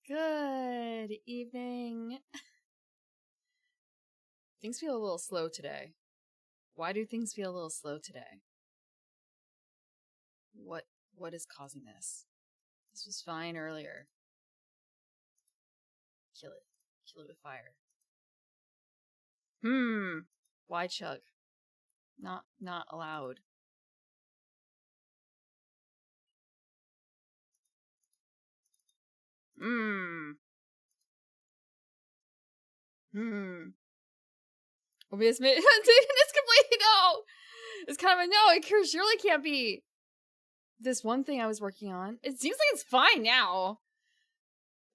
Good evening. Things feel a little slow today. Why do things feel a little slow today? What is causing this? This was fine earlier. Kill it. Kill it with fire. Why chug? Not allowed. Obvious it's completely no! It's kind of a no, it surely can't be this one thing I was working on. It seems like it's fine now.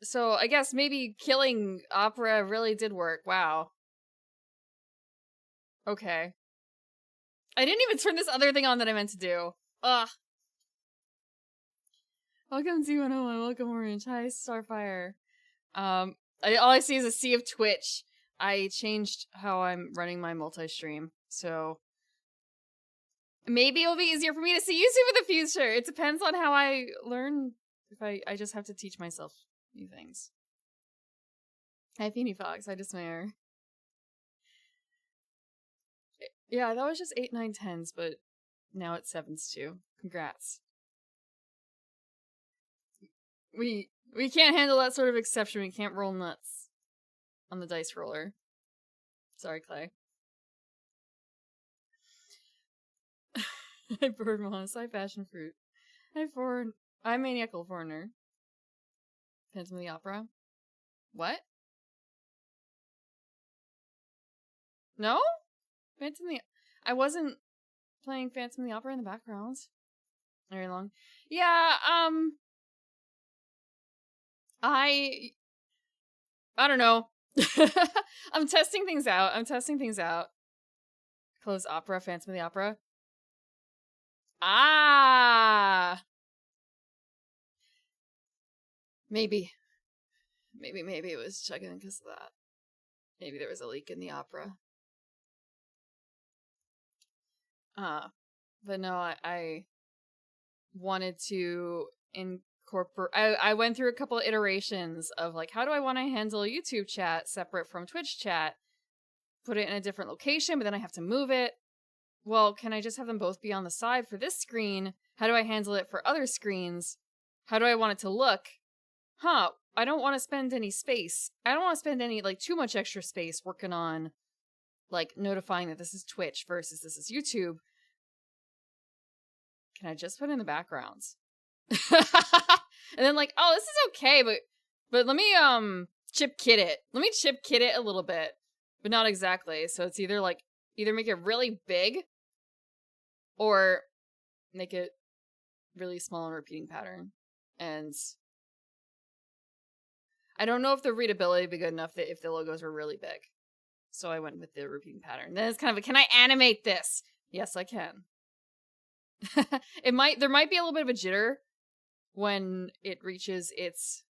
So I guess maybe killing Opera really did work. Wow. Okay. I didn't even turn this other thing on that I meant to do. Ugh. Welcome to 101. Welcome Orange. Hi, Starfire. All I see is a sea of Twitch. I changed how I'm running my multi-stream, so maybe it'll be easier for me to see YouTube in the future. It depends on how I learn. If I just have to teach myself new things. Hi, Feeny Fox. Hi, Dismayer. Yeah, that was just 8, 9, 10s, but now it's 7s too. Congrats. We can't handle that sort of exception. We can't roll nuts on the dice roller. Sorry, Clay. Hi, Bird Moss. Hi, Passion Fruit. Hi, Foreign. I'm Maniacal Foreigner. Phantom of the Opera. What? No? Phantom of the... I wasn't playing Phantom of the Opera in the background very long. Yeah, I don't know. I'm testing things out. Close Opera, Phantom of the Opera. Ah! Maybe it was chugging because of that. Maybe there was a leak in the opera. But no, I wanted to incorporate... I went through a couple of iterations of, like, how do I want to handle YouTube chat separate from Twitch chat? Put it in a different location, but then I have to move it. Well, can I just have them both be on the side for this screen? How do I handle it for other screens? How do I want it to look? I don't want to spend any space. I don't want to spend any, like, too much extra space working on, like, notifying that this is Twitch versus this is YouTube. Can I just put in the backgrounds? And then, like, oh, this is okay, but let me, chip kit it. Let me chip kit it a little bit, but not exactly. So it's either make it really big or make it really small and repeating pattern. And I don't know if the readability would be good enough that if the logos were really big. So I went with the repeating pattern. Then it's kind of can I animate this? Yes, I can. There might be a little bit of a jitter when it reaches its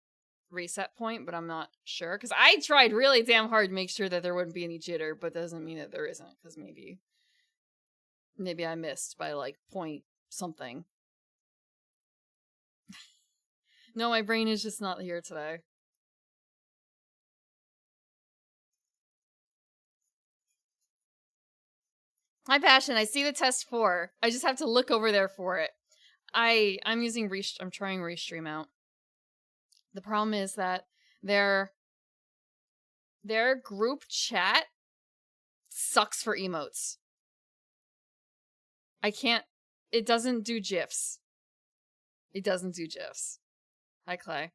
reset point, but I'm not sure. Because I tried really damn hard to make sure that there wouldn't be any jitter, but that doesn't mean that there isn't. Because maybe I missed by, like, point something. No, my brain is just not here today. Hi, Passion. I see the test 4. I just have to look over there for it. I'm using I'm trying Restream out. The problem is that their group chat sucks for emotes. It doesn't do GIFs. Hi, Clay.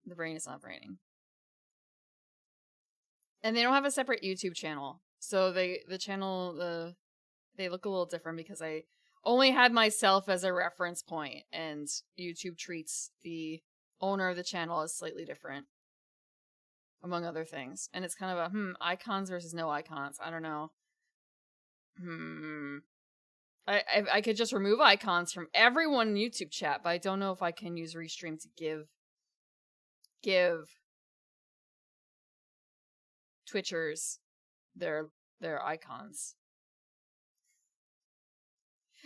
The brain is not braining. And they don't have a separate YouTube channel. So they look a little different because I only had myself as a reference point, and YouTube treats the owner of the channel as slightly different, among other things. And it's kind of a, icons versus no icons. I don't know. I could just remove icons from everyone in YouTube chat, but I don't know if I can use Restream to give Twitchers their icons.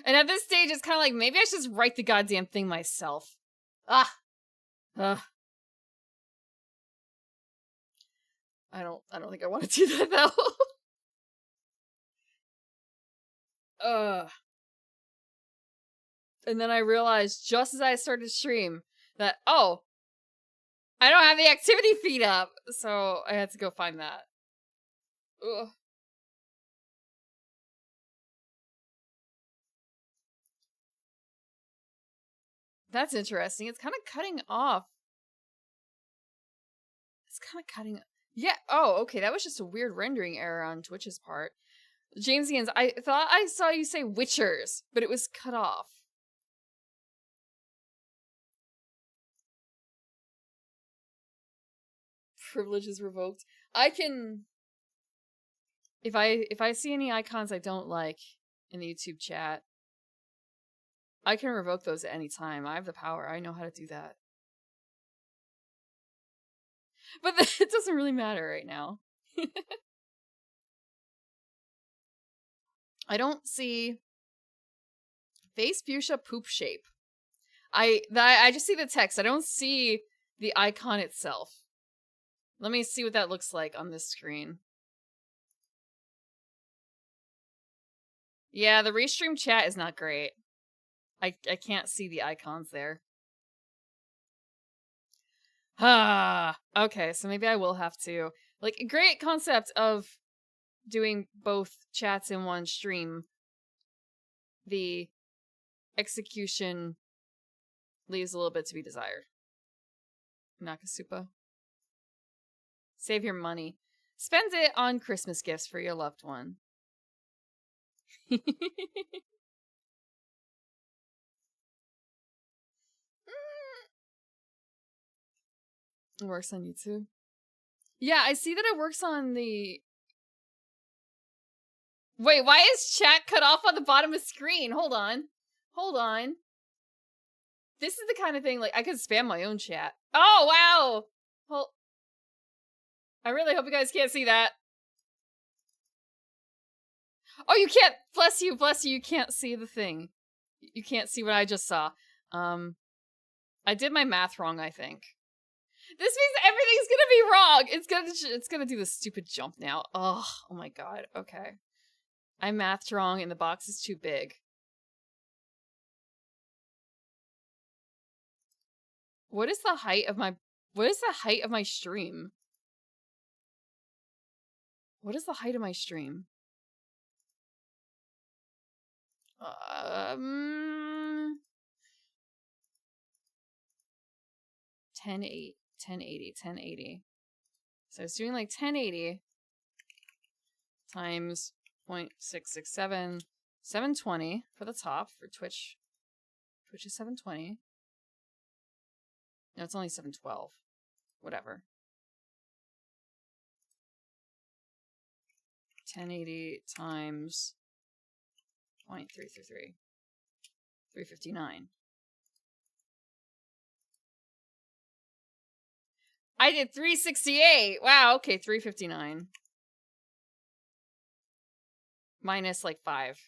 And at this stage, it's kind of like, maybe I should just write the goddamn thing myself. Ugh. I don't think I want to do that though. And then I realized just as I started to stream that, oh, I don't have the activity feed up, so I had to go find that. Ugh. That's interesting. It's kind of cutting off. It's kind of cutting. Yeah. Oh, okay. That was just a weird rendering error on Twitch's part. Jamesians, I thought I saw you say Witchers, but it was cut off. Privileges revoked. I can, if I see any icons I don't like in the YouTube chat, I can revoke those at any time. I have the power. I know how to do that. But it doesn't really matter right now. I don't see face fuchsia poop shape. I just see the text. I don't see the icon itself. Let me see what that looks like on this screen. Yeah, the restream chat is not great. I can't see the icons there. Ah, okay, so maybe I will have to. Like, a great concept of doing both chats in one stream. The execution leaves a little bit to be desired. Nakasupa. Save your money. Spend it on Christmas gifts for your loved one. It works on YouTube. Yeah, I see that it works on the... Wait, why is chat cut off on the bottom of the screen? Hold on. Hold on. This is the kind of thing, like, I could spam my own chat. Oh, wow! Well, I really hope you guys can't see that. Oh, you can't! Bless you, you can't see the thing. You can't see what I just saw. I did my math wrong, I think. This means everything's gonna be wrong! It's gonna do this stupid jump now. Oh my god, okay. I mathed wrong and the box is too big. What is the height of my stream? What is the height of my stream? 1080. So it's doing like 1080 times 0.667, 720 for the top for Twitch. Twitch is 720. No, it's only 712. Whatever. 1080 times 0.333. 359. I did 368. Wow, okay, 359. Minus like 5.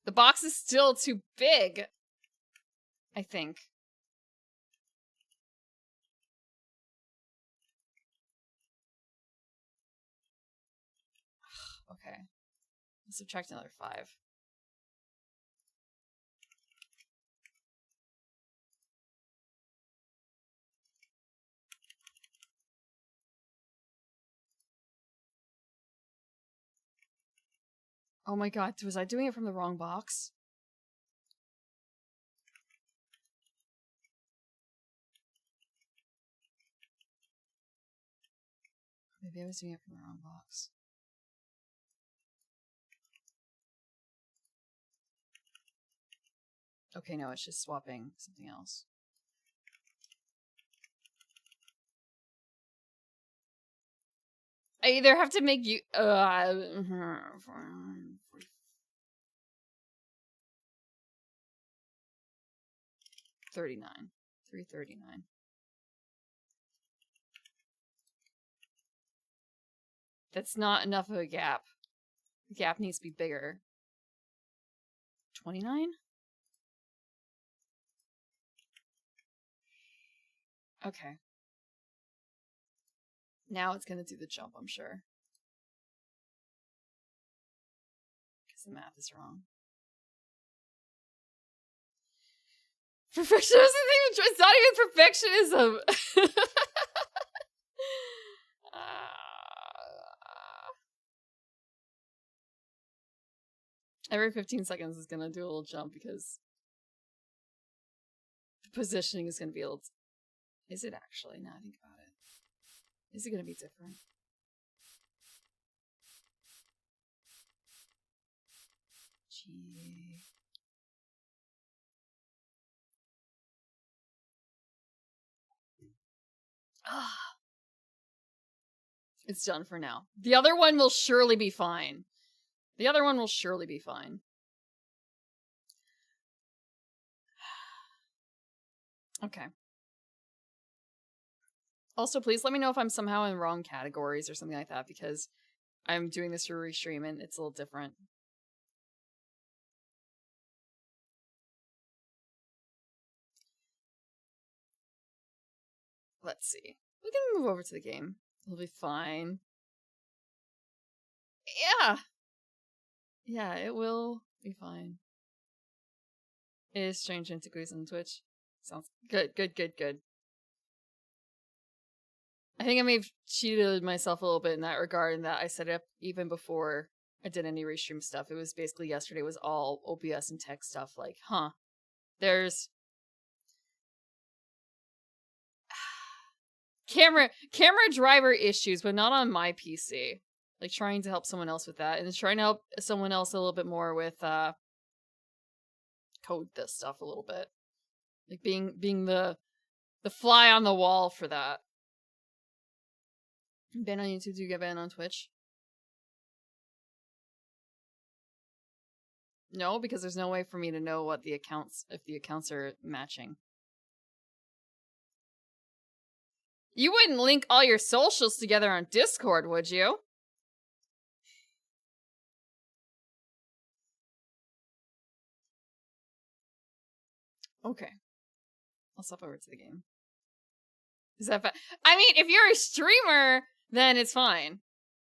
The box is still too big, I think. Okay. Let's subtract another 5. Oh my god, was I doing it from the wrong box? Maybe I was doing it from the wrong box. Okay, no, it's just swapping something else. I either have to make you 39. 339. That's not enough of a gap. The gap needs to be bigger. 29? Okay. Now it's gonna do the jump, I'm sure. Because the math is wrong. Perfectionism, it's not even perfectionism! Every 15 seconds is gonna do a little jump because the positioning is gonna be able to... Is it actually? Now I think about it. Is it gonna be different? Gee. It's done for now. The other one will surely be fine. The other one will surely be fine. Okay. Also, please let me know if I'm somehow in wrong categories or something like that, because I'm doing this for restream and it's a little different. Let's see. We can move over to the game. It'll be fine. Yeah! Yeah, it will be fine. It is Strange Antiquities on Twitch. Sounds good, good, good, good. I think I may have cheated myself a little bit in that regard, in that I set it up even before I did any restream stuff. It was basically yesterday was all OBS and tech stuff, like, there's camera driver issues, but not on my PC. Like, trying to help someone else with that, and trying to help someone else a little bit more with code this stuff a little bit. Like being the fly on the wall for that. Ban on YouTube, do you get banned on Twitch? No, because there's no way for me to know what the accounts, if the accounts are matching. You wouldn't link all your socials together on Discord, would you? Okay. I'll stop over to the game. Is that bad? I mean, if you're a streamer, then it's fine.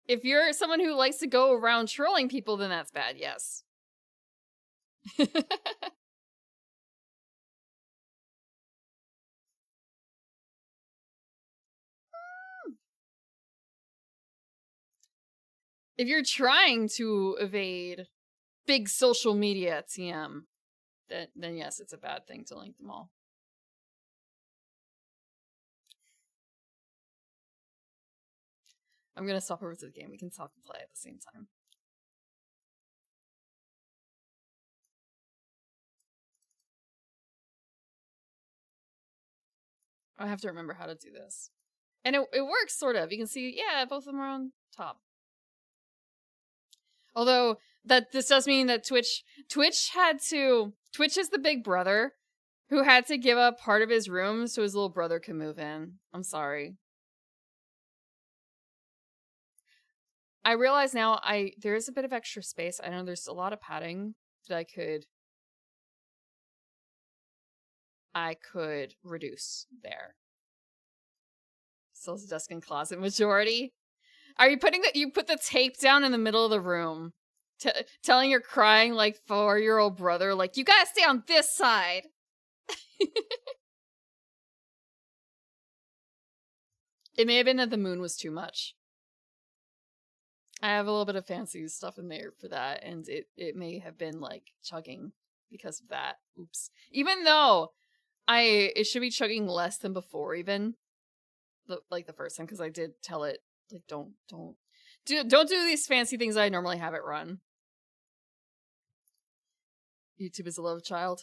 If you're someone who likes to go around trolling people, then that's bad, yes. If you're trying to evade big social media TM, then yes, it's a bad thing to link them all. I'm gonna stop over to the game. We can talk and play at the same time. I have to remember how to do this. And it works, sort of. You can see, yeah, both of them are on top. Although, this does mean that Twitch is the big brother who had to give up part of his room so his little brother could move in. I'm sorry. I realize now there is a bit of extra space. I know there's a lot of padding that I could reduce there. Soul's desk and closet majority. Are you you put the tape down in the middle of the room, telling your crying like 4-year-old brother, like, you gotta stay on this side. It may have been that the moon was too much. I have a little bit of fancy stuff in there for that, and it may have been like chugging because of that. Oops. Even though it should be chugging less than before, even like the first time, because I did tell it, like, don't do these fancy things I normally have it run. YouTube is a love child.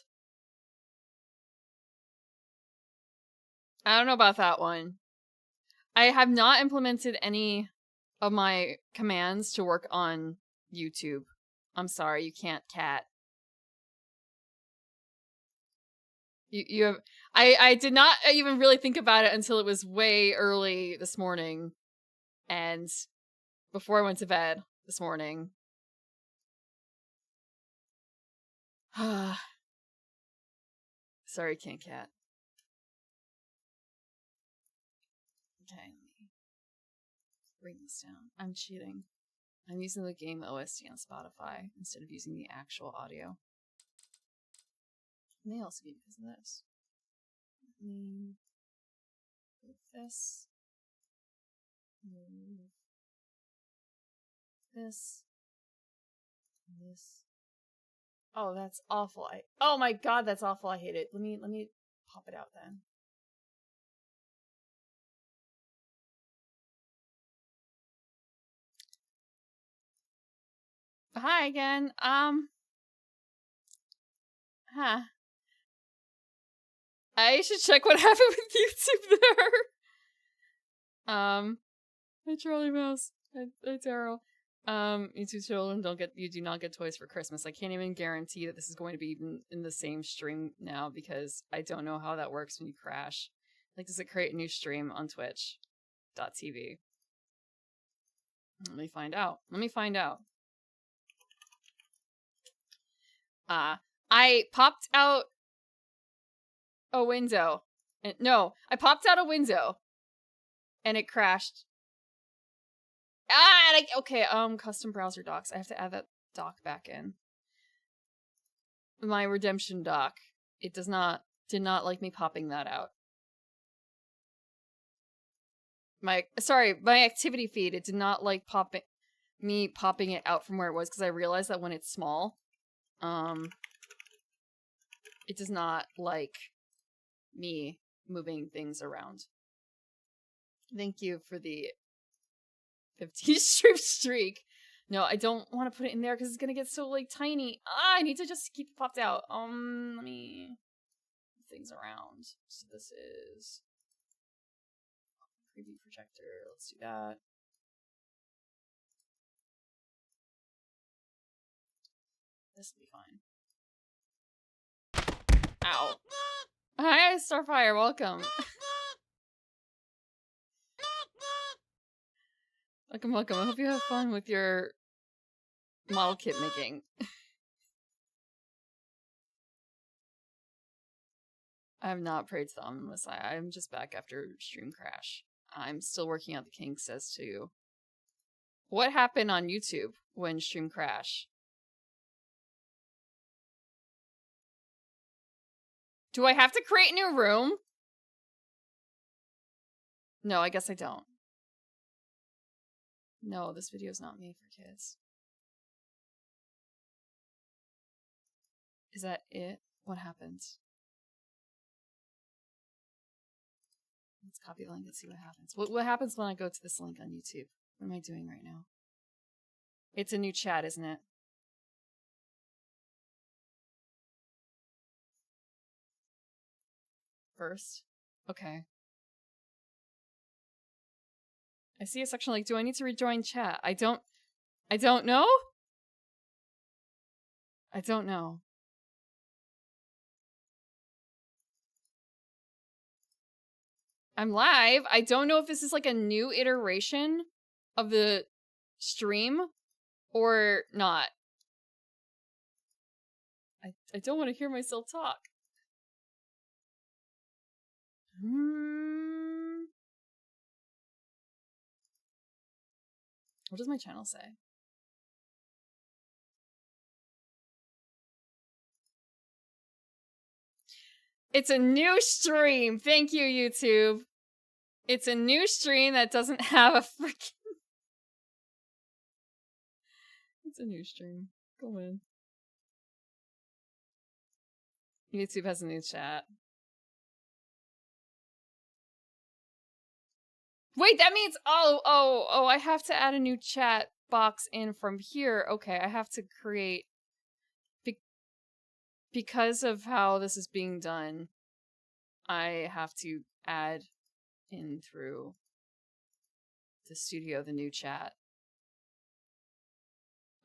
I don't know about that one. I have not implemented any of my commands to work on YouTube. I'm sorry, you can't cat. You have... I did not even really think about it until it was way early this morning. And before I went to bed this morning. Sorry, King Cat. Okay, let me bring this down. I'm cheating. I'm using the game OST on Spotify instead of using the actual audio. It may also be because of this. Let me move this. Move this. This. Oh, that's awful. Oh my god, that's awful. I hate it. Let me pop it out then. Hi again. Huh. I should check what happened with YouTube there. Hi Charlie Mouse. Hi Daryl. YouTube children you do not get toys for Christmas. I can't even guarantee that this is going to be even in the same stream now because I don't know how that works when you crash. Like, does it create a new stream on Twitch.tv? Let me find out. I popped out a window. No, I popped out a window and it crashed. Okay, custom browser docs. I have to add that doc back in. My redemption doc. It did not like me popping that out. My activity feed, it did not like me popping it out from where it was because I realized that when it's small, it does not like me moving things around. Thank you for the 15 stream streak. No, I don't want to put it in there because it's gonna get so like tiny. I need to just keep it popped out. Let me move things around. So this is preview projector. Let's do that. This will be fine. Ow. Hi, Starfire. Welcome. Welcome. I hope you have fun with your model kit making. I have not prayed to the Omni Messiah. I'm just back after stream crash. I'm still working out the kinks as to what happened on YouTube when stream crash. Do I have to create a new room? No, I guess I don't. No, this video is not made for kids. Is that it? What happens? Let's copy the link and see what happens. What happens when I go to this link on YouTube? What am I doing right now? It's a new chat, isn't it? First? Okay. I see a section like, do I need to rejoin chat? I don't know? I don't know. I'm live. I don't know if this is like a new iteration of the stream or not. I don't want to hear myself talk. What does my channel say? It's a new stream. Thank you, YouTube. It's a new stream that doesn't have a freaking... It's a new stream. Go in. YouTube has a new chat. Wait, that means... Oh, I have to add a new chat box in from here. Okay, I have to create... Because of how this is being done, I have to add in through the studio the new chat.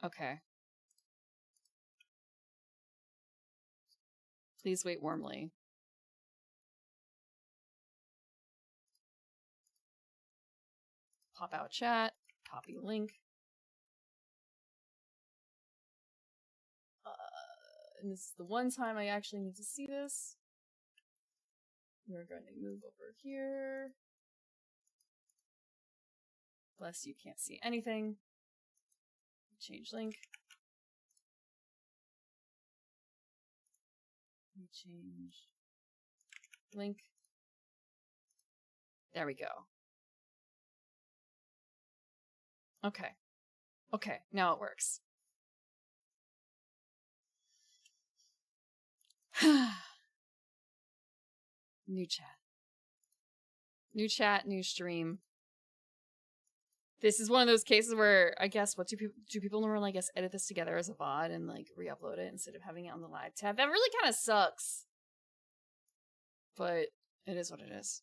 Okay. Please wait warmly. Pop out chat, copy link. and this is the one time I actually need to see this. We're going to move over here. Bless you, can't see anything. Change link. Change link. There we go. Okay. Okay, now it works. New chat. New chat, new stream. This is one of those cases where I guess what do people normally, I guess, edit this together as a VOD and like re-upload it instead of having it on the live tab. That really kind of sucks. But it is what it is.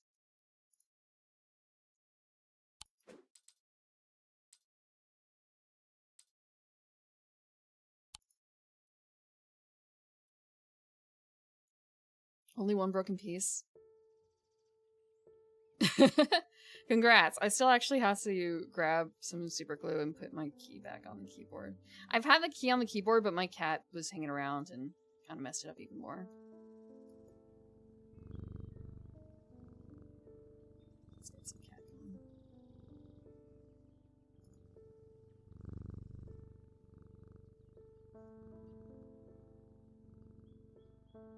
Only one broken piece. Congrats. I still actually have to grab some super glue and put my key back on the keyboard. I've had the key on the keyboard, but my cat was hanging around and kind of messed it up even more. Let's get some cat going.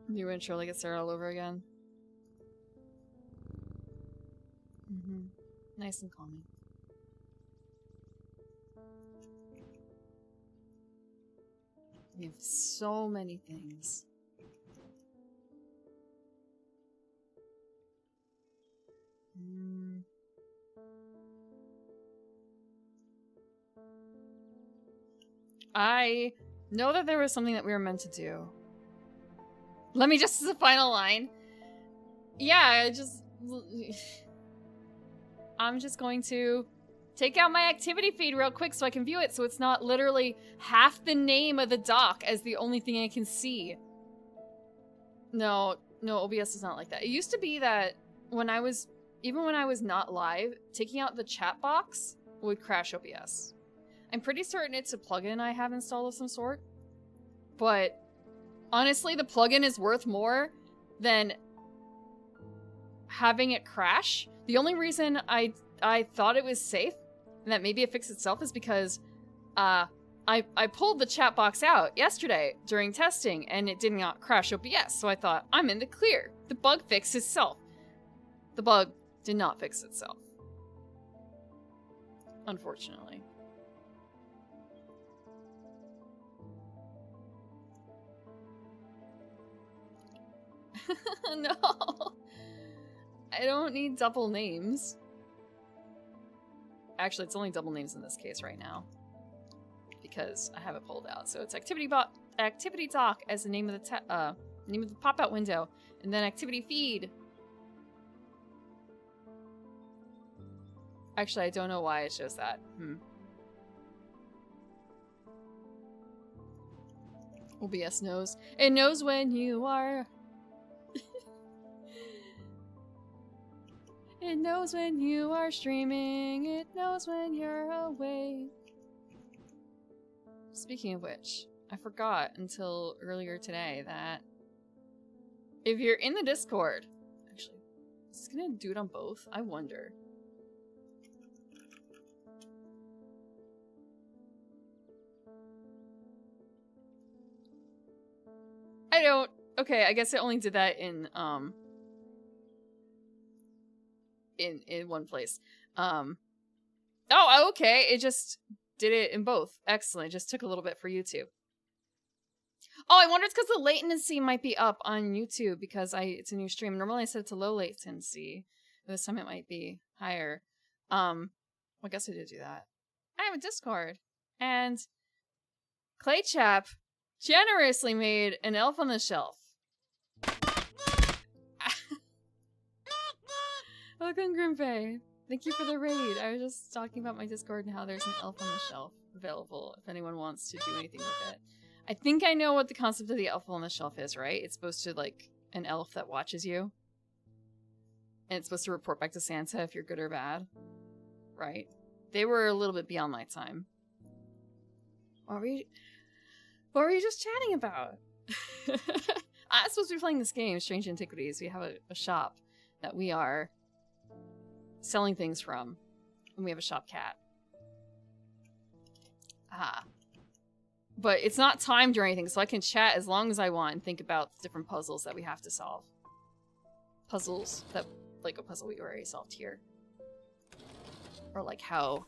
New intro like it's there all over again. Nice and calming. We have so many things. I know that there was something that we were meant to do. Let me just as a final line. Yeah, I'm just going to take out my activity feed real quick so I can view it so it's not literally half the name of the doc as the only thing I can see. No, OBS is not like that. It used to be that even when I was not live, taking out the chat box would crash OBS. I'm pretty certain it's a plugin I have installed of some sort. But honestly, the plugin is worth more than having it crash. The only reason I thought it was safe and that maybe it fixed itself is because I pulled the chat box out yesterday during testing and it did not crash OBS, so I thought, I'm in the clear. The bug fixed itself. The bug did not fix itself. Unfortunately. No. I don't need double names. Actually, it's only double names in this case right now. Because I have it pulled out. So it's activity doc as the name of the pop-out window. And then activity feed. Actually, I don't know why it shows that. OBS knows. It knows when you are... It knows when you are streaming. It knows when you're awake. Speaking of which, I forgot until earlier today that if you're in the Discord... Actually, is this gonna do it on both? I wonder. I don't... Okay, I guess it only did that in one place. Oh, okay. It just did it in both. Excellent. It just took a little bit for YouTube. Oh, I wonder it's because the latency might be up on YouTube because it's a new stream. Normally I set it to low latency. This time it might be higher. Well, I guess I did do that. I have a Discord. And Claychap generously made an elf on the shelf. Welcome, Grimpay. Thank you for the raid. I was just talking about my Discord and how there's an elf on the shelf available if anyone wants to do anything with it. I think I know what the concept of the elf on the shelf is, right? It's supposed to, like, an elf that watches you. And it's supposed to report back to Santa if you're good or bad. Right? They were a little bit beyond my time. What were you just chatting about? I'm supposed to be playing this game, Strange Antiquities. We have a shop that we are selling things from. And we have a shop cat. Ah. But it's not timed or anything, so I can chat as long as I want and think about different puzzles that we have to solve. Puzzles that, like a puzzle we already solved here. Or like how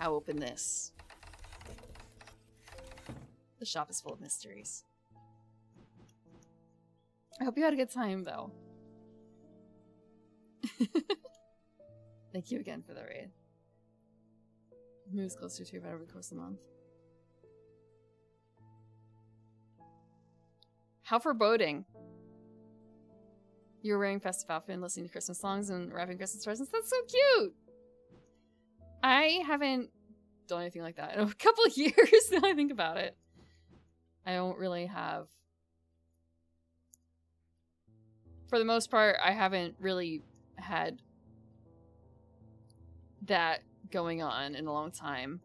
open this. The shop is full of mysteries. I hope you had a good time, though. Thank you again for the raid. Moves closer to you over the course of the month. How foreboding. You're wearing festive outfit and listening to Christmas songs and wrapping Christmas presents. That's so cute! I haven't done anything like that in a couple of years now I think about it. I don't really have... For the most part, I haven't really had that going on in a long time.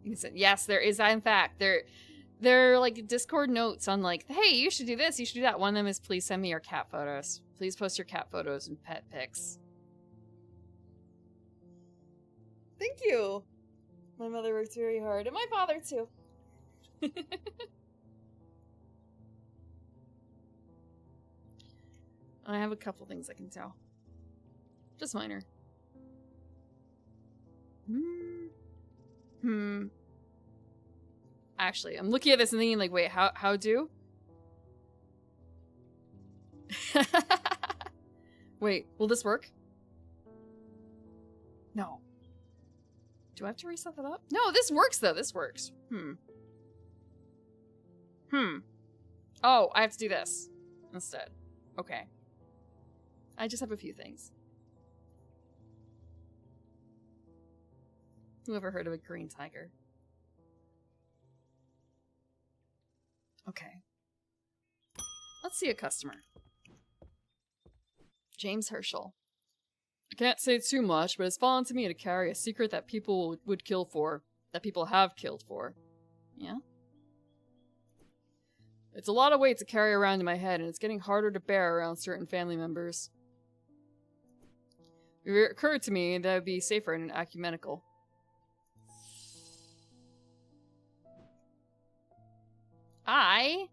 You said, yes, there is, in fact. There are like Discord notes on like, hey, you should do this, you should do that. One of them is, please send me your cat photos. Please post your cat photos and pet pics. Thank you. My mother worked very hard, and my father too. I have a couple things I can tell. Just minor. Actually, I'm looking at this and thinking like, wait, how do? Wait, will this work? No. Do I have to reset that up? No, this works though. This works. Oh, I have to do this instead. Okay. I just have a few things. Whoever heard of a green tiger? Okay. Let's see a customer. James Herschel. I can't say too much, but it's fallen to me to carry a secret that people would kill for. That people have killed for. Yeah? It's a lot of weight to carry around in my head, and it's getting harder to bear around certain family members. It occurred to me that it would be safer in an ecumenical. I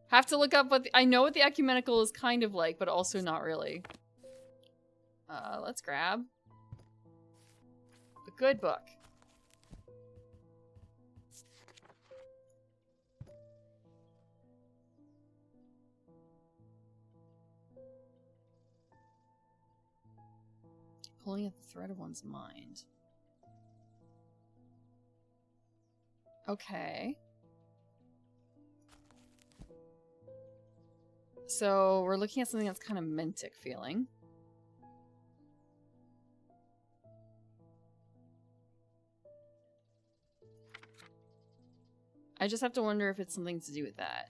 have to look up what I know what the ecumenical is kind of like, but also not really. Let's grab the good book. Pulling at the thread of one's mind. Okay. So we're looking at something that's kind of Mentic feeling. I just have to wonder if it's something to do with that.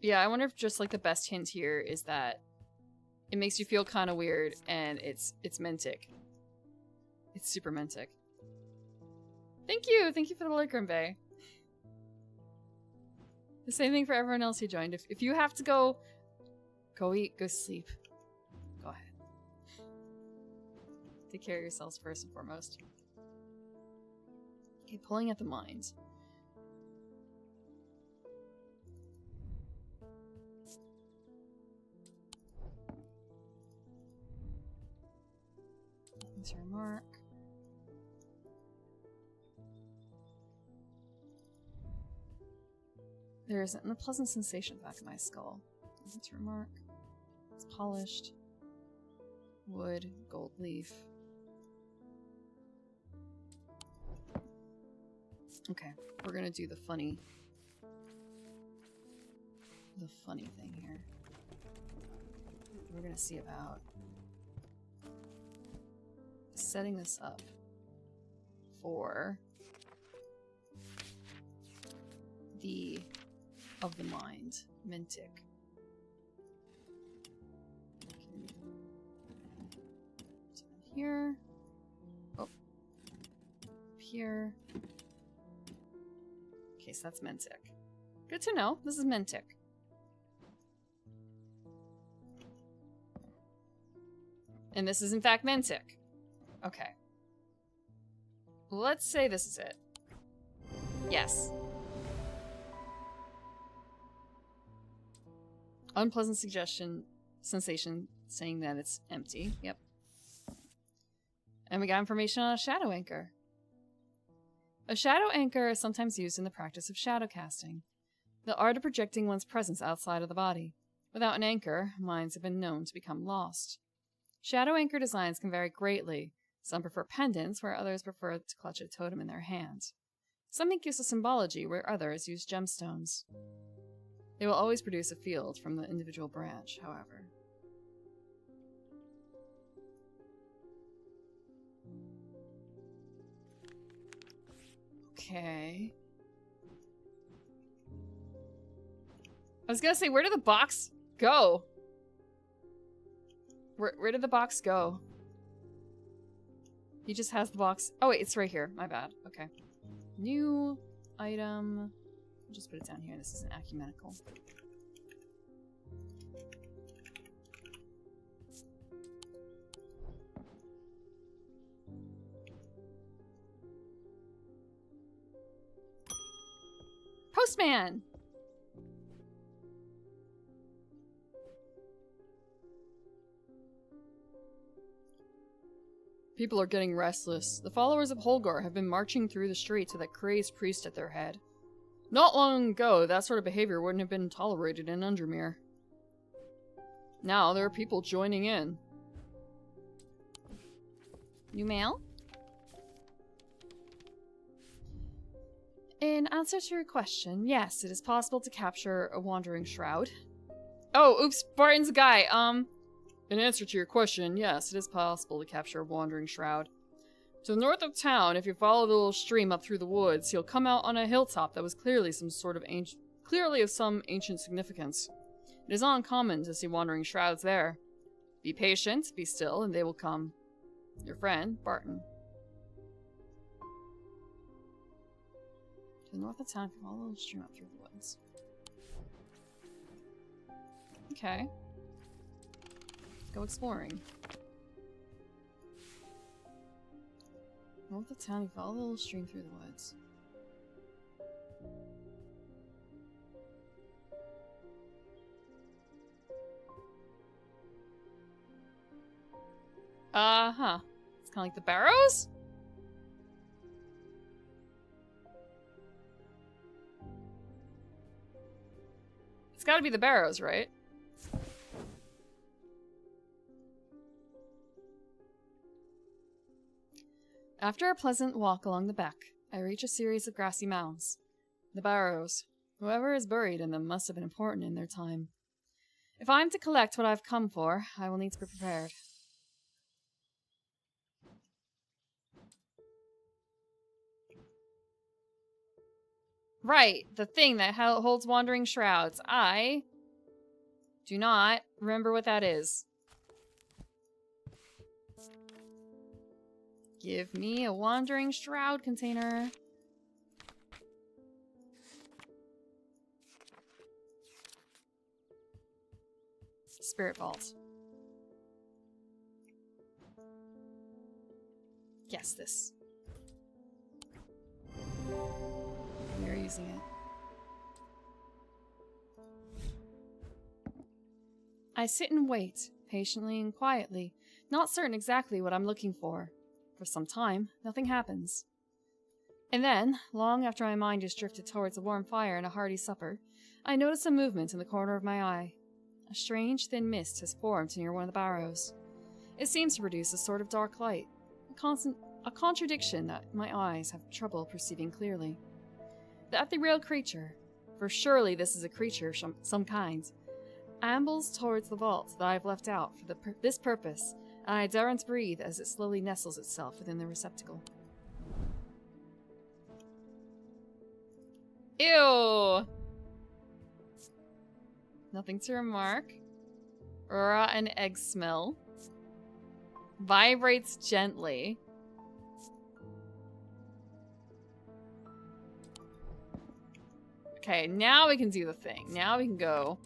Yeah, I wonder if just like the best hint here is that it makes you feel kind of weird and it's Mentic. It's super Mentic. Thank you for the alert, Grimbay. The same thing for everyone else who joined. If you have to go eat, go sleep. Go ahead. Take care of yourselves first and foremost. Okay, pulling at the mind. That's your mark. There is a pleasant sensation back in my skull. That's your mark. It's polished. Wood, gold leaf. Okay, we're gonna do the funny thing here. We're gonna see about setting this up for the of the mind, Mentic. here. Oh. Here. Okay, so that's Mentic. Good to know. This is Mentic. And this is in fact Mentic. Okay. Let's say this is it. Yes. Unpleasant sensation saying that it's empty. Yep. And we got information on a shadow anchor. A shadow anchor is sometimes used in the practice of shadow casting, the art of projecting one's presence outside of the body. Without an anchor, minds have been known to become lost. Shadow anchor designs can vary greatly. Some prefer pendants, where others prefer to clutch a totem in their hand. Some make use of symbology, where others use gemstones. They will always produce a field from the individual branch, however. Okay. I was gonna say, where did the box go? Where did the box go? He just has the box. Oh wait, it's right here. My bad. Okay. New item. I'll just put it down here. This is an ecumenical. Postman! People are getting restless. The followers of Holgar have been marching through the streets with a crazed priest at their head. Not long ago, that sort of behavior wouldn't have been tolerated in Undermere. Now, there are people joining in. New mail? In answer to your question, yes, it is possible to capture a wandering shroud. Oh, oops, Barton's a guy. In answer to your question, yes, it is possible to capture a wandering shroud. To the north of town, if you follow the little stream up through the woods, you'll come out on a hilltop that was clearly of some ancient significance. It is not uncommon to see wandering shrouds there. Be patient, be still, and they will come. Your friend, Barton. To the north of town, if you follow the little stream up through the woods. Okay. Go exploring. North of town, you follow the little stream through the woods. Uh-huh. It's kind of like the Barrows? It's gotta be the Barrows, right? After a pleasant walk along the beck, I reach a series of grassy mounds. The Barrows. Whoever is buried in them must have been important in their time. If I am to collect what I've come for, I will need to be prepared. Right, the thing that holds wandering shrouds. I do not remember what that is. Give me a wandering shroud container. Spirit vault. Yes, this. We are using it. I sit and wait, patiently and quietly, not certain exactly what I'm looking for. For some time, nothing happens. And then, long after my mind is drifted towards a warm fire and a hearty supper, I notice a movement in the corner of my eye. A strange thin mist has formed near one of the barrows. It seems to produce a sort of dark light, a contradiction that my eyes have trouble perceiving clearly. The ethereal creature, for surely this is a creature of some kind, ambles towards the vault that I have left out for this purpose, and I daren't breathe as it slowly nestles itself within the receptacle. Ew! Nothing to remark. Rotten egg smell. Vibrates gently. Okay, now we can do the thing. Now we can go.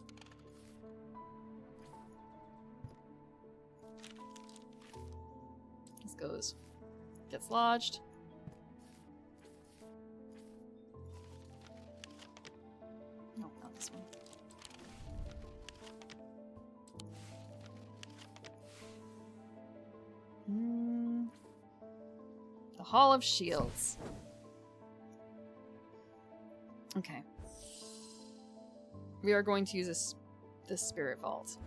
This goes. Gets lodged. No, not this one. The Hall of Shields. Okay. We are going to use this spirit vault.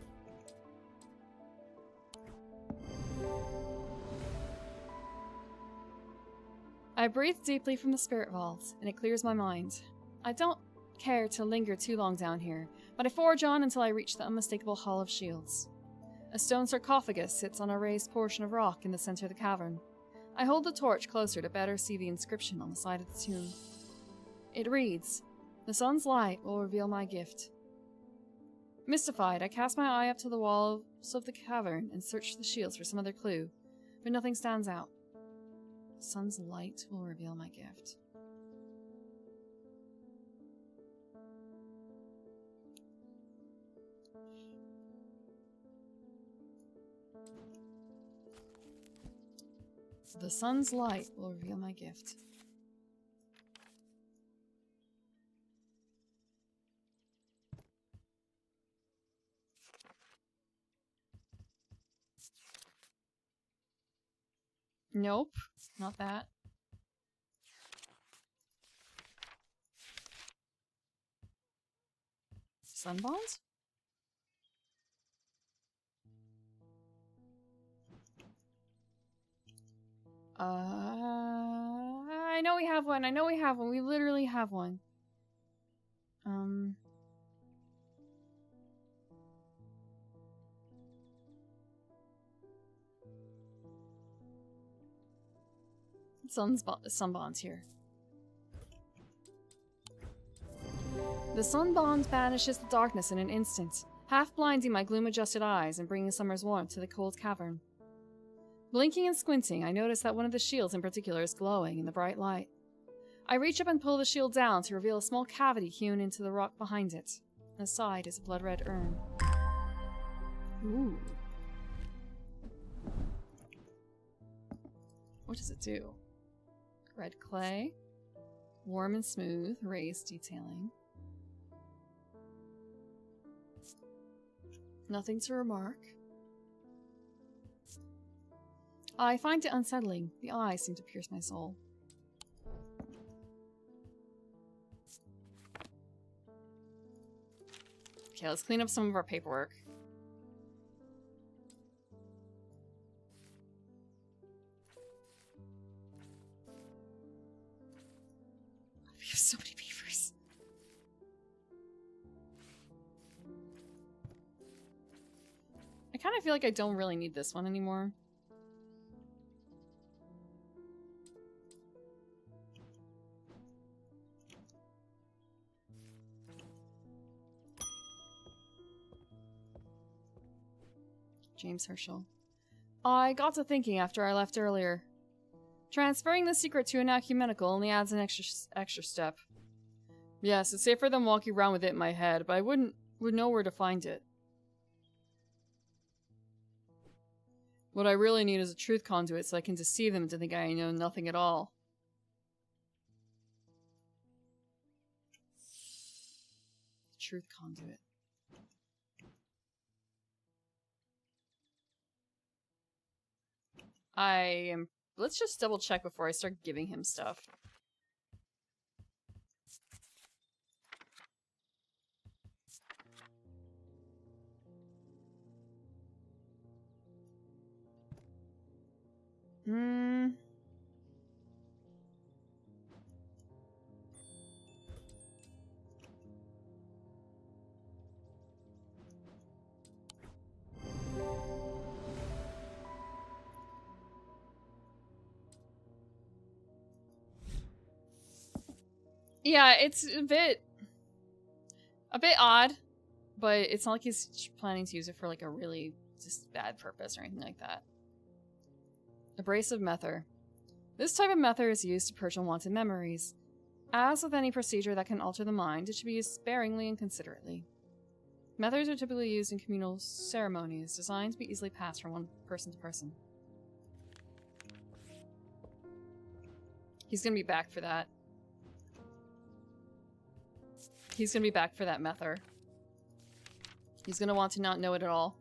I breathe deeply from the spirit vault, and it clears my mind. I don't care to linger too long down here, but I forge on until I reach the unmistakable Hall of Shields. A stone sarcophagus sits on a raised portion of rock in the center of the cavern. I hold the torch closer to better see the inscription on the side of the tomb. It reads, "The sun's light will reveal my gift." Mystified, I cast my eye up to the walls of the cavern and search the shields for some other clue, but nothing stands out. The sun's light will reveal my gift. The sun's light will reveal my gift. Nope, not that. Sunbonds? I know we have one. I know we have one. We literally have one. Sunbonds here. The sunbond banishes the darkness in an instant, half blinding my gloom-adjusted eyes and bringing summer's warmth to the cold cavern. Blinking and squinting, I notice that one of the shields in particular is glowing in the bright light. I reach up and pull the shield down to reveal a small cavity hewn into the rock behind it. Inside is a blood-red urn. Ooh. What does it do? Red clay. Warm and smooth, raised detailing. Nothing to remark. I find it unsettling. The eyes seem to pierce my soul. Okay, let's clean up some of our paperwork. We have so many papers. I kind of feel like I don't really need this one anymore. James Herschel. I got to thinking after I left earlier. Transferring the secret to an ecumenical only adds an extra step. Yes, it's safer than walking around with it in my head, but I would know where to find it. What I really need is a truth conduit so I can deceive them into thinking I know nothing at all. Truth conduit. Let's just double check before I start giving him stuff. Yeah, it's a bit odd, but it's not like he's planning to use it for like a really just bad purpose or anything like that. Abrasive Mether. This type of mether is used to purge unwanted memories. As with any procedure that can alter the mind, it should be used sparingly and considerately. Methers are typically used in communal ceremonies, designed to be easily passed from one person to person. He's gonna be back for that. He's gonna be back for that mether. He's gonna want to not know it at all.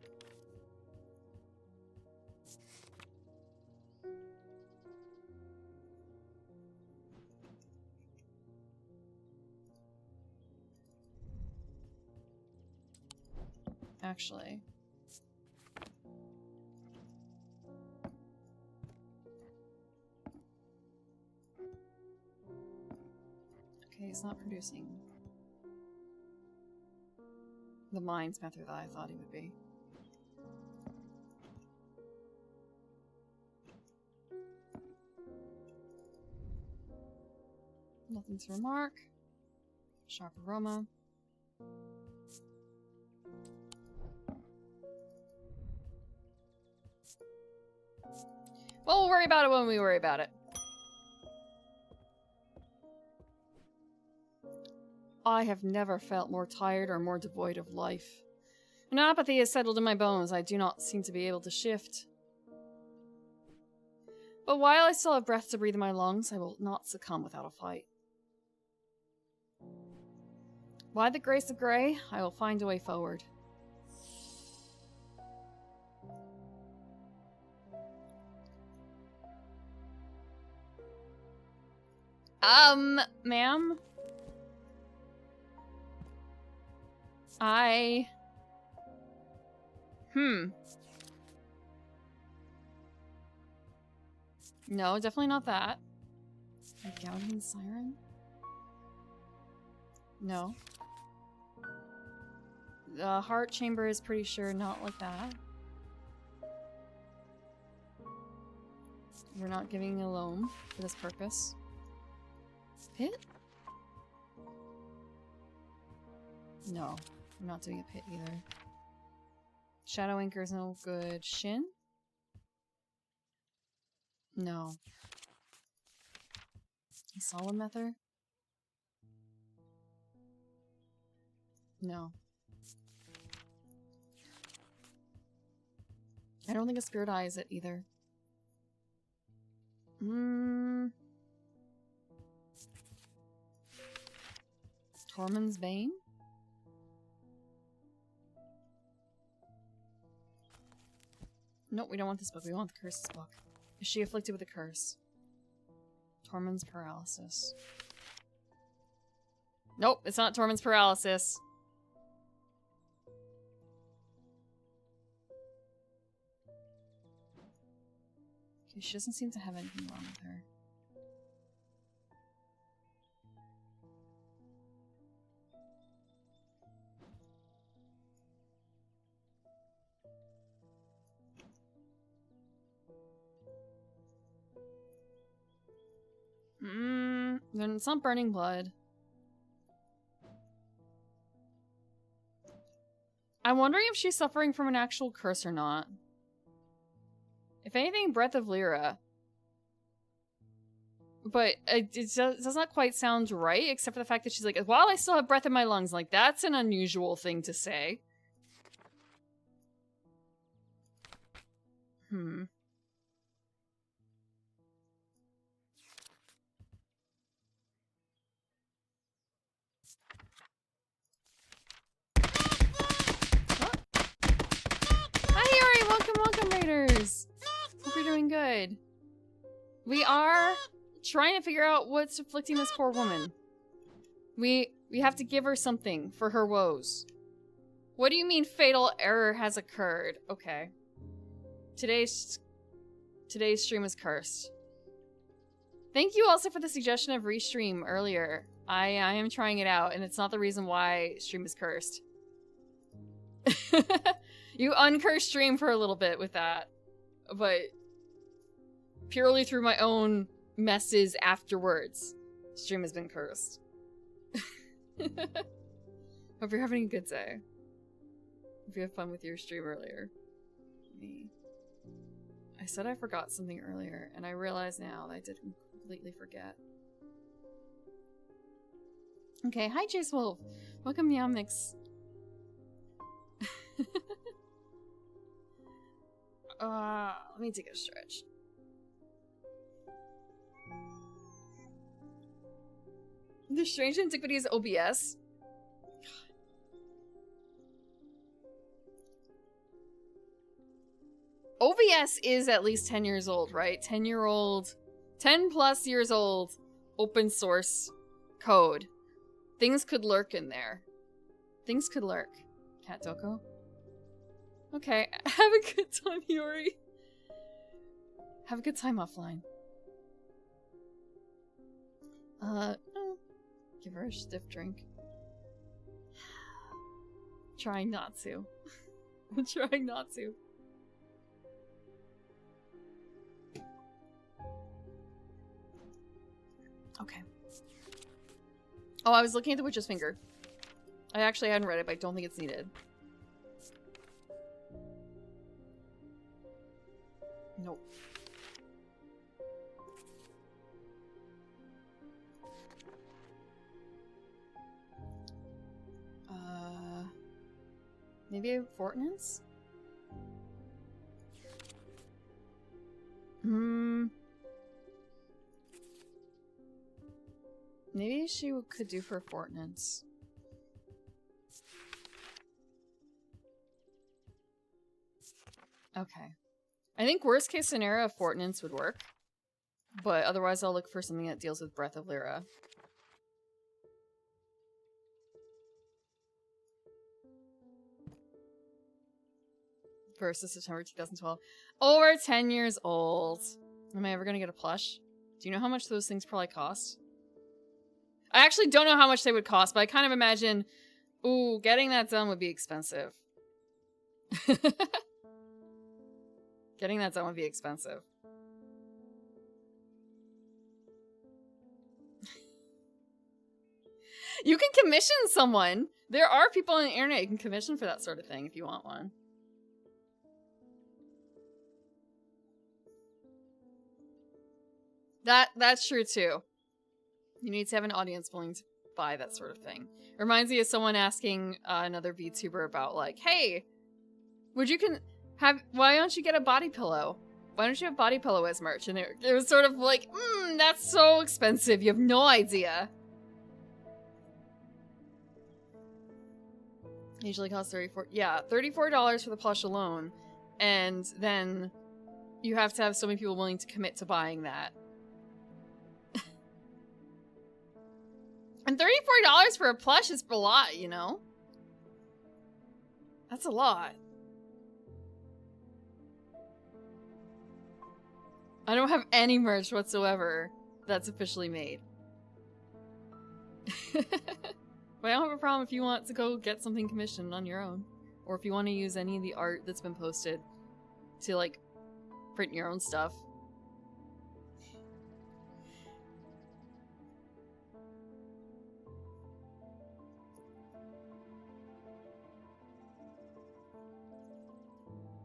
Actually. Okay, he's not producing the mind's method that I thought he would be. Nothing to remark. Sharp aroma. Well, we'll worry about it when we worry about it. I have never felt more tired or more devoid of life. An apathy has settled in my bones. I do not seem to be able to shift. But while I still have breath to breathe in my lungs, I will not succumb without a fight. By the grace of Grey, I will find a way forward. Ma'am? No, definitely not that. A Gaudian siren? No. The heart chamber is pretty sure not like that. We're not giving a loam for this purpose. Pit? No, I'm not doing a pit either. Shadow Anchor is no good. Shin? No. A Solemn Mether? No. I don't think a Spirit Eye is it either. Tormund's Bane? Nope, we don't want this book. We want the Curse's book. Is she afflicted with a curse? Tormund's Paralysis. Nope, it's not Tormund's Paralysis. Okay, she doesn't seem to have anything wrong with her. Then it's not burning blood. I'm wondering if she's suffering from an actual curse or not. If anything, Breath of Lyra. But it does not quite sound right, except for the fact that she's like, while I still have breath in my lungs, like, that's an unusual thing to say. Welcome, Raiders! Hope you're doing good. We are trying to figure out what's afflicting this poor woman. We have to give her something for her woes. What do you mean fatal error has occurred? Okay. Today's stream is cursed. Thank you also for the suggestion of restream earlier. I am trying it out, and it's not the reason why stream is cursed. You uncursed stream for a little bit with that, but purely through my own messes afterwards, stream has been cursed. Hope you're having a good day. Hope you had fun with your stream earlier. I said I forgot something earlier, and I realize now that I did completely forget. Okay, hi Jace Wolf. Welcome Meow Mix. Let me take a stretch. The Strange Antiquities OBS. OBS is at least 10 years old, right? 10-year-old, 10 plus years old open source code. Things could lurk in there. Things could lurk. Cat Doko? Okay, have a good time, Yuri. Have a good time offline. Give her a stiff drink. Trying not to. I'm trying not to. Okay. Oh, I was looking at The Witch's Finger. I actually hadn't read it, but I don't think it's needed. Nope. Maybe a Fortnance? Maybe she could do for Fortnance. Okay. I think worst case scenario, Fortnance would work. But otherwise I'll look for something that deals with Breath of Lyra. Versus September 2012. Over 10 years old. Am I ever gonna get a plush? Do you know how much those things probably cost? I actually don't know how much they would cost, but I kind of imagine, ooh, getting that done would be expensive. Getting that done would be expensive. You can commission someone. There are people on the internet you can commission for that sort of thing if you want one. That's true too. You need to have an audience willing to buy that sort of thing. It reminds me of someone asking another VTuber about like, hey, why don't you get a body pillow? Why don't you have body pillow as merch? And it was sort of like, that's so expensive. You have no idea. Usually costs $34 for the plush alone. And then you have to have so many people willing to commit to buying that. And $34 for a plush is a lot, you know? That's a lot. I don't have any merch whatsoever that's officially made. But I don't have a problem if you want to go get something commissioned on your own. Or if you want to use any of the art that's been posted to, like, print your own stuff.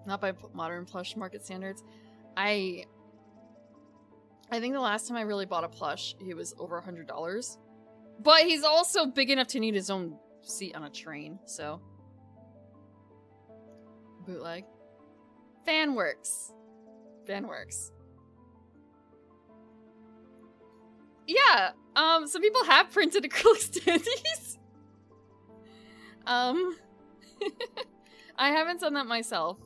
Not by modern plush market standards. I think the last time I really bought a plush, he was over $100. But he's also big enough to need his own seat on a train, so. Bootleg. Fanworks. Fanworks. Yeah, some people have printed acrylic standees. I haven't done that myself.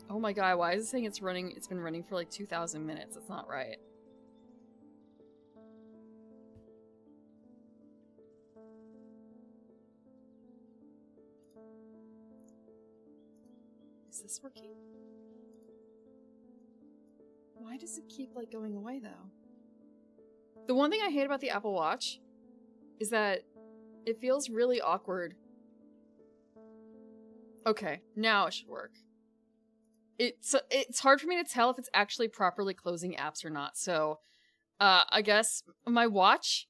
Oh my god, why is it saying it's been running for like 2,000 minutes? That's not right. Is this working? Why does it keep like going away though? The one thing I hate about the Apple Watch is that it feels really awkward. Okay, now it should work. It's hard for me to tell if it's actually properly closing apps or not. So, I guess my watch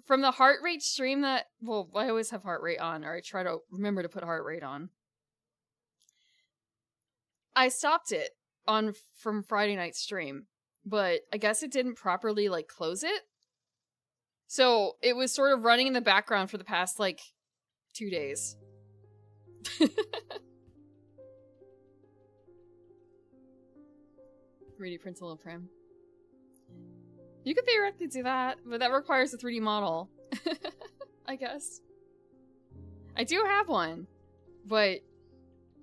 from the heart rate stream that, well, I always have heart rate on, or I try to remember to put heart rate on. I stopped it from Friday night stream, but I guess it didn't properly like close it. So it was sort of running in the background for the past like 2 days. 3D print a little prim. You could theoretically do that, but that requires a 3D model. I guess. I do have one, but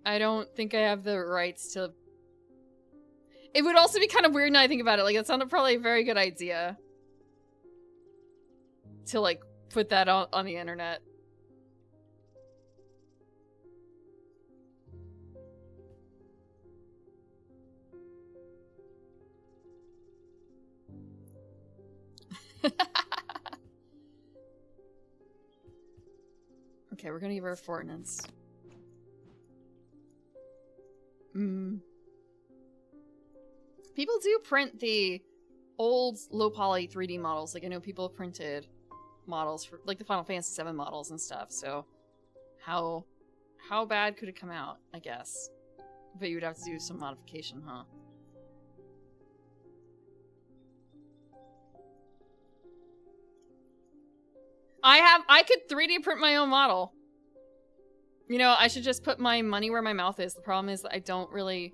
I don't think I have the rights to... It would also be kind of weird now I think about it. Like, it's not probably a very good idea to, like, put that on the internet. Okay, we're gonna give her a Fortnance. People do print the old low poly 3D models. Like, I know people have printed models for, like, the Final Fantasy VII models and stuff, so how bad could it come out, I guess? But you would have to do some modification, huh? I could 3D print my own model. You know, I should just put my money where my mouth is. The problem is that I don't really...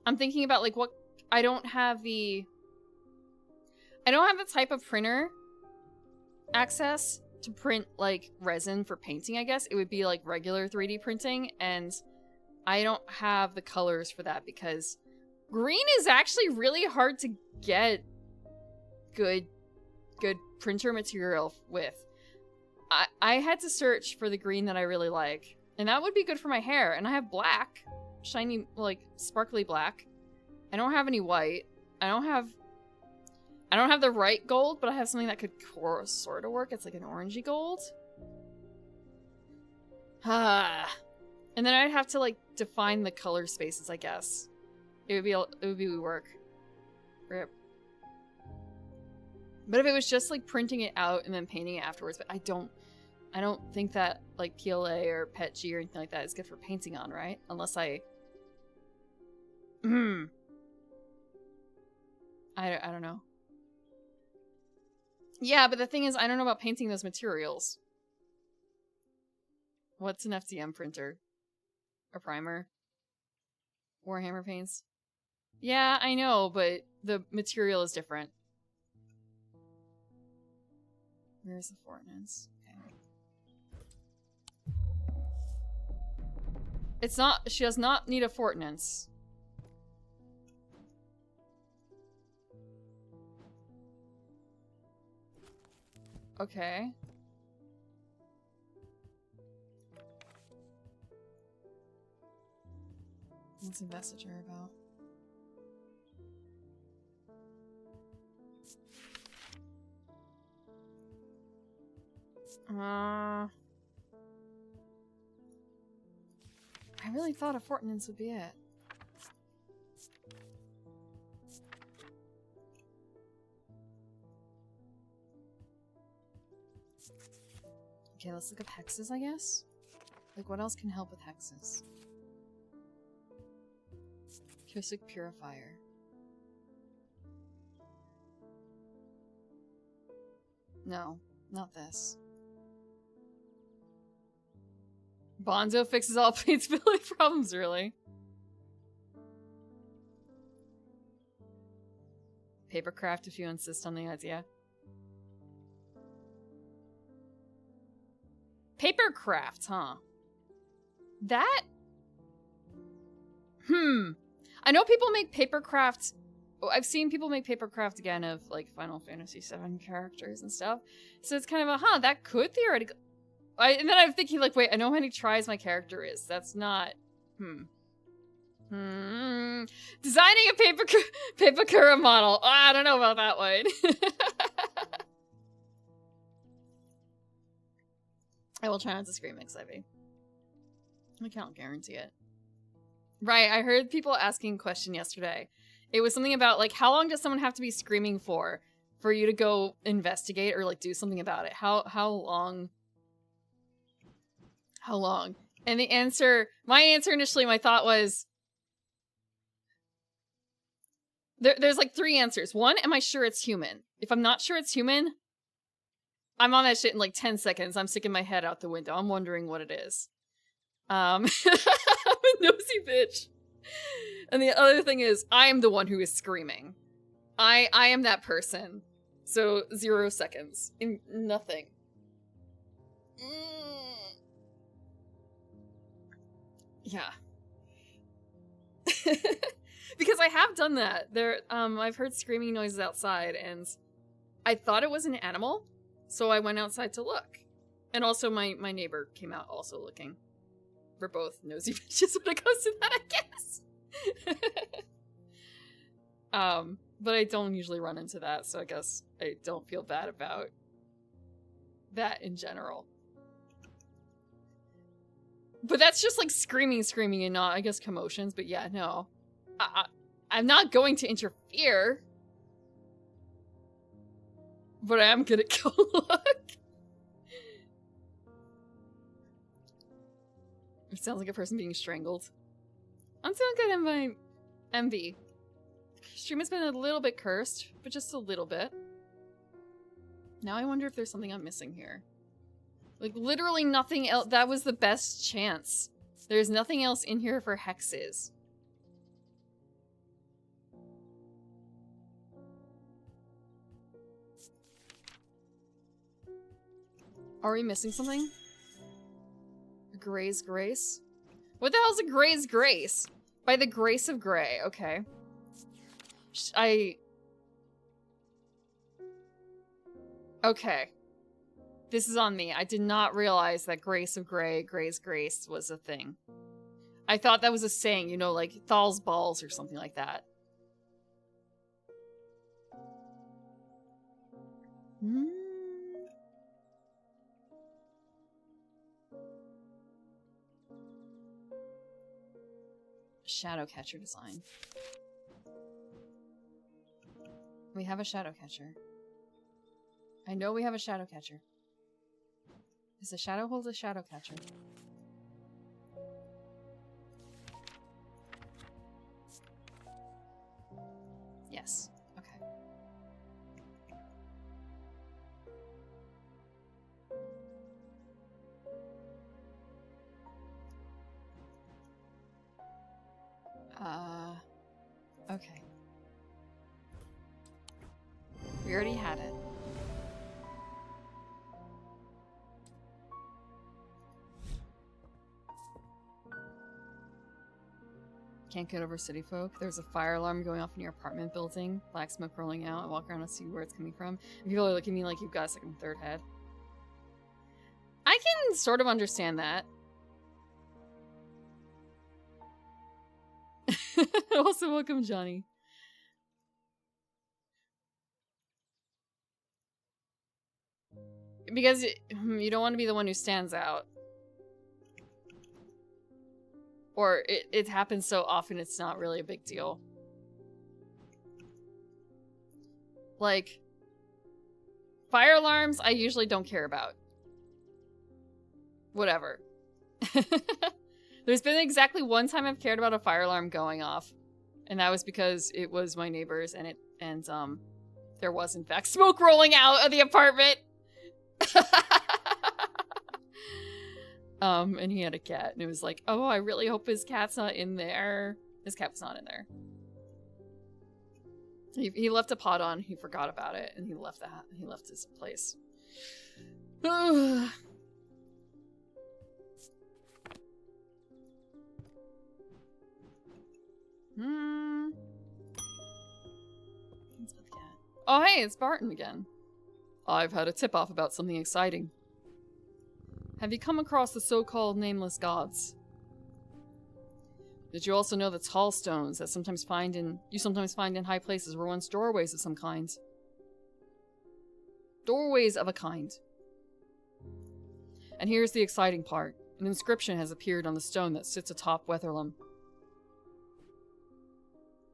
I'm thinking about, like, what... I don't have the type of printer access to print, like, resin for painting, I guess. It would be, like, regular 3D printing, and I don't have the colors for that because green is actually really hard to get good printer material with. I had to search for the green that I really like, and that would be good for my hair, and I have black. Shiny, like, sparkly black. I don't have any white. I don't have the right gold, but I have something that could sort of work. It's like an orangey gold. And then I'd have to, like, define the color spaces, I guess. It would be work. Rip. But if it was just, like, printing it out and then painting it afterwards, but I don't think that, like, PLA or PETG or anything like that is good for painting on, right? Unless I... I don't know. Yeah, but the thing is, I don't know about painting those materials. What's an FDM printer? A primer? Warhammer paints? Yeah, I know, but the material is different. Where's the Fortnance? Okay. It's not... She does not need a Fortnance. Okay. What's the message her about? I really thought a Fortnance would be it. Okay, let's look up hexes, I guess? Like, what else can help with hexes? Acoustic purifier. No, not this. Bonzo fixes all paintability problems, really? Papercraft if you insist on the idea. Papercraft, huh? That? I know people make papercraft. Oh, I've seen people make papercraft again of, like, Final Fantasy VII characters and stuff. So it's kind of a, that could theoretically... and then I'm thinking, like, wait, I know how many tries my character is. That's not... Designing a Papakura model. Oh, I don't know about that one. I will try not to scream XIV. I can't guarantee it. Right, I heard people asking a question yesterday. It was something about, like, how long does someone have to be screaming for for you to go investigate or like do something about it? How long? How long? And the answer, my answer initially, my thought was, there's like 3 answers. 1, am I sure it's human? If I'm not sure it's human, I'm on that shit in like 10 seconds. I'm sticking my head out the window. I'm wondering what it is. I'm a nosy bitch. And the other thing is, I'm the one who is screaming. I am that person. So 0 seconds. In nothing. Yeah. Because I have done that. I've heard screaming noises outside, and I thought it was an animal, so I went outside to look. And also my neighbor came out also looking. We're both nosy bitches when it comes to that, I guess. But I don't usually run into that, so I guess I don't feel bad about that in general. But that's just like screaming and not, I guess, commotions. But yeah, no. I'm not going to interfere. But I am gonna go look. It sounds like a person being strangled. I'm doing good in my MV. Stream has been a little bit cursed, but just a little bit. Now I wonder if there's something I'm missing here. Like, literally nothing else. That was the best chance. There's nothing else in here for hexes. Are we missing something? Gray's Grace? What the hell's a Gray's Grace? By the grace of Gray, okay. Okay. This is on me. I did not realize that Grace of Gray, Gray's Grace was a thing. I thought that was a saying, you know, like Thal's balls or something like that. Shadow catcher design. We have a shadow catcher. I know we have a shadow catcher. Is the shadow hold a shadow catcher? Yes. Okay. Okay. We already had it. Can't get over city folk. There's a fire alarm going off in your apartment building. Black smoke rolling out. I walk around and see where it's coming from. And people are looking at me like you've got a second and third head. I can sort of understand that. Also, welcome, Johnny. Because you don't want to be the one who stands out. Or it happens so often it's not really a big deal. Like, fire alarms I usually don't care about. Whatever. There's been exactly one time I've cared about a fire alarm going off. And that was because it was my neighbor's and there was in fact smoke rolling out of the apartment. And he had a cat, and it was like, oh, I really hope his cat's not in there. His cat was not in there. He left a pot on, he forgot about it, and he left his place. Oh, hey, it's Barton again. I've had a tip-off about something exciting. Have you come across the so-called nameless gods? Did you also know that tall stones that you sometimes find in high places were once doorways of some kind? Doorways of a kind. And here's the exciting part. An inscription has appeared on the stone that sits atop Weatherlam.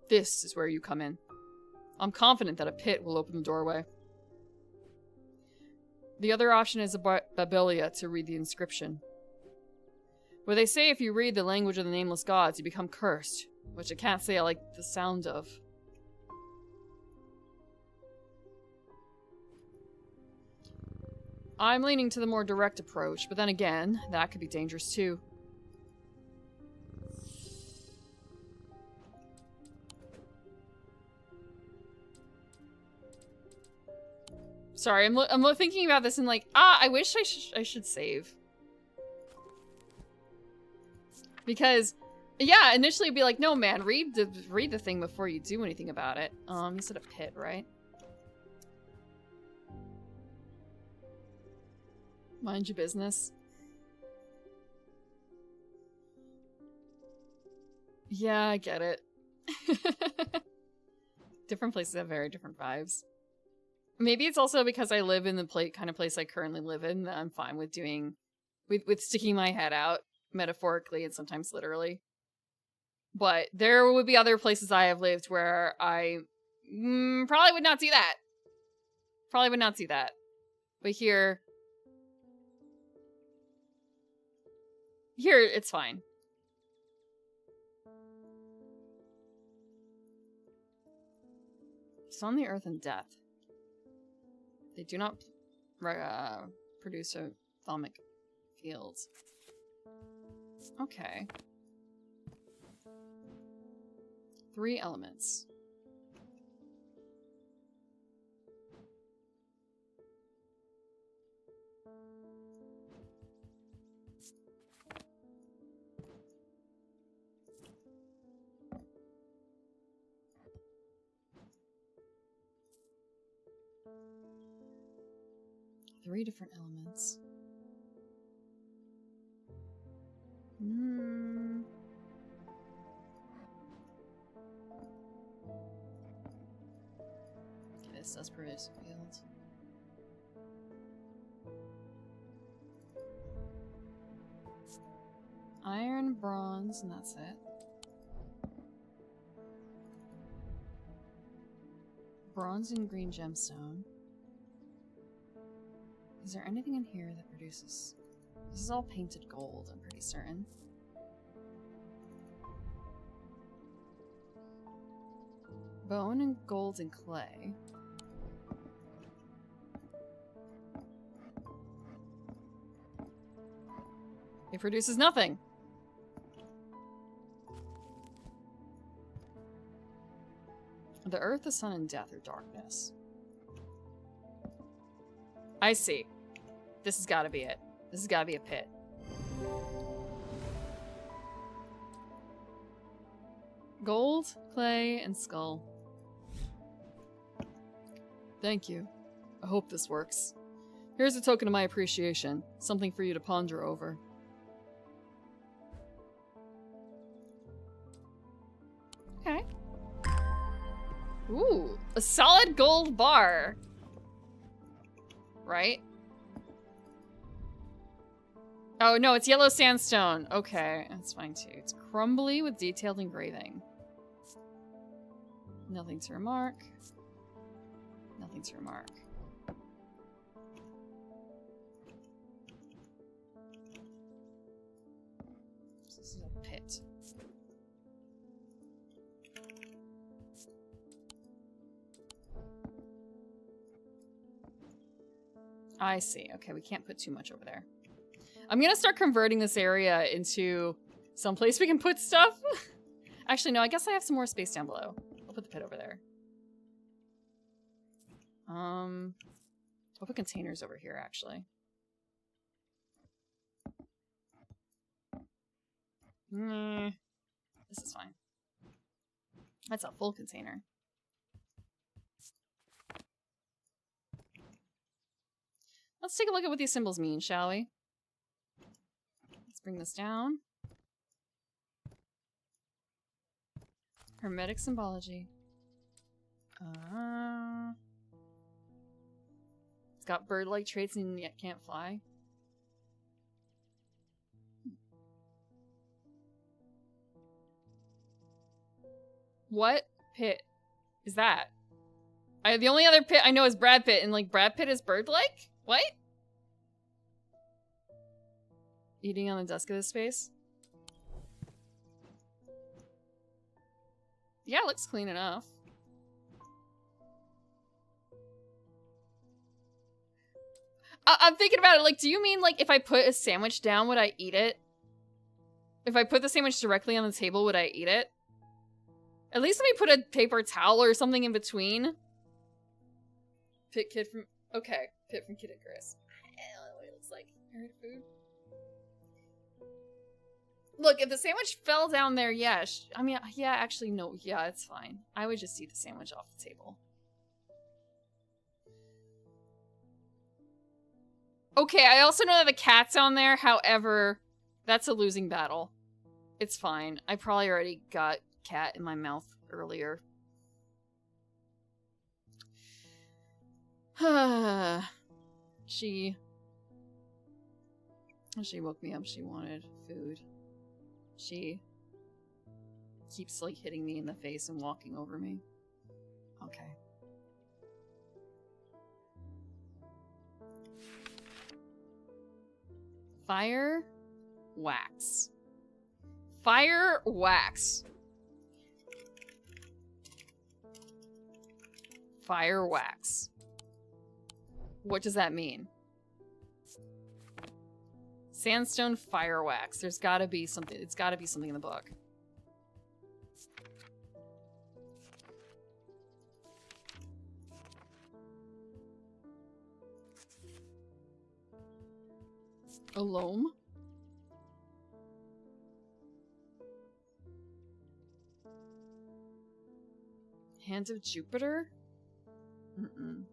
This is where you come in. I'm confident that a pit will open the doorway. The other option is a Babelia to read the inscription. Where they say if you read the language of the nameless gods, you become cursed, which I can't say I like the sound of. I'm leaning to the more direct approach, but then again, that could be dangerous too. Sorry, I'm thinking about this and like, I wish I should save. Because, yeah, initially it'd be like, no man, read the thing before you do anything about it. You said a pit, right? Mind your business. Yeah, I get it. Different places have very different vibes. Maybe it's also because I live in the kind of place I currently live in that I'm fine with doing, with sticking my head out, metaphorically and sometimes literally. But there would be other places I have lived where I probably would not do that. Probably would not do that. But here, it's fine. It's on the earth and death. They do not produce ophthalmic fields. Okay. 3 elements. Three different elements. Okay, this does produce a field. Iron, bronze, and that's it. Bronze and green gemstone. Is there anything in here that produces... This is all painted gold, I'm pretty certain. Bone and gold and clay. It produces nothing! The earth, the sun, and death are darkness. I see. This has got to be it. This has got to be a pit. Gold, clay, and skull. Thank you. I hope this works. Here's a token of my appreciation. Something for you to ponder over. Okay. Ooh, a solid gold bar. Right? Oh, no, it's yellow sandstone. Okay, that's fine too. It's crumbly with detailed engraving. Nothing to remark. Nothing to remark. This is a pit. I see. Okay, we can't put too much over there. I'm gonna start converting this area into some place we can put stuff. Actually, no, I guess I have some more space down below. I'll put the pit over there. I'll put containers over here, actually. This is fine. That's a full container. Let's take a look at what these symbols mean, shall we? Let's bring this down. Hermetic symbology. It's got bird-like traits and yet can't fly. What pit is that? The only other Pitt I know is Brad Pitt, and like Brad Pitt is bird-like? What? Eating on the desk of this space? Yeah, it looks clean enough. I'm thinking about it, like, do you mean, like, if I put a sandwich down, would I eat it? If I put the sandwich directly on the table, would I eat it? At least let me put a paper towel or something in between. Pit Kid from... Okay. Pit from Kid Icarus. I don't know what it looks like. I heard food. Look, if the sandwich fell down there, yeah. I mean, yeah, actually, no. Yeah, it's fine. I would just eat the sandwich off the table. Okay, I also know that the cat's on there. However, that's a losing battle. It's fine. I probably already got cat in my mouth earlier. She woke me up. She wanted food. She keeps, like, hitting me in the face and walking over me. Okay. Fire, wax. Fire, wax. Fire, wax. What does that mean? Sandstone, fire, wax. There's gotta be something. It's gotta be something in the book. A loam? Hand of Jupiter? Mm-mm.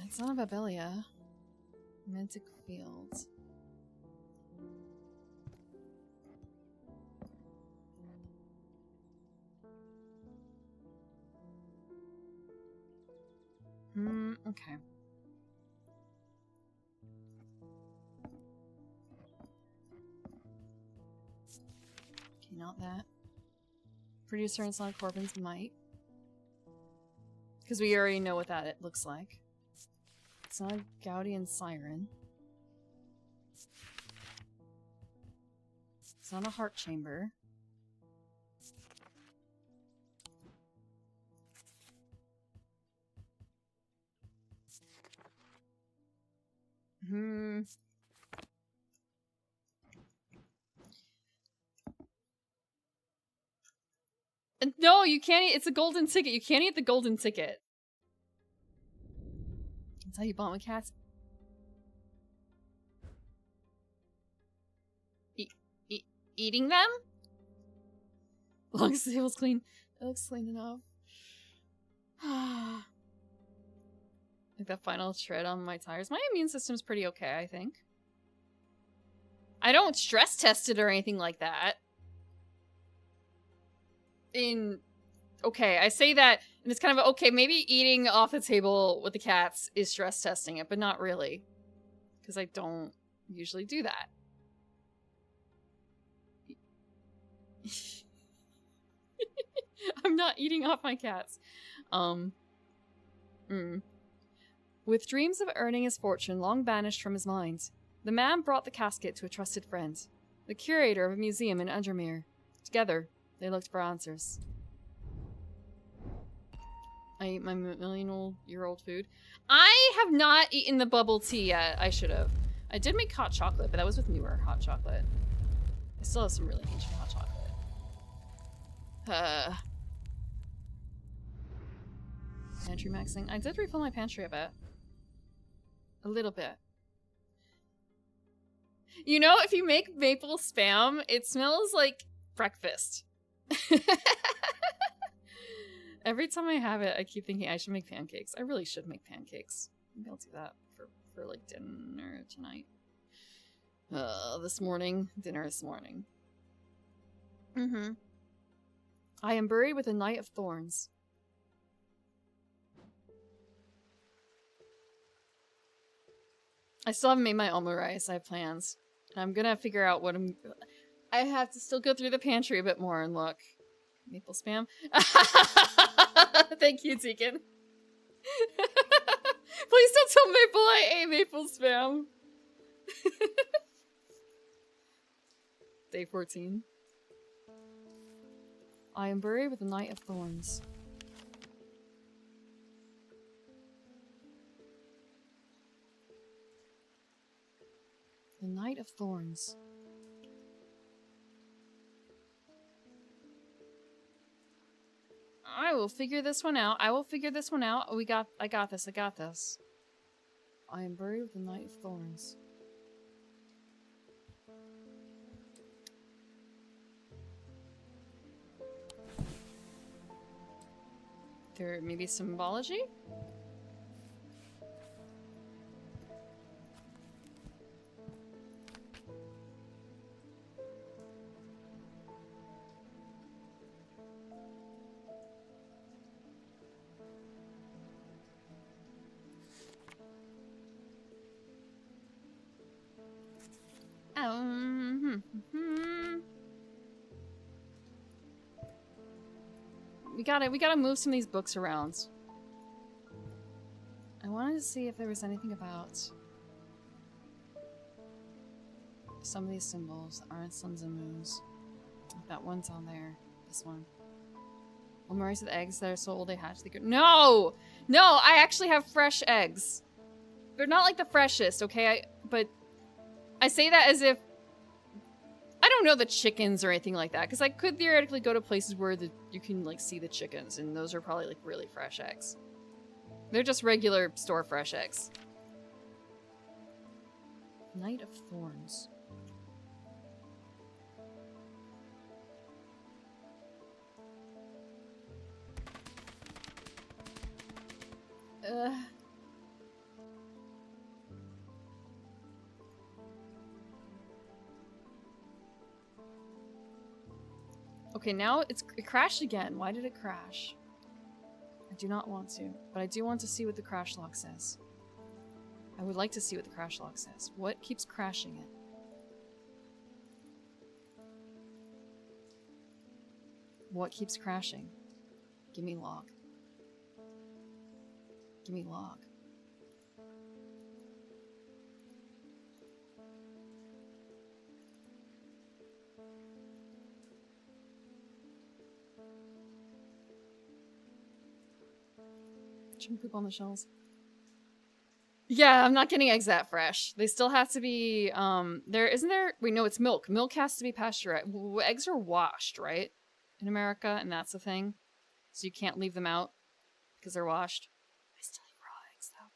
It's not a Babelia. Mantic Field. Okay. Okay, not that. Producer and Sonic Corbin's might. Because we already know what that it looks like. It's not a Gaudian Siren. It's not a heart chamber. No, you can't eat. It's a golden ticket. You can't eat the golden ticket. That's how you bond with cats. Eating them? As long as the table's clean. It looks clean enough. Like that final tread on my tires. My immune system's pretty okay, I think. I don't stress test it or anything like that. Okay, I say that, and it's kind of okay, maybe eating off the table with the cats is stress testing it, but not really. Because I don't usually do that. I'm not eating off my cats. With dreams of earning his fortune long banished from his mind, the man brought the casket to a trusted friend, the curator of a museum in Undermere. Together, they looked for answers. I ate my million-year-old food. I have not eaten the bubble tea yet. I should have. I did make hot chocolate, but that was with newer hot chocolate. I still have some really ancient hot chocolate. Pantry maxing. I did refill my pantry a bit. A little bit. You know, if you make maple spam, it smells like breakfast. Every time I have it, I keep thinking I should make pancakes. I really should make pancakes. Maybe I'll do that for like dinner tonight. Dinner this morning. I am buried with a knight of thorns. I still haven't made my omurice. I have plans. And I'm gonna figure out what I have to still go through the pantry a bit more and look. Maple spam? Thank you, Deacon. Please don't tell Maple I ate maple spam. Day 14. I am buried with the Knight of Thorns. The Knight of Thorns. I will figure this one out. I will figure this one out. I got this. I got this. I am buried with the Knight of Thorns. There may be symbology? We gotta move some of these books around. I wanted to see if there was anything about some of these symbols that aren't suns and moons. That one's on there. This one. Omurice with eggs that are so old they hatch. No! No! I actually have fresh eggs. They're not like the freshest, okay? But I say that as if I don't know the chickens or anything like that, because I could theoretically go to places where you can like see the chickens, and those are probably like really fresh eggs. They're just regular store fresh eggs. Knight of Thorns. Okay, now it crashed again. Why did it crash? I do not want to, but I do want to see what the crash log says. I would like to see what the crash log says. What keeps crashing it? What keeps crashing? Give me log. Give me log. Chicken poop on the shells. Yeah, I'm not getting eggs that fresh. They still have to be, wait, no, it's milk. Milk has to be pasteurized. Eggs are washed, right? In America, and that's the thing. So you can't leave them out because they're washed. I still eat raw eggs, though.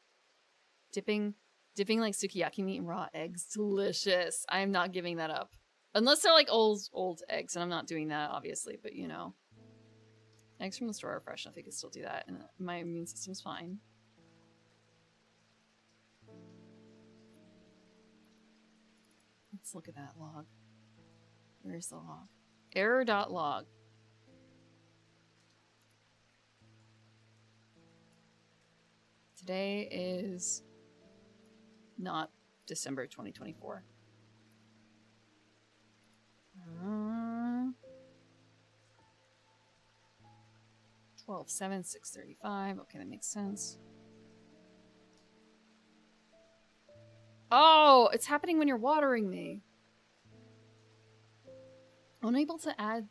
Dipping like sukiyaki meat in raw eggs. Delicious. I am not giving that up. Unless they're like old eggs, and I'm not doing that, obviously, but you know. Eggs from the store are fresh enough, I could still do that, and my immune system's fine. Let's look at that log. Where's the log? Error.log. Today is not December 2024. 12/7/6/35. Okay, that makes sense. Oh, it's happening when you're watering me. Unable to add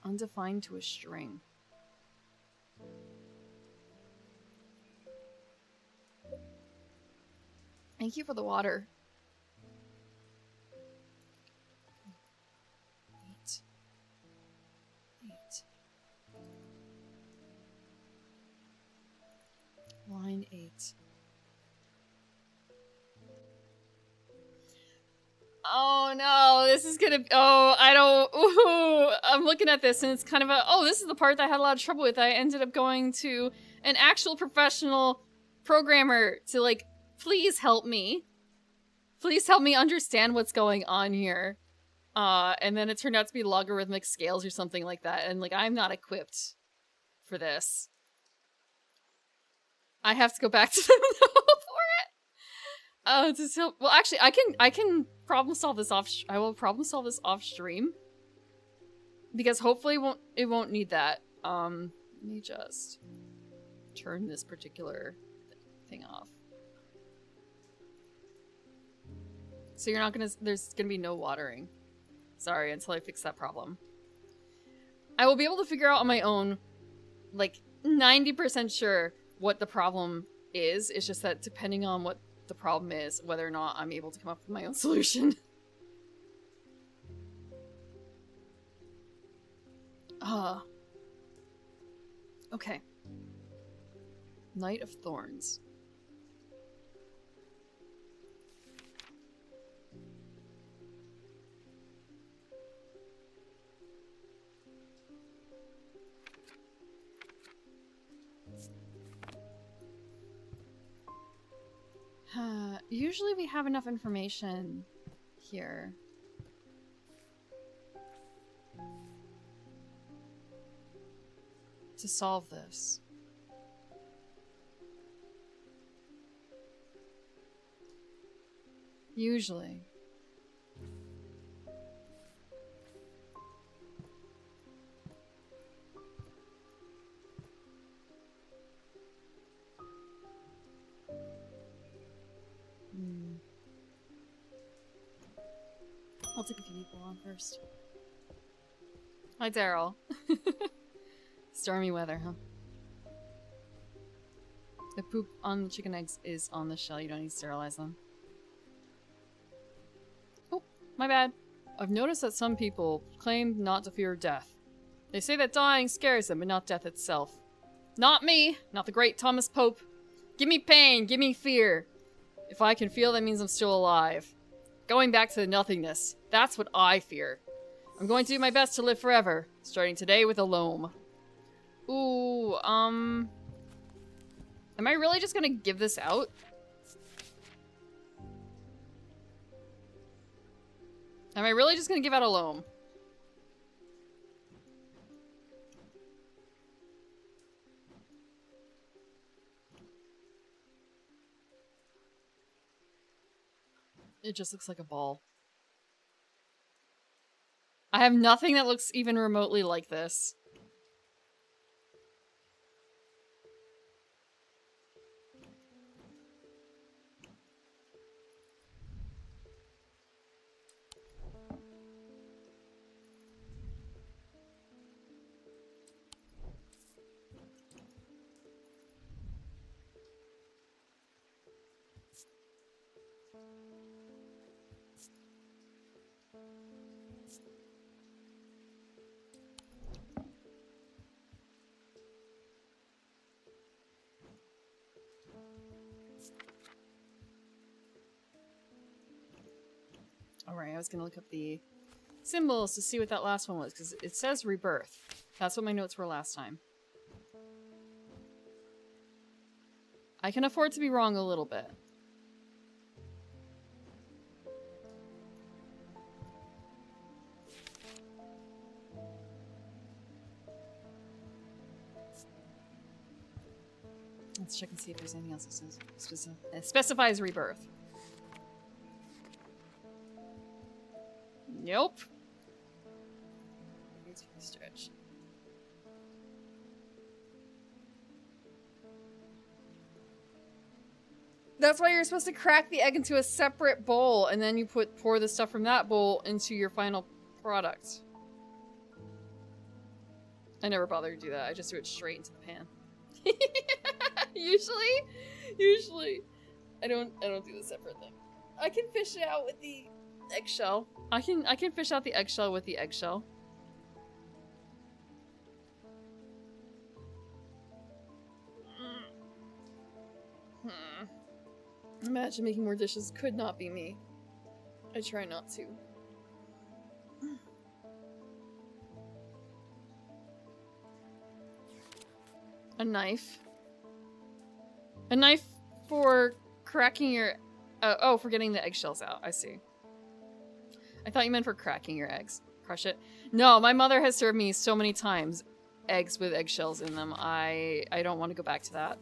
undefined to a string. Thank you for the water. 8. Line 8. Oh no, this is gonna, I'm looking at this and it's kind of this is the part that I had a lot of trouble with. I ended up going to an actual professional programmer to like, please help me. Please help me understand what's going on here. And then it turned out to be logarithmic scales or something like that. And like, I'm not equipped for this. I have to go back to them for it. Well, actually, I can problem solve this off. I will problem solve this off stream because hopefully it won't need that. Let me just turn this particular thing off. So you're not gonna. There's gonna be no watering. Sorry, until I fix that problem. I will be able to figure out on my own, like 90% sure what the problem is. It's just that depending on what the problem is, whether or not I'm able to come up with my own solution. Okay. Knight of Thorns. Usually we have enough information here. To solve this. Usually. I'll take a few people on first. Hi, Daryl. Stormy weather, huh? The poop on the chicken eggs is on the shell. You don't need to sterilize them. Oh, my bad. I've noticed that some people claim not to fear death. They say that dying scares them, but not death itself. Not me! Not the great Thomas Pope. Give me pain, give me fear. If I can feel, that means I'm still alive. Going back to the nothingness. That's what I fear. I'm going to do my best to live forever, starting today with a loam. Ooh, am I really just gonna give this out? Am I really just gonna give out a loam? It just looks like a ball. I have nothing that looks even remotely like this. Alright, I was gonna look up the symbols to see what that last one was, because it says rebirth. That's what my notes were last time. I can afford to be wrong a little bit. Let's check and see if there's anything else that says specifies rebirth. Nope. Stretch. That's why you're supposed to crack the egg into a separate bowl, and then you pour the stuff from that bowl into your final product. I never bother to do that. I just do it straight into the pan. Usually, I don't do the separate thing. I can fish it out with the eggshell. I can fish out the eggshell with the eggshell. Imagine making more dishes could not be me. I try not to. A knife. A knife for cracking your... oh, for getting the eggshells out. I see. I thought you meant for cracking your eggs. Crush it. No, my mother has served me so many times eggs with eggshells in them. I don't want to go back to that.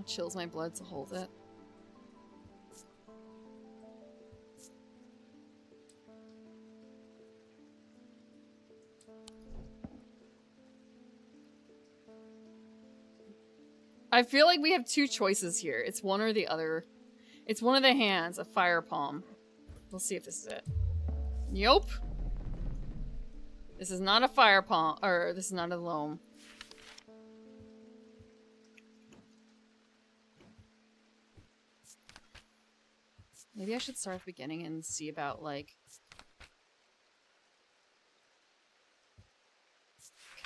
chills my blood to hold it. I feel like we have two choices here. It's one or the other. It's one of the hands, a fire palm. We'll see if this is it. Nope. This is not a fire palm, or this is not a loam. Maybe I should start at the beginning and see about, like...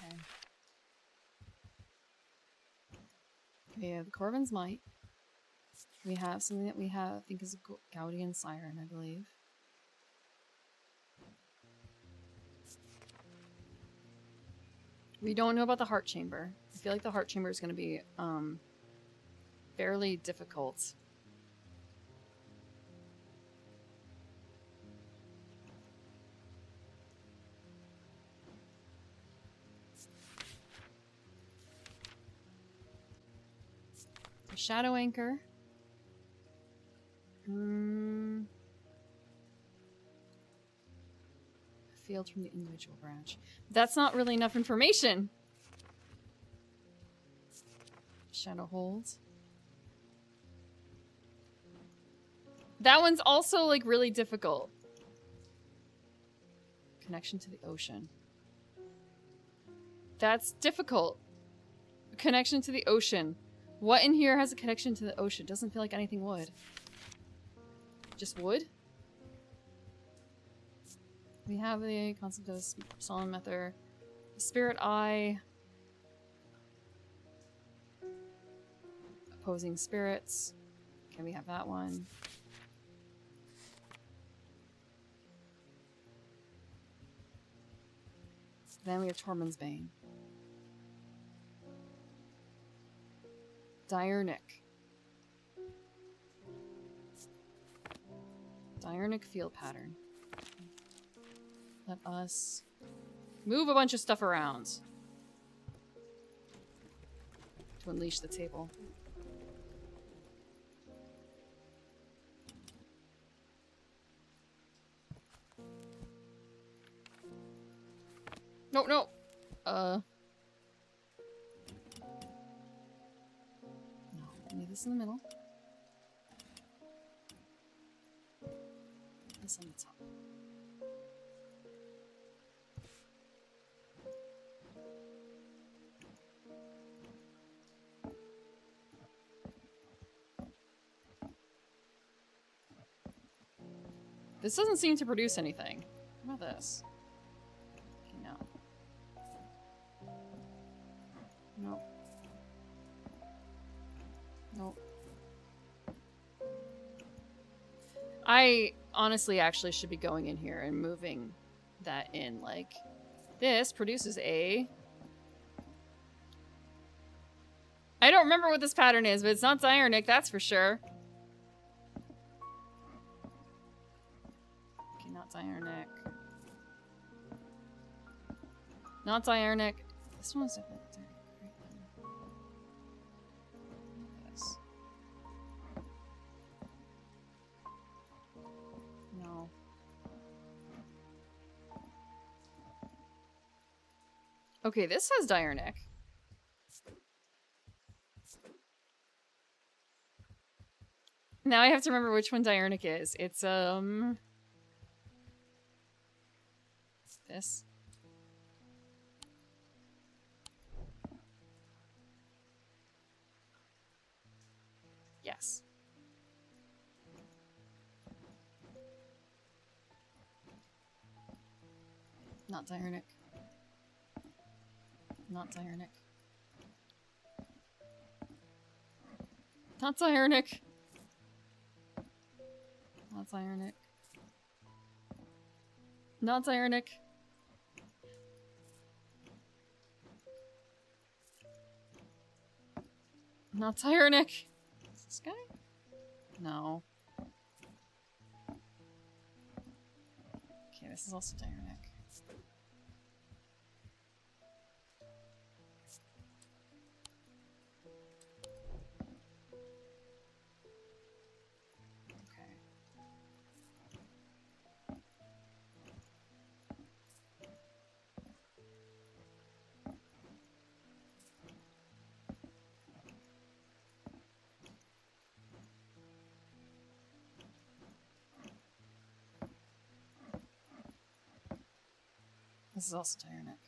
Okay. We have the Corvin's Might. We have something that we have, I think is a Gaudian Siren, I believe. We don't know about the Heart Chamber. I feel like the Heart Chamber is going to be fairly difficult. A Shadow Anchor. Field from the individual branch. That's not really enough information. Shadow Holds. That one's also like really difficult. Connection to the ocean. That's difficult. Connection to the ocean. What in here has a connection to the ocean? Doesn't feel like anything would. Just wood? We have the concept of Solemn Ether. Spirit Eye. Opposing Spirits. Okay, we have that one. Then we have Tormund's Bane. Diurnic. Diurnic Field Pattern. Let us move a bunch of stuff around to unleash the table. No, no. No, leave this in the middle. This on the top. This doesn't seem to produce anything. What about this? Okay, no. Nope. Nope. I honestly actually should be going in here and moving that in. Like, this produces a... I don't remember what this pattern is, but it's not Diurnic, that's for sure. Okay, not Diurnic. Not Diurnic. This one's definitely Diurnic. Yes. No. Okay, this has Diurnic. Now I have to remember which one Diurnic is. It's, this. Yes. Not Diurnic. Not Diurnic. Not Diurnic. Not Diurnic. Not Diurnic. Not Diurnic. Is this guy? No. Okay, this is also Diurnic. This is also Tyrannic.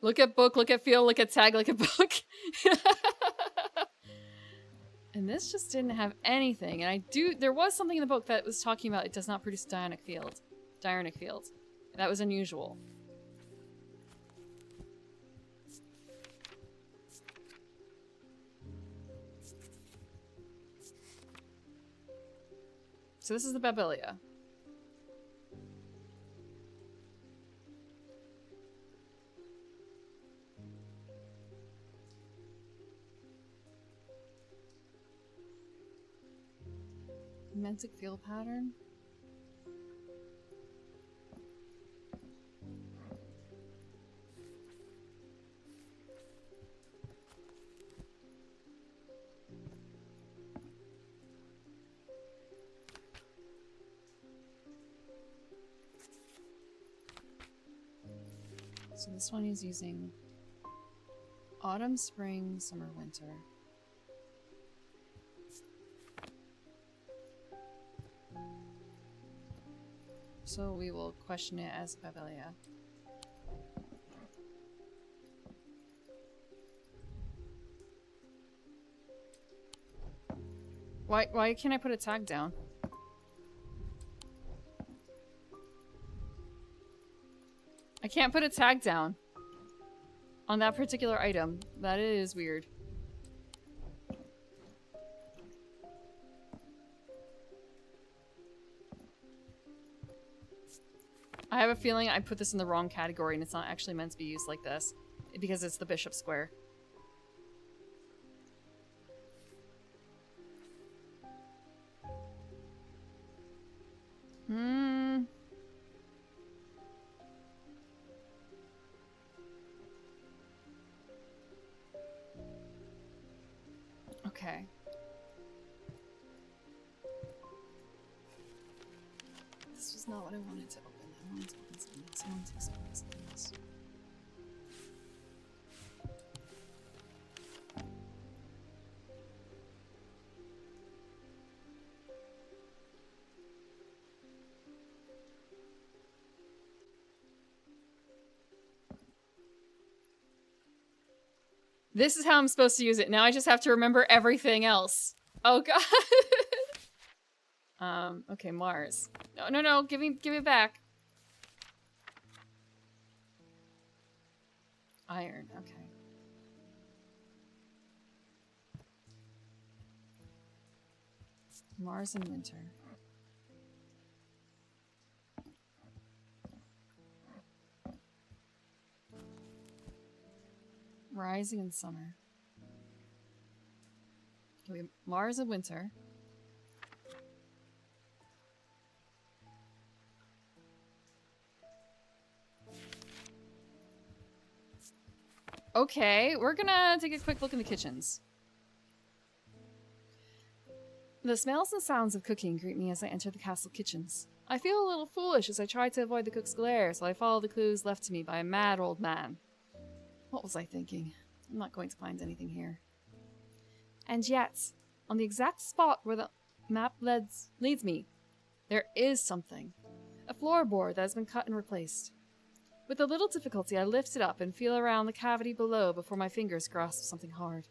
Look at book, look at feel, look at tag, look at book. And this just didn't have anything. And there was something in the book that was talking about it does not produce Dionic field. Diurnic field. That was unusual. So this is the Babelia. Romantic field pattern. So this one is using autumn, spring, summer, winter. So we will question it as Babelia. Why can't I put a tag down? I can't put a tag down on that particular item. That is weird. I have a feeling I put this in the wrong category and it's not actually meant to be used like this because it's the bishop square. Okay. This was not what I wanted to open. I wanted to open something else. I wanted to explore something else. This is how I'm supposed to use it. Now I just have to remember everything else. Oh god. Okay, Mars. No, give it back. Iron, okay. Mars in winter. Rising in summer. Okay, Mars in winter. Okay, we're gonna take a quick look in the kitchens. The smells and sounds of cooking greet me as I enter the castle kitchens. I feel a little foolish as I try to avoid the cook's glare, so I follow the clues left to me by a mad old man. What was I thinking? I'm not going to find anything here. And yet, on the exact spot where the map leads me, there is something. A floorboard that has been cut and replaced. With a little difficulty, I lift it up and feel around the cavity below before my fingers grasp something hard.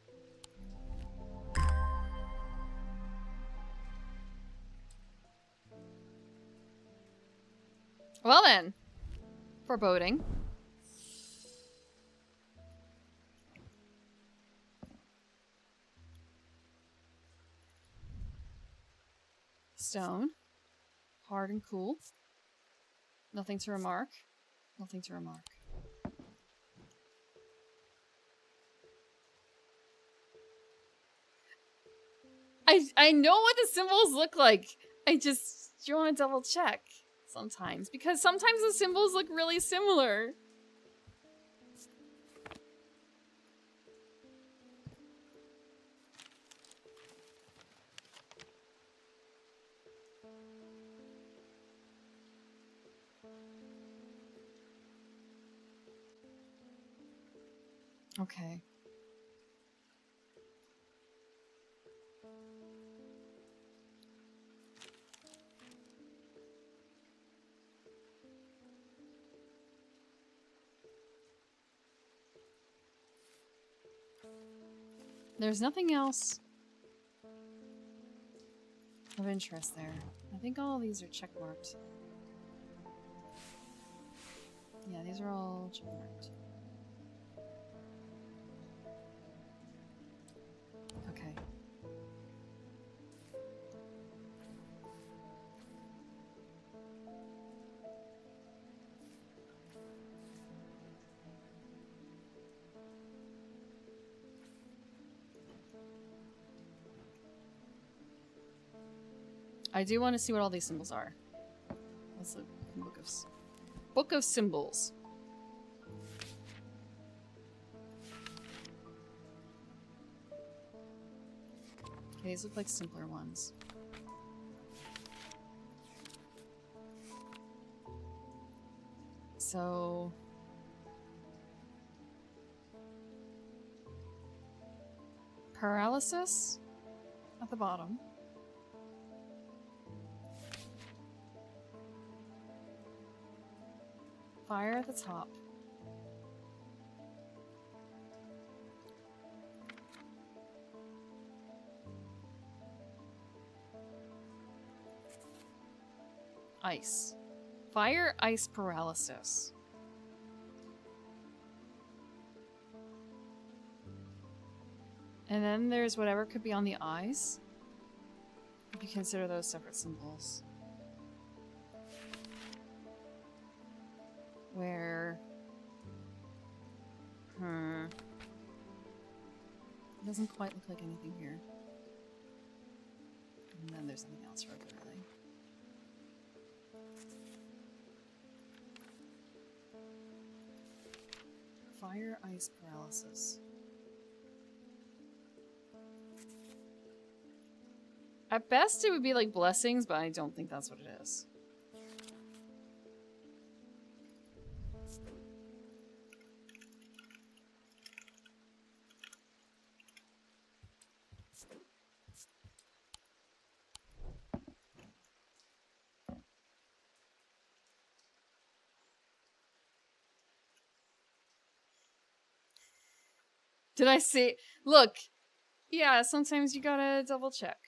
Well then, foreboding. Stone. Hard and cool. Nothing to remark. Nothing to remark. I know what the symbols look like. I just want to double check sometimes. Because sometimes the symbols look really similar. Okay. There's nothing else of interest there. I think all of these are checkmarked. Yeah, these are all checkmarked. Okay. I do want to see what all these symbols are. Let's look in Book of Symbols. Okay, these look like simpler ones. So paralysis at the bottom. Fire at the top. Ice. Fire, ice, paralysis. And then there's whatever could be on the eyes. If you consider those separate symbols. Where... It doesn't quite look like anything here. And then there's something else regularly. Fire, ice, paralysis. At best, it would be like blessings, but I don't think that's what it is. Did I say... Look! Yeah, sometimes you gotta double check.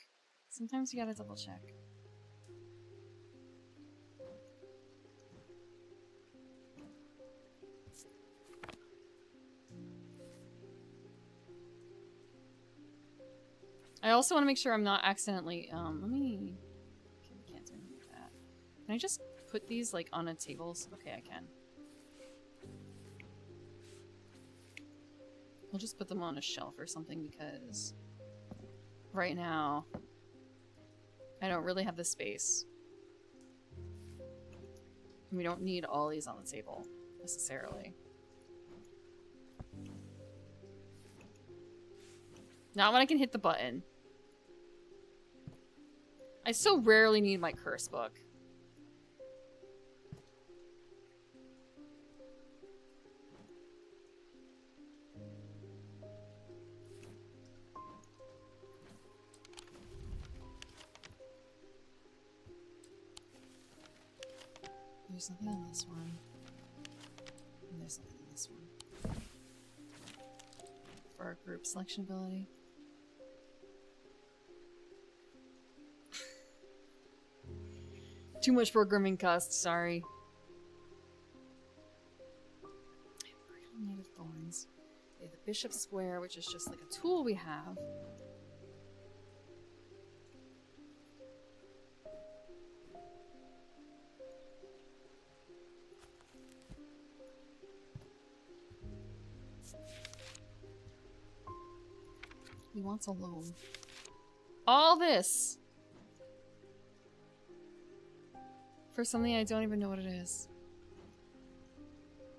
Sometimes you gotta double check. I also want to make sure I'm not accidentally... let me... Okay, we can't do anything with that. Can I just put these, like, on a table? Okay, I can. We'll just put them on a shelf or something because... right now... I don't really have the space. We don't need all these on the table, necessarily. Not when I can hit the button. I so rarely need my curse book. There's nothing on this one. And there's nothing on this one. For our group selection ability. Too much programming cost, sorry. Native Thorns. We have the Bishop Square, which is just like a tool we have. He wants a loan. All this! For something I don't even know what it is.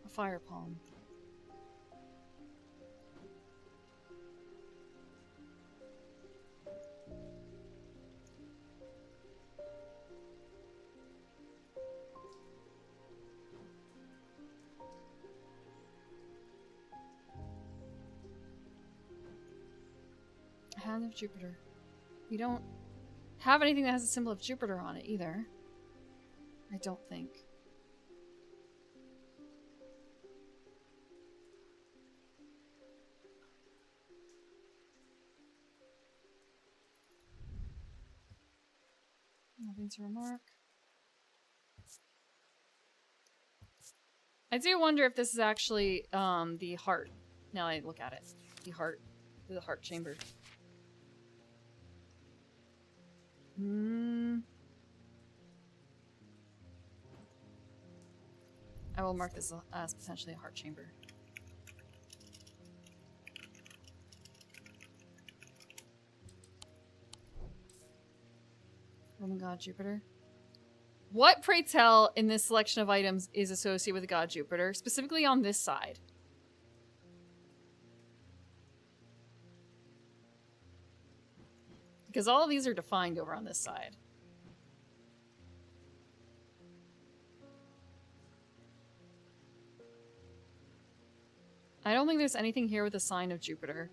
A fire palm. Hand of Jupiter. We don't have anything that has a symbol of Jupiter on it either. I don't think. Nothing to remark. I do wonder if this is actually the heart. Now I look at it. The heart chamber. I will mark this as potentially a heart chamber. Roman god Jupiter. What, pray tell, in this selection of items is associated with the god Jupiter, specifically on this side? Because all of these are defined over on this side. I don't think there's anything here with a sign of Jupiter.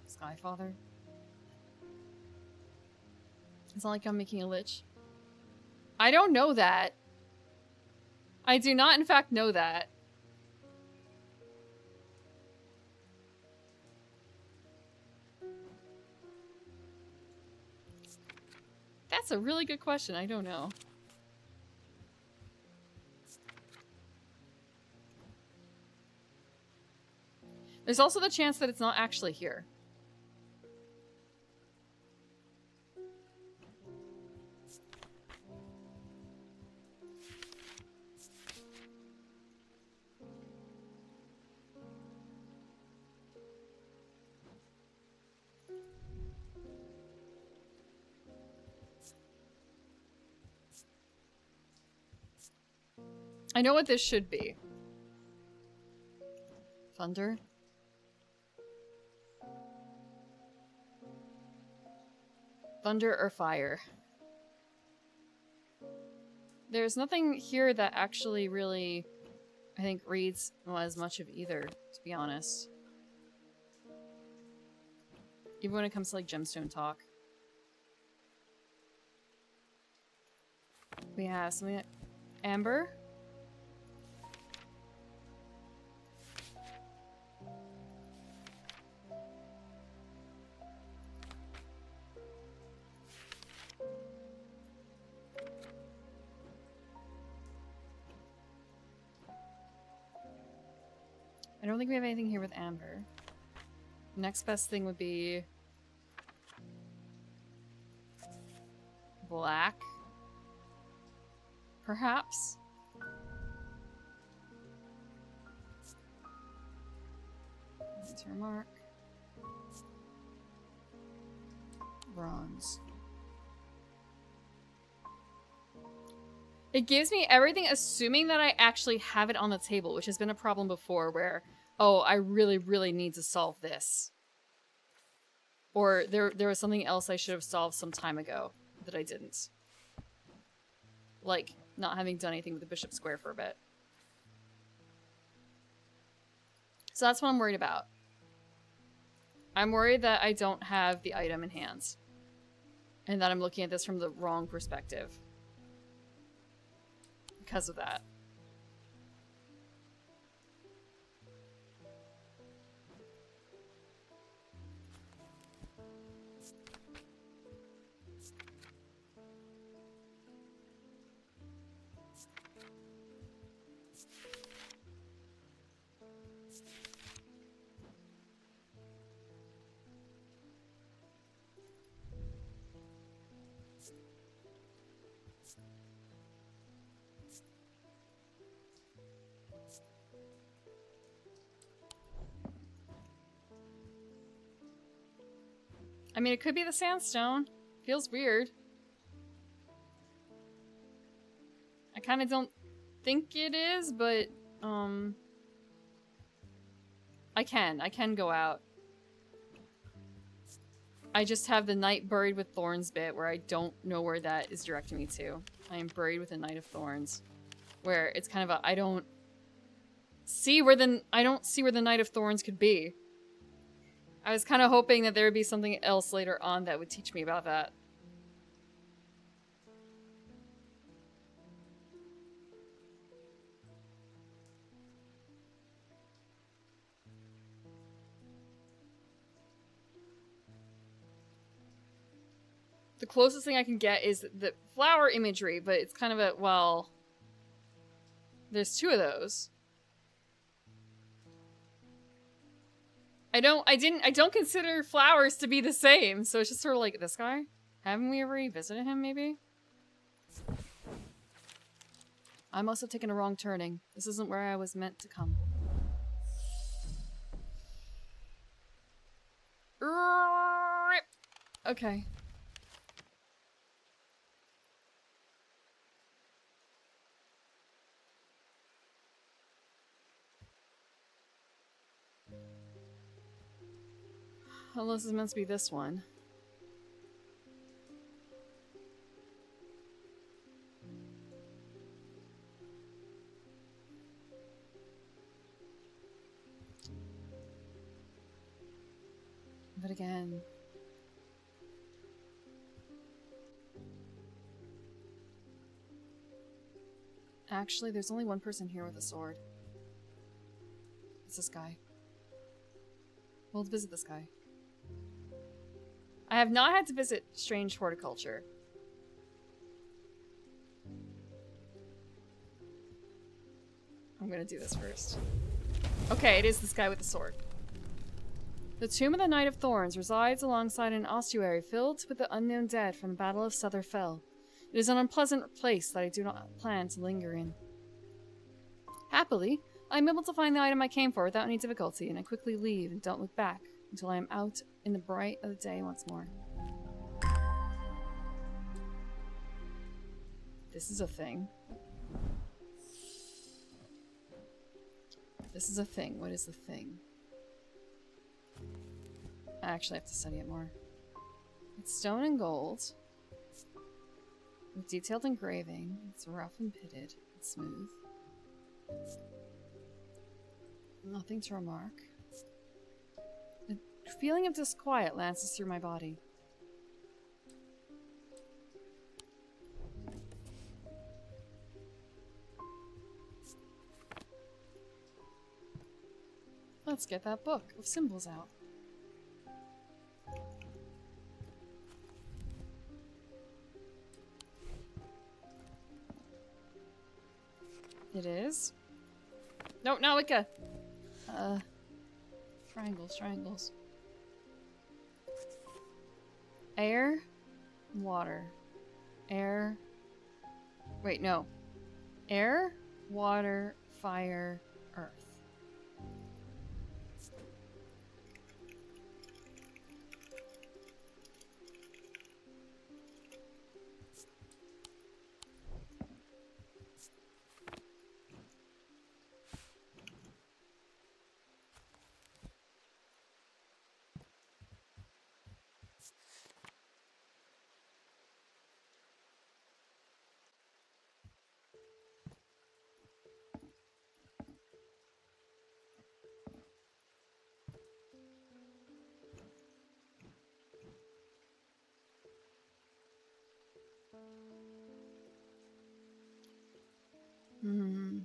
Skyfather. It's not like I'm making a lich. I don't know that. I do not, in fact, know that. That's a really good question. I don't know. There's also the chance that it's not actually here. I know what this should be. Thunder. Thunder or fire. There's nothing here that actually really, I think, reads as much of either, to be honest. Even when it comes to, like, gemstone talk. We have something like amber. I don't think we have anything here with amber. Next best thing would be black. Perhaps? Nothing to remark. Bronze. It gives me everything assuming that I actually have it on the table, which has been a problem before where, oh, I really, really need to solve this. Or there was something else I should have solved some time ago that I didn't. Like, not having done anything with the bishop square for a bit. So that's what I'm worried about. I'm worried that I don't have the item in hand. And that I'm looking at this from the wrong perspective. Because of that. I mean, it could be the sandstone. Feels weird. I kind of don't think it is, but, I can go out. I just have the Knight Buried with Thorns bit where I don't know where that is directing me to. I am buried with a Knight of Thorns. Where it's kind of a, I don't see where the Knight of Thorns could be. I was kind of hoping that there would be something else later on that would teach me about that. The closest thing I can get is the flower imagery, but it's kind of a, well, there's two of those. I don't consider flowers to be the same, so it's just sort of like this guy. Haven't we ever revisited him, maybe? I must have taken a wrong turning. This isn't where I was meant to come. Okay. Unless this is meant to be this one. But again... Actually, there's only one person here with a sword. It's this guy. We'll visit this guy. I have not had to visit strange horticulture. I'm gonna do this first. Okay, it is this guy with the sword. The tomb of the Knight of Thorns resides alongside an ossuary filled with the unknown dead from the Battle of Suther Fell. It is an unpleasant place that I do not plan to linger in. Happily, I am able to find the item I came for without any difficulty, and I quickly leave and don't look back until I am out in the bright of the day once more. This is a thing. This is a thing. What is the thing? I actually have to study it more. It's stone and gold. With detailed engraving. It's rough and pitted. It's smooth. Nothing to remark. A feeling of disquiet lances through my body. Let's get that book of symbols out. It is. No, no, Wicca. Triangles, triangles. Air, water, air. Wait, no. Air, water, fire, earth. Hmm.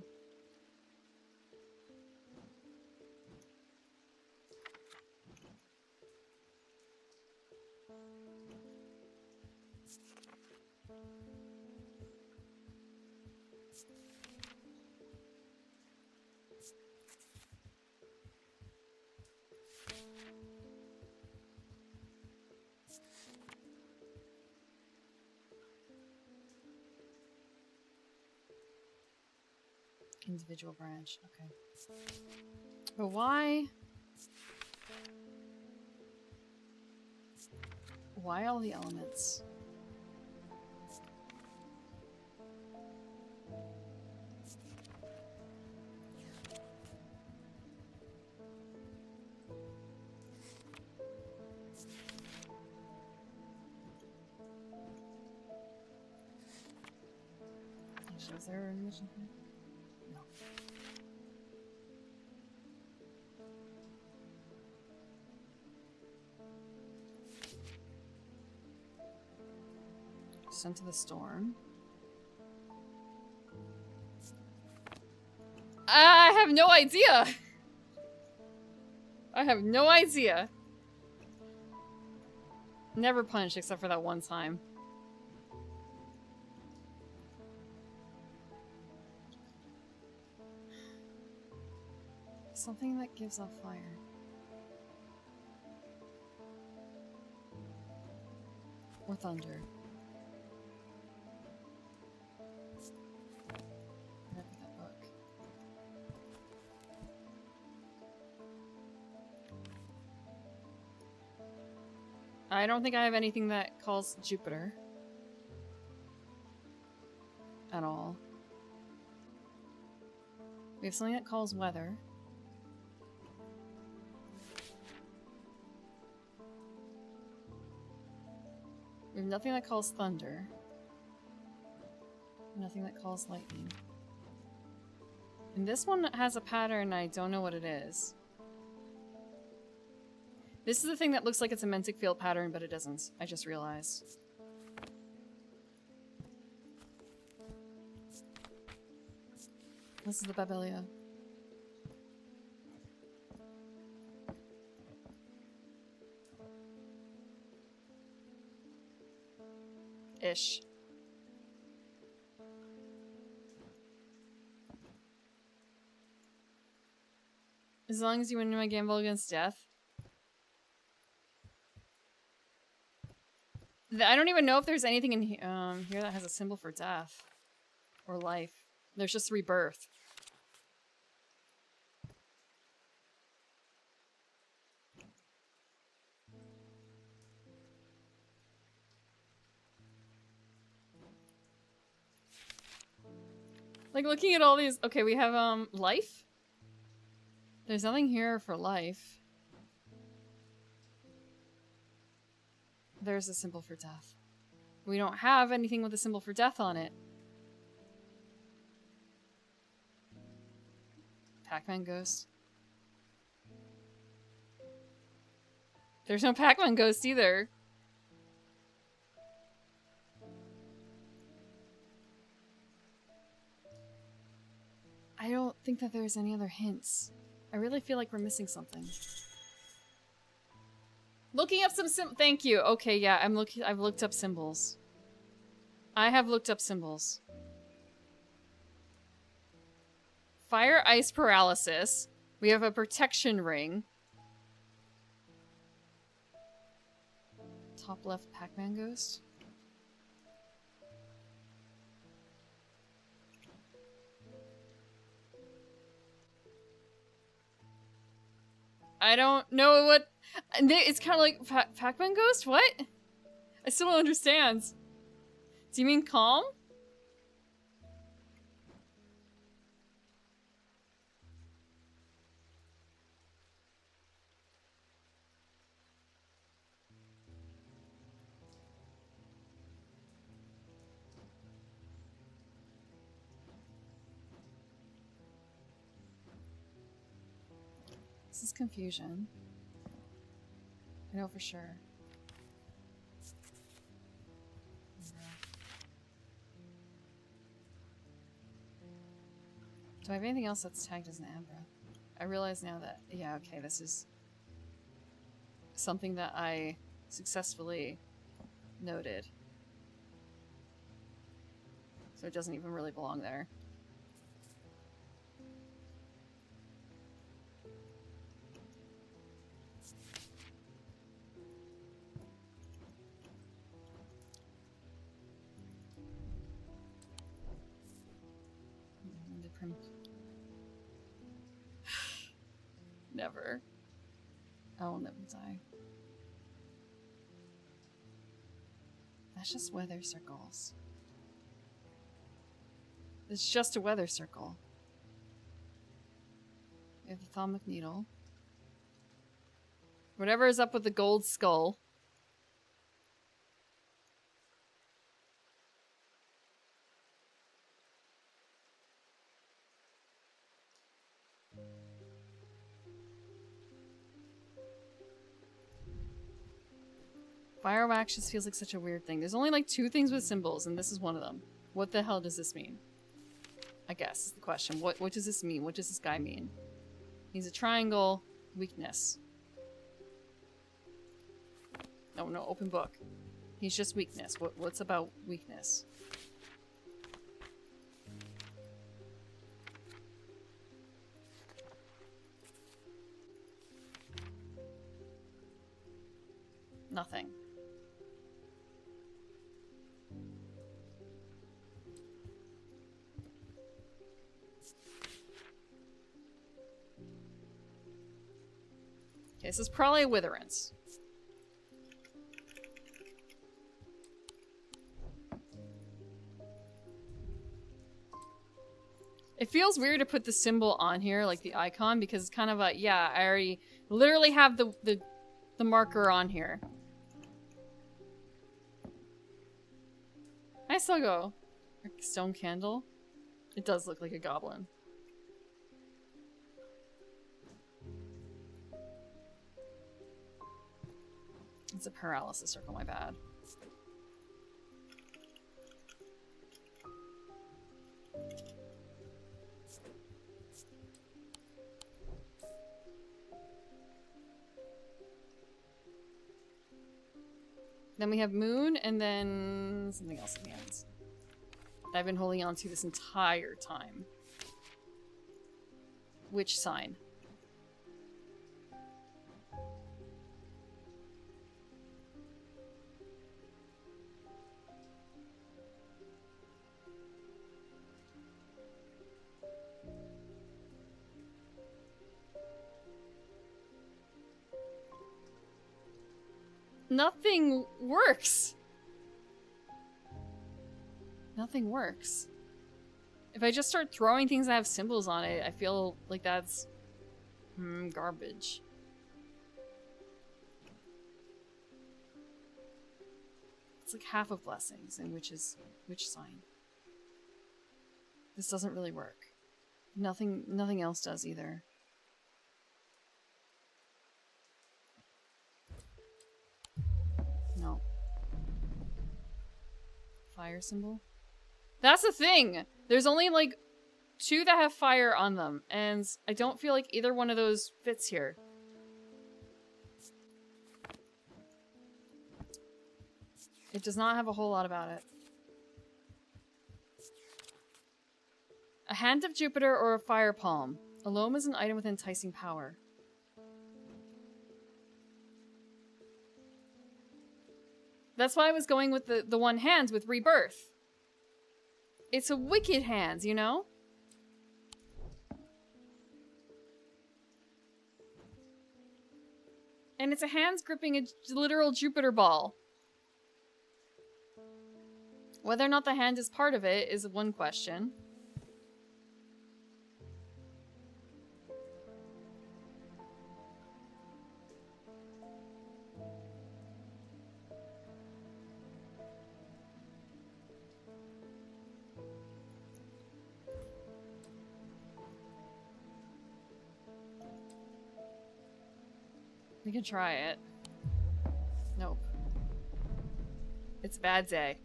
Individual branch, okay. But why? Why all the elements? Is there a mission here? No. Descent to the storm. I have no idea. I have no idea. Never punched except for that one time. Something that gives off fire. Or thunder. Read that book. I don't think I have anything that calls Jupiter. At all. We have something that calls weather. We have nothing that calls thunder. Nothing that calls lightning. And this one has a pattern, I don't know what it is. This is the thing that looks like it's a Mantic field pattern, but it isn't. I just realized. This is the Babelia. Ish. As long as you win my gamble against death. I don't even know if there's anything in here that has a symbol for death. Or life. There's just rebirth. Like, looking at all these... Okay, we have, life? There's nothing here for life. There's a symbol for death. We don't have anything with a symbol for death on it. Pac-Man Ghost. There's no Pac-Man Ghost either. I don't think that there's any other hints. I really feel like we're missing something. Looking up some thank you. Okay, yeah, I've looked up symbols. I have looked up symbols. Fire, ice, paralysis. We have a protection ring. Top left, Pac-Man Ghost. I don't know what... It's kind of like Pac-Man Ghost? What? I still don't understand. Do you mean calm? This is confusion. I know for sure. Do I have anything else that's tagged as an Ambra? I realize now that, yeah, okay, this is something that I successfully noted. So it doesn't even really belong there. Never. I will never die. That's just weather circles. It's just a weather circle. We have the Thaumic Needle. Whatever is up with the gold skull. Fire wax just feels like such a weird thing. There's only like 2 things with symbols, and this is one of them. What the hell does this mean? I guess is the question. What does this mean? What does this guy mean? He's a triangle. Weakness. Oh no, open book. He's just weakness. What's about weakness? Nothing. Okay, this is probably a witherance. It feels weird to put the symbol on here, like the icon, because it's kind of a, yeah, I already literally have the marker on here. I still go. Stone candle? It does look like a goblin. It's a paralysis circle, my bad. Then we have moon, and then something else in the ends. I've been holding on to this entire time. Which sign? Nothing works. Nothing works. If I just start throwing things that have symbols on it, I feel like that's garbage. It's like half of blessings, and which sign? This doesn't really work. Nothing else does either. No. Fire symbol? That's the thing! There's only like 2 that have fire on them, and I don't feel like either one of those fits here. It does not have a whole lot about it. A hand of Jupiter or a fire palm. A loam is an item with enticing power. That's why I was going with the one hand with rebirth. It's a wicked hand, you know? And it's a hand gripping a literal Jupiter ball. Whether or not the hand is part of it is one question. We can try it. Nope. It's a bad day.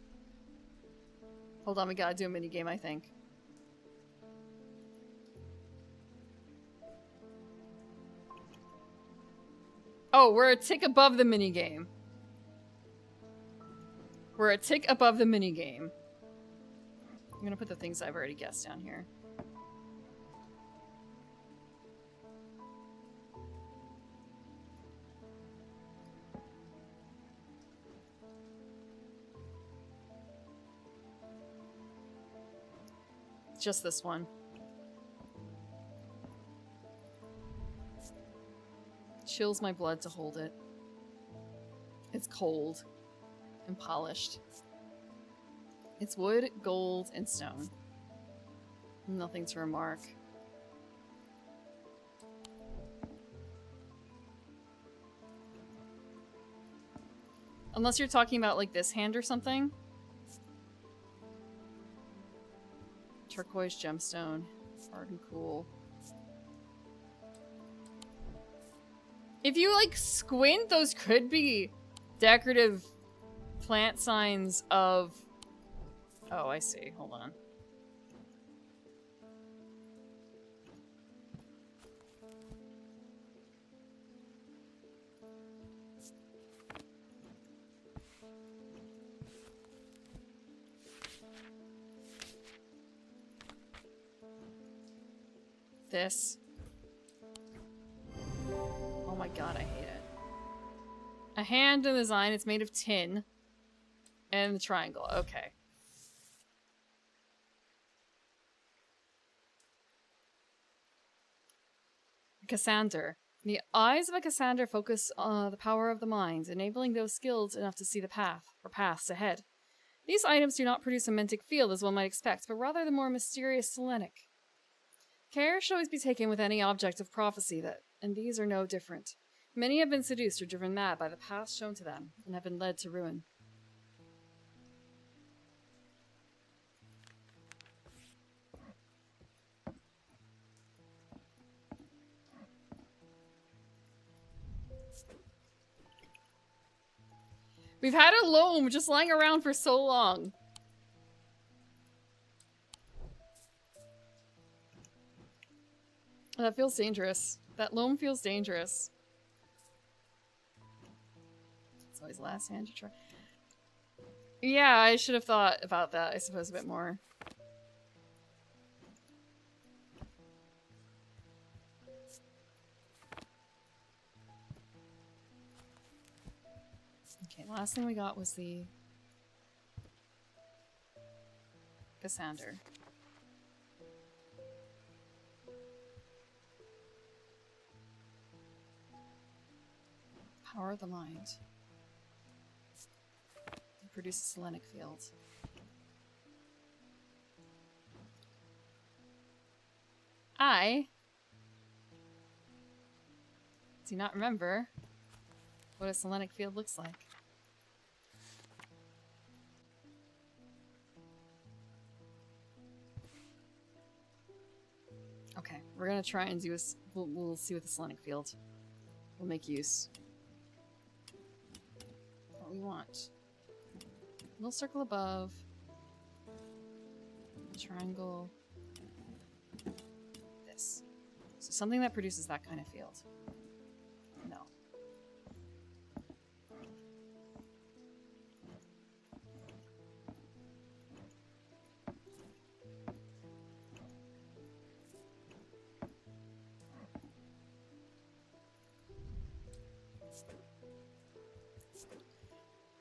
Hold on, we gotta do a minigame, I think. Oh, we're a tick above the minigame. We're a tick above the minigame. I'm gonna put the things I've already guessed down here. Just this one. Chills my blood to hold it. It's cold and polished. It's wood, gold, and stone. Nothing to remark. Unless you're talking about like this hand or something. Turquoise gemstone. Hard and cool. If you like squint, those could be decorative plant signs of... Oh, I see. Hold on. This. Oh my god, I hate it. A hand in the design, it's made of tin. And the triangle, okay. Cassander. The eyes of a Cassander focus on the power of the mind, enabling those skilled enough to see the path, or paths ahead. These items do not produce a mentic field as one might expect, but rather the more mysterious selenic. Care should always be taken with any object of prophecy and these are no different. Many have been seduced or driven mad by the path shown to them, and have been led to ruin. We've had a loam just lying around for so long. That feels dangerous. That loam feels dangerous. It's always the last hand to try. Yeah, I should have thought about that, I suppose, a bit more. Okay, last thing we got was the Cassander. Power of the mind. It produces selenic field. I do not remember what a selenic field looks like. Okay, we're gonna try and do a... We'll see what the selenic field will make use. What we want. Little circle above. Triangle. This. So something that produces that kind of field. No.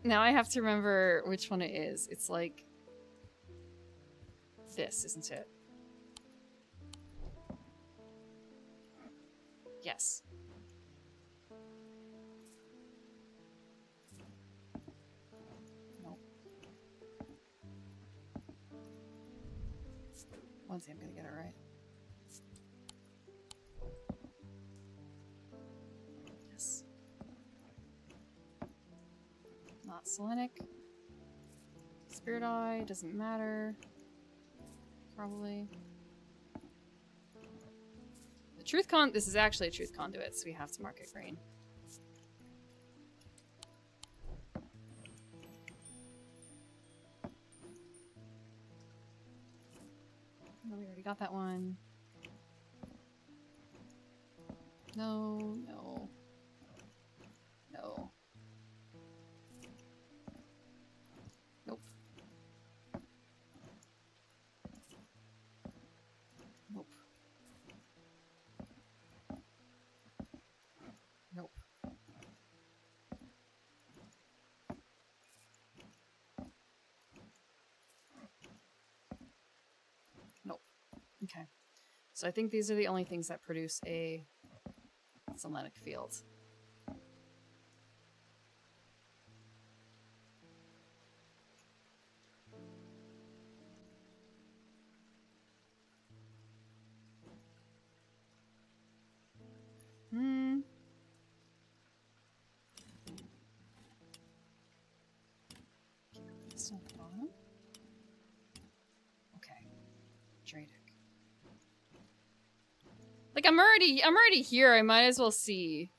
Now I have to remember which one it is. It's like this, isn't it? Yes. Nope. One day I'm gonna get it right. Yes. Not Selenic. Spirit Eye, doesn't matter. Probably. The Truth this is actually a Truth Conduit, so we have to mark it green. No, we already got that one. No, no. No. Nope. Nope. Nope. Nope. Okay. So I think these are the only things that produce a Selenic field. This on the bottom. Okay. Dradic. Like I'm already here. I might as well see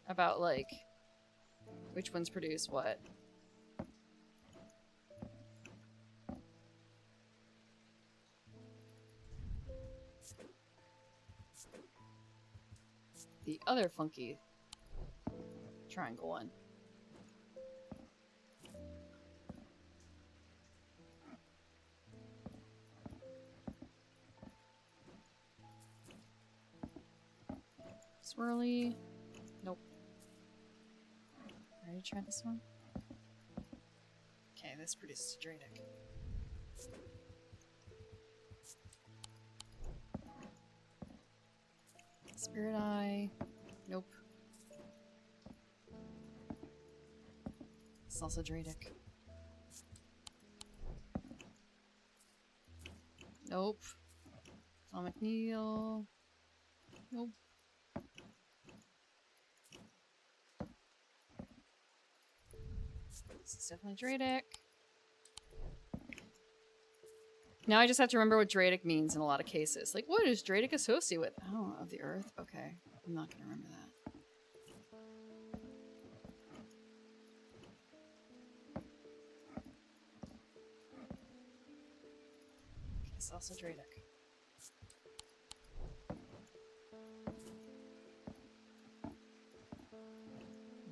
about like Which ones produce what? The other funky triangle one. Swirly. Nope. Ready to try this one? Okay, this produces Dradic. Spirit Eye. Nope. It's also Dradic. Nope. Atomic Needle. Nope. This is definitely Dradic. Now I just have to remember what Dradic means in a lot of cases. Like, what is Dradic associated with? Oh, of the earth? Okay. I'm not going to remember that. Okay, it's also Dradic.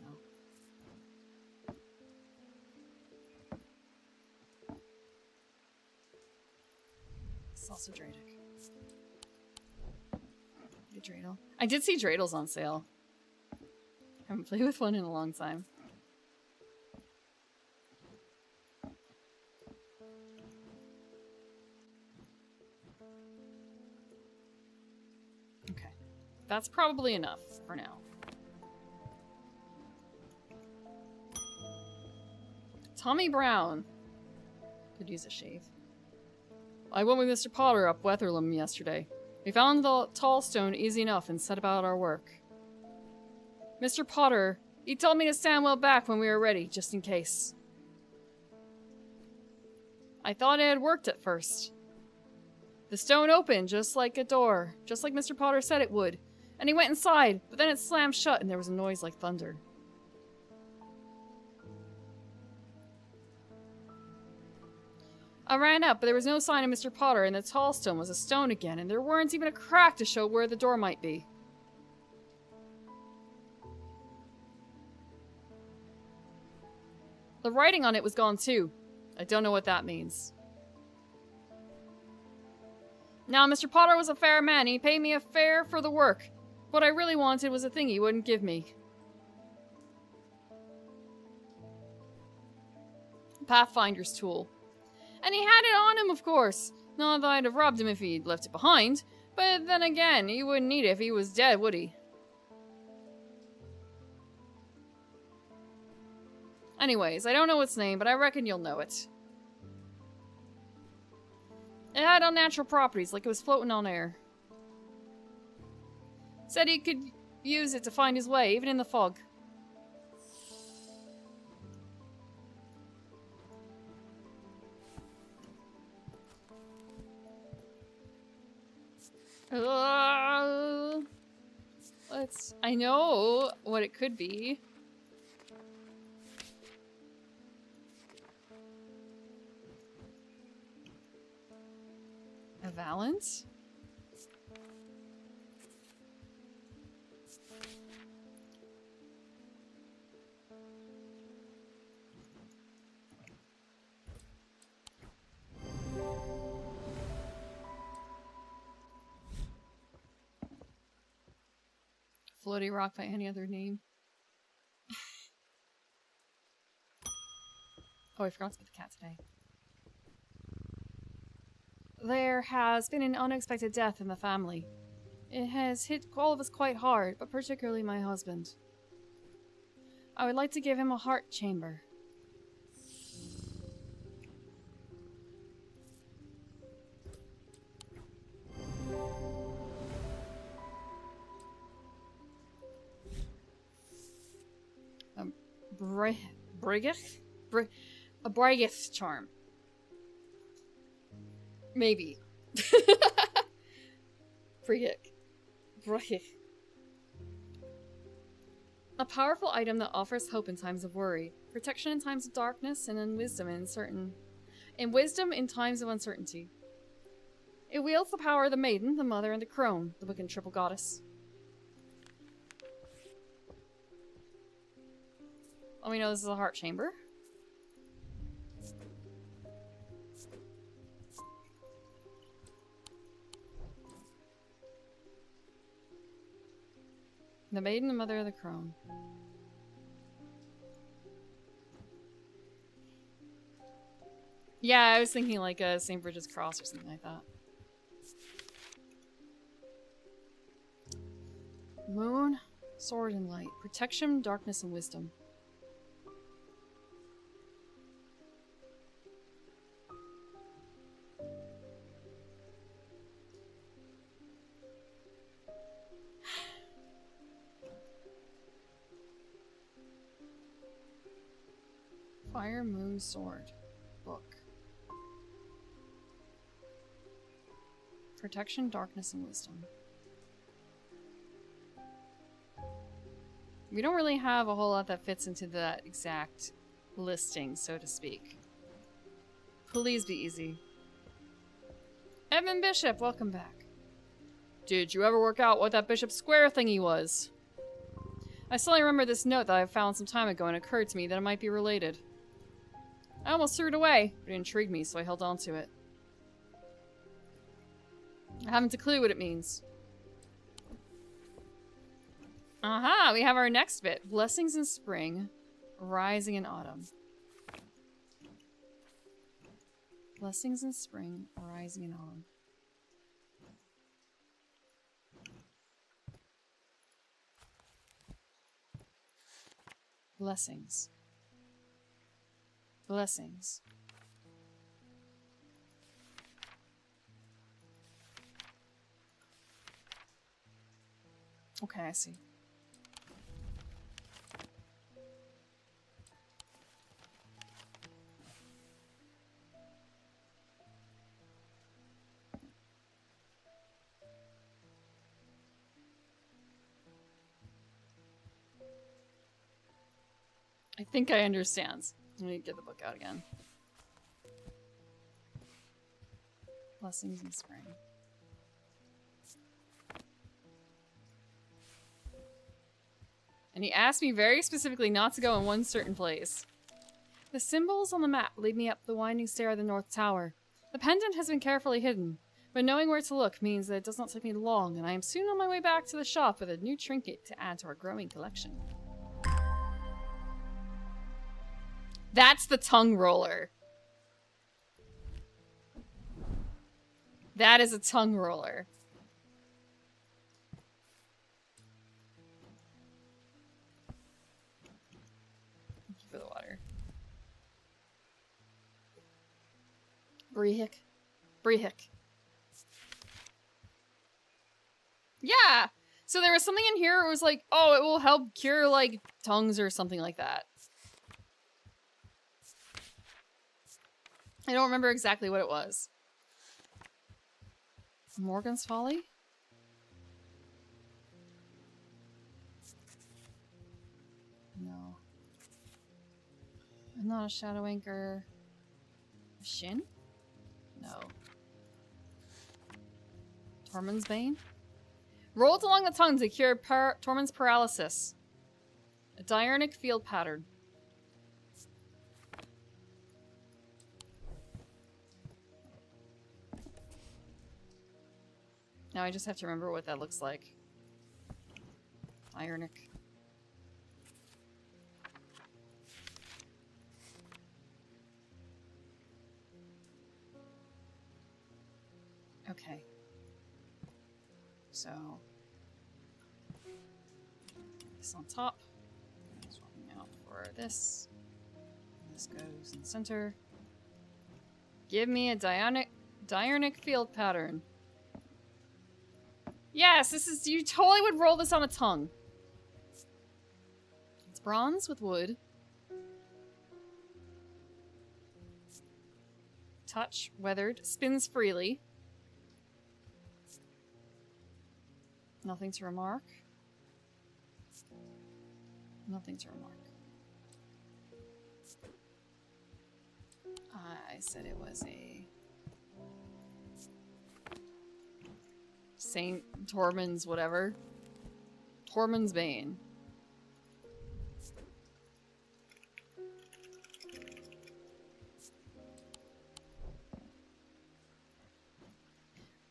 No. It's also Dradic. Hey, Dreidel. I did see Dreidels on sale. Haven't played with one in a long time. Okay. That's probably enough for now. Tommy Brown. Could use a shave. I went with Mr. Potter up Wetherlam yesterday. We found the tall stone easy enough and set about our work. Mr. Potter, he told me to stand well back when we were ready, just in case. I thought it had worked at first. The stone opened just like a door, just like Mr. Potter said it would. And he went inside, but then it slammed shut and there was a noise like thunder. I ran up, but there was no sign of Mr. Potter, and the tall stone was a stone again, and there weren't even a crack to show where the door might be. The writing on it was gone too. I don't know what that means. Now, Mr. Potter was a fair man. He paid me a fare for the work. What I really wanted was a thing he wouldn't give me. Pathfinder's tool. And he had it on him, of course. Not that I'd have robbed him if he'd left it behind. But then again, he wouldn't need it if he was dead, would he? Anyways, I don't know its name, but I reckon you'll know it. It had unnatural properties, like it was floating on air. Said he could use it to find his way, even in the fog. I know what it could be. A Valance? Floaty rock by any other name. Oh, I forgot to get the cat today. There has been an unexpected death in the family. It has hit all of us quite hard, but particularly my husband. I would like to give him a heart chamber. A Brigeth charm. Maybe. Brigeth. A powerful item that offers hope in times of worry, protection in times of darkness, and in wisdom in times of uncertainty. It wields the power of the maiden, the mother, and the crone, the wicked triple goddess. Oh, we know this is a heart chamber. The maiden, the mother of the crone. Yeah, I was thinking like a St. Bridget's Cross or something like that. Moon, sword, and light. Protection, darkness, and wisdom. Fire, moon, sword. Book. Protection, darkness, and wisdom. We don't really have a whole lot that fits into that exact listing, so to speak. Please be easy. Edmund Bishop, welcome back. Did you ever work out what that Bishop Square thingy was? I suddenly remember this note that I found some time ago and it occurred to me that it might be related. I almost threw it away, but it intrigued me, so I held on to it. I haven't a clue what it means. Aha, we have our next bit. Blessings in spring, rising in autumn. Blessings in spring, rising in autumn. Blessings. Blessings. Okay, I see. I think I understand. Let me get the book out again. Blessings in spring. And he asked me very specifically not to go in one certain place. The symbols on the map lead me up the winding stair of the North Tower. The pendant has been carefully hidden, but knowing where to look means that it does not take me long, and I am soon on my way back to the shop with a new trinket to add to our growing collection. That's the tongue roller. That is a tongue roller. Thank you for the water. Brehik. Brehik. Yeah! So there was something in here where it was like, oh, it will help cure, like, tongues or something like that. I don't remember exactly what it was. Morgan's Folly? No. I'm not a Shadow Anchor. Shin? No. Tormund's Bane? Rolled along the tongue to cure Tormund's paralysis. A diurnic field pattern. Now I just have to remember what that looks like. Ionic. Okay. So this on top. Swapping out for this. This goes in the center. Give me a diurnic field pattern. Yes, this is, you totally would roll this on a tongue. It's bronze with wood. Touch, weathered, spins freely. Nothing to remark. Nothing to remark. I said it was a Saint Tormund's whatever. Tormund's Bane.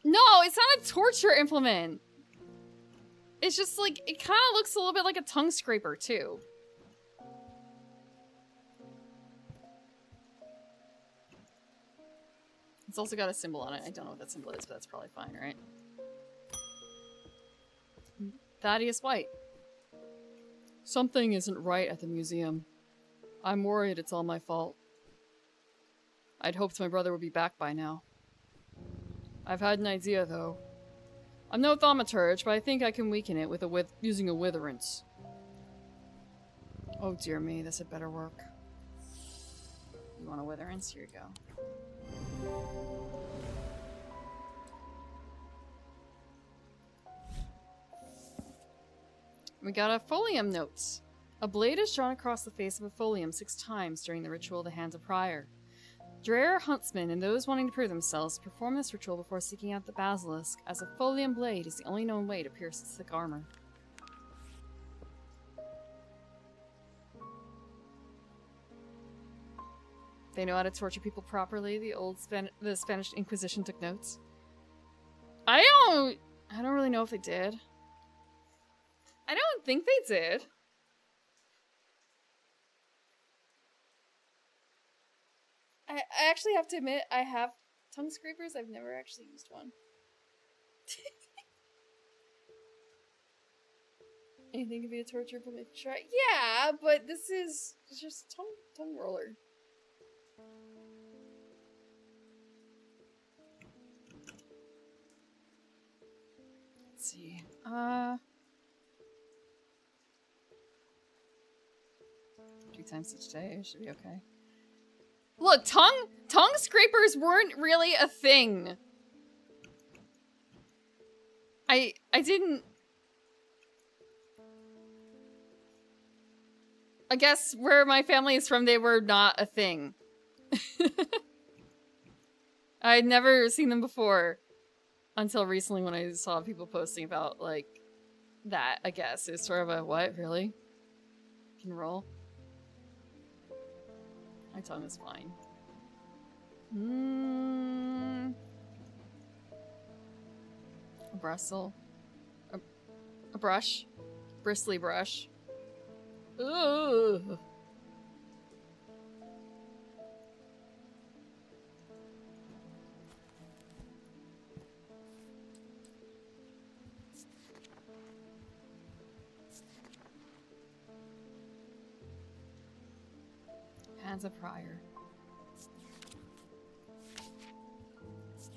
No, it's not a torture implement. It's just like, it kind of looks a little bit like a tongue scraper too. It's also got a symbol on it. I don't know what that symbol is, but that's probably fine, right? Thaddeus White. Something isn't right at the museum. I'm worried it's all my fault. I'd hoped my brother would be back by now. I've had an idea, though. I'm no thaumaturge, but I think I can weaken it using a witherance. Oh dear me, this had better work. You want a witherance? Here you go. We got a folium note. A blade is drawn across the face of a folium 6 times during the ritual of the Hands of Prior. Dreher huntsmen and those wanting to prove themselves perform this ritual before seeking out the basilisk, as a folium blade is the only known way to pierce its thick armor. They know how to torture people properly. The Spanish Inquisition took notes. I don't really know if they did. I don't think they did. I actually have to admit, I have tongue scrapers. I've never actually used one. Anything can be a torture, but maybe try. Yeah, but this is just tongue roller. Let's see. 3 times each day should be okay. Look, tongue scrapers weren't really a thing. I didn't. I guess where my family is from, they were not a thing. I'd never seen them before until recently when I saw people posting about like that. I guess it's sort of a what, really? Can roll. My tongue is fine. A bristle. A brush. Bristly brush. Ugh. Hands of Prior.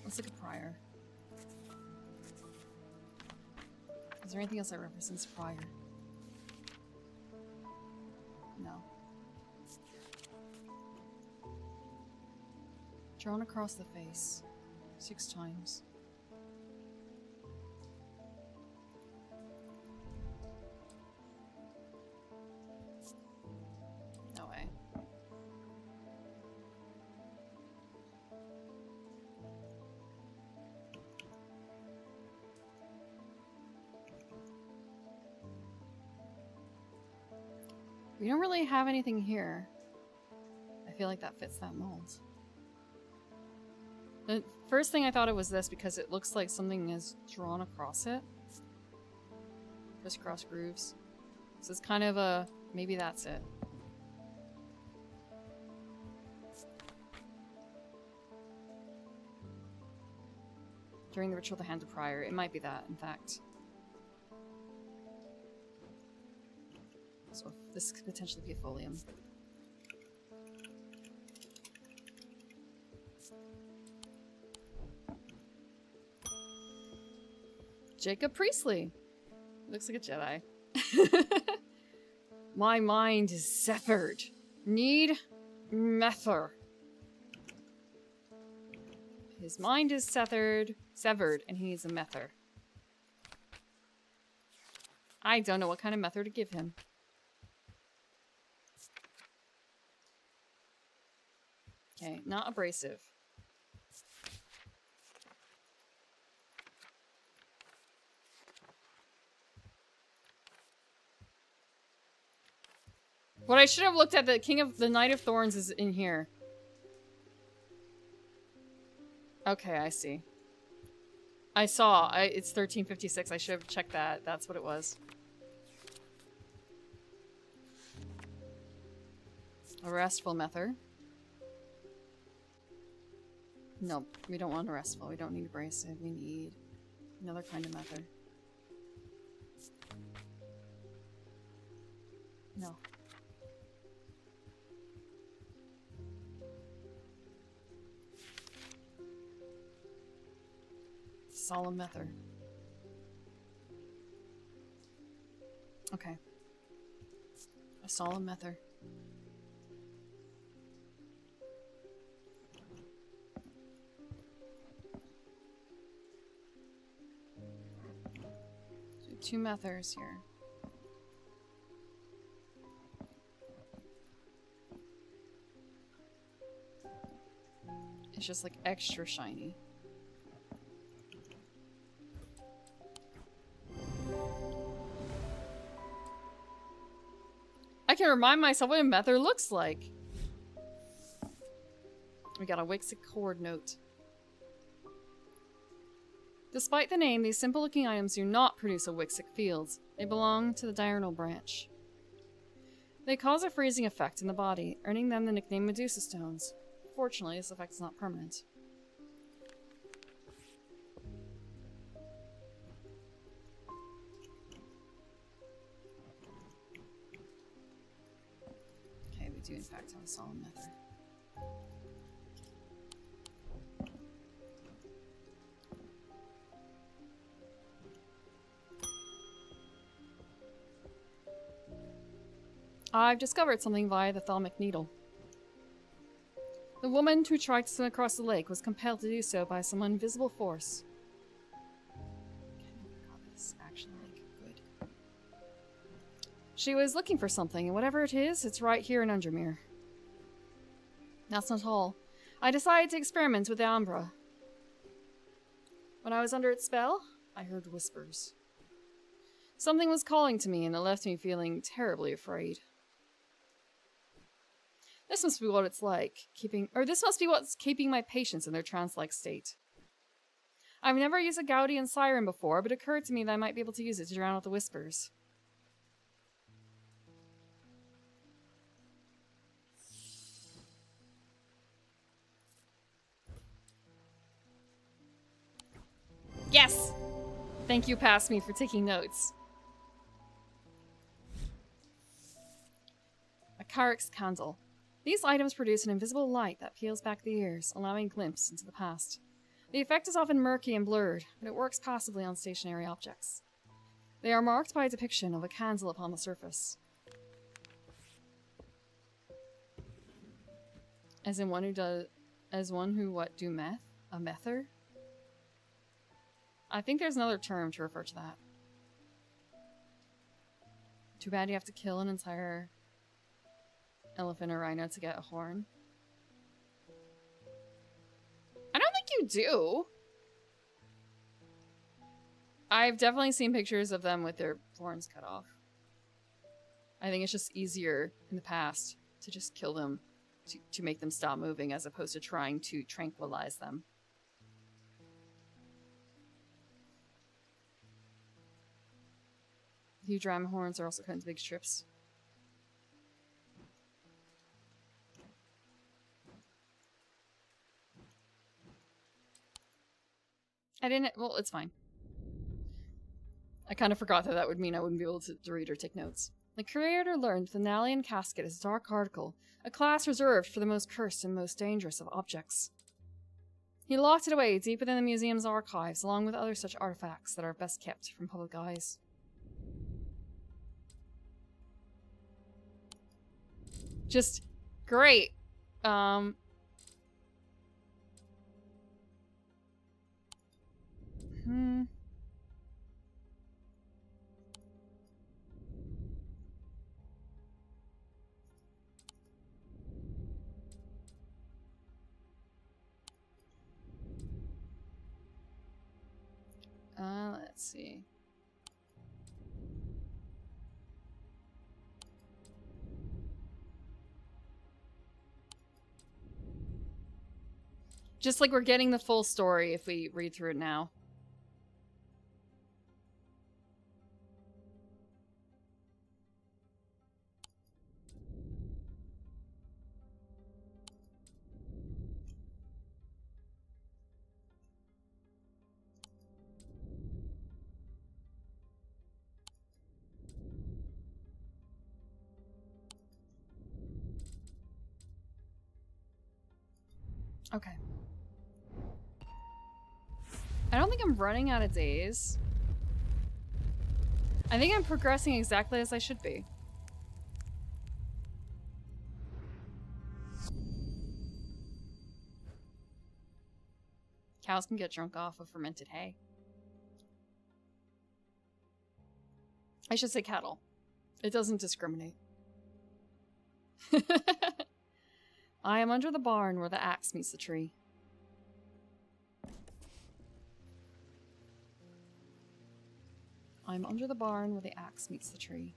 Let's look at Prior. Is there anything else that represents Prior? No. Drawn across the face 6 times. No way. We don't really have anything here. I feel like that fits that mold. The first thing I thought it was this because it looks like something is drawn across it. Crisscross grooves. So it's kind of a... maybe that's it. During the ritual of the Hand of Prior. It might be that, in fact. So this could potentially be a folium. Jacob Priestley. Looks like a Jedi. My mind is severed. Need mether. His mind is severed, and he needs a mether. I don't know what kind of mether to give him. Not abrasive. What I should have looked at, the Knight of Thorns is in here. Okay, I see. I saw. It's 1356. I should have checked that. That's what it was. A restful mether. No, we don't want a restful. We don't need abrasive. We need another kind of mether. No. Solemn mether. Okay. A solemn mether. So 2 methers here. It's just like extra shiny. I can remind myself what a mether looks like. We got a Wixic cord note. Despite the name, these simple-looking items do not produce a Wixic field. They belong to the diurnal branch. They cause a freezing effect in the body, earning them the nickname Medusa Stones. Fortunately, this effect is not permanent. Okay, we do in fact have a solemn mether. I've discovered something via the thalamic needle. The woman who tried to swim across the lake was compelled to do so by some invisible force. Okay, God, this action lake, good. She was looking for something, and whatever it is, it's right here in Undermere. That's not all. I decided to experiment with the Ambra. When I was under its spell, I heard whispers. Something was calling to me, and it left me feeling terribly afraid. This must be what it's like, this must be what's keeping my patients in their trance-like state. I've never used a Gaudian siren before, but it occurred to me that I might be able to use it to drown out the whispers. Yes! Thank you, Pass Me, for taking notes. A Carrick's candle. These items produce an invisible light that peels back the ears, allowing a glimpse into the past. The effect is often murky and blurred, but it works passively on stationary objects. They are marked by a depiction of a candle upon the surface. As one who what, do meth? A mether? I think there's another term to refer to that. Too bad you have to kill an entire elephant or rhino to get a horn. I don't think you do. I've definitely seen pictures of them with their horns cut off. I think it's just easier in the past to just kill them to make them stop moving as opposed to trying to tranquilize them. Huge ram horns are also cut into big strips. Well, it's fine. I kind of forgot that would mean I wouldn't be able to read or take notes. The curator learned the Nalian casket is a dark article, a class reserved for the most cursed and most dangerous of objects. He locked it away deep within the museum's archives, along with other such artifacts that are best kept from public eyes. Just great. Let's see. Just like we're getting the full story if we read through it now. Okay. I don't think I'm running out of days. I think I'm progressing exactly as I should be. Cows can get drunk off of fermented hay. I should say cattle. It doesn't discriminate. I am under the barn where the axe meets the tree. I'm under the barn where the axe meets the tree.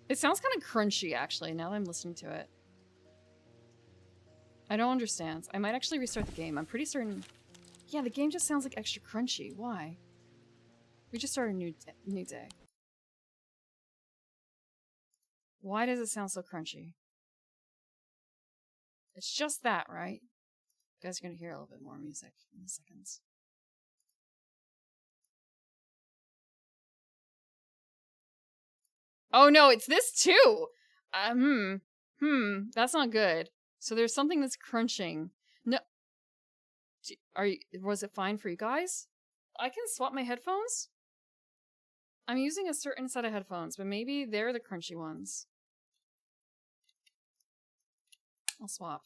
It sounds kind of crunchy, actually, now that I'm listening to it. I don't understand. I might actually restart the game. I'm pretty certain... Yeah, the game just sounds like extra crunchy. Why? We just started a new day. Why does it sound so crunchy? It's just that, right? You guys are gonna hear a little bit more music in a second. Oh no, it's this too! That's not good. So there's something that's crunching. No. Was it fine for you guys? I can swap my headphones? I'm using a certain set of headphones, but maybe they're the crunchy ones. I'll swap.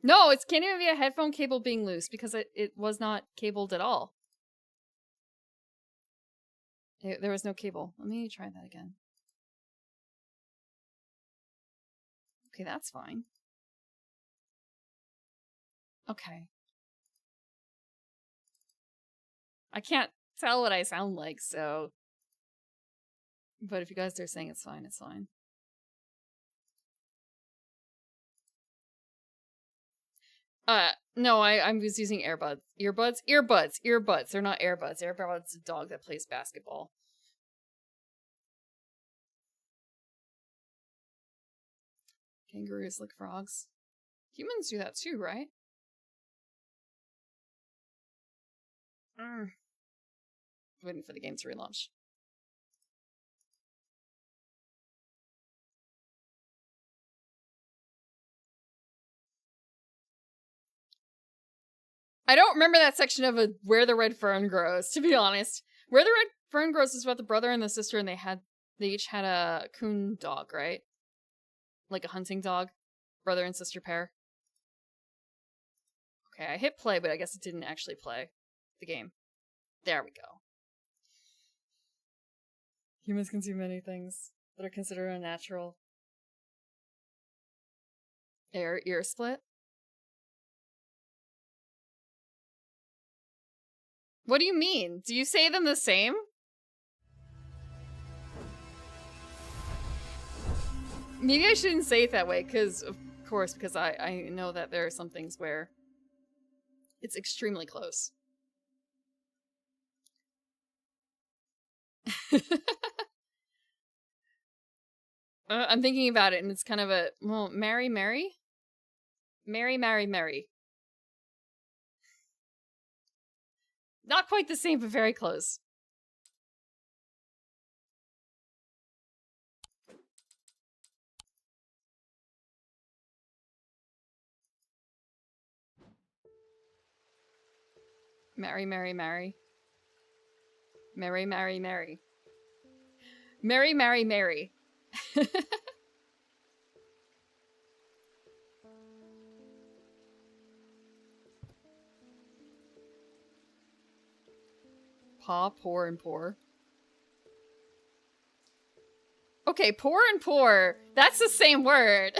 No, it can't even be a headphone cable being loose because it was not cabled at all. There was no cable. Let me try that again. Okay, that's fine. Okay. I can't tell what I sound like, so... But if you guys are saying it's fine, it's fine. No, I was using earbuds. Earbuds. They're not earbuds. Earbuds is a dog that plays basketball. Kangaroos lick frogs. Humans do that too, right? Waiting for the game to relaunch. I don't remember that section of Where the Red Fern Grows, to be honest. Where the Red Fern Grows is about the brother and the sister, and they each had a coon dog, right? Like a hunting dog. Brother and sister pair. Okay, I hit play, but I guess it didn't actually play the game. There we go. Humans consume many things that are considered unnatural. Ear split? What do you mean? Do you say them the same? Maybe I shouldn't say it that way, because, of course, because I know that there are some things where it's extremely close. I'm thinking about it, and it's kind of a, well, Mary. Not quite the same, but very close. Mary. Mary. Pa, poor, and poor. Okay, poor and poor. That's the same word.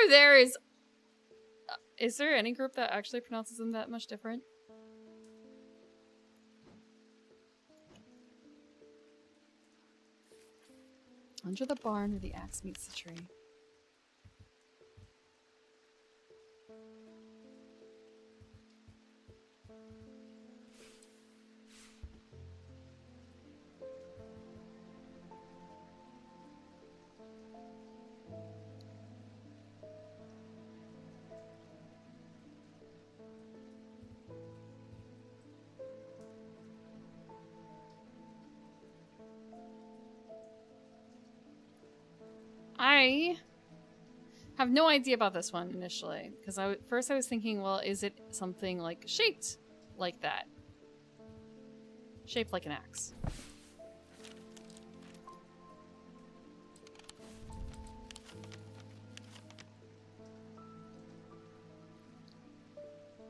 There is... Is there any group that actually pronounces them that much different? Under the barn where the axe meets the tree. I have no idea about this one initially, because first I was thinking, well, is it something like shaped like that? Shaped like an axe.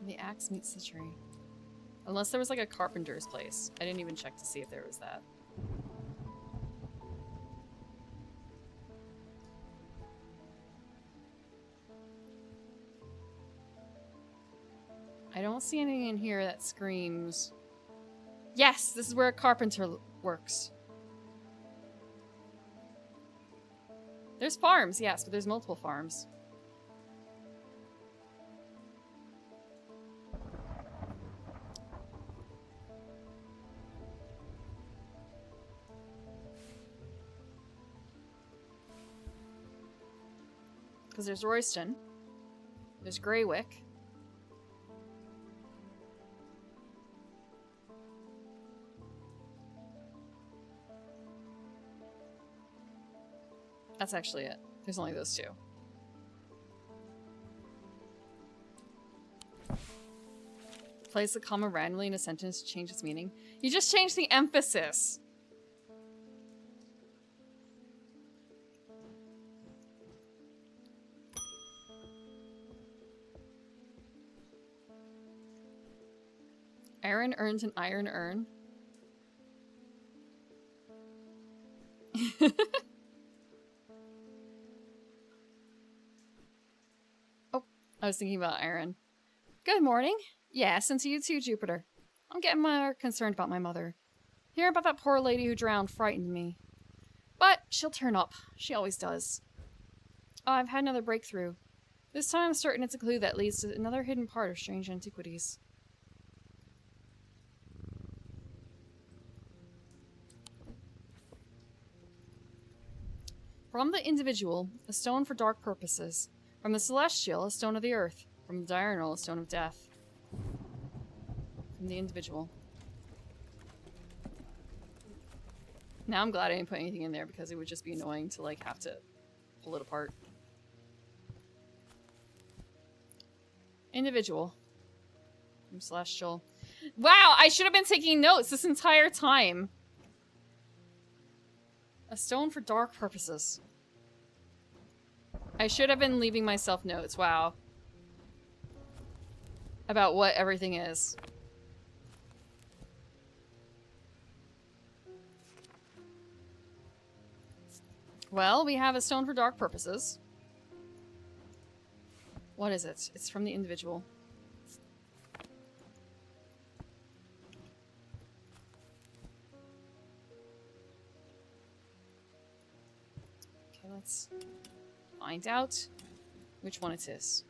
The axe meets the tree. Unless there was like a carpenter's place. I didn't even check to see if there was that. I don't see anything in here that screams... Yes! This is where a carpenter works. There's farms, yes, but there's multiple farms. Because there's Royston. There's Greywick. That's actually it. There's only those two. Place a comma randomly in a sentence to change its meaning. You just changed the emphasis. Aaron earned an iron urn. Oh, I was thinking about Aaron. Good morning. Yes, and to you too, Jupiter. I'm getting more concerned about my mother. Hearing about that poor lady who drowned frightened me. But she'll turn up. She always does. Oh, I've had another breakthrough. This time I'm certain it's a clue that leads to another hidden part of strange antiquities. From the individual, a stone for dark purposes. From the celestial, a stone of the earth. From the diurnal, a stone of death. From the individual. Now I'm glad I didn't put anything in there because it would just be annoying to like have to pull it apart. Individual. From celestial. Wow, I should have been taking notes this entire time. A stone for dark purposes. I should have been leaving myself notes, wow. About what everything is. Well, we have a stone for dark purposes. What is it? It's from the individual. Okay, let's find out which one it is.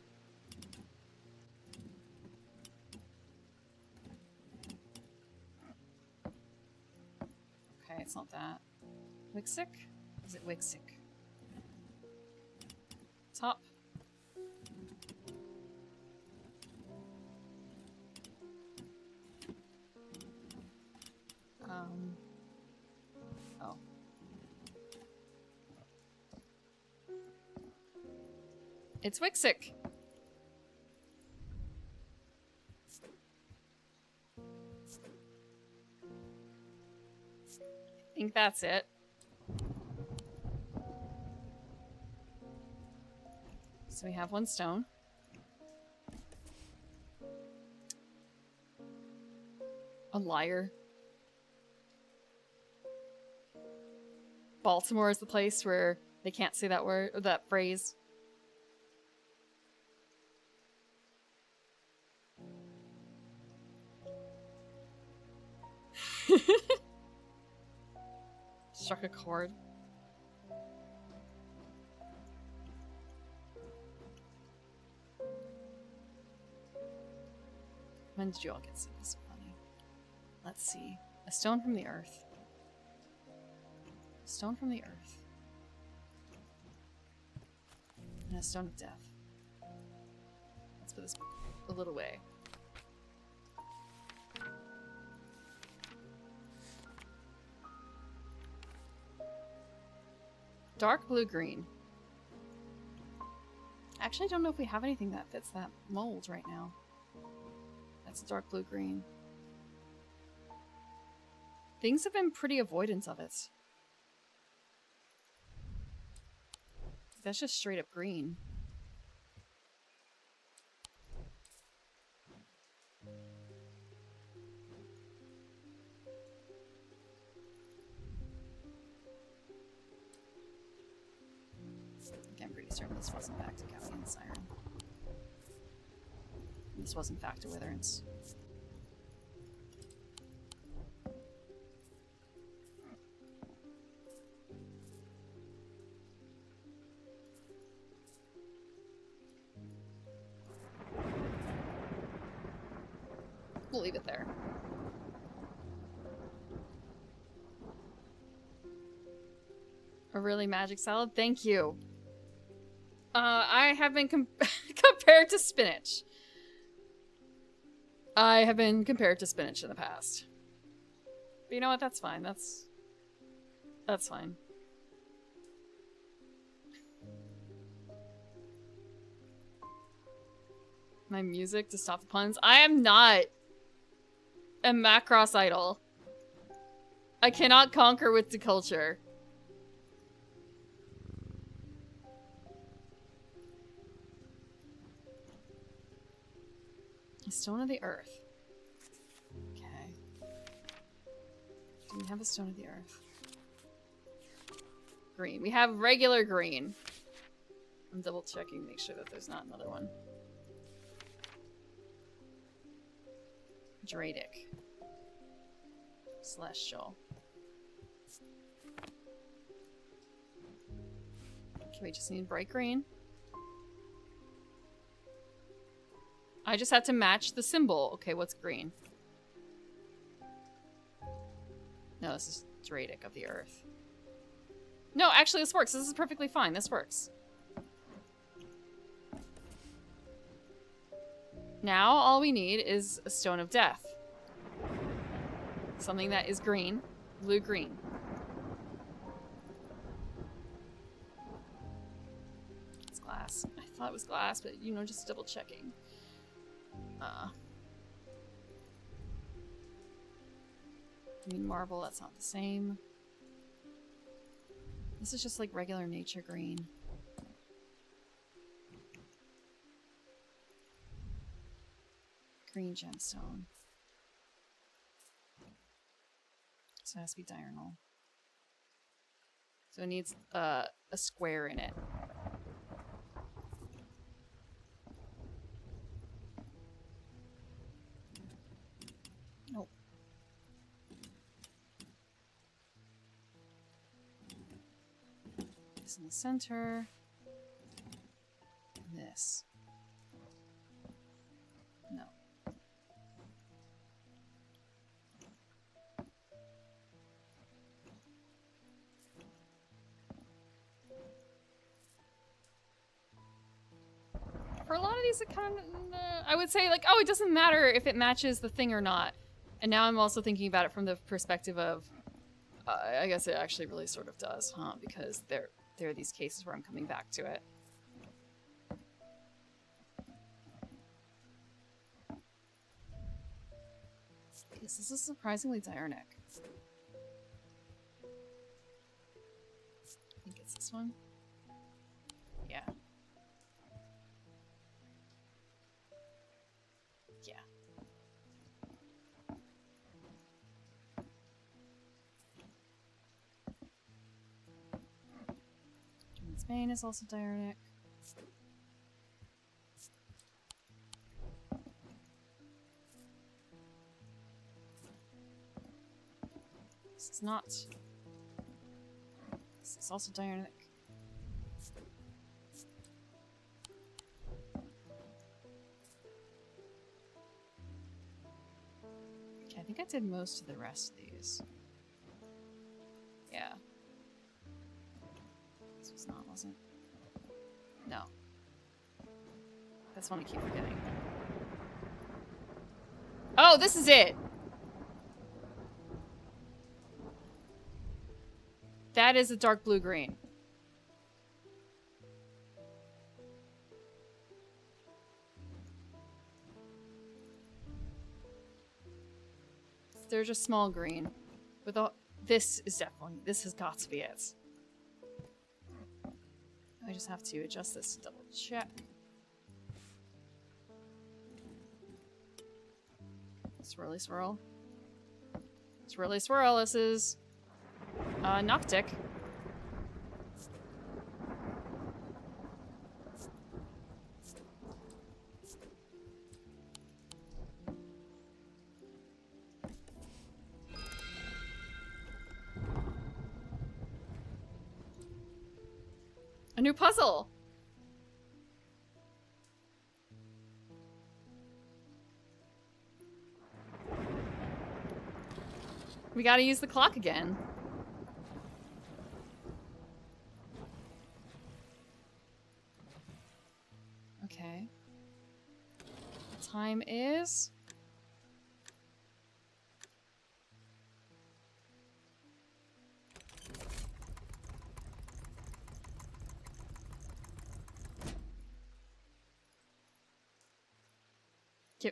Okay, it's not that. Wixick? Is it Wixick? Top. Oh. It's Wixick. I think that's it. So we have one stone. A liar. Baltimore is the place where they can't say that word, or that phrase. Struck a chord. When did you all get sick? So funny. Let's see. A stone from the earth. A stone from the earth. And a stone of death. Let's put this a little way. Dark blue-green. Actually, I don't know if we have anything that fits that mold right now. That's dark blue-green. Things have been pretty avoidant of it. That's just straight up green. Okay, I'm pretty certain this was in fact a Galleon siren. This was in fact a Witherance. We'll leave it there. A really magic salad? Thank you. I have been compared to spinach. I have been compared to spinach in the past. But you know what? That's fine. That's fine. My music to stop the puns? I am not a Macross idol. I cannot conquer with the culture. A stone of the earth. Okay. Do we have a stone of the earth? Green. We have regular green. I'm double checking, make sure that there's not another one. Dradic. Celestial. Okay, we just need bright green. I just had to match the symbol. Okay, what's green? No, this is Dradic of the earth. No, actually this works. This is perfectly fine. This works. Now all we need is a stone of death. Something that is green. Blue-green. It's glass. I thought it was glass, but you know, just double checking. I mean marble, that's not the same. This is just like regular nature green. Green gemstone. So it has to be diurnal. So it needs a square in it. Nope. This in the center. And this. No. For a lot of these, it kind of, I would say like, oh, it doesn't matter if it matches the thing or not. And now I'm also thinking about it from the perspective of, I guess it actually really sort of does, huh? Because there are these cases where I'm coming back to it. Yes, this is surprisingly diurnic. I think it's this one. Yeah. Yeah. Spain is also diurnal. This is not. This is also diurnal. Okay, I think I did most of the rest of these. Yeah. This was not, was it? No. That's one I keep forgetting. Oh, this is it! That is a dark blue-green. They're just small green. With all this is definitely, this has got to be it. I just have to adjust this to double check. Swirly swirl. Swirly swirl, this is Noctic. A new puzzle! We gotta use the clock again. Okay. The time is...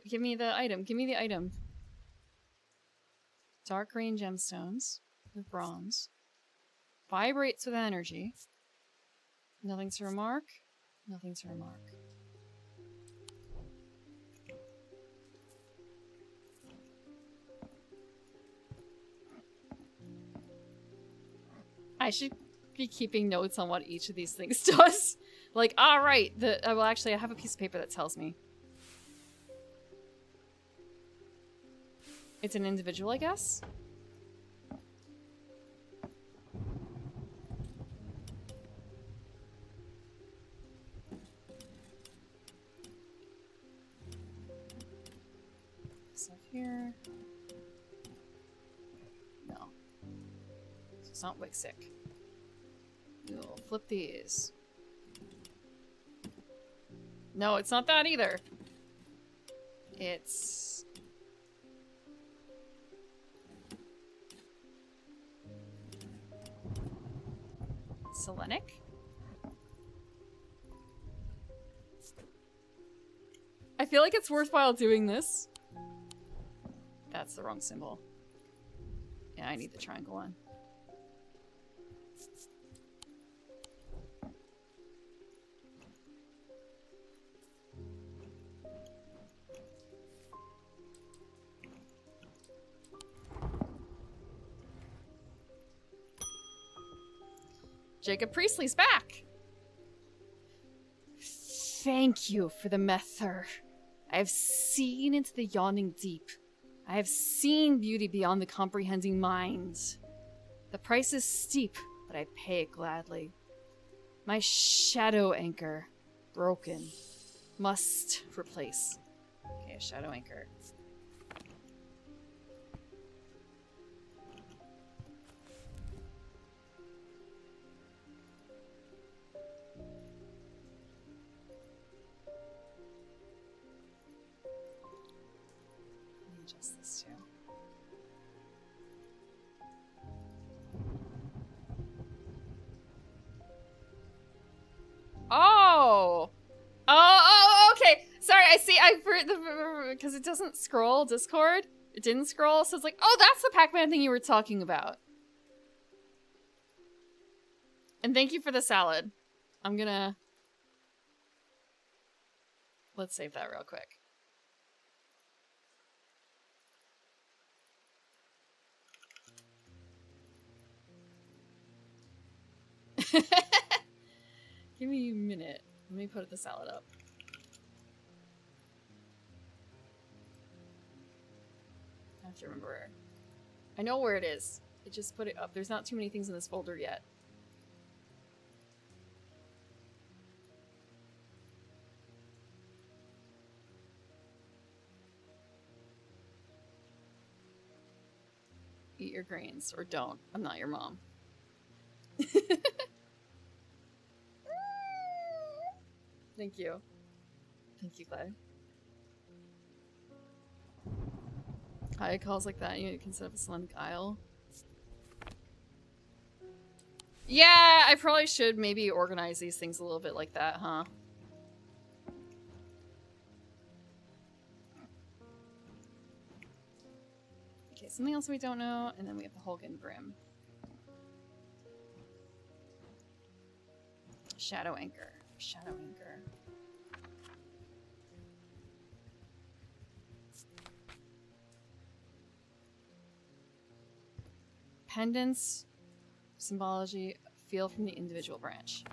Give me the item. Give me the item. Dark green gemstones with bronze. Vibrates with energy. Nothing to remark. Nothing to remark. I should be keeping notes on what each of these things does. Like, right, well, actually, I have a piece of paper that tells me. It's an individual, I guess? Stuff here. No. It's not Wixic. We'll flip these. No, it's not that either. It's... Selenic? I feel like it's worthwhile doing this. That's the wrong symbol. Yeah, I need the triangle one. Jacob Priestley's back! Thank you for the mether. I have seen into the yawning deep. I have seen beauty beyond the comprehending mind. The price is steep, but I pay it gladly. My shadow anchor, broken, must replace. Okay, a shadow anchor. Adjust this too. Oh! Oh, okay. Sorry, I see. Because it doesn't scroll Discord. It didn't scroll, so it's like, oh, that's the Pac-Man thing you were talking about. And thank you for the salad. I'm gonna... Let's save that real quick. Let me put the salad up. I have to remember where. I know where it is. I just put it up. There's not too many things in this folder yet. Eat your grains, or don't. I'm not your mom. Thank you. Thank you, Clay. Hi, calls like that, you can set up a Selenic Isle. Yeah, I probably should maybe organize these things a little bit like that, huh? Okay, something else we don't know, and then we have the Holgen Brim. Shadow Anchor. Shadow Anchor. Pendants, symbology, feel from the individual branch.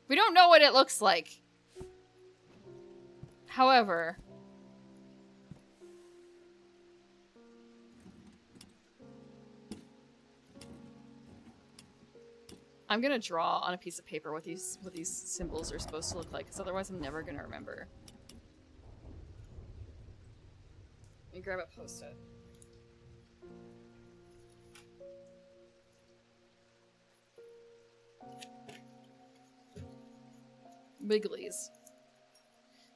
We don't know what it looks like. However, I'm gonna draw on a piece of paper what these symbols are supposed to look like, because otherwise I'm never gonna remember. Let me grab a post-it. Wigglies.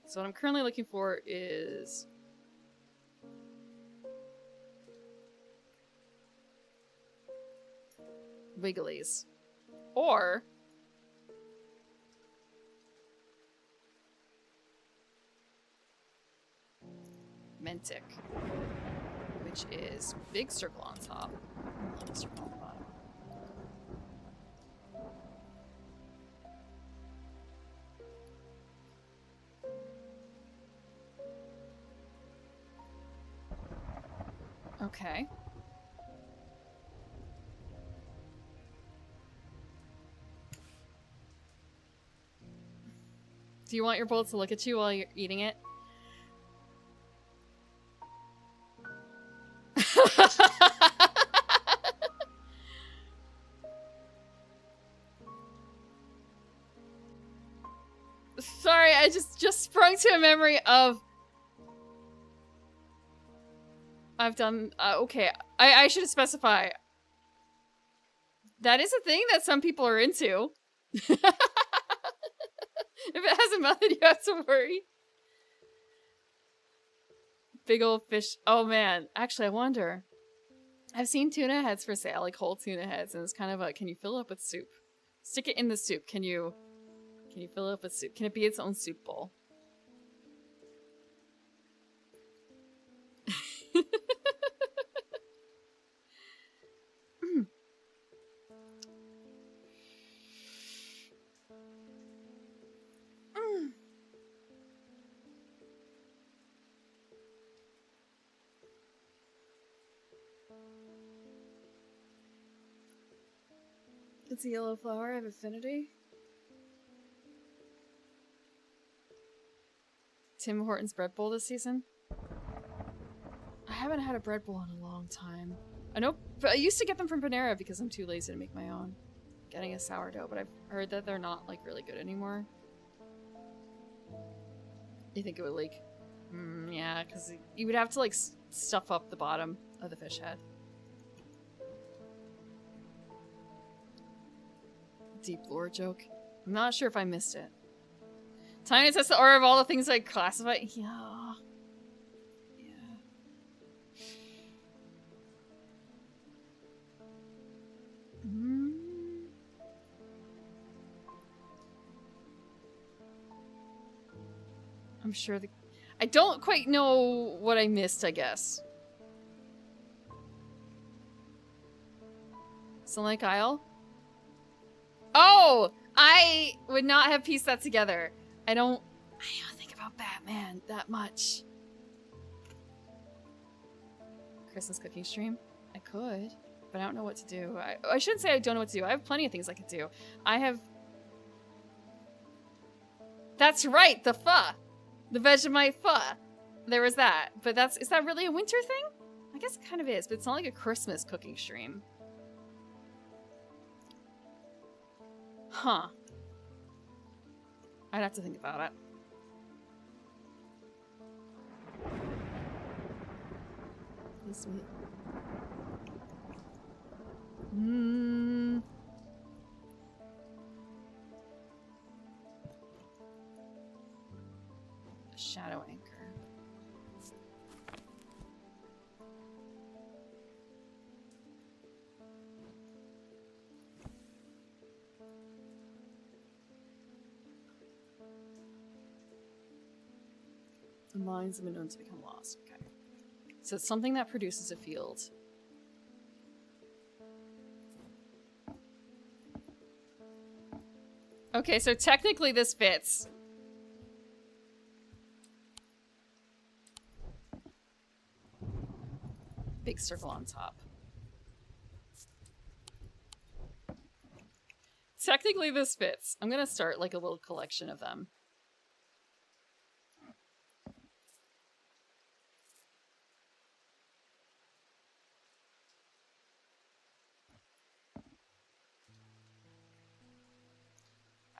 So what I'm currently looking for is Wigglies. Or Mentic, which is big circle on top, little circle on the bottom. Okay. Do you want your bowl to look at you while you're eating it? Sorry, I just sprung to a memory of... I've done... okay, I should specify. That is a thing that some people are into. If it has a mouth, you have to worry. Big old fish. Oh man, actually I wonder. I've seen tuna heads for sale, like whole tuna heads, and it's kind of a, can you fill it up with soup? Stick it in the soup. Can you fill it up with soup? Can it be its own soup bowl? It's a yellow flower. I have affinity. Tim Hortons bread bowl this season. I haven't had a bread bowl in a long time. I know, but I used to get them from Panera because I'm too lazy to make my own. Getting a sourdough, but I've heard that they're not like really good anymore. You think it would leak? Yeah, because you would have to like stuff up the bottom of the fish head. Deep lore joke. I'm not sure if I missed it. Time to test the order of all the things I classify. Yeah. I'm sure I don't quite know what I missed, I guess. Selenic Isle? Oh! I would not have pieced that together. I don't think about Batman that much. Christmas cooking stream? I could, but I don't know what to do. I shouldn't say I don't know what to do. I have plenty of things I could do. I have That's right, the pho. The Vegemite pho. There was that. But is that really a winter thing? I guess it kind of is, but it's not like a Christmas cooking stream. Huh. I'd have to think about it. Sweet. Shadow anchor. The mines have been known to become lost. Okay. So it's something that produces a field. Okay, so technically this fits. Big circle on top. Technically this fits. I'm gonna start like a little collection of them.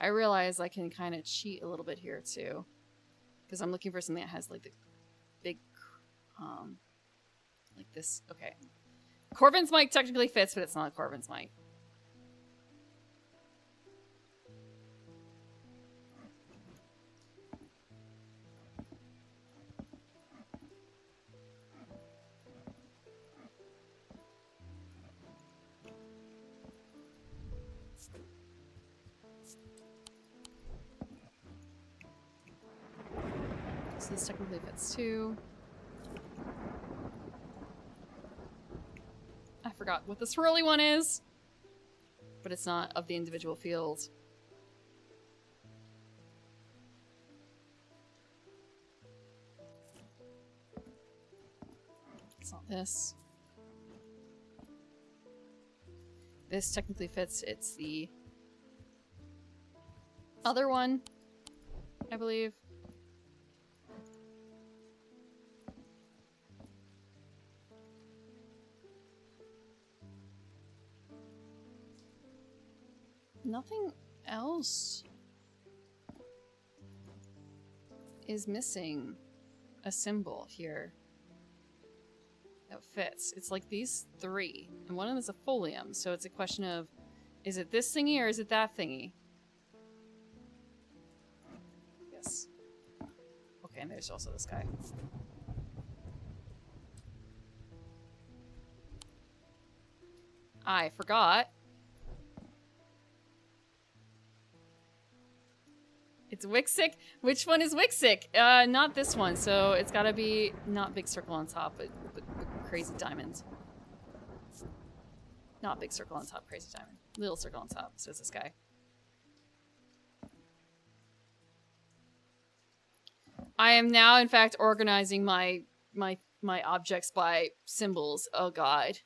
I realize I can kind of cheat a little bit here too, because I'm looking for something that has like the big, like this. Okay, Corvin's mic technically fits, but it's not Corvin's mic. So this technically fits too. I forgot what the swirly one is, but it's not of the individual fields. It's not this. This technically fits. It's the other one, I believe. Nothing else is missing a symbol here that fits. It's like these three, and one of them is a folium, so it's a question of, is it this thingy or is it that thingy? Yes. Okay, and there's also this guy. I forgot. It's Wixic? Which one is Wixic? Not this one, so it's gotta be not big circle on top, but crazy diamond. Not big circle on top, crazy diamond. Little circle on top, so it's this guy. I am now, in fact, organizing my objects by symbols. Oh god.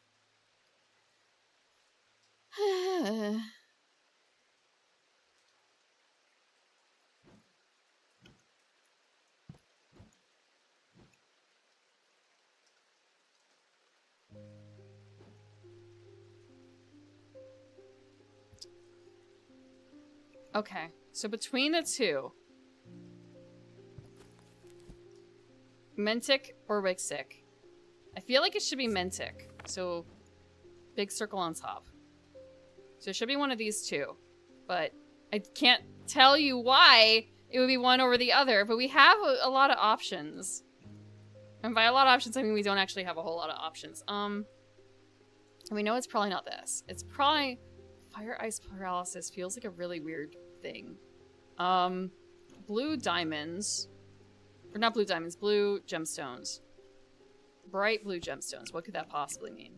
Okay, so between the two, Mentic or Wixic, I feel like it should be Mentic, so big circle on top. So it should be one of these two, but I can't tell you why it would be one over the other, but we have a lot of options. And by a lot of options, I mean we don't actually have a whole lot of options. And we know it's probably not this. It's probably... Fire ice paralysis feels like a really weird thing. Blue diamonds. Or not blue diamonds, blue gemstones. Bright blue gemstones. What could that possibly mean?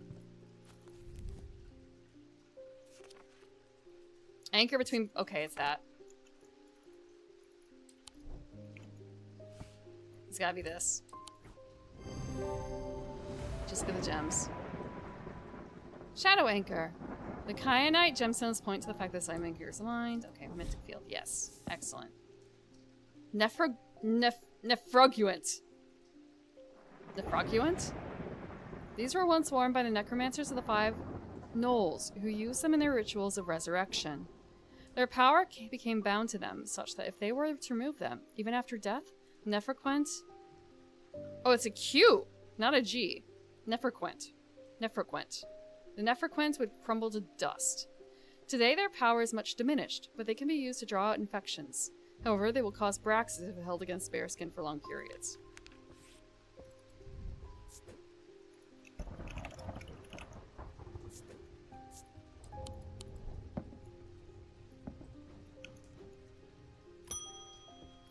Anchor between... Okay, it's that. It's gotta be this. Just get the gems. Shadow anchor. The kyanite gemstones point to the fact that Simon anchor is aligned. Okay, Mystic field. Yes. Excellent. Nephroguant. Nephroguant? These were once worn by the necromancers of the Five Knolls, who used them in their rituals of resurrection. Their power became bound to them, such that if they were to remove them, even after death, Nephroquent... Oh, it's a Q, not a G. Nephroquent. Nephroquent. The Nephroquent would crumble to dust. Today, their power is much diminished, but they can be used to draw out infections. However, they will cause braxes if held against bare skin for long periods.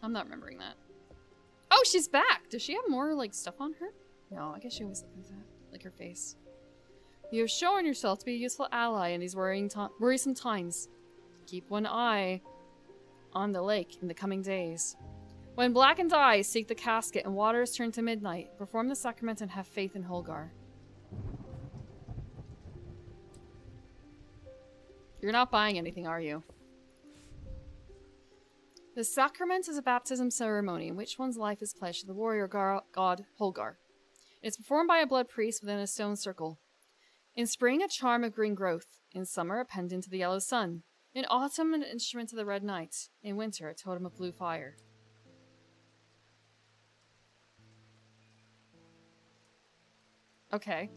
I'm not remembering that. Oh, she's back! Does she have more, like, stuff on her? No, I guess she always looks like that. Like her face. You have shown yourself to be a useful ally in these worrisome times. Keep one eye on the lake in the coming days. When blackened eyes seek the casket and waters turn to midnight, perform the sacrament and have faith in Holgar. You're not buying anything, are you? The sacrament is a baptism ceremony in which one's life is pledged to the warrior god Holgar. It is performed by a blood priest within a stone circle. In spring, a charm of green growth. In summer, a pendant to the yellow sun. In autumn, an instrument to the red night. In winter, a totem of blue fire. Okay.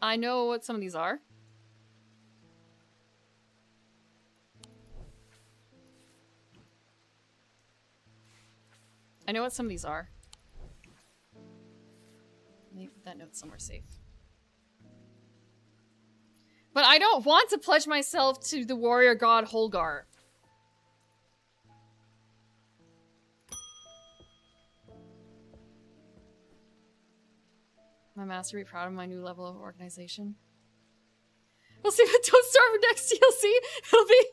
I know what some of these are. I know what some of these are. Let me put that note somewhere safe. But I don't want to pledge myself to the warrior god Holgar. My master will be proud of my new level of organization. We'll see what Don't Starve next DLC. It'll be...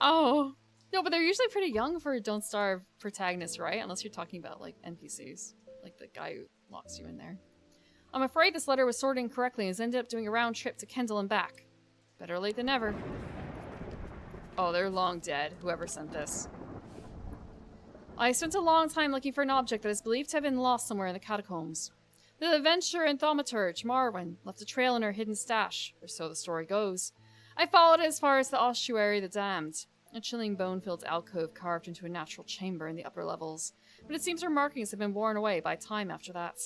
Oh. No, but they're usually pretty young for Don't Starve protagonists, right? Unless you're talking about, like, NPCs. Like the guy who locks you in there. I'm afraid this letter was sorted incorrectly and has ended up doing a round trip to Kendall and back. Better late than never. Oh, they're long dead, whoever sent this. I spent a long time looking for an object that is believed to have been lost somewhere in the catacombs. The adventurer and thaumaturge, Marwyn, left a trail in her hidden stash, or so the story goes. I followed it as far as the ossuary the damned, a chilling bone-filled alcove carved into a natural chamber in the upper levels, but it seems her markings have been worn away by time after that.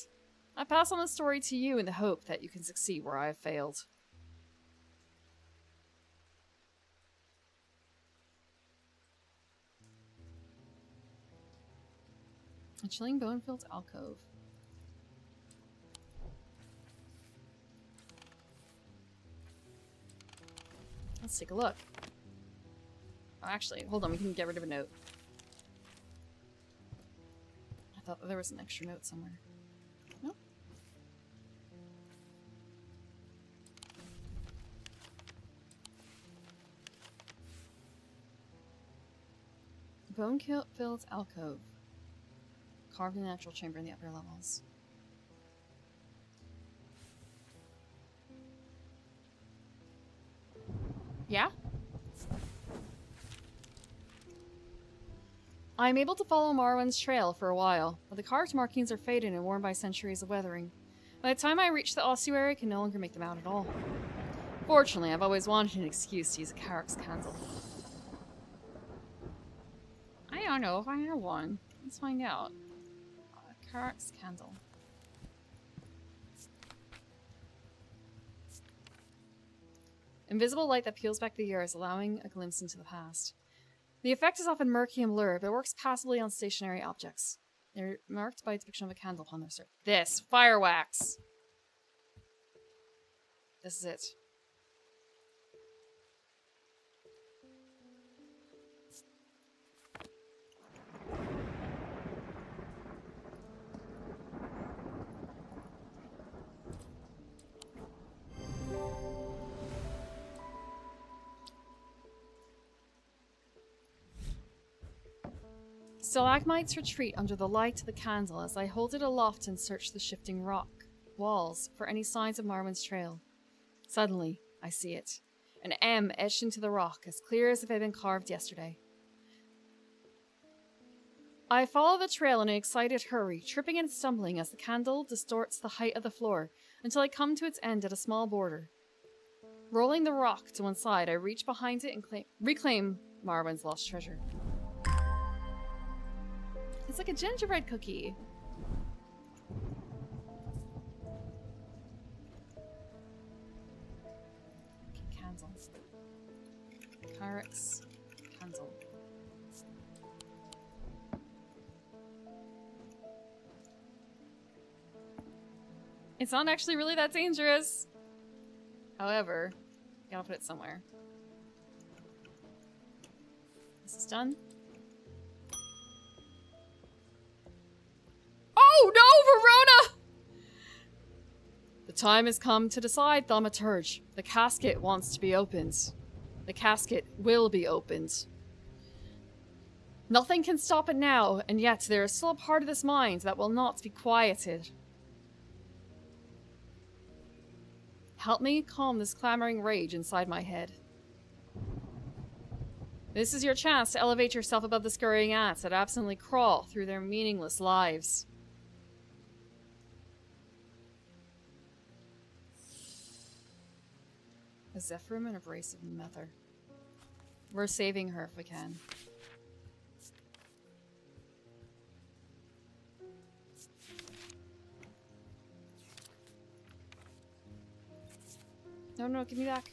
I pass on the story to you in the hope that you can succeed where I have failed. A chilling bone-filled alcove. Let's take a look. Oh, actually, hold on, we can get rid of a note. I thought that there was an extra note somewhere. Nope. Bone-filled alcove. Carved in a natural chamber in the upper levels. Yeah? I am able to follow Marwyn's trail for a while, but the carved markings are faded and worn by centuries of weathering. By the time I reach the ossuary, I can no longer make them out at all. Fortunately, I've always wanted an excuse to use a Carrick's candle. I don't know if I have one. Let's find out. A Carrick's candle. Invisible light that peels back the years, allowing a glimpse into the past. The effect is often murky and blurred, but works passably on stationary objects. They're marked by a depiction of a candle upon their surface. This! Fire wax! This is it. Stalagmites retreat under the light of the candle as I hold it aloft and search the shifting rock walls for any signs of Marwyn's trail. Suddenly, I see it. An M etched into the rock, as clear as if it had been carved yesterday. I follow the trail in an excited hurry, tripping and stumbling as the candle distorts the height of the floor, until I come to its end at a small border. Rolling the rock to one side, I reach behind it and reclaim Marwan's lost treasure. It's like a gingerbread cookie. Okay, candle. Carrots. Candle. It's not actually really that dangerous. However, gotta put it somewhere. This is done. Oh no, Verona! The time has come to decide, Thaumaturge. The casket wants to be opened. The casket will be opened. Nothing can stop it now, and yet there is still a part of this mind that will not be quieted. Help me calm this clamoring rage inside my head. This is your chance to elevate yourself above the scurrying ants that absently crawl through their meaningless lives. A Zephyrim and abrasive mether. We're saving her if we can. No, no, give me back.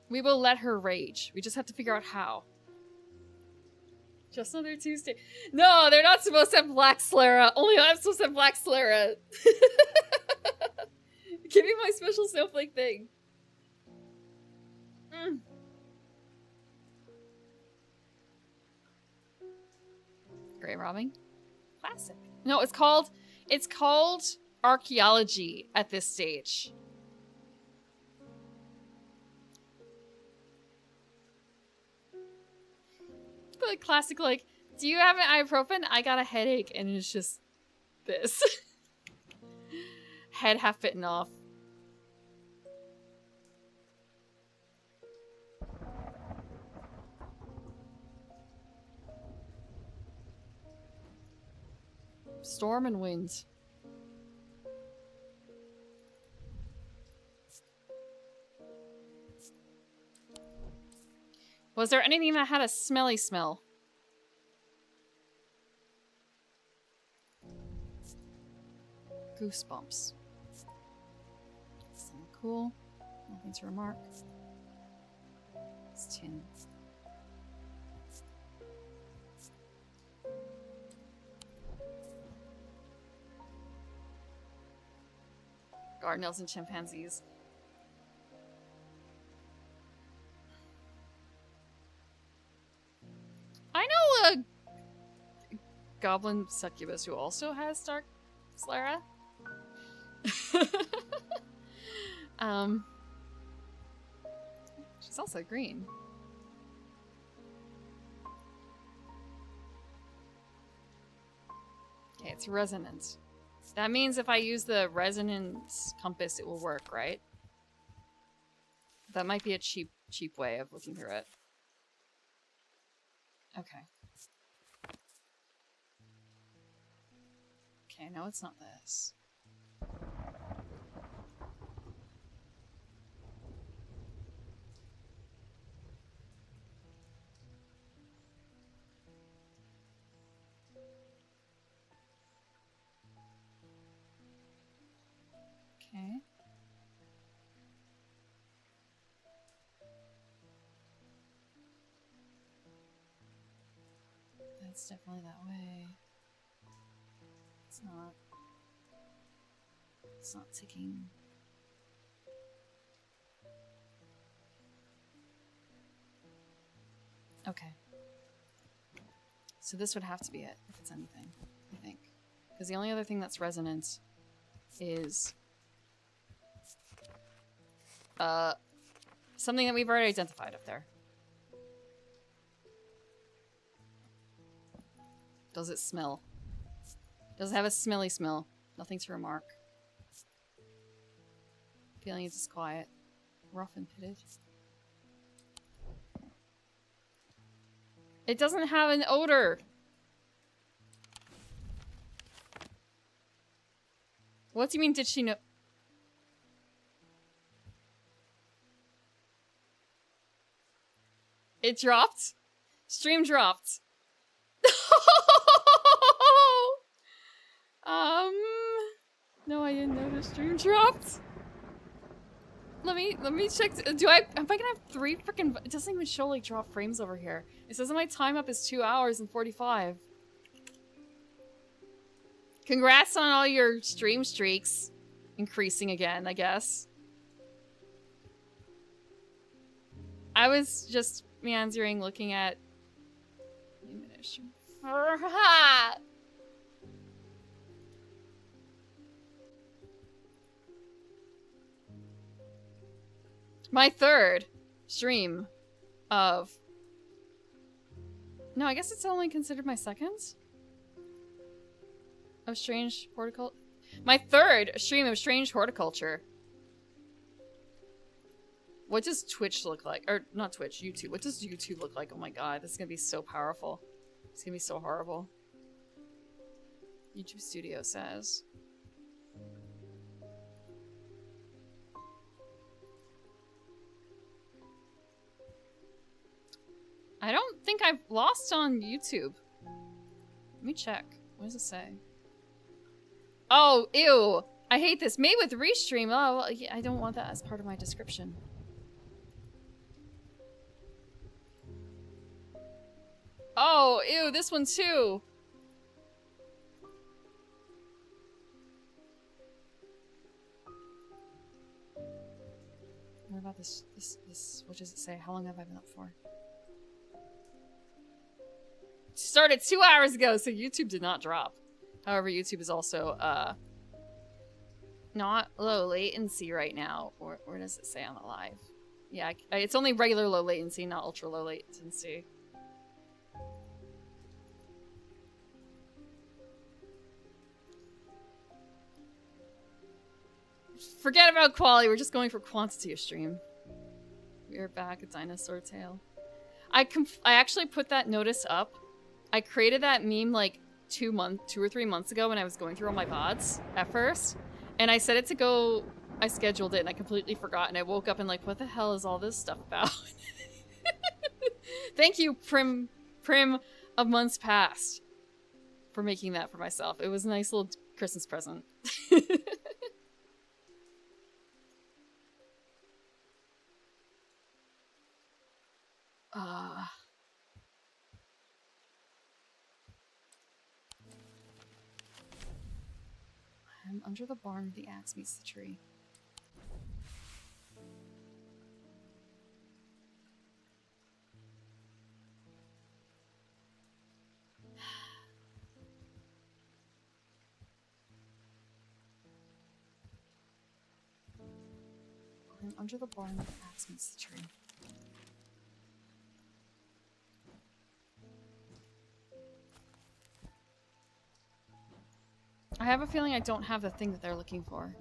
We will let her rage. We just have to figure out how. Just another Tuesday. No, they're not supposed to have Black Slara. Only I'm supposed to have Black Slara. Give me my special snowflake thing. Mm. Grave robbing? Classic. No, it's called archaeology at this stage. Like classic, like, do you have an ibuprofen? I got a headache and it's just this. Head half bitten off. Storm and wind. Was there anything that had a smelly smell? Goosebumps. Something cool. Nothing to remark. It's tin. Gardenels and chimpanzees. I know a goblin succubus who also has dark Slara. She's also green. Okay, it's resonant. That means if I use the resonance compass, it will work, right? That might be a cheap way of looking through it. Okay. Okay, no, it's not this. Okay. That's definitely that way. It's not. It's not ticking. Okay. So this would have to be it, if it's anything, I think. Because the only other thing that's resonant is something that we've already identified up there. Does it smell? Does it have a smelly smell? Nothing to remark. feeling it's just quiet. Rough and pitted. It doesn't have an odor. What do you mean, did she know? It dropped? Stream dropped. No, I didn't know the stream dropped. Let me check. Am I gonna have 3 freaking? It doesn't even show like drop frames over here. It says that my time up is 2 hours and 45. Congrats on all your stream streaks increasing again, I guess. I was just meandering looking at my 3rd stream of... No, I guess it's only considered my 2nd? Of Strange Horticulture? My 3rd stream of Strange Horticulture. What does Twitch look like? Or, not Twitch, YouTube. What does YouTube look like? Oh my god, this is gonna be so powerful. It's gonna be so horrible. YouTube Studio says... I don't think I've lost on YouTube. Let me check. What does it say? Oh, ew! I hate this. Made with Restream. Oh, well, yeah, I don't want that as part of my description. Oh, ew, this one too! What about this, what does it say? How long have I been up for? Started 2 hours ago, so YouTube did not drop. However, YouTube is also, not low latency right now. Or where does it say on the live? Yeah, it's only regular low latency, not ultra low latency. Forget about quality, we're just going for quantity of stream. We are back, a dinosaur tail. I actually put that notice up. I created that meme like 2 or 3 months ago when I was going through all my VODs at first. And I set it to go, I scheduled it and I completely forgot and I woke up and like, what the hell is all this stuff about? Thank you, Prim of Months Past, for making that for myself. It was a nice little Christmas present. I'm under the barn where the axe meets the tree. I'm under the barn where the axe meets the tree. I have a feeling I don't have the thing that they're looking for.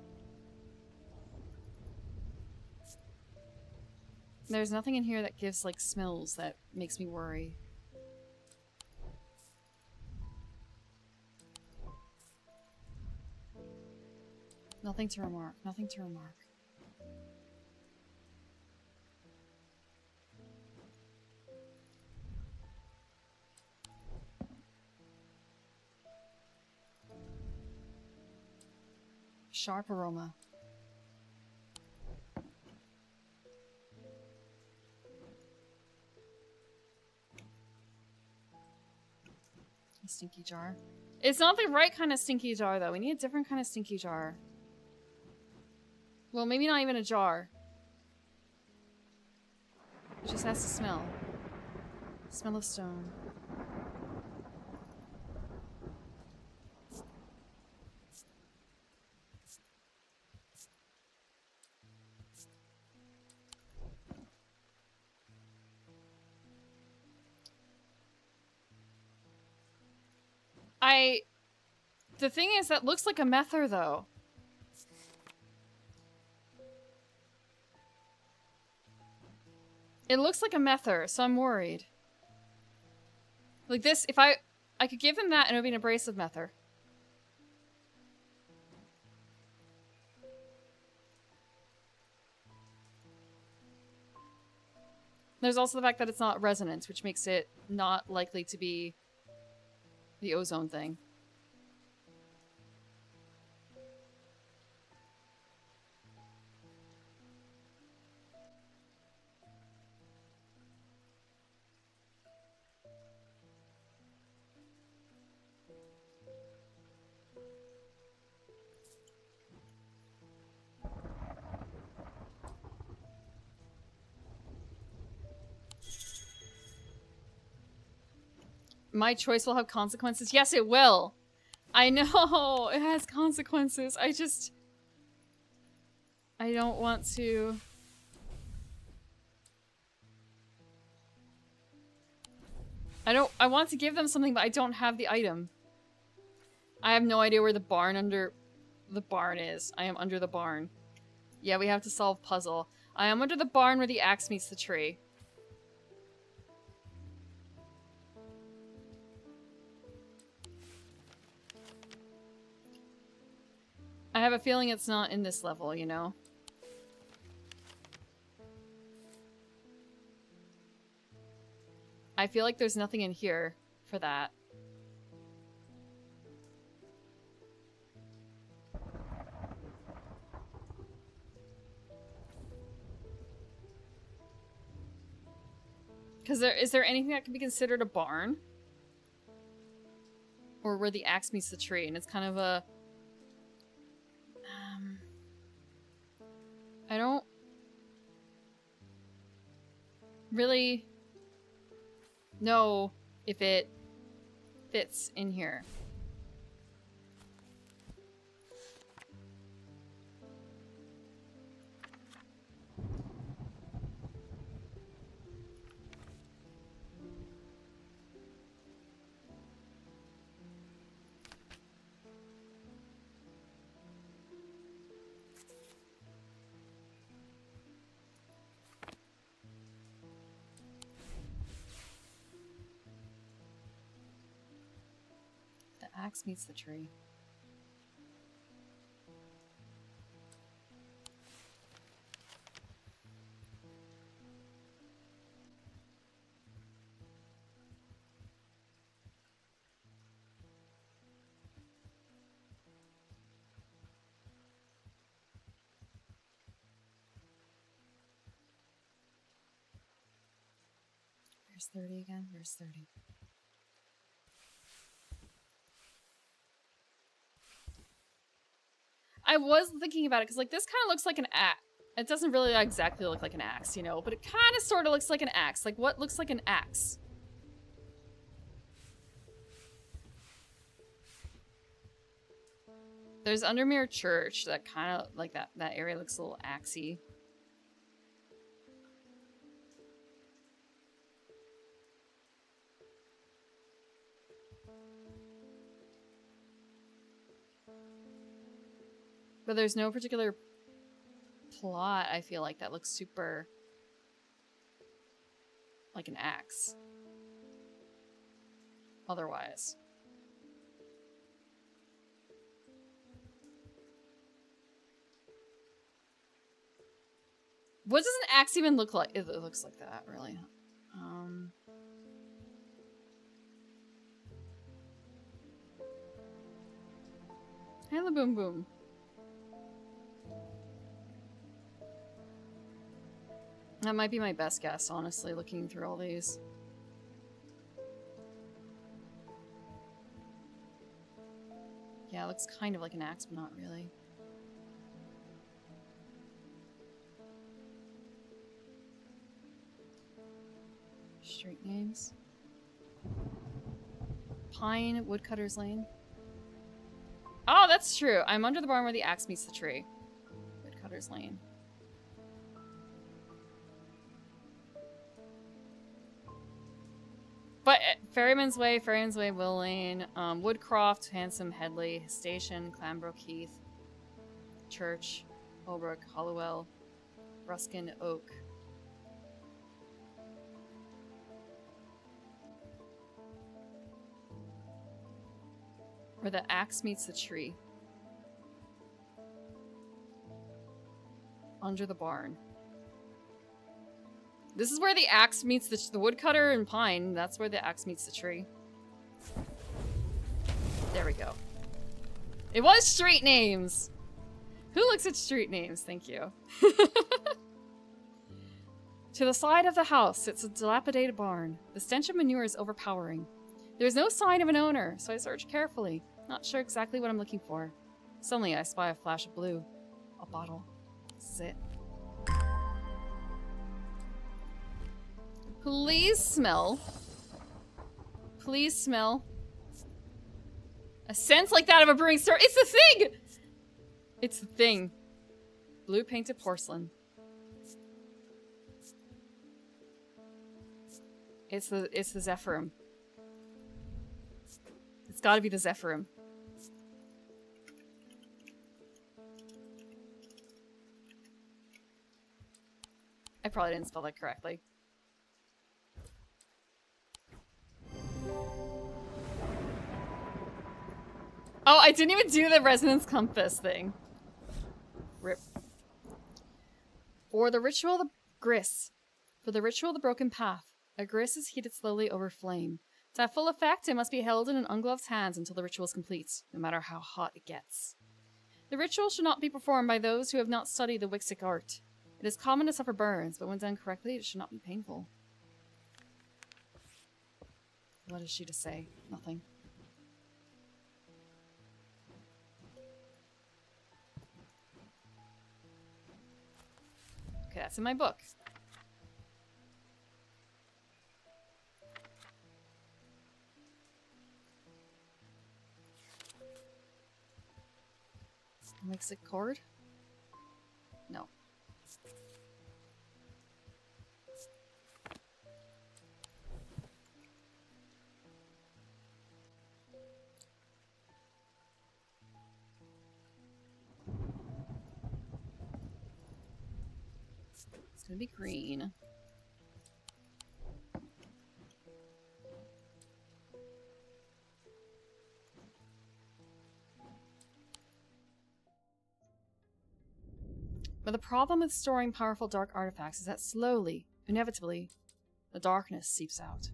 There's nothing in here that gives, like, smells that makes me worry. Nothing to remark. Nothing to remark. Sharp aroma. A stinky jar. It's not the right kind of stinky jar, though. We need a different kind of stinky jar. Well, maybe not even a jar. It just has to smell. Smell of stone. The thing is, that looks like a mether, though. It looks like a mether, so I'm worried. Like this, if I could give him that and it would be an abrasive mether. There's also the fact that it's not resonance, which makes it not likely to be the ozone thing. My choice will have consequences. Yes, it will. I know it has consequences. I don't want to. I want to give them something, but I don't have the item. I have no idea where the barn is. I am under the barn. Yeah, we have to solve puzzle. I am under the barn where the axe meets the tree. I have a feeling it's not in this level, you know? I feel like there's nothing in here for that. Because is there anything that can be considered a barn? Or where the axe meets the tree, and it's kind of a... I don't really know if it fits in here. The axe meets the tree. Where's 30 again? Where's 30? I was thinking about it, because, like, this kind of looks like an axe. It doesn't really exactly look like an axe, you know, but it kind of sort of looks like an axe. Like, what looks like an axe? There's Undermere Church that kind of, like, that area looks a little axey. But there's no particular plot, I feel like, that looks super like an axe. Otherwise. What does an axe even look like? It looks like that, really. Hey, boom boom. That might be my best guess, honestly, looking through all these. Yeah, it looks kind of like an axe, but not really. Street names. Pine, Woodcutter's Lane. Oh, that's true. I'm under the barn where the axe meets the tree. Woodcutter's Lane. But Ferryman's Way, Will Lane, Woodcroft, Handsome, Headley, Station, Clanbrook Heath, Church, Holbrook, Hollowell, Ruskin, Oak. Where the axe meets the tree. Under the barn. This is where the axe meets the woodcutter and pine. That's where the axe meets the tree. There we go. It was street names! Who looks at street names? Thank you. To the side of the house sits a dilapidated barn. The stench of manure is overpowering. There is no sign of an owner, so I search carefully, not sure exactly what I'm looking for. Suddenly, I spy a flash of blue. A bottle. This is it. Please smell. Please smell. A scent like that of a brewing store. It's the thing! It's the thing. Blue painted porcelain. It's the Zephyrum. It's gotta be the Zephyrum. I probably didn't spell that correctly. Oh, I didn't even do the resonance compass thing. Rip. For the ritual of the gris. For the ritual of the broken path. A gris is heated slowly over flame. To have full effect, it must be held in an ungloved hands until the ritual is complete, no matter how hot it gets. The ritual should not be performed by those who have not studied the Wixic art. It is common to suffer burns, but when done correctly, it should not be painful. What is she to say? Nothing. Okay, that's in my book. Wixic cord? No. It's gonna be green. But the problem with storing powerful dark artifacts is that slowly, inevitably, the darkness seeps out.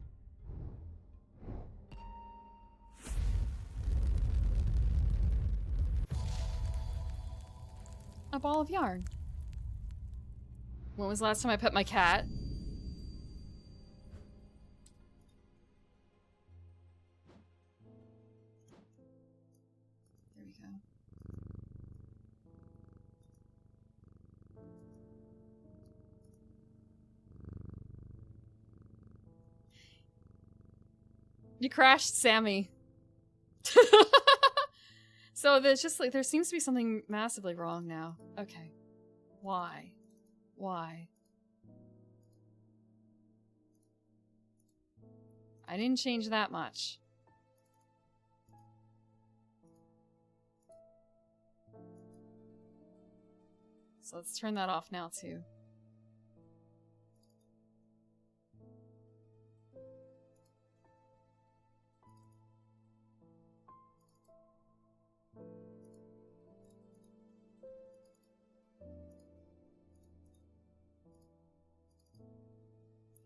A ball of yarn. When was the last time I pet my cat? There we go. You crashed Sammy. So there's just like, there seems to be something massively wrong now. Okay. Why? Why? I didn't change that much. So let's turn that off now too.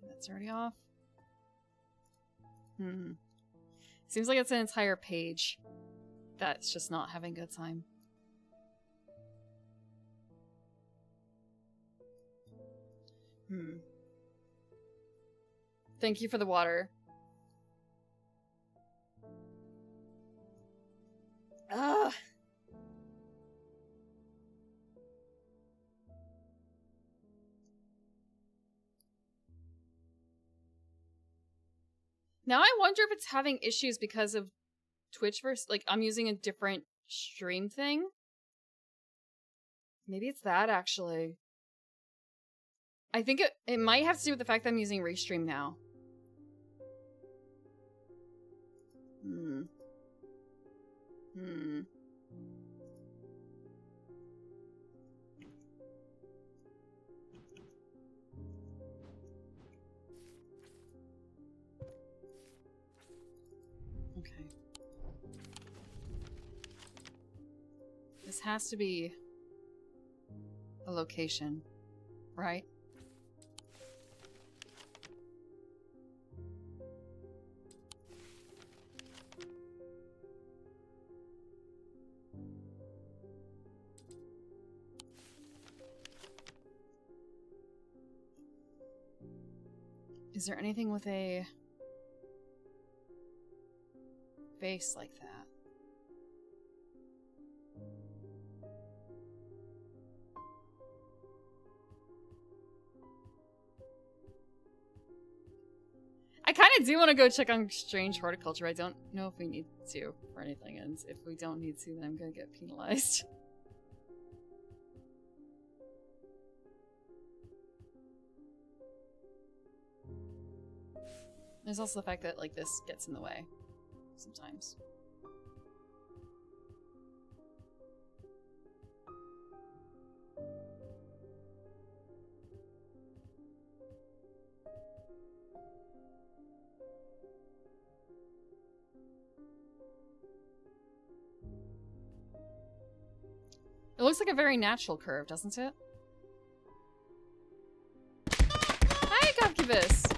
That's already off. Seems like it's an entire page that's just not having a good time. Thank you for the water. Ugh. Now I wonder if it's having issues because of Twitch versus, like, I'm using a different stream thing. Maybe it's that, actually. I think it might have to do with the fact that I'm using Restream now. Okay. This has to be a location, right? Is there anything with a face like that? I kind of do want to go check on strange horticulture. I don't know if we need to for anything, and if we don't need to, then I'm gonna get penalized. There's also the fact that, like, this gets in the way sometimes. It looks like a very natural curve, doesn't it? Hi, Gobkibus!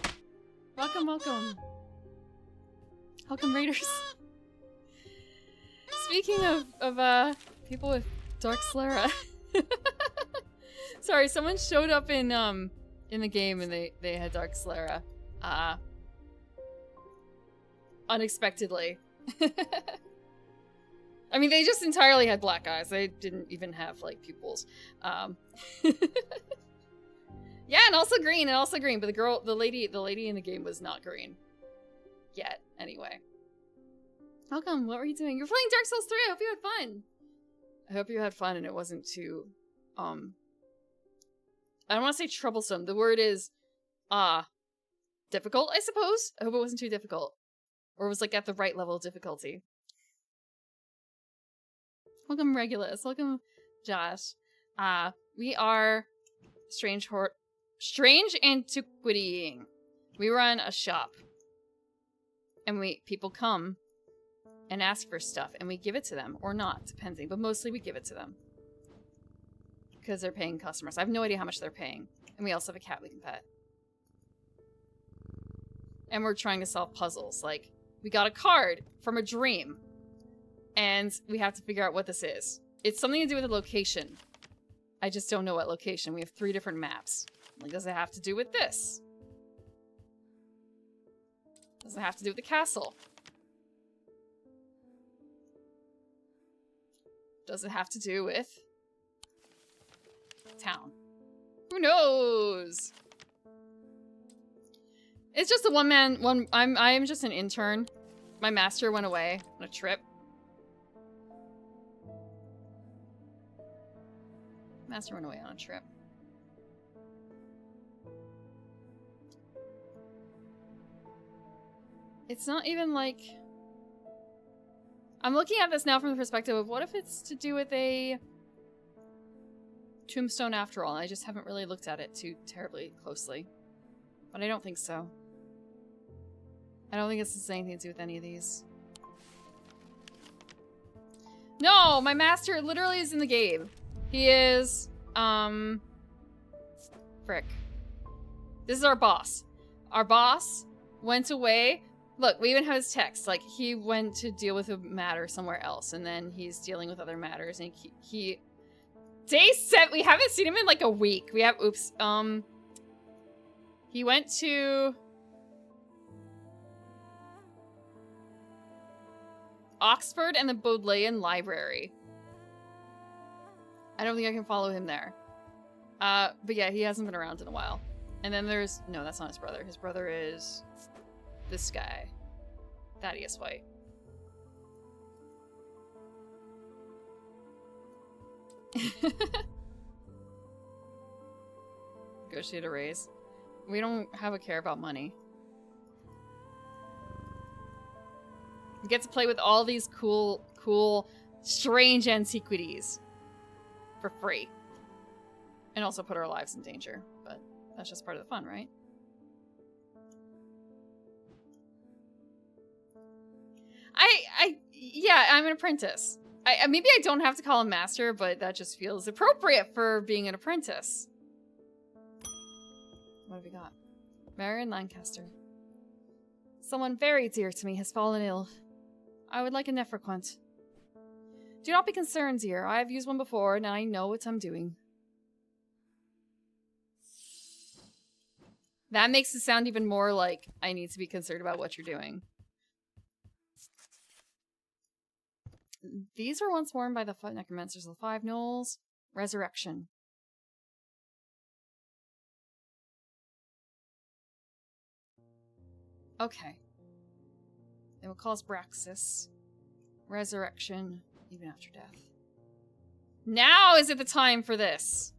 Welcome, welcome. Welcome, Raiders. Speaking of people with Dark Sclera. Sorry, someone showed up in the game and they had Dark Sclera. Unexpectedly. I mean, they just entirely had black eyes. They didn't even have, like, pupils. Yeah, and also green, but the lady in the game was not green. Yet, anyway. Welcome, what were you doing? You're playing Dark Souls 3, I hope you had fun! I hope you had fun and it wasn't too, I don't want to say troublesome. The word is, difficult, I suppose? I hope it wasn't too difficult. Or was, like, at the right level of difficulty. Welcome, Regulus. Welcome, Josh. We are Strange Antiquitying. We run a shop. And people come and ask for stuff, and we give it to them. Or not, depending. But mostly we give it to them. Because they're paying customers. I have no idea how much they're paying. And we also have a cat we can pet. And we're trying to solve puzzles. Like, we got a card from a dream. And we have to figure out what this is. It's something to do with a location. I just don't know what location. We have 3 different maps. Like, does it have to do with this? Does it have to do with the castle? Does it have to do with town? Who knows? It's just a I'm just an intern. My master went away on a trip. Master went away on a trip. It's not even like... I'm looking at this now from the perspective of what if it's to do with a tombstone after all, and I just haven't really looked at it too terribly closely. But I don't think so. I don't think this has anything to do with any of these. No! My master literally is in the game. He is, frick. This is our boss. Our boss went away. Look, we even have his text. Like, he went to deal with a matter somewhere else, and then he's dealing with other matters, and he Day 7, we haven't seen him in, like, a week. We have, oops, he went to Oxford and the Bodleian Library. I don't think I can follow him there. But yeah, he hasn't been around in a while. And then there's... No, that's not his brother. His brother is... this guy. Thaddeus White. Negotiate a raise. We don't have a care about money. We get to play with all these cool, strange antiquities. For free. And also put our lives in danger. But that's just part of the fun, right? Yeah, I'm an apprentice. Maybe I don't have to call him master, but that just feels appropriate for being an apprentice. What have we got? Marion Lancaster. Someone very dear to me has fallen ill. I would like a Nephroquant. Do not be concerned, dear. I have used one before, and I know what I'm doing. That makes it sound even more like I need to be concerned about what you're doing. These were once worn by the necromancers of the Five Knolls. Resurrection. Okay. They will cause Braxis. Resurrection, even after death. Now is it the time for this?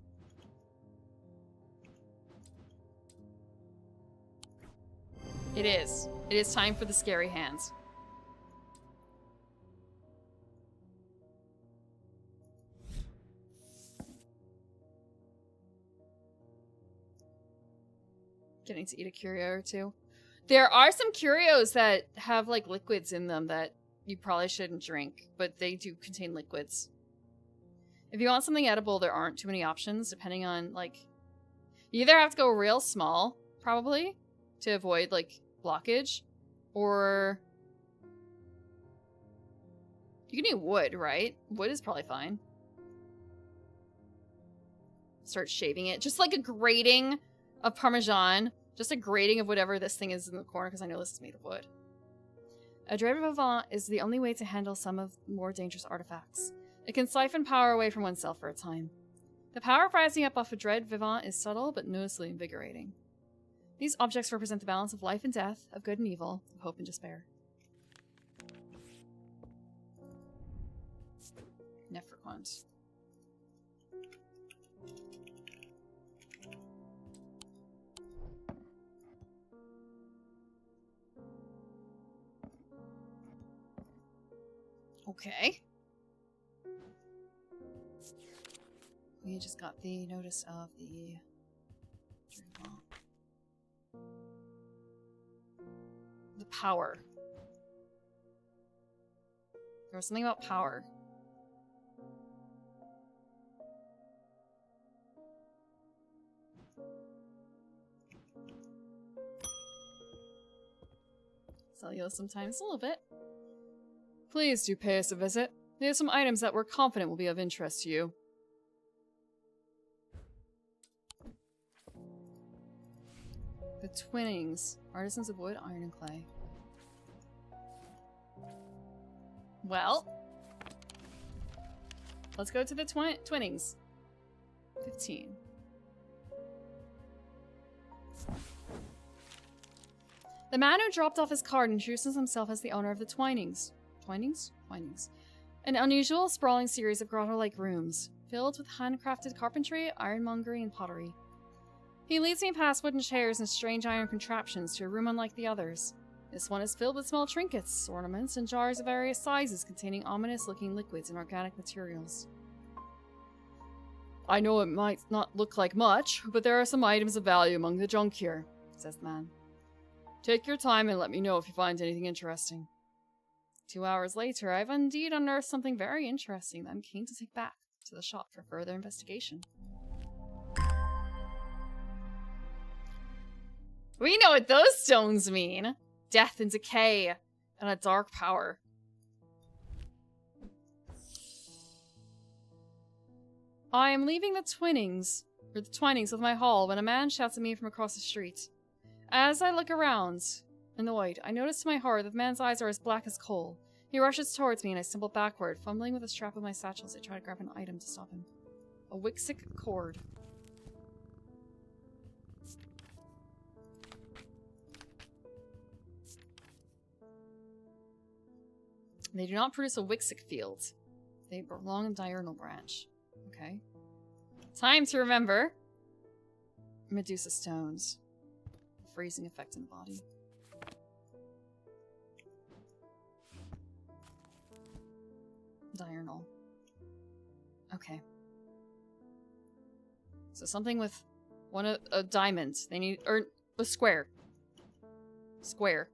It is. It is time for the scary hands. Getting to eat a curio or two. There are some curios that have like liquids in them that you probably shouldn't drink, but they do contain liquids. If you want something edible, there aren't too many options, depending on like... You either have to go real small, probably, to avoid like blockage, or... You can eat wood, right? Wood is probably fine. Start shaving it. Just like a grating of Parmesan. Just a grating of whatever this thing is in the corner, because I know this is made of wood. A Dread Vivant is the only way to handle some of more dangerous artifacts. It can siphon power away from oneself for a time. The power of rising up off a Dread Vivant is subtle, but noticeably invigorating. These objects represent the balance of life and death, of good and evil, of hope and despair. Nephroquant. Okay. We just got the notice of the... The power. There was something about power. Sell you sometimes a little bit. Please do pay us a visit. There are some items that we're confident will be of interest to you. The Twinnings. Artisans of wood, iron, and clay. Well. Let's go to the Twinnings. 15. The man who dropped off his card introduces himself as the owner of the Twinings. Twinings? Twinings. An unusual, sprawling series of grotto-like rooms, filled with handcrafted carpentry, ironmongery, and pottery. He leads me past wooden chairs and strange iron contraptions to a room unlike the others. This one is filled with small trinkets, ornaments, and jars of various sizes containing ominous-looking liquids and organic materials. I know it might not look like much, but there are some items of value among the junk here, says the man. Take your time and let me know if you find anything interesting. 2 hours later, I've indeed unearthed something very interesting that I'm keen to take back to the shop for further investigation. We know what those stones mean! Death and decay, and a dark power. I am leaving the Twinings with my haul when a man shouts at me from across the street. As I look around, annoyed, I notice to my horror that the man's eyes are as black as coal. He rushes towards me and I stumble backward, fumbling with the strap of my satchel as I try to grab an item to stop him. A Wixic cord. They do not produce a Wixic field. They belong in diurnal branch. Okay. Time to remember. Medusa stones. Freezing effect in the body. Diurnal. Okay. So something with a diamond. They need, or a square. Square.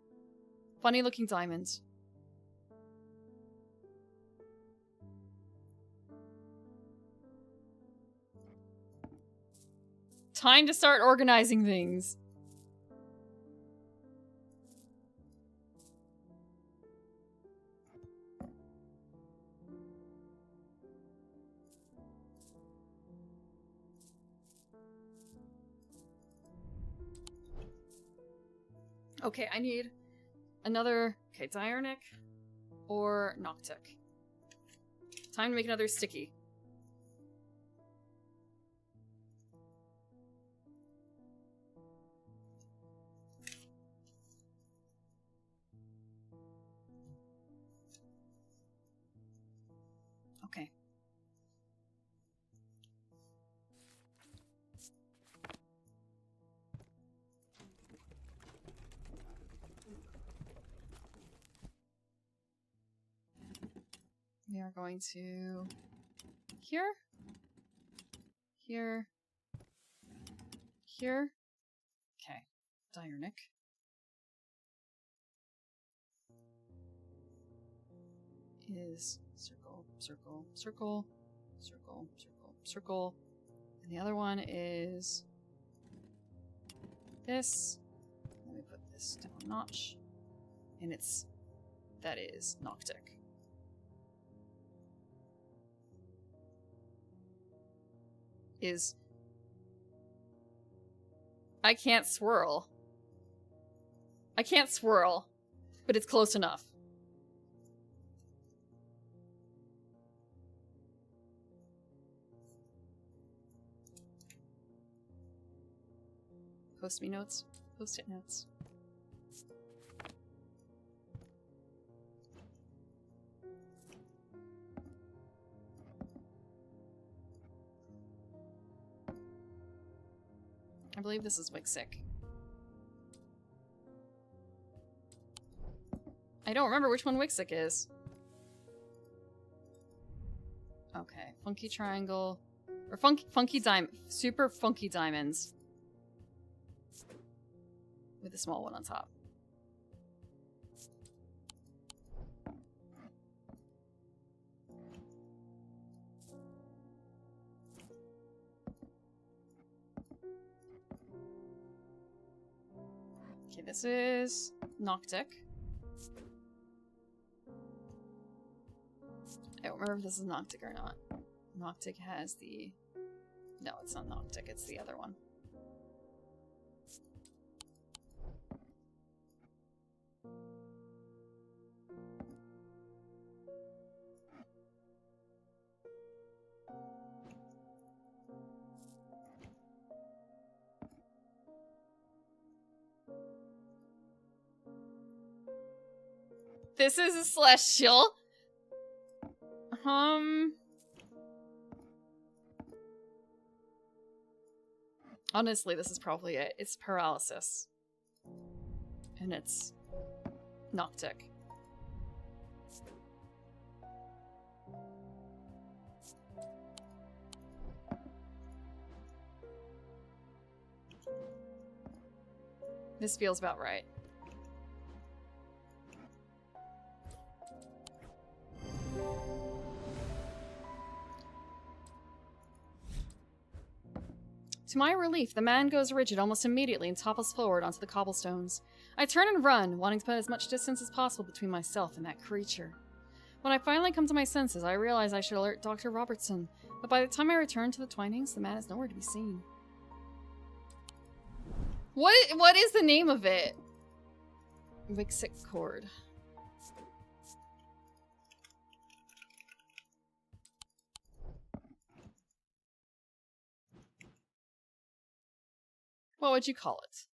Funny looking diamonds. Time to start organizing things. Okay, I need another... Okay, Diurnic or Noctic. Time to make another sticky. Okay. We are going to here, here, here. Okay, Diurnic. Is circle, circle, circle, circle, circle, circle. And the other one is this. Let me put this down a notch. And that is Noctic. I can't swirl. I can't swirl, but it's close enough. Post-it notes. Post-it notes. I believe this is Wixic. I don't remember which one Wixic is. Okay, funky triangle. Or funky diamond. Super funky diamonds. With a small one on top. Okay, this is Noctic. I don't remember if this is Noctic or not. Noctic has the... No, it's not Noctic, it's the other one. This is a celestial. Honestly, this is probably it. It's paralysis. And it's Noctic. This feels about right. To my relief, the man goes rigid almost immediately and topples forward onto the cobblestones. I turn and run, wanting to put as much distance as possible between myself and that creature. When I finally come to my senses, I realize I should alert Dr. Robertson, but by the time I return to the Twinings, the man is nowhere to be seen. What is the name of it? Wixic cord. What would you call it?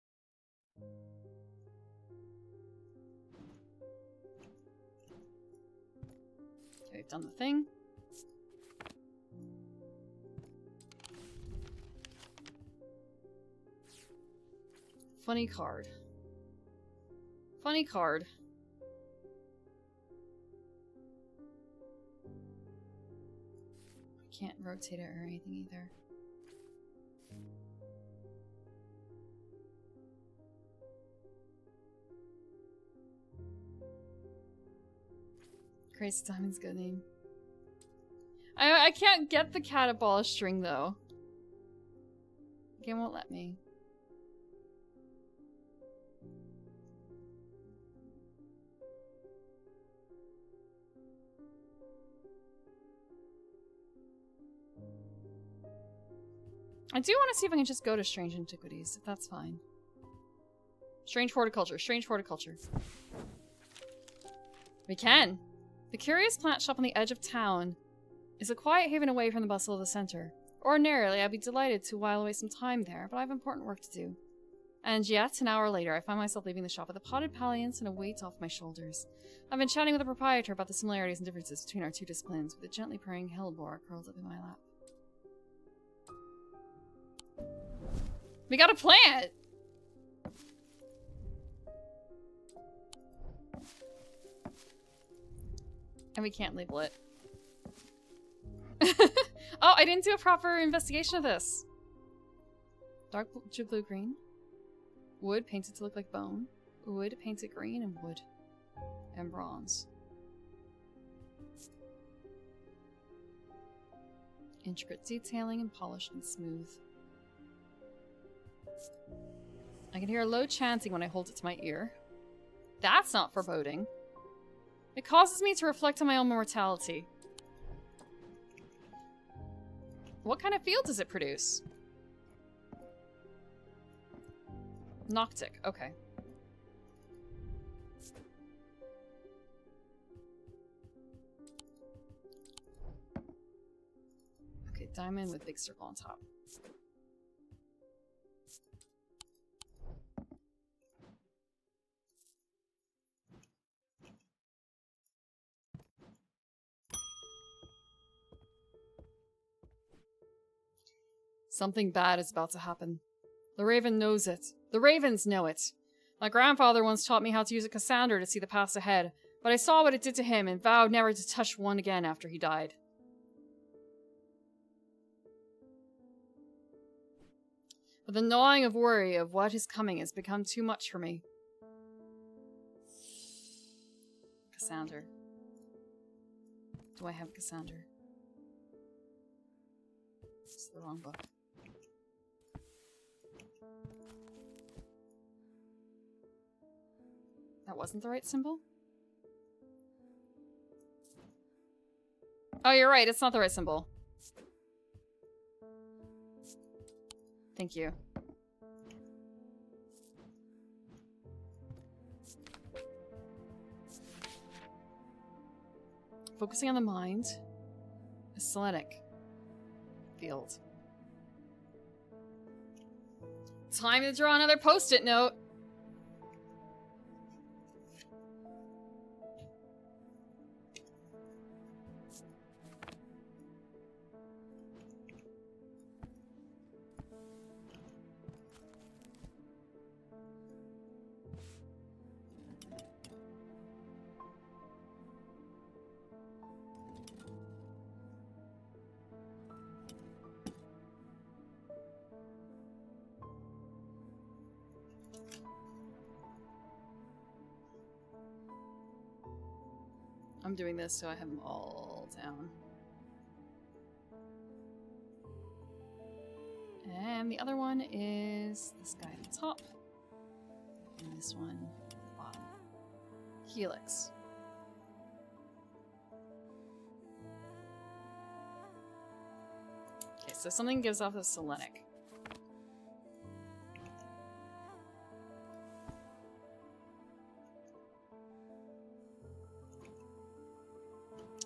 Okay, we've done the thing. Funny card. Funny card. I can't rotate it or anything either. Crazy Diamond's good name. I can't get the catabolish string though. game won't let me. I do want to see if I can just go to Strange Antiquities, if that's fine. Strange horticulture, strange horticulture. We can! The curious plant shop on the edge of town is a quiet haven away from the bustle of the center. Ordinarily, I'd be delighted to while away some time there, but I have important work to do. And yet, an hour later, I find myself leaving the shop with a potted palliance and a weight off my shoulders. I've been chatting with the proprietor about the similarities and differences between our two disciplines, with a gently purring hellbore curled up in my lap. We got a plant! And we can't label it. Oh, I didn't do a proper investigation of this. Dark blue green. Wood painted to look like bone. Wood painted green and wood. And bronze. Intricate detailing and polished and smooth. I can hear a low chanting when I hold it to my ear. That's not foreboding. It causes me to reflect on my own mortality. What kind of field does it produce? Noctic, okay. Okay, diamond with big circle on top. Something bad is about to happen. The Raven knows it. The Ravens know it. My grandfather once taught me how to use a Cassander to see the path ahead, but I saw what it did to him and vowed never to touch one again after he died. But the gnawing of worry of what is coming has become too much for me. Cassander. Do I have Cassander? It's the wrong book. That wasn't the right symbol? Oh, you're right. It's not the right symbol. Thank you. Focusing on the mind. A selenic field. Time to draw another post-it note. I'm doing this so I have them all down. And the other one is this guy at the top. And this one at the bottom. Helix. Okay, so something gives off a selenic.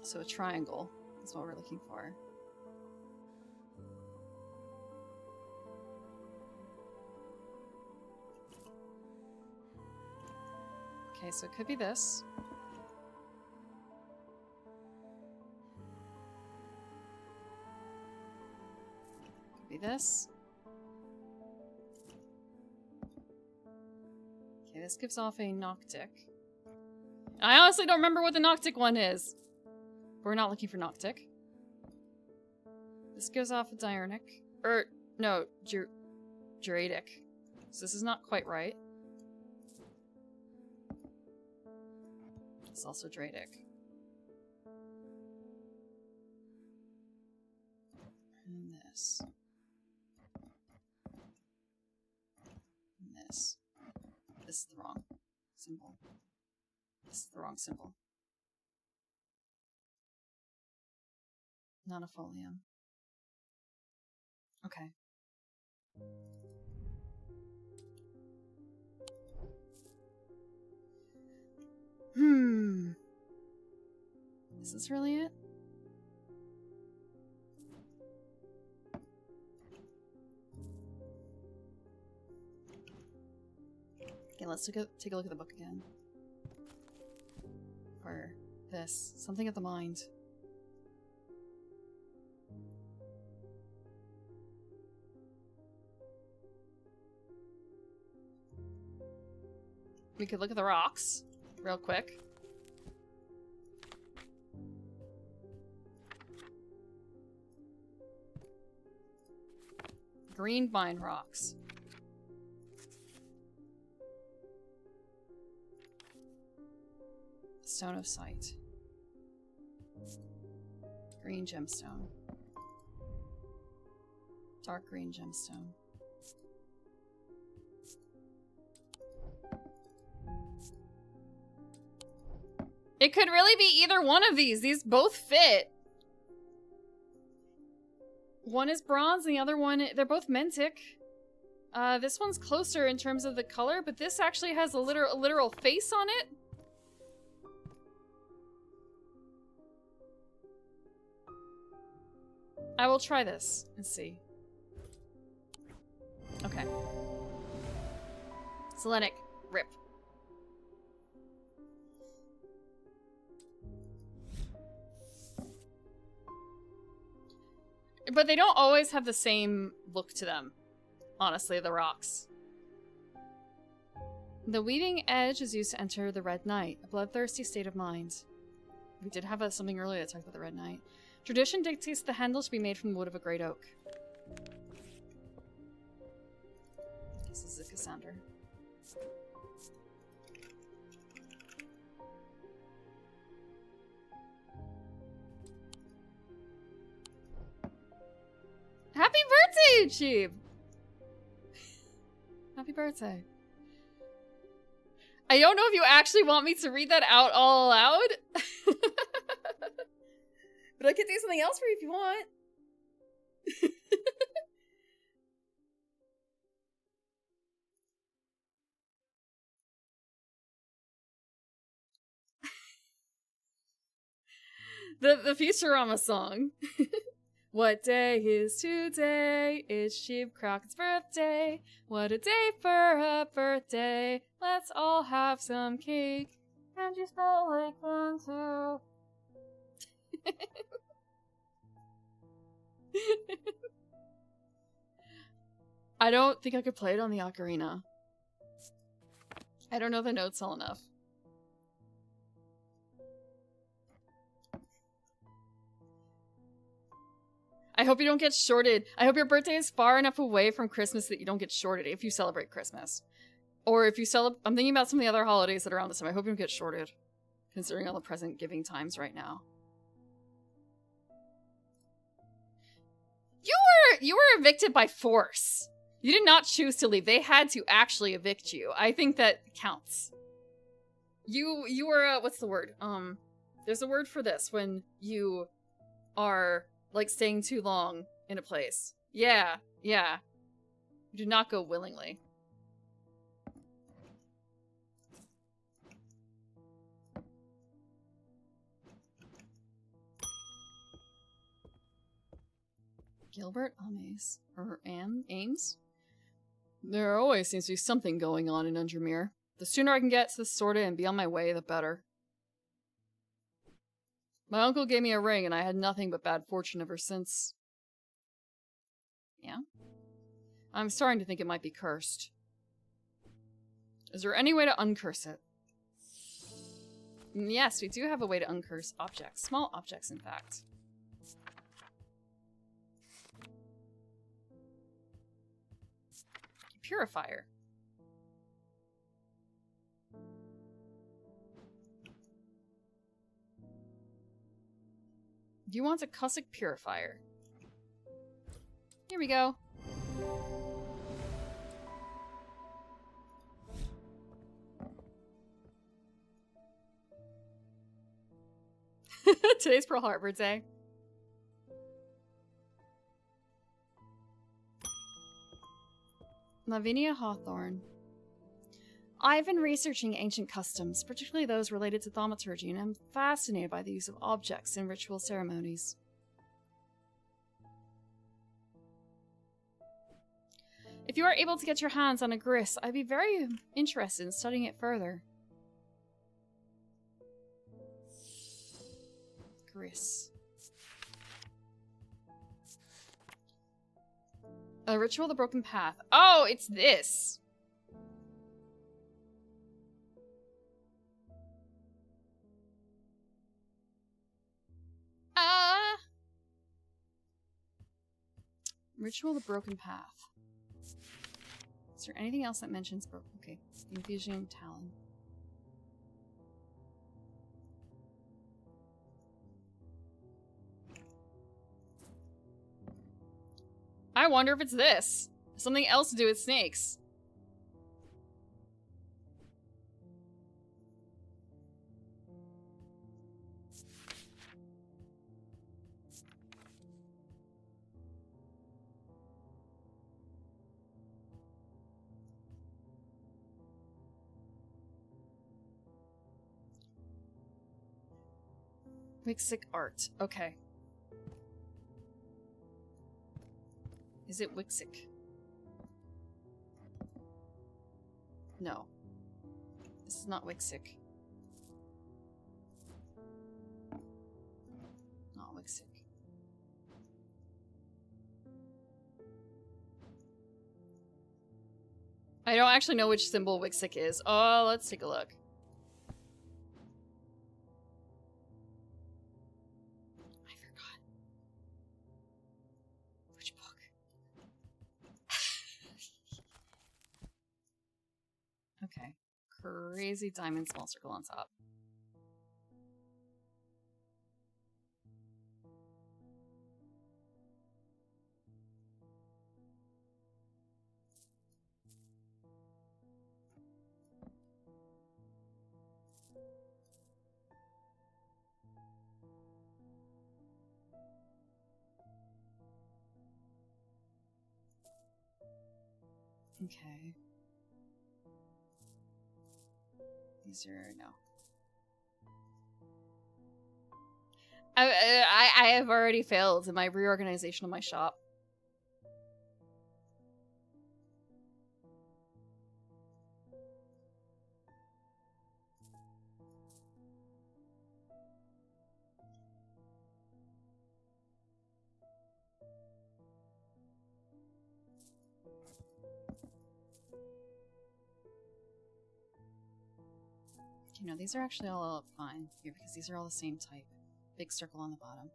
So a triangle is what we're looking for. Okay, so it could be this. Could be this. Okay, this gives off a Noctic. I honestly don't remember what the Noctic one is. We're not looking for Noctic. This gives off a Diurnic. Or, no, Juradic. So this is not quite right. It's also Dradic. And this. is the wrong symbol. This is the wrong symbol. Nonifolium. Okay. Is this really it? Okay, let's take a look at the book again. For this. Something of the mind. We could look at the rocks real quick. Green vine rocks. Stone of sight. Green gemstone. Dark green gemstone. It could really be either one of these. These both fit. One is bronze and the other one, they're both Mentic. This one's closer in terms of the color, but this actually has a literal face on it. I will try this and see. Okay. Selenic, rip. But they don't always have the same look to them. Honestly, the rocks. The weaving edge is used to enter the Red Knight, a bloodthirsty state of mind. We did have something earlier that talked about the Red Knight. Tradition dictates the handle should be made from the wood of a great oak. This is a Cassander. Happy birthday, Cheeb! Happy birthday. I don't know if you actually want me to read that out all aloud. But I could do something else for you if you want. the Futurama song. What day is today? It's Sheep Crockett's birthday. What a day for a birthday. Let's all have some cake. And you smell like one too. I don't think I could play it on the ocarina. I don't know the notes well enough. I hope you don't get shorted. I hope your birthday is far enough away from Christmas that you don't get shorted if you celebrate Christmas. Or if you celebrate... I'm thinking about some of the other holidays that are around this time. I hope you don't get shorted. Considering all the present giving times right now. You were evicted by force. You did not choose to leave. They had to actually evict you. I think that counts. You were, what's the word? There's a word for this when you are, like, staying too long in a place. Yeah. You do not go willingly. Gilbert Ames. Or Ames? There always seems to be something going on in Undermere. The sooner I can get to the Sorta and be on my way, the better. My uncle gave me a ring and I had nothing but bad fortune ever since. Yeah? I'm starting to think it might be cursed. Is there any way to uncurse it? Yes, we do have a way to uncurse objects. Small objects, in fact. Purifier. Do you want a Cossack Purifier? Here we go. Today's Pearl Harbor Day. Lavinia Hawthorne. I've been researching ancient customs, particularly those related to thaumaturgy, and I'm fascinated by the use of objects in ritual ceremonies. If you are able to get your hands on a gris, I'd be very interested in studying it further. Gris. A ritual of the broken path. Oh, it's this! Ritual of the broken path. Is there anything else that mentions broken? Okay, the infusion talon. I wonder if it's this. Something else to do with snakes. Wixic art. Okay. Is it Wixic? No. This is not Wixic. Not Wixic. I don't actually know which symbol Wixic is. Oh, let's take a look. I forgot. Which book? Okay. Crazy diamond small circle on top. Okay. These are no. I have already failed in my reorganization of my shop. You know, these are actually all fine here because these are all the same type. Big circle on the bottom.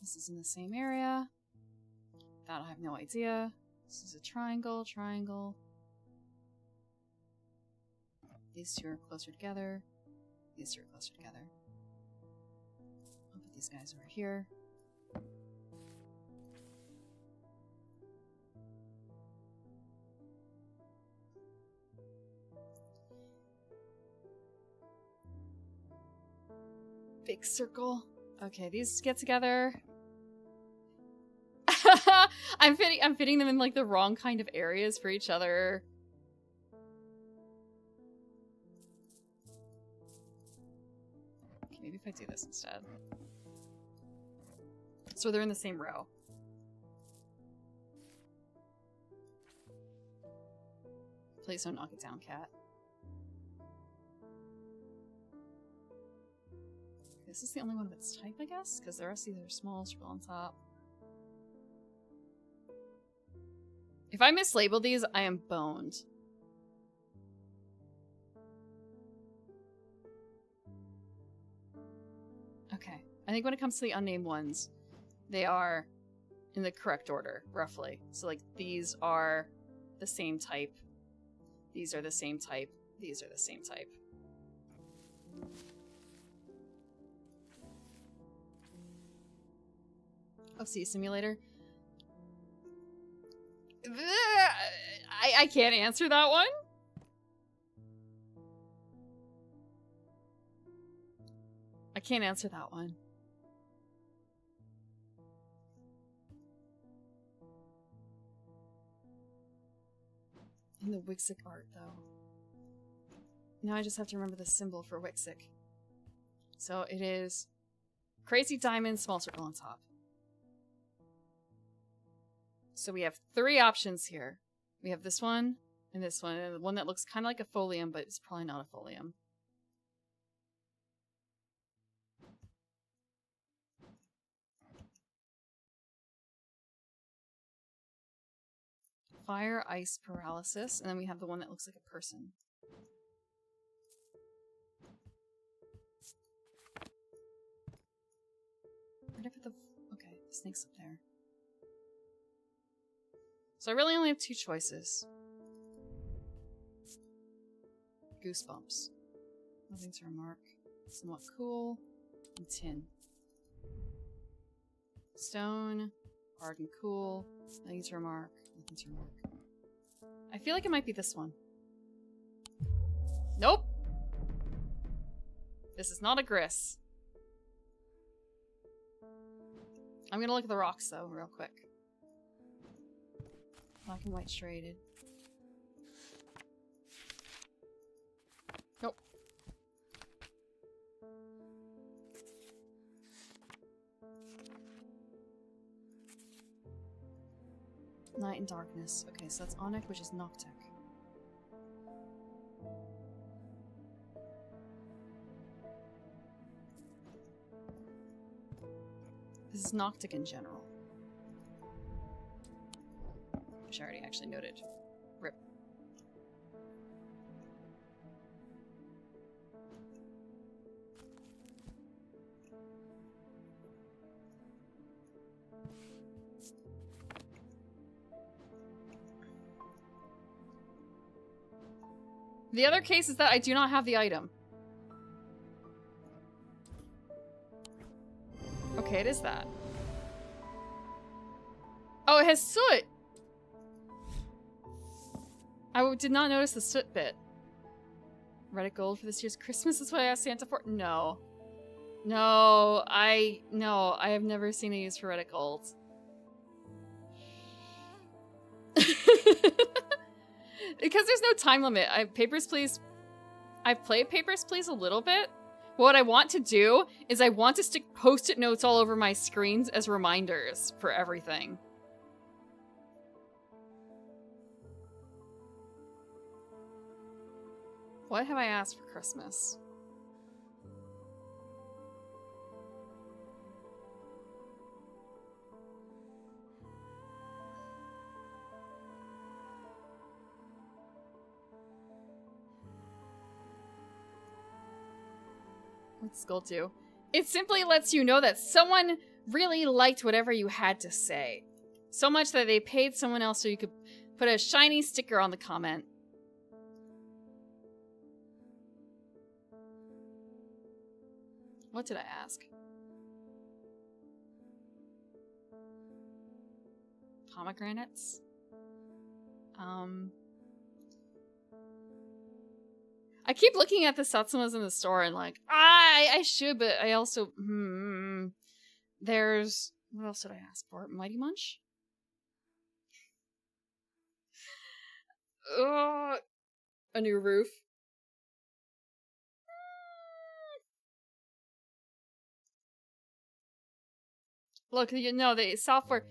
This is in the same area. That I have no idea. This is a triangle, triangle. These two are closer together. These two are closer together. I'll put these guys over here. Big circle. Okay, these get together. I'm fitting them in like the wrong kind of areas for each other. Okay, maybe if I do this instead. So they're in the same row. Please don't knock it down, cat. This is the only one of its type, I guess? Because the rest of these are small, circle on top. If I mislabel these, I am boned. Okay. I think when it comes to the unnamed ones, they are in the correct order, roughly. So, like, these are the same type. These are the same type. These are the same type. Oh, Sea Simulator. I can't answer that one. I can't answer that one. In the Wixic art, though. Now I just have to remember the symbol for Wixic. So it is crazy diamond, small circle on top. So we have 3 options here. We have this one, and the one that looks kind of like a folium, but it's probably not a folium. Fire, ice, paralysis, and then we have the one that looks like a person. Where'd I put the... Okay, the snake's up there. So I really only have 2 choices. Goosebumps. Nothing to remark. Somewhat cool. And tin. Stone. Hard and cool. Nothing to remark. Nothing to remark. I feel like it might be this one. Nope! This is not a gris. I'm gonna look at the rocks though, real quick. Black and white striated. Nope. Night and darkness. Okay, so that's Onyx, which is Noctic. This is Noctic in general. Which I already actually noted. Rip. The other case is that I do not have the item. Okay, it is that. Oh, it has soot! I did not notice the soot bit. Reddit gold for this year's Christmas is what I asked Santa for? No. No, I have never seen it used for Reddit gold. Because there's no time limit. Papers, Please... I've played Papers, Please a little bit. What I want to do is I want to stick post-it notes all over my screens as reminders for everything. What have I asked for Christmas? What's Skull do? It simply lets you know that someone really liked whatever you had to say. So much that they paid someone else so you could put a shiny sticker on the comment. What did I ask? Pomegranates? I keep looking at the Satsumas in the store and like, I should, but I also, there's, what else did I ask for? Mighty Munch? A new roof. Look, you know, the software,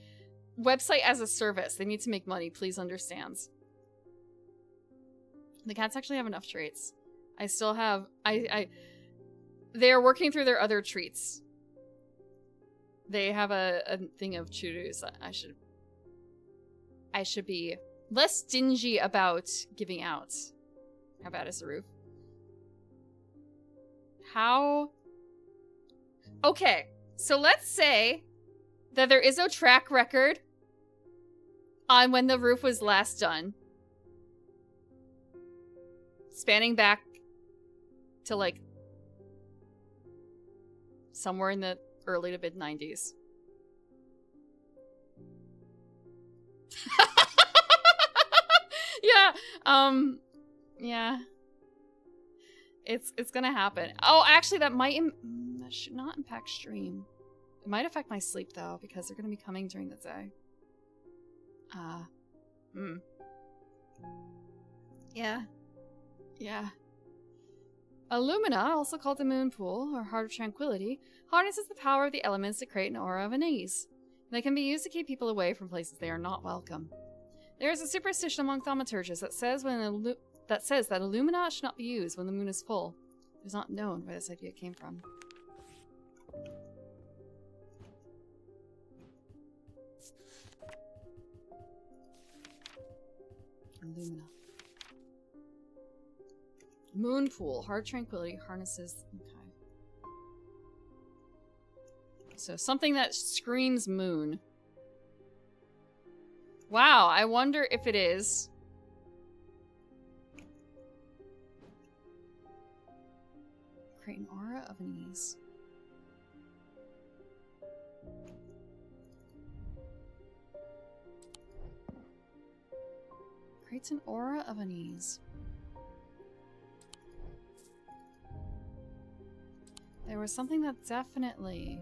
website as a service. They need to make money, please understand. The cats actually have enough treats. I still have, they're working through their other treats. They have a thing of churus that I should be less stingy about giving out. How bad is the roof? How? Okay, so let's say that there is no track record on when the roof was last done. Spanning back to like somewhere in the early to mid 90s. Yeah, yeah. It's gonna happen. Oh, actually that might That should not impact stream. It might affect my sleep, though, because they're going to be coming during the day. Yeah. Yeah. Illumina, also called the Moon Pool, or Heart of Tranquility, harnesses the power of the elements to create an aura of unease. They can be used to keep people away from places they are not welcome. There is a superstition among thaumaturgists that says that Illumina should not be used when the moon is full. It is not known where this idea came from. Illumina. Moon Pool. Heart Tranquility harnesses... Okay. So something that screams moon. Wow, I wonder if it is. Create an aura of unease. Creates an aura of unease. There was something that definitely...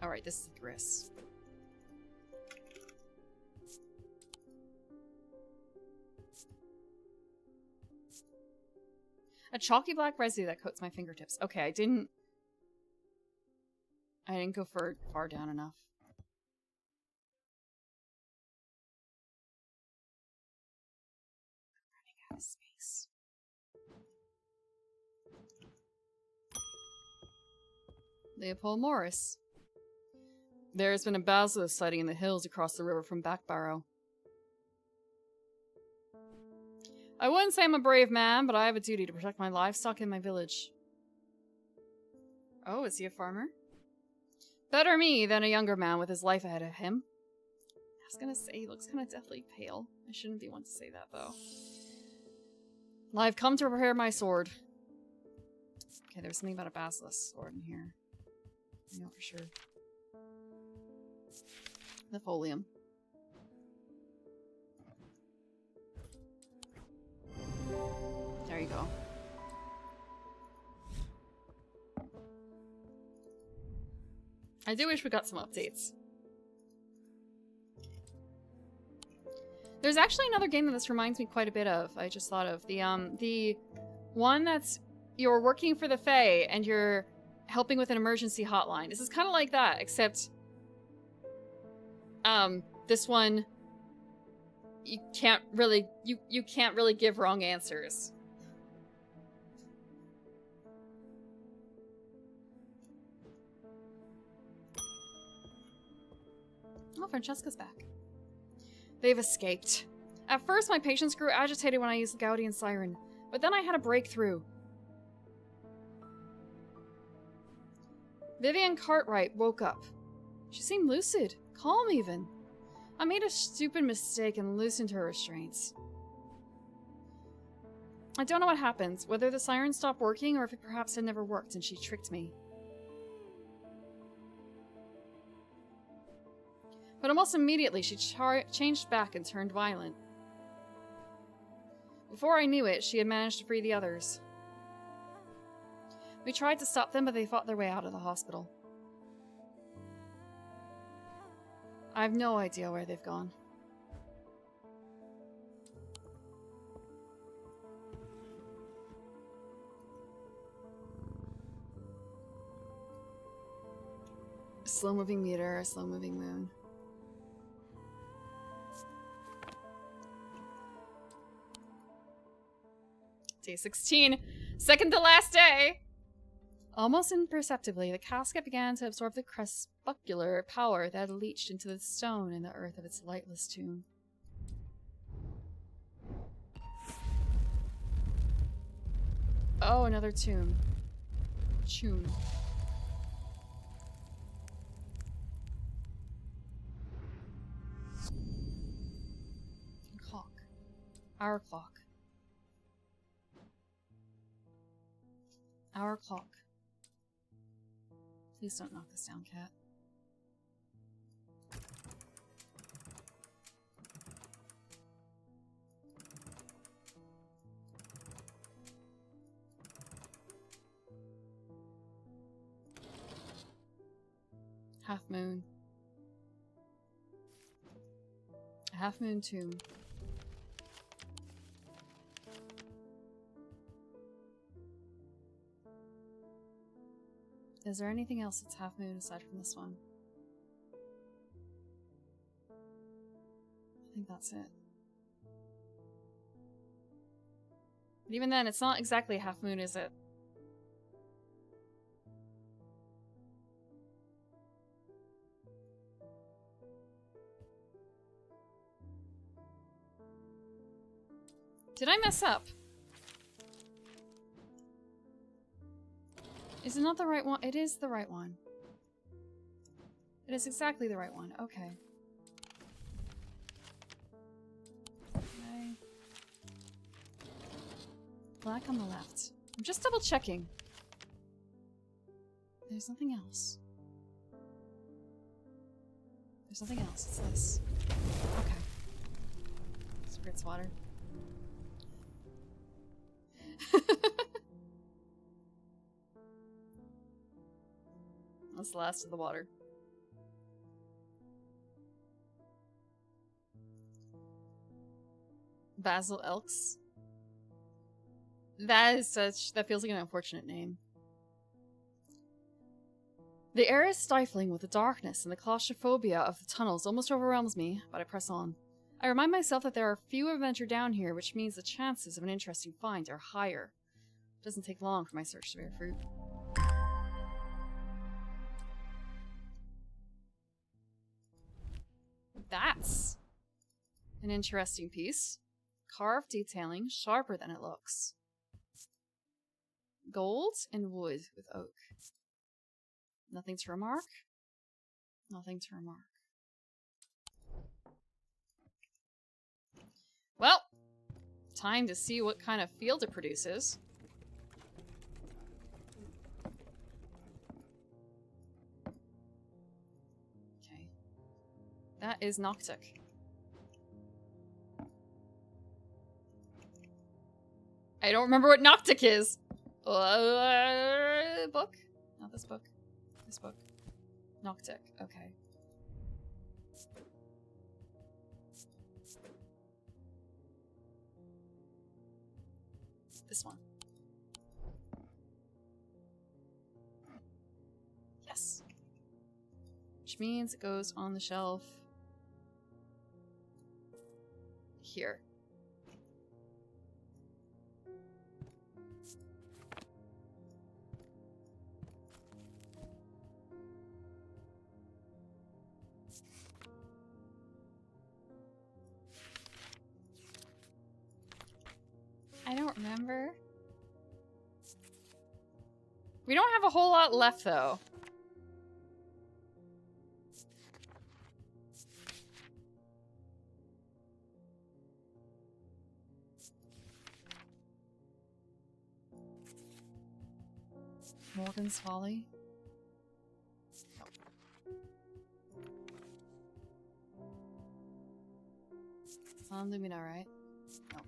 Alright, this is Gris. A chalky black residue that coats my fingertips. Okay, I didn't go far down enough. I'm running out of space. Leopold Morris. There has been a basilisk sighting in the hills across the river from Backbarrow. I wouldn't say I'm a brave man, but I have a duty to protect my livestock in my village. Oh, is he a farmer? Better me than a younger man with his life ahead of him. I was gonna say, he looks kind of deathly pale. I shouldn't be one to say that, though. Well, I've come to prepare my sword. Okay, there's something about a basilisk sword in here. I know for sure. The folium. There you go. I do wish we got some updates. There's actually another game that this reminds me quite a bit of. I just thought of the one that's you're working for the Fae and you're helping with an emergency hotline. This is kind of like that, except this one you can't really give wrong answers. Oh, Francesca's back. They've escaped. At first, my patients grew agitated when I used the Gaudian siren, but then I had a breakthrough. Vivian Cartwright woke up. She seemed lucid, calm even. I made a stupid mistake and loosened her restraints. I don't know what happened, whether the siren stopped working or if it perhaps had never worked and she tricked me. But almost immediately she changed back and turned violent. Before I knew it, she had managed to free the others. We tried to stop them, but they fought their way out of the hospital. I have no idea where they've gone. A slow-moving meteor, a slow-moving moon. Day 16. Second to last day! Almost imperceptibly, the casket began to absorb the crepuscular power that had leached into the stone and the earth of its lightless tomb. Oh, another tomb. Tomb. Clock. Our clock. Our clock. Please don't knock this down, cat. Half moon. A half moon tomb. Is there anything else that's half moon aside from this one? I think that's it. But even then, it's not exactly a half moon, is it? Did I mess up? Is it not the right one? It is the right one. It is exactly the right one. Okay. Okay. Black on the left. I'm just double checking. There's nothing else. There's nothing else. It's this. Okay. Spirits water. That's the last of the water. Basil Elks. That feels like an unfortunate name. The air is stifling with the darkness, and the claustrophobia of the tunnels almost overwhelms me, but I press on. I remind myself that there are few who venture down here, which means the chances of an interesting find are higher. It doesn't take long for my search to bear fruit. That's an interesting piece. Carved detailing, sharper than it looks. Gold and wood with oak. Nothing to remark. Nothing to remark. Well, time to see what kind of field it produces. Okay. That is Noctic. I don't remember what Noctic is. Book? Not this book. This book. Noctic. Okay. This one. Yes. Which means it goes on the shelf here. I don't remember. We don't have a whole lot left, though. Morgan's Folly. Nope. San Lumina, right? Nope.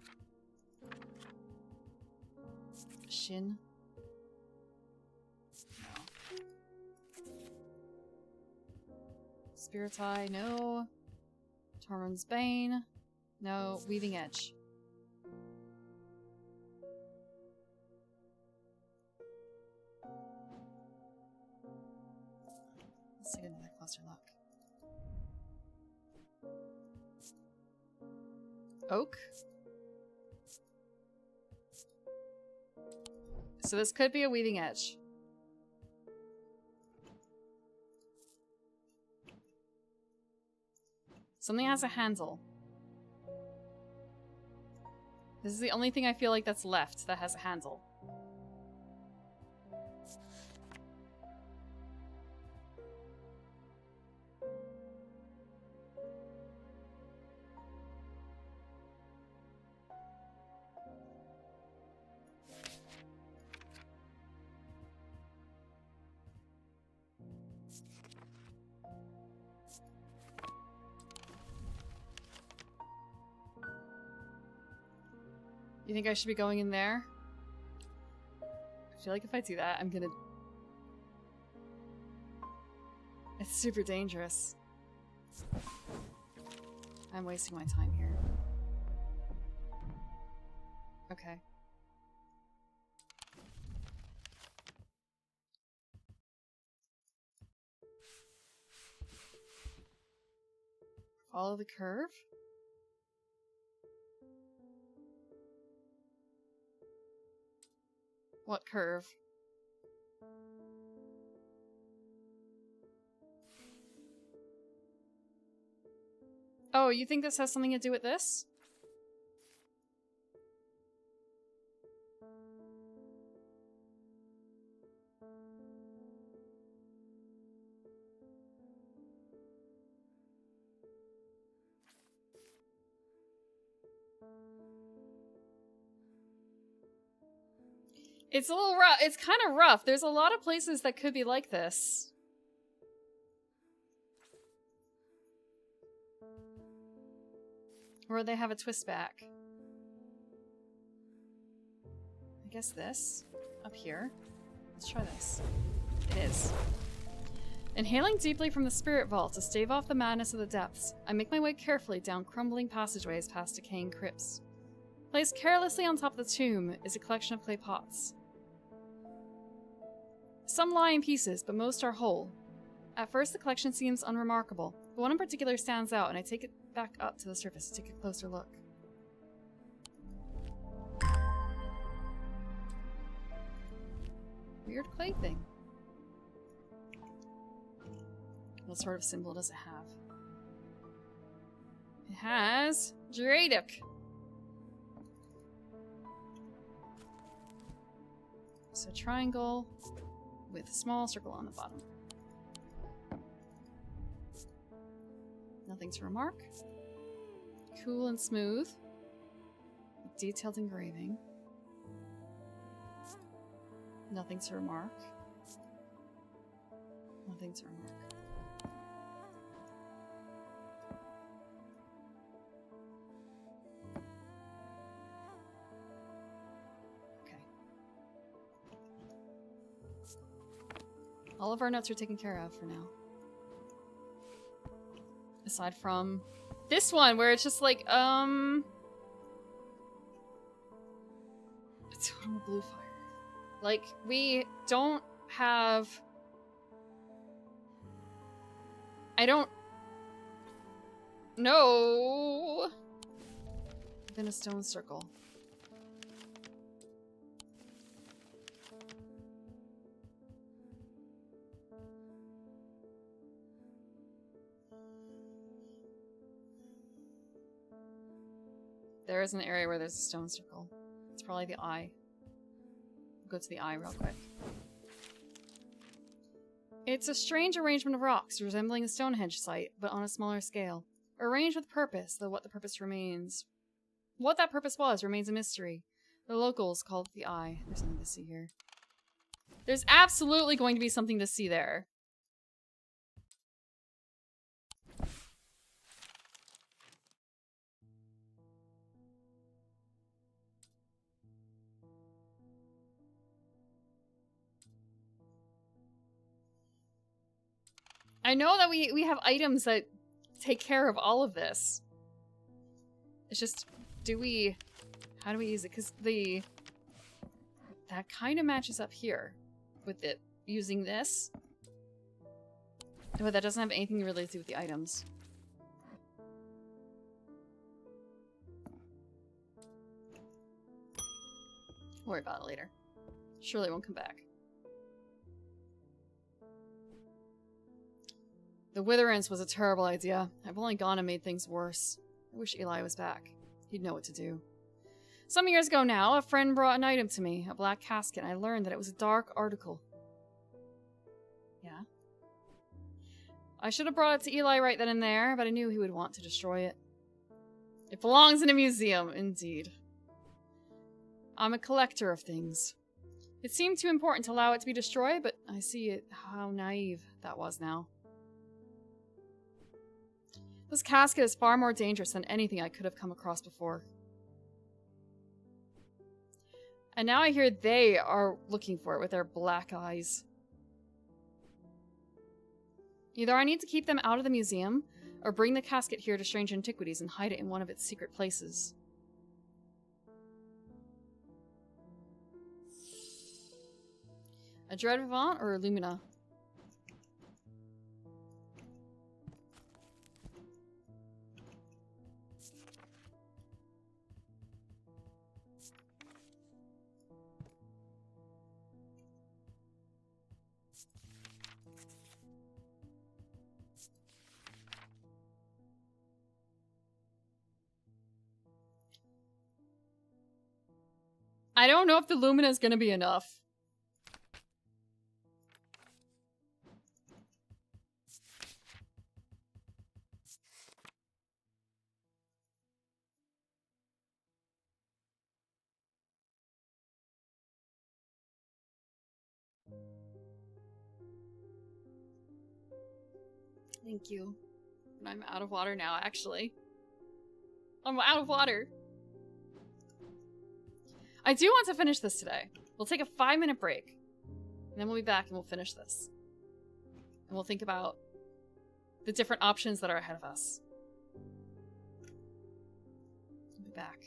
Shin. No. Spirit's Eye, no. Tormund's Bane. No. Weaving Edge. Let's take another closer look. Oak? So this could be a Weaving Edge. Something has a handle. This is the only thing I feel like that's left that has a handle. You think I should be going in there? I feel like if I do that, I'm gonna... It's super dangerous. I'm wasting my time here. Okay. Follow the curve? What curve? Oh, you think this has something to do with this? It's a little rough. It's kind of rough. There's a lot of places that could be like this. Or they have a twist back. I guess this. Up here. Let's try this. It is. Inhaling deeply from the spirit vault to stave off the madness of the depths, I make my way carefully down crumbling passageways past decaying crypts. Placed carelessly on top of the tomb is a collection of clay pots. Some lie in pieces, but most are whole. At first, the collection seems unremarkable, but one in particular stands out, and I take it back up to the surface to take a closer look. Weird clay thing. What sort of symbol does it have? It has Jaduk. So triangle with a small circle on the bottom. Nothing to remark. Cool and smooth. Detailed engraving. Nothing to remark. Nothing to remark. All of our notes are taken care of for now. Aside from this one, where it's just like, a total blue fire. Like, we don't have... I don't know. Within a stone circle. There is an area where there's a stone circle. It's probably the eye. We'll go to the eye real quick. It's a strange arrangement of rocks resembling a Stonehenge site, but on a smaller scale. Arranged with purpose, though what the purpose remains. What that purpose was remains a mystery. The locals called it the eye. There's something to see here. There's absolutely going to be something to see there. I know that we have items that take care of all of this. It's just, how do we use it? Because that kind of matches up here with it using this. But that doesn't have anything really to do with the items. Worry about it later. Surely it won't come back. The Witherance was a terrible idea. I've only gone and made things worse. I wish Eli was back. He'd know what to do. Some years ago now, a friend brought an item to me, a black casket, and I learned that it was a dark article. Yeah? I should have brought it to Eli right then and there, but I knew he would want to destroy it. It belongs in a museum, indeed. I'm a collector of things. It seemed too important to allow it to be destroyed, but I see how naive that was now. This casket is far more dangerous than anything I could have come across before. And now I hear they are looking for it with their black eyes. Either I need to keep them out of the museum, or bring the casket here to Strange Antiquities and hide it in one of its secret places. A Dread Vivant or a Lumina? I don't know if the Lumina is gonna be enough. Thank you. And I'm out of water now, actually. I'm out of water. I do want to finish this today. We'll take a 5-minute break. And then we'll be back and we'll finish this. And we'll think about the different options that are ahead of us. We'll be back.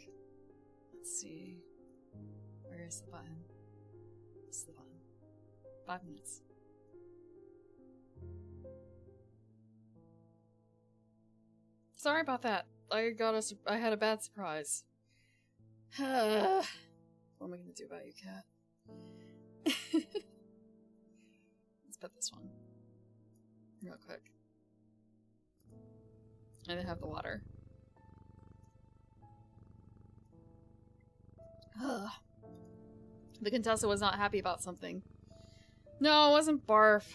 Let's see. Where is the button? This is the button. 5 minutes. Sorry about that. I had a bad surprise. What am I gonna do about you, cat? Let's pet this one. Real quick. I didn't have the water. The Contessa was not happy about something. No, it wasn't barf.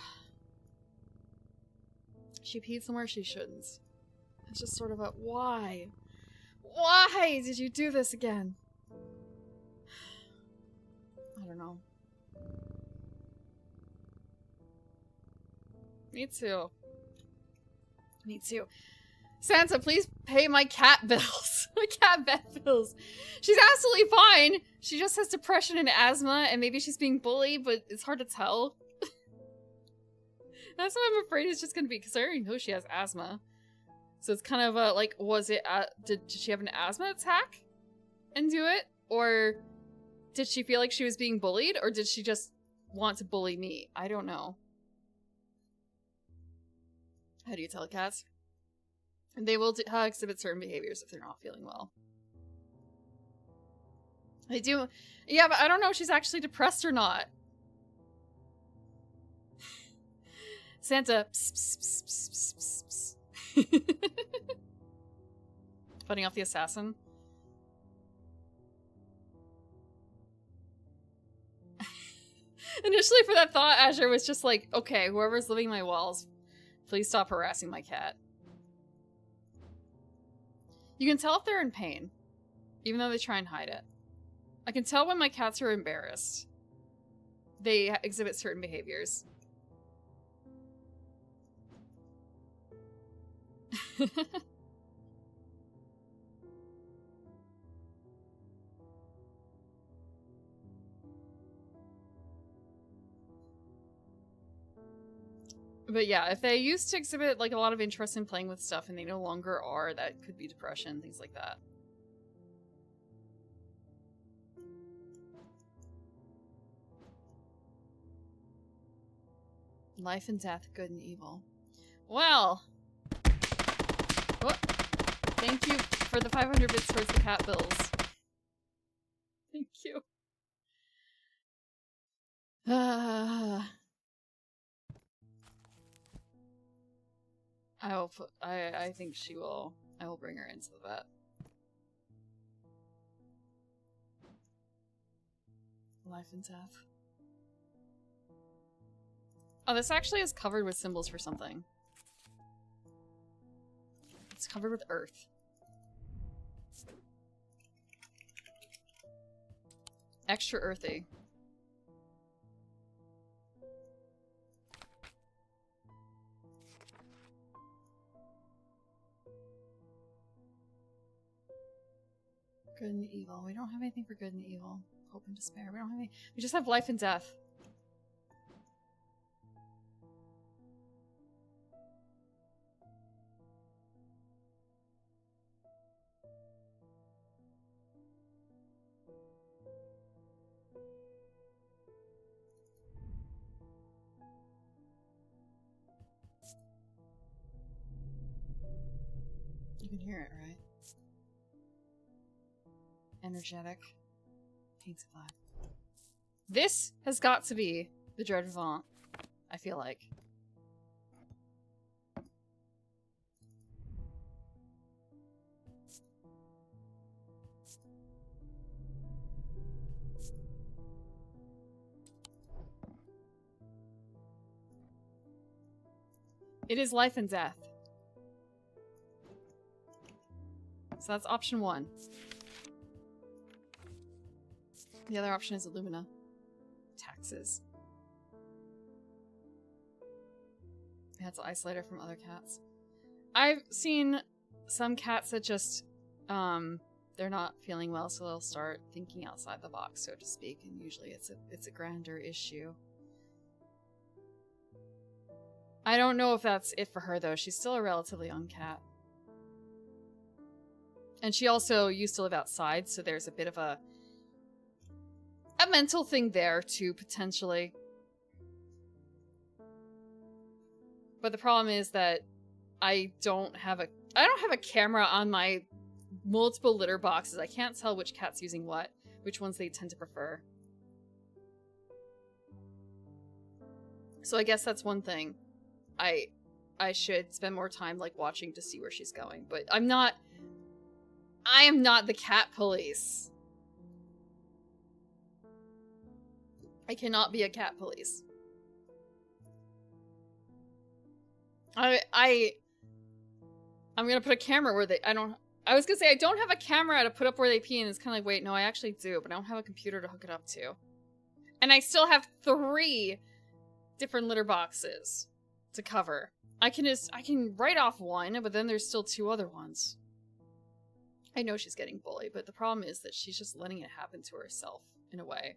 She peed somewhere she shouldn't. It's just sort of a, why? Why did you do this again? I don't know. Me too. Me too. Santa, please pay my cat bills. My cat vet bills. She's absolutely fine. She just has depression and asthma, and maybe she's being bullied, but it's hard to tell. That's what I'm afraid it's just gonna be, because I already know she has asthma. So it's kind of a, like, was it, did she have an asthma attack and do it? Or did she feel like she was being bullied? Or did she just want to bully me? I don't know. How do you tell cats? They will exhibit certain behaviors if they're not feeling well. They do. Yeah, but I don't know if she's actually depressed or not. Santa. Psst, psst, psst, psst, psst, psst. Fighting off the assassin. Initially for that thought, Azure was just like, okay, whoever's living my walls, please stop harassing my cat. You can tell if they're in pain, even though they try and hide it. I can tell when my cats are embarrassed. They exhibit certain behaviors. But yeah, if they used to exhibit like a lot of interest in playing with stuff and they no longer are, that could be depression, things like that. Life and death, good and evil. Well, thank you for the 500 bits towards the cat bills. Thank you. I think she will. I will bring her into the vet. Life and death. Oh, this actually is covered with symbols for something. It's covered with earth. Extra earthy. Good and evil. We don't have anything for good and evil. Hope and despair. We don't have any. We just have life and death. hear it, right? Energetic. Painted black. This has got to be the Dread Vivant, I feel like. It is life and death. So that's option 1. The other option is Illumina. Taxes. We had to isolate her from other cats. I've seen some cats that just, they're not feeling well, so they'll start thinking outside the box, so to speak, and usually it's a grander issue. I don't know if that's it for her, though. She's still a relatively young cat. And she also used to live outside, so there's a bit of a mental thing there, too, potentially. But the problem is that I don't have a camera on my multiple litter boxes. I can't tell which cat's using what, which ones they tend to prefer. So I guess that's one thing. I should spend more time, like, watching to see where she's going. But I am not the cat police. I cannot be a cat police. I'm gonna put a camera where they, I was gonna say I don't have a camera to put up where they pee, and it's kind of like, wait, no, I actually do, but I don't have a computer to hook it up to. And I still have 3 different litter boxes to cover. I can write off one, but then there's still 2 other ones. I know she's getting bullied, but the problem is that she's just letting it happen to herself, in a way.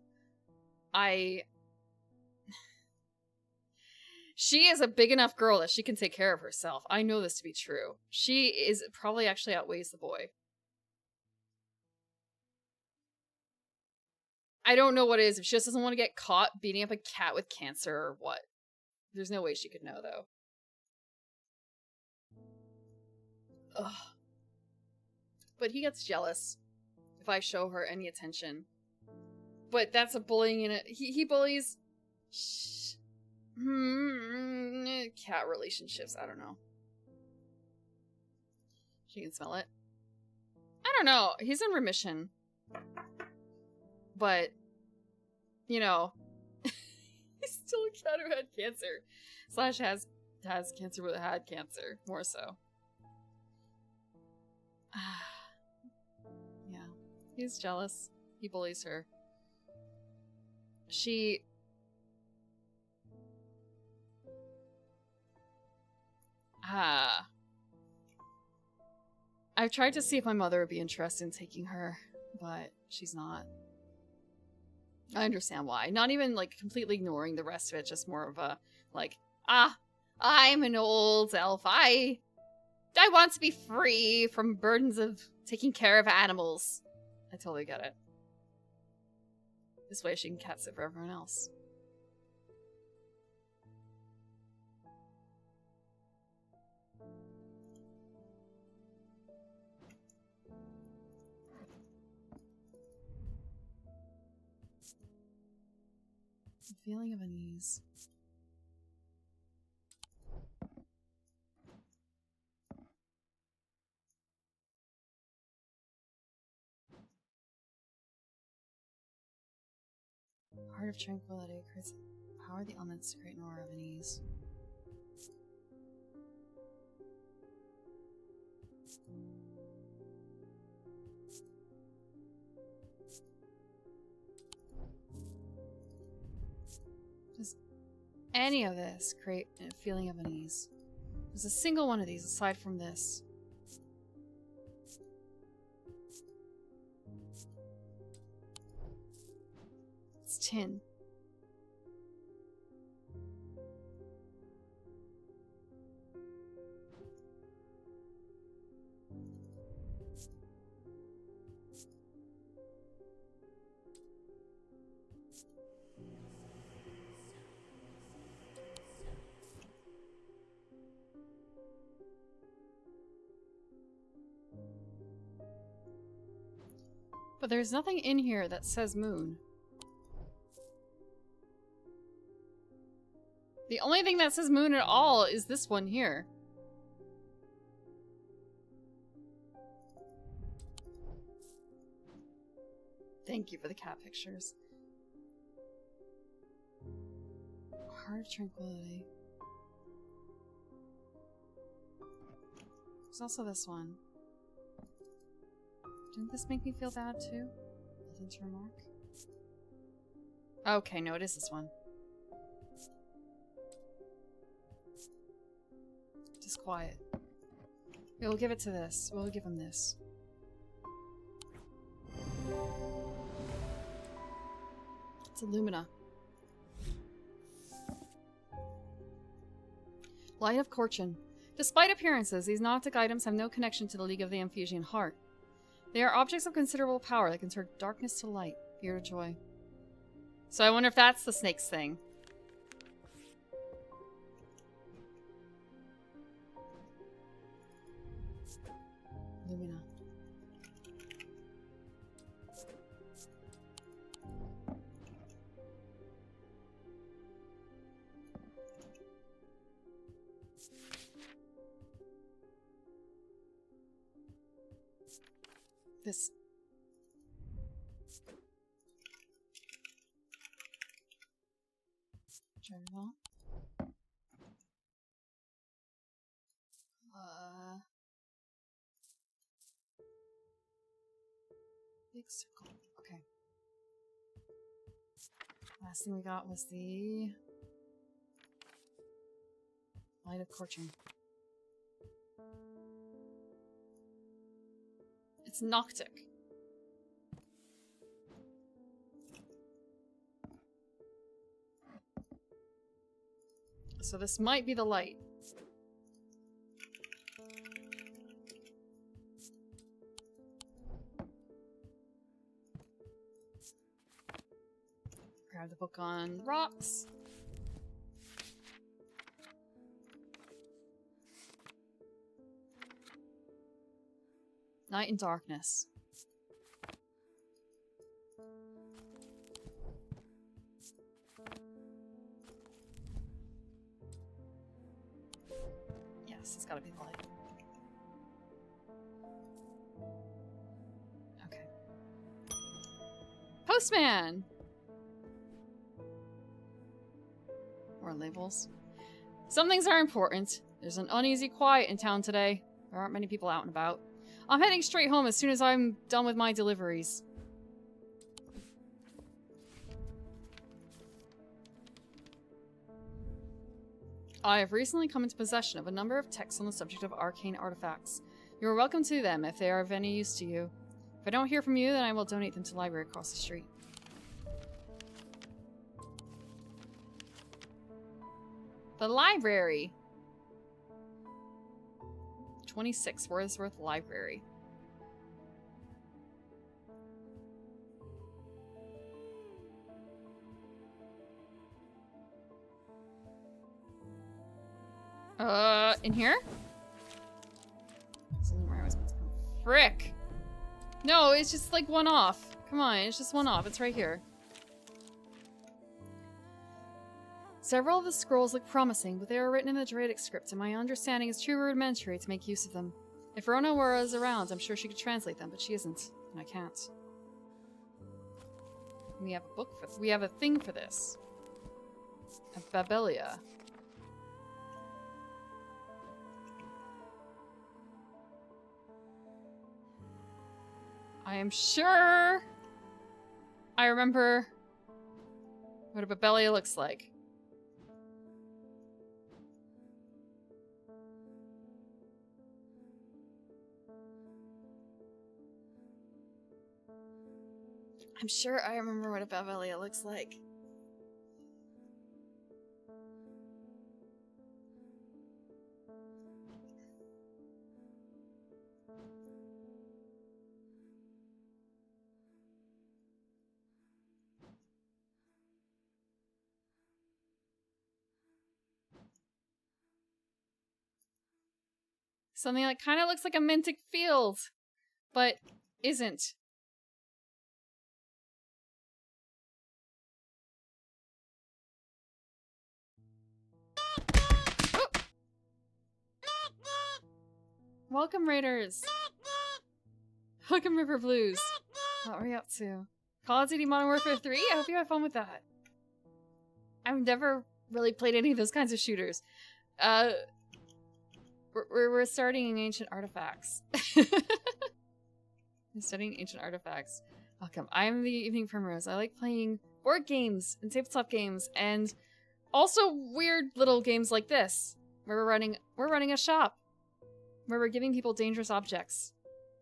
She is a big enough girl that she can take care of herself. I know this to be true. She is probably actually outweighs the boy. I don't know what it is. If she just doesn't want to get caught beating up a cat with cancer or what. There's no way she could know, though. Ugh. But he gets jealous if I show her any attention. But that's a bullying in it. He bullies cat relationships. I don't know. She can smell it. I don't know. He's in remission. But, you know, he's still a cat who had cancer. Slash has cancer but had cancer. More so. Yeah. He's jealous. He bullies her. I've tried to see if my mother would be interested in taking her, but she's not. I understand why. Not even, like, completely ignoring the rest of it, just more of a, like, I'm an old elf. I want to be free from burdens of taking care of animals. I totally get it. This way she can cat sit for everyone else. It's a feeling of unease. Heart of tranquility creates power the elements to create an aura of unease. Does any of this create a feeling of unease? There's a single one of these aside from this. It's tin. But there's nothing in here that says moon. The only thing that says moon at all is this one here. Thank you for the cat pictures. Heart of Tranquility. There's also this one. Didn't this make me feel bad too? Nothing to remark. Okay, no, it is this one. Just quiet. We'll give it to this. We'll give him this. It's Illumina. Light of Corchin. Despite appearances, these Gnostic items have no connection to the League of the Amphibian Heart. They are objects of considerable power that can turn darkness to light, fear to joy. So I wonder if that's the snake's thing. Illumina. This. Journal. Big circle. Okay. Last thing we got was the Light of Corchin. It's Noctic. So this might be the light. Grab the book on rocks. Night and darkness. Yes, it's gotta be the light. Okay. Postman! More labels. Some things are important. There's an uneasy quiet in town today. There aren't many people out and about. I'm heading straight home as soon as I'm done with my deliveries. I have recently come into possession of a number of texts on the subject of arcane artifacts. You are welcome to them if they are of any use to you. If I don't hear from you, then I will donate them to the library across the street. The library! 26 Wordsworth Library. In here? This isn't where I was supposed to go. Frick! No, it's just like one off. Come on, it's just one off. It's right here. Several of the scrolls look promising, but they are written in the Druidic script, and my understanding is too rudimentary to make use of them. If Rona were around, I'm sure she could translate them, but she isn't, and I can't. We have a book for we have a thing for this. A Babelia. I am sure I remember what a Babelia looks like. I'm sure I remember what a Babelia looks like. Something that kind of looks like a Mintic field, but isn't. Welcome, Raiders. Welcome, River Blues. What are we up to? Call of Duty Modern Warfare 3? I hope you have fun with that. I've never really played any of those kinds of shooters. We're studying ancient artifacts. I'm studying ancient artifacts. Welcome. I'm the Evening Primrose. I like playing board games and tabletop games, and also weird little games like this, where we're running a shop, where we're giving people dangerous objects.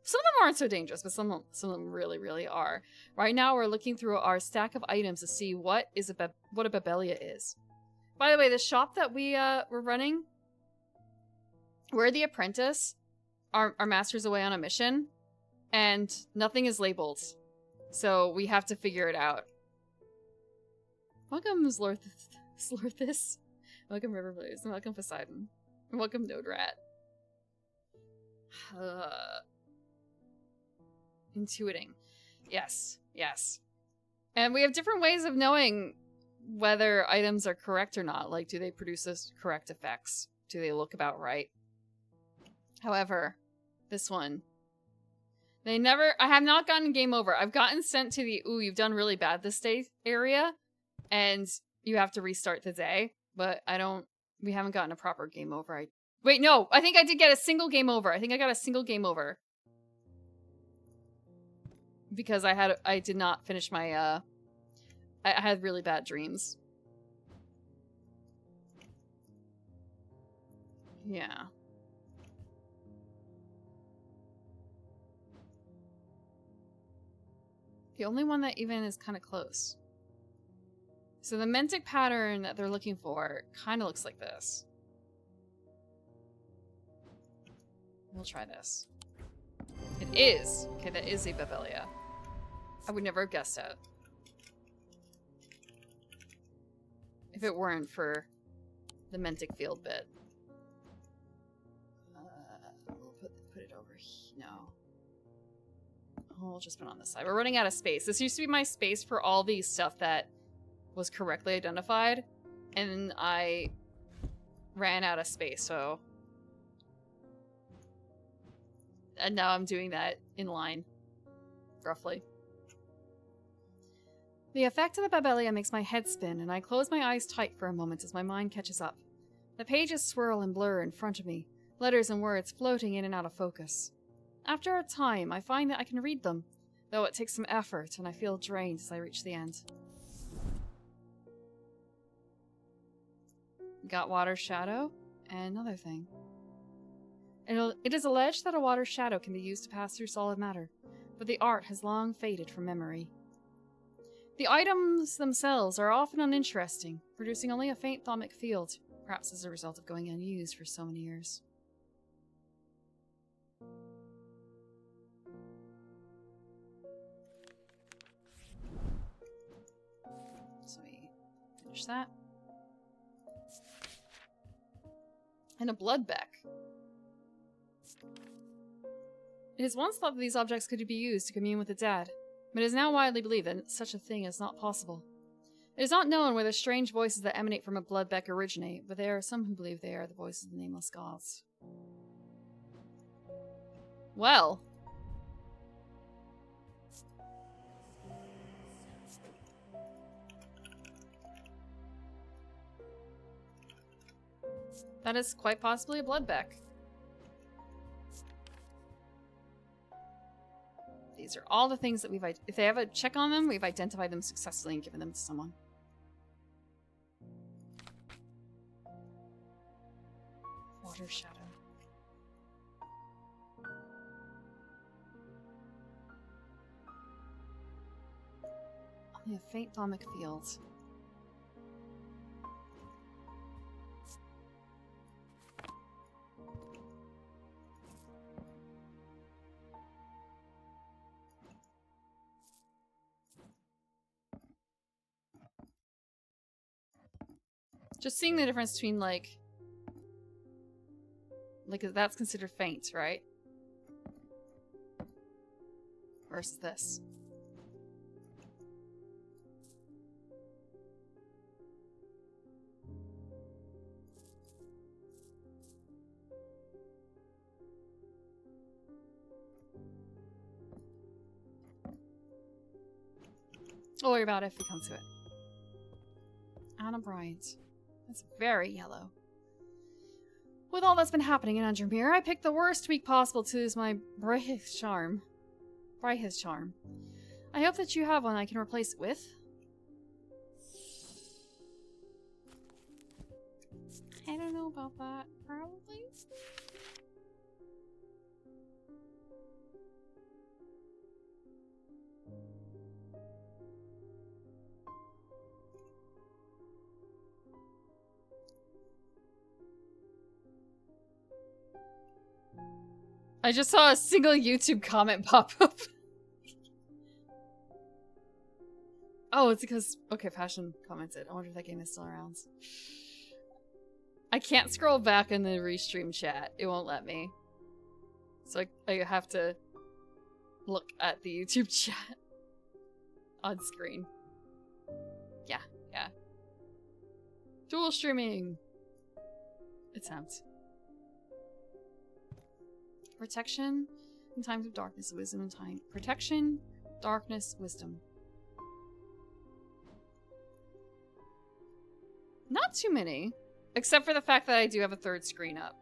Some of them aren't so dangerous, but some of them really, really are. Right now, we're looking through our stack of items to see what a Babelia is. By the way, the shop that we're running, we're the apprentice. Our master's away on a mission, and nothing is labeled, so we have to figure it out. Welcome, Slorthus. Welcome, River Blues. And welcome, Poseidon. And welcome, Node Rat. Intuiting. Yes, yes. And we have different ways of knowing whether items are correct or not. Like, do they produce those correct effects? Do they look about right? However, this one, I have not gotten game over. I've gotten sent to the, ooh, you've done really bad this day area, and you have to restart the day, but we haven't gotten a proper game over. Wait, no, I think I did get a single game over. I think I got a single game over. Because I did not finish my, I had really bad dreams. Yeah. The only one that even is kind of close. So the Mentic pattern that they're looking for kind of looks like this. We'll try this. It is. Okay, that is a Babelia. I would never have guessed it. If it weren't for the Mentic field bit. We'll put it over here. No. Oh, we'll just put it on this side. We're running out of space. This used to be my space for all the stuff that was correctly identified, and I ran out of space, so... And now I'm doing that in line. Roughly. The effect of the Babelia makes my head spin, and I close my eyes tight for a moment as my mind catches up. The pages swirl and blur in front of me, letters and words floating in and out of focus. After a time, I find that I can read them, though it takes some effort, and I feel drained as I reach the end. Got water shadow, and another thing. It is alleged that a water shadow can be used to pass through solid matter, but the art has long faded from memory. The items themselves are often uninteresting, producing only a faint thaumic field, perhaps as a result of going unused for so many years. So we finish that. And a bloodbeck. It is once thought that these objects could be used to commune with the dead, but it is now widely believed that such a thing is not possible. It is not known where the strange voices that emanate from a bloodbeck originate, but there are some who believe they are the voices of the nameless gods. Well. That is quite possibly a bloodbeck. These are all the things that if they have a check on them, we've identified them successfully and given them to someone. Water shadow. Only a faint thaumic field. Just seeing the difference between, like that's considered faint, right? Versus this. We'll worry about it if we come to it. Anna Bryant. That's very yellow. With all that's been happening in Undermere, I picked the worst week possible to lose my brightest charm. Brightest charm. I hope that you have one I can replace it with. I don't know about that. Probably. I just saw a single YouTube comment pop up. Oh, it's because... Okay, Passion commented. I wonder if that game is still around. I can't scroll back in the restream chat. It won't let me. So I have to look at the YouTube chat on screen. Yeah. Dual streaming! Attempt. Protection in times of darkness, wisdom in time. Protection, darkness, wisdom. Not too many. Except for the fact that I do have a third screen up.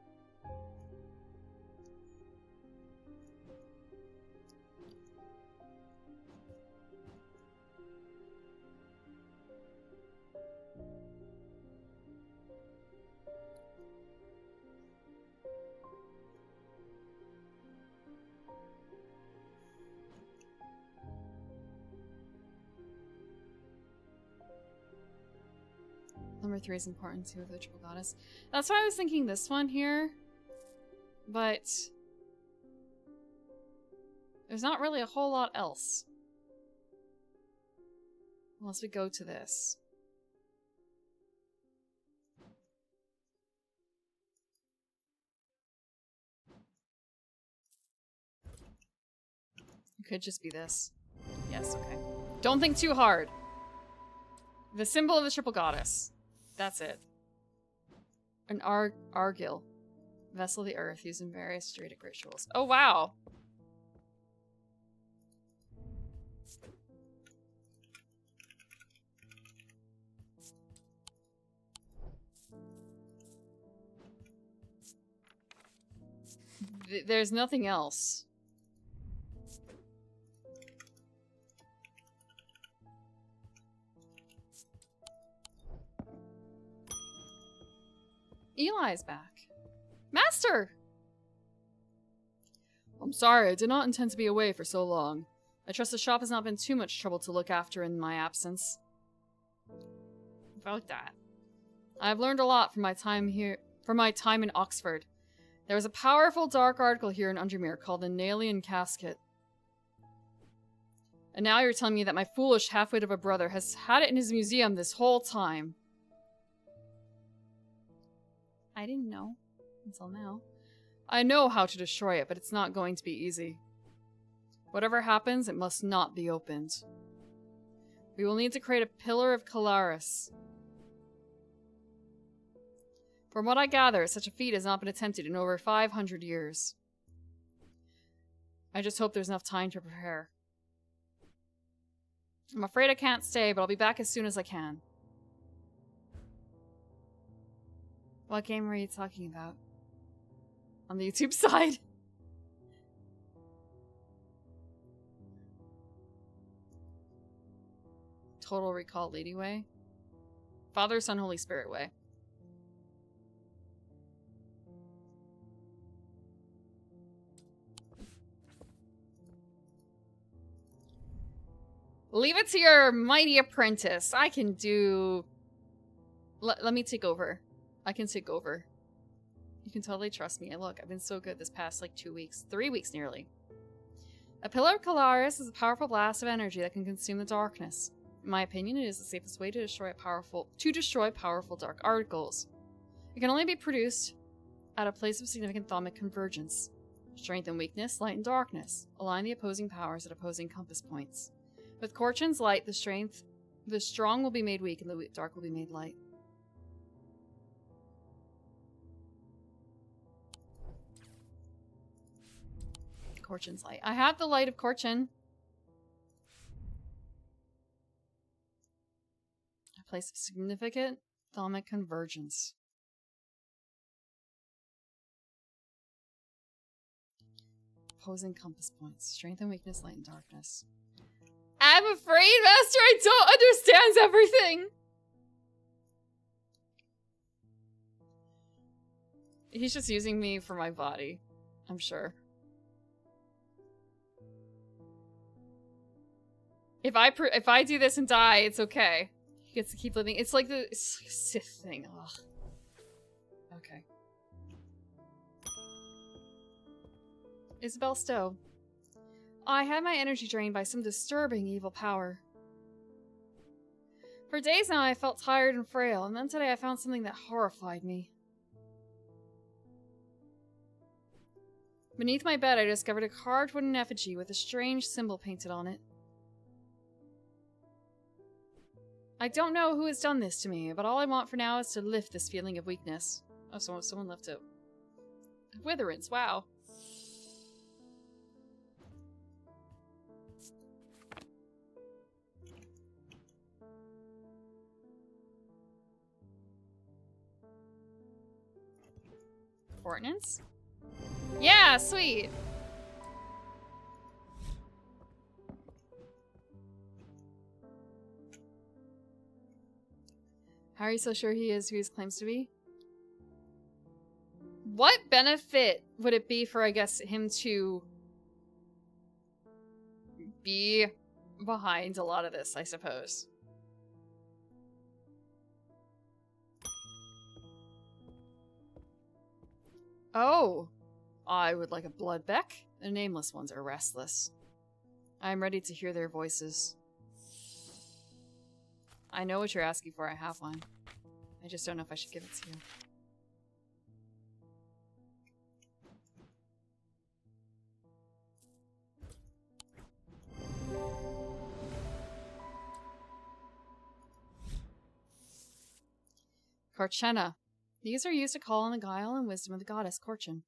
Number 3 is important too, the triple goddess. That's why I was thinking this one here. But there's not really a whole lot else. Unless we go to this. It could just be this. Yes, okay. Don't think too hard. The symbol of the triple goddess. That's it. An Argil. Vessel of the earth used in various Druidic rituals. Oh, wow! There's nothing else. Eli's back. Master! I'm sorry, I did not intend to be away for so long. I trust the shop has not been too much trouble to look after in my absence. About that. I've learned a lot from my time in Oxford. There was a powerful dark article here in Undermere called the Nalian Casket. And now you're telling me that my foolish half-wit of a brother has had it in his museum this whole time. I didn't know. Until now. I know how to destroy it, but it's not going to be easy. Whatever happens, it must not be opened. We will need to create a Pillar of Calaris. From what I gather, such a feat has not been attempted in over 500 years. I just hope there's enough time to prepare. I'm afraid I can't stay, but I'll be back as soon as I can. What game were you talking about? On the YouTube side? Total Recall Lady Way? Father, Son, Holy Spirit Way. Leave it to your mighty apprentice. I can do... Let me take over. I can take over. You can totally trust me. And look, I've been so good this past, like, 2 weeks. 3 weeks, nearly. A Pillar of Calaris is a powerful blast of energy that can consume the darkness. In my opinion, it is the safest way to destroy powerful dark articles. It can only be produced at a place of significant thaumic convergence. Strength and weakness, light and darkness. Align the opposing powers at opposing compass points. With Korchin's light, the strong will be made weak and the dark will be made light. Korchin's light. I have the light of Korchin. place of significant thaumic convergence. Opposing compass points. Strength and weakness, light and darkness. I'm afraid, Master, I don't understand everything! He's just using me for my body, I'm sure. If I do this and die, it's okay. He gets to keep living. It's like the Sith thing. Ugh. Okay. Isabel Stowe. I had my energy drained by some disturbing evil power. For days now I felt tired and frail, and then today I found something that horrified me. Beneath my bed I discovered a carved wooden effigy with a strange symbol painted on it. I don't know who has done this to me, but all I want for now is to lift this feeling of weakness. Oh, someone left it. Witherance, wow. Ordnance? Yeah, sweet! How are you so sure he is who he claims to be? What benefit would it be for, I guess, him to be behind a lot of this, I suppose? Oh! I would like a bloodbeck. The nameless ones are restless. I am ready to hear their voices. I know what you're asking for. I have one. I just don't know if I should give it to you. Korchena. These are used to call on the guile and wisdom of the goddess Korchen.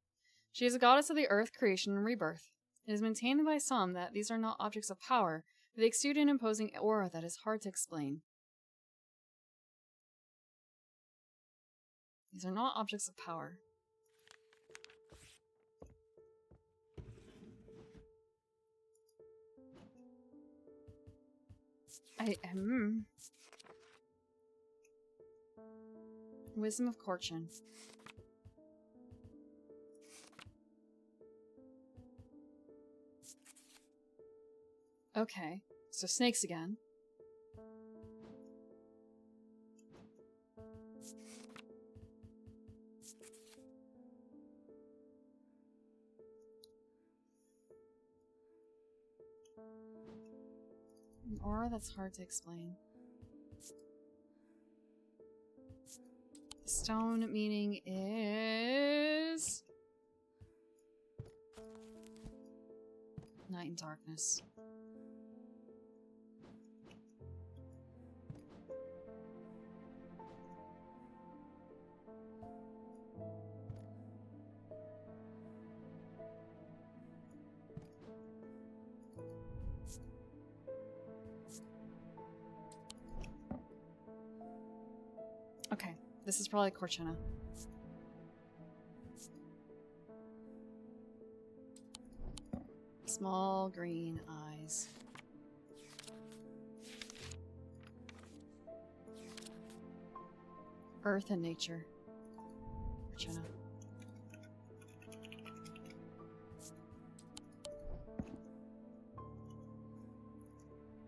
She is a goddess of the earth, creation, and rebirth. It is maintained by some that these are not objects of power, but they exude an imposing aura that is hard to explain. These are not objects of power. Wisdom of Korchen. Okay, so snakes again. An aura that's hard to explain. Stone meaning is night and darkness. Okay, this is probably Korchena. Small green eyes. Earth and nature. Korchena.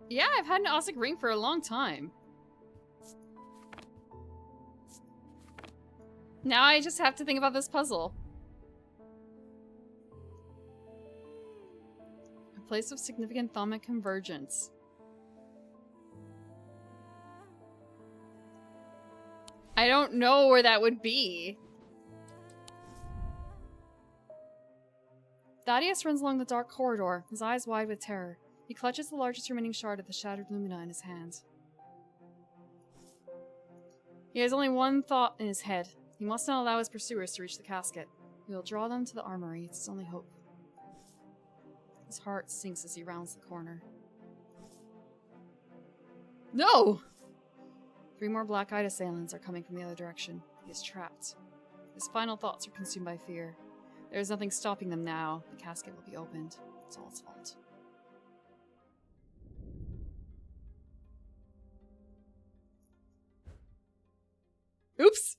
Yeah, I've had an Ossic ring for a long time. Now I just have to think about this puzzle. A place of significant thaumic convergence. I don't know where that would be. Thaddeus runs along the dark corridor, his eyes wide with terror. He clutches the largest remaining shard of the shattered lumina in his hand. He has only one thought in his head. He must not allow his pursuers to reach the casket. He will draw them to the armory. It's his only hope. His heart sinks as he rounds the corner. No! 3 more black-eyed assailants are coming from the other direction. He is trapped. His final thoughts are consumed by fear. There is nothing stopping them now. The casket will be opened. It's all its fault. Oops!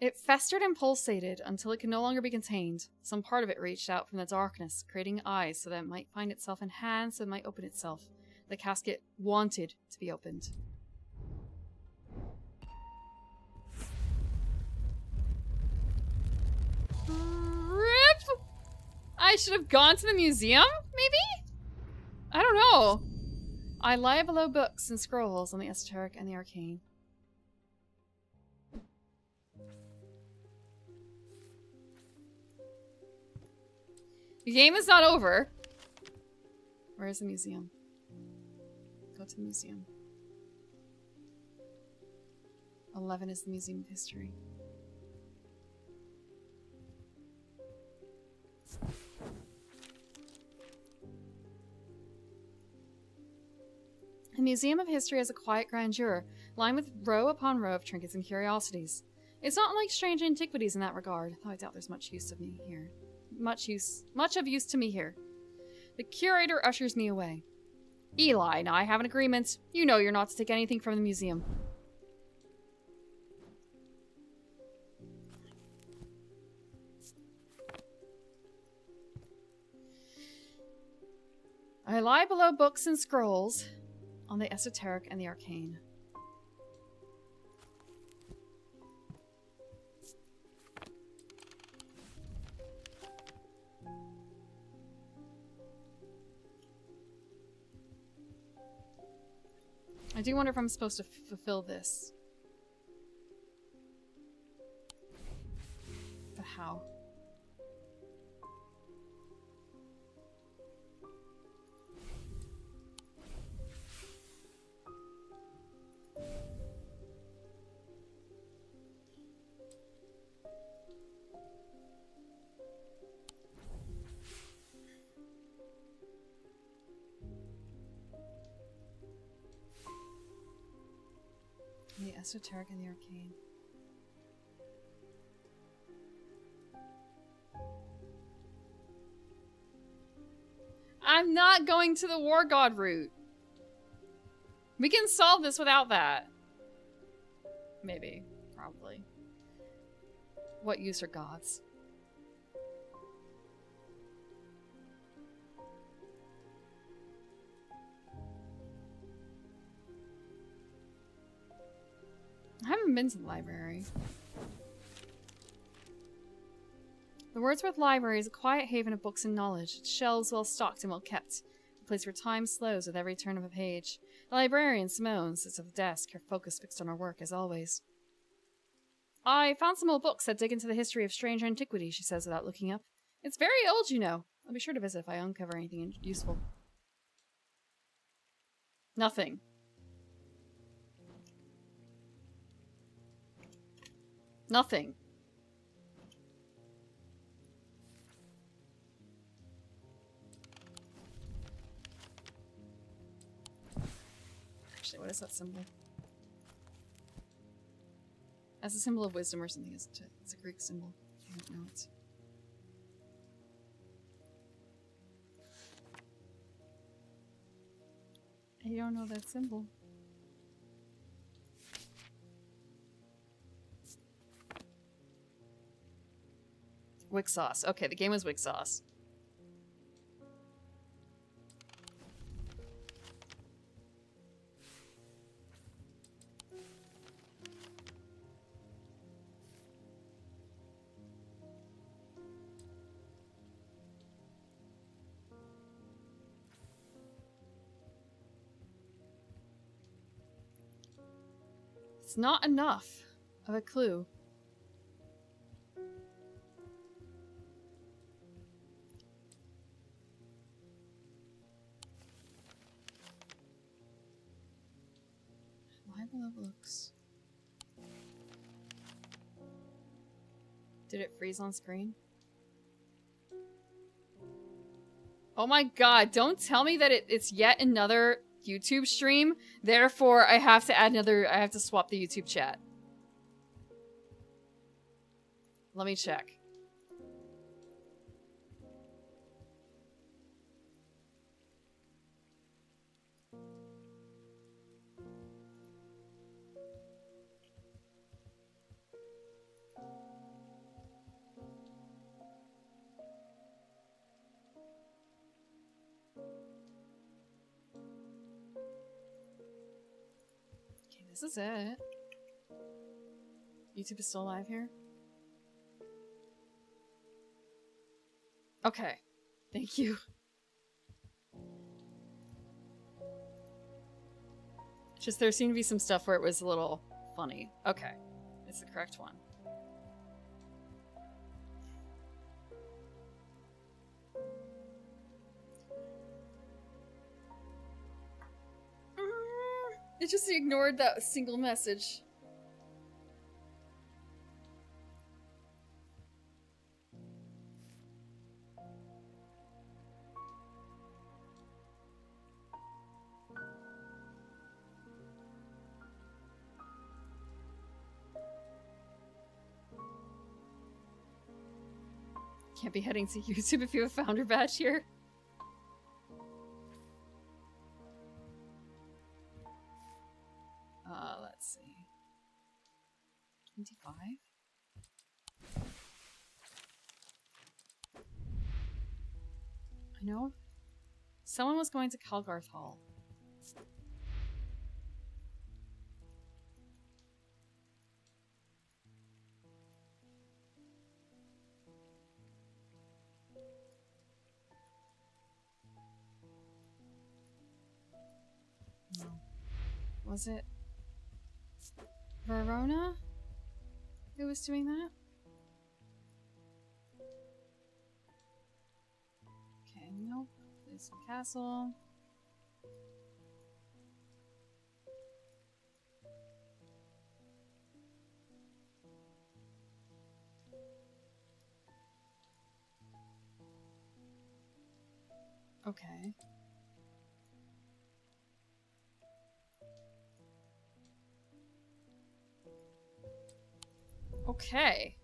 It festered and pulsated until it could no longer be contained. Some part of it reached out from the darkness, creating eyes so that it might find itself, and hands so it might open itself. The casket wanted to be opened. RIP! I should have gone to the museum, maybe? I don't know. I lie below books and scrolls on the esoteric and the arcane. The game is not over. Where is the museum? Go to the museum. 11 is the Museum of History. The Museum of History has a quiet grandeur, lined with row upon row of trinkets and curiosities. It's not like strange antiquities in that regard, though I doubt there's much use of me here. Much of use to me here. The curator ushers me away. Eli and I have an agreement. You know you're not to take anything from the museum. I lie below books and scrolls on the esoteric and the arcane. I do wonder if I'm supposed to fulfill this. But how? The esoteric and the arcane. I'm not going to the war god route. We can solve this without that. Maybe. Probably. What use are gods? I haven't been to the library. The Wordsworth Library is a quiet haven of books and knowledge. Its shelves well stocked and well kept. A place where time slows with every turn of a page. The librarian, Simone, sits at the desk, her focus fixed on her work, as always. I found some old books that dig into the history of strange antiquities, she says without looking up. It's very old, you know. I'll be sure to visit if I uncover anything useful. Nothing. Nothing. Actually, what is that symbol? That's a symbol of wisdom or something, isn't it? It's a Greek symbol. I don't know it. I don't know that symbol. Wick sauce. Okay, the game was Wick sauce. It's not enough of a clue. Bible of books. Did it freeze on screen? Oh my god, don't tell me that it's yet another YouTube stream. Therefore, I have to add another... I have to swap the YouTube chat. Let me check. Okay, this is it. YouTube is still live here? Okay. Thank you. Just there seemed to be some stuff where it was a little funny. Okay. It's the correct one. It just ignored that single message. Can't be heading to YouTube if you have a founder badge here. Let's see. 25? I know. Someone was going to Calgarth Hall. No. Was it Verona who was doing that? Okay, nope. There's some castle. Okay. Okay.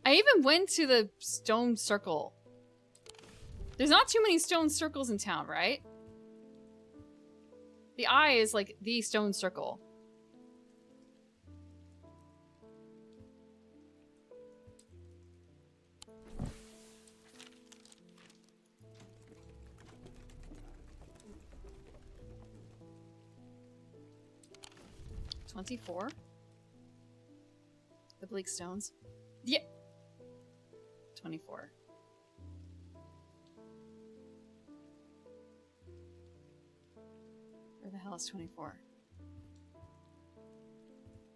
I even went to the stone circle. There's not too many stone circles in town, right? The eye is like the stone circle. $24. The bleak stones. Yeah. 24. Where the hell is 24?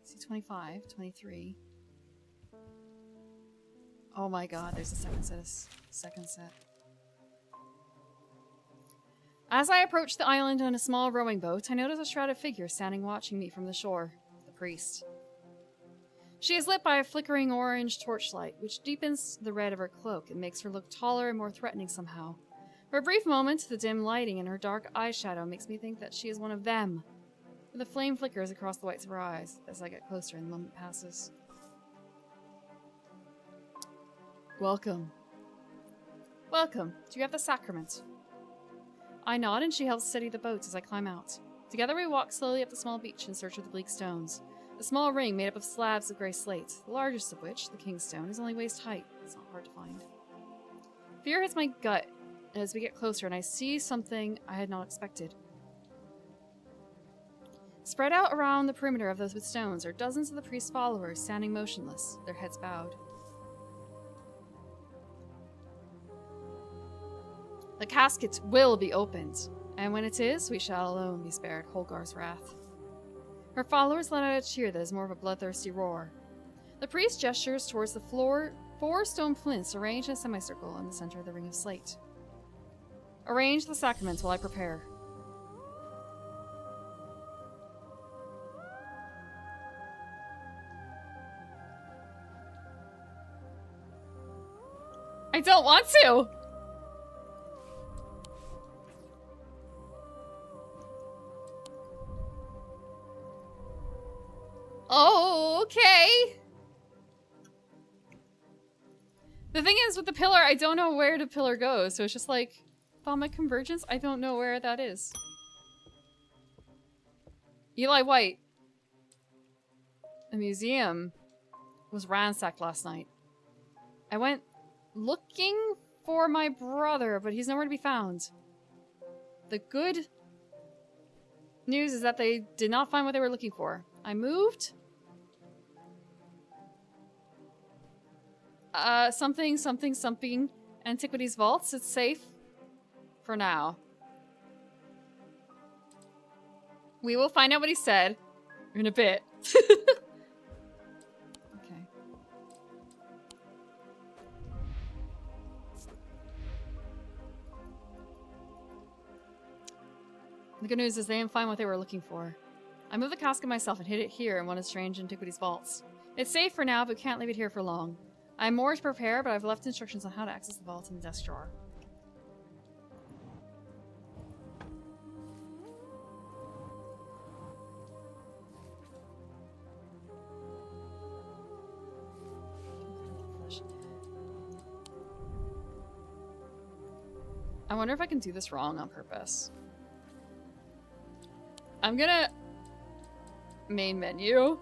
See 25, 23. Oh my god, there's a second set. As I approach the island on a small rowing boat, I notice a shrouded figure standing watching me from the shore. The priest. She is lit by a flickering orange torchlight, which deepens the red of her cloak and makes her look taller and more threatening somehow. For a brief moment, the dim lighting and her dark eyeshadow makes me think that she is one of them. The flame flickers across the whites of her eyes as I get closer and the moment passes. Welcome. Welcome. Do you have the sacrament? I nod and she helps steady the boat as I climb out. Together we walk slowly up the small beach in search of the bleak stones. A small ring made up of slabs of grey slate, the largest of which, the king's stone, is only waist height. It's not hard to find. Fear hits my gut as we get closer and I see something I had not expected. Spread out around the perimeter of those with stones are dozens of the priest's followers standing motionless, their heads bowed. The casket will be opened, and when it is, we shall alone be spared Holgar's wrath. Her followers let out a cheer that is more of a bloodthirsty roar. The priest gestures towards the floor, 4 stone plinths arranged in a semicircle in the center of the ring of slate. Arrange the sacraments while I prepare. I don't want to! Oh, okay. The thing is, with the pillar, I don't know where the pillar goes, so it's just like, Vomit Convergence? I don't know where that is. Eli White. The museum was ransacked last night. I went looking for my brother, but he's nowhere to be found. The good news is that they did not find what they were looking for. I moved. Something. Antiquities vaults. It's safe. For now. We will find out what he said in a bit. Okay. The good news is they didn't find what they were looking for. I moved the casket myself and hid it here in one of the strange Antiquities vaults. It's safe for now, but can't leave it here for long. I'm more to prepare, but I've left instructions on how to access the vault in the desk drawer. I wonder if I can do this wrong on purpose. I'm gonna... Main menu.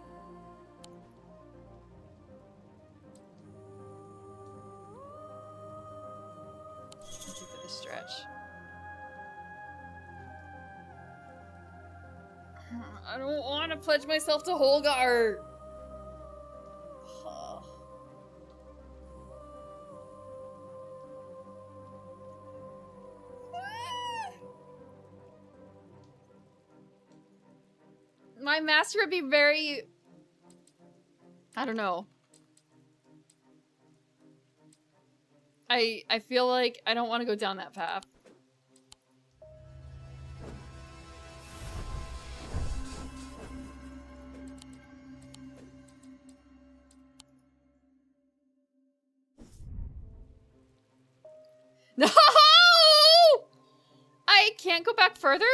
Thank you for this stretch. I don't want to pledge myself to Holgar. My master would be very... I don't know. I feel like I don't want to go down that path. No! I can't go back further?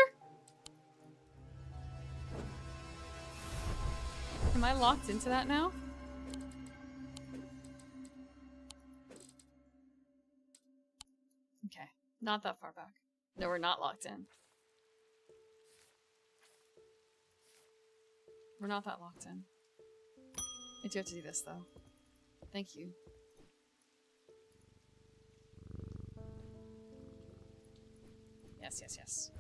Am I locked into that now? Okay, not that far back. No, we're not locked in. We're not that locked in. I do have to do this, though. Thank you. Yes, yes, yes.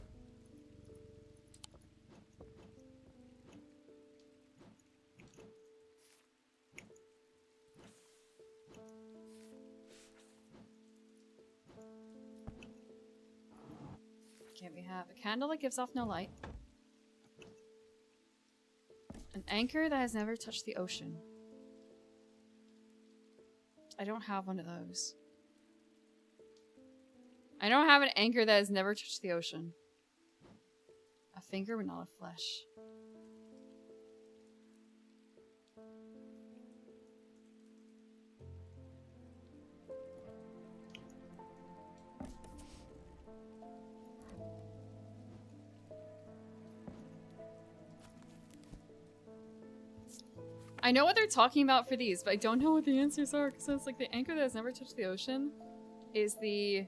Okay, we have a candle that gives off no light. An anchor that has never touched the ocean. I don't have one of those. I don't have an anchor that has never touched the ocean. A finger but not a flesh. I know what they're talking about for these, but I don't know what the answers are. So it's like the anchor that has never touched the ocean is the...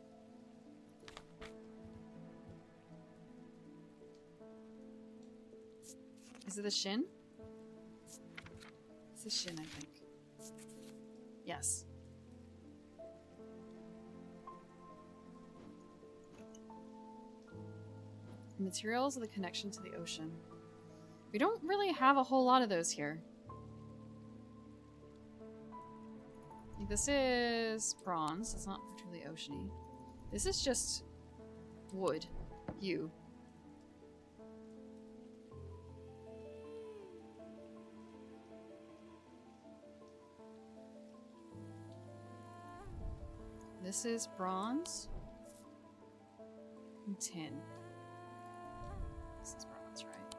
Is it the shin? It's the shin, I think. Yes. Materials of the connection to the ocean. We don't really have a whole lot of those here. This is bronze. It's not particularly oceany. This is just wood. You. This is bronze and tin. This is bronze, right?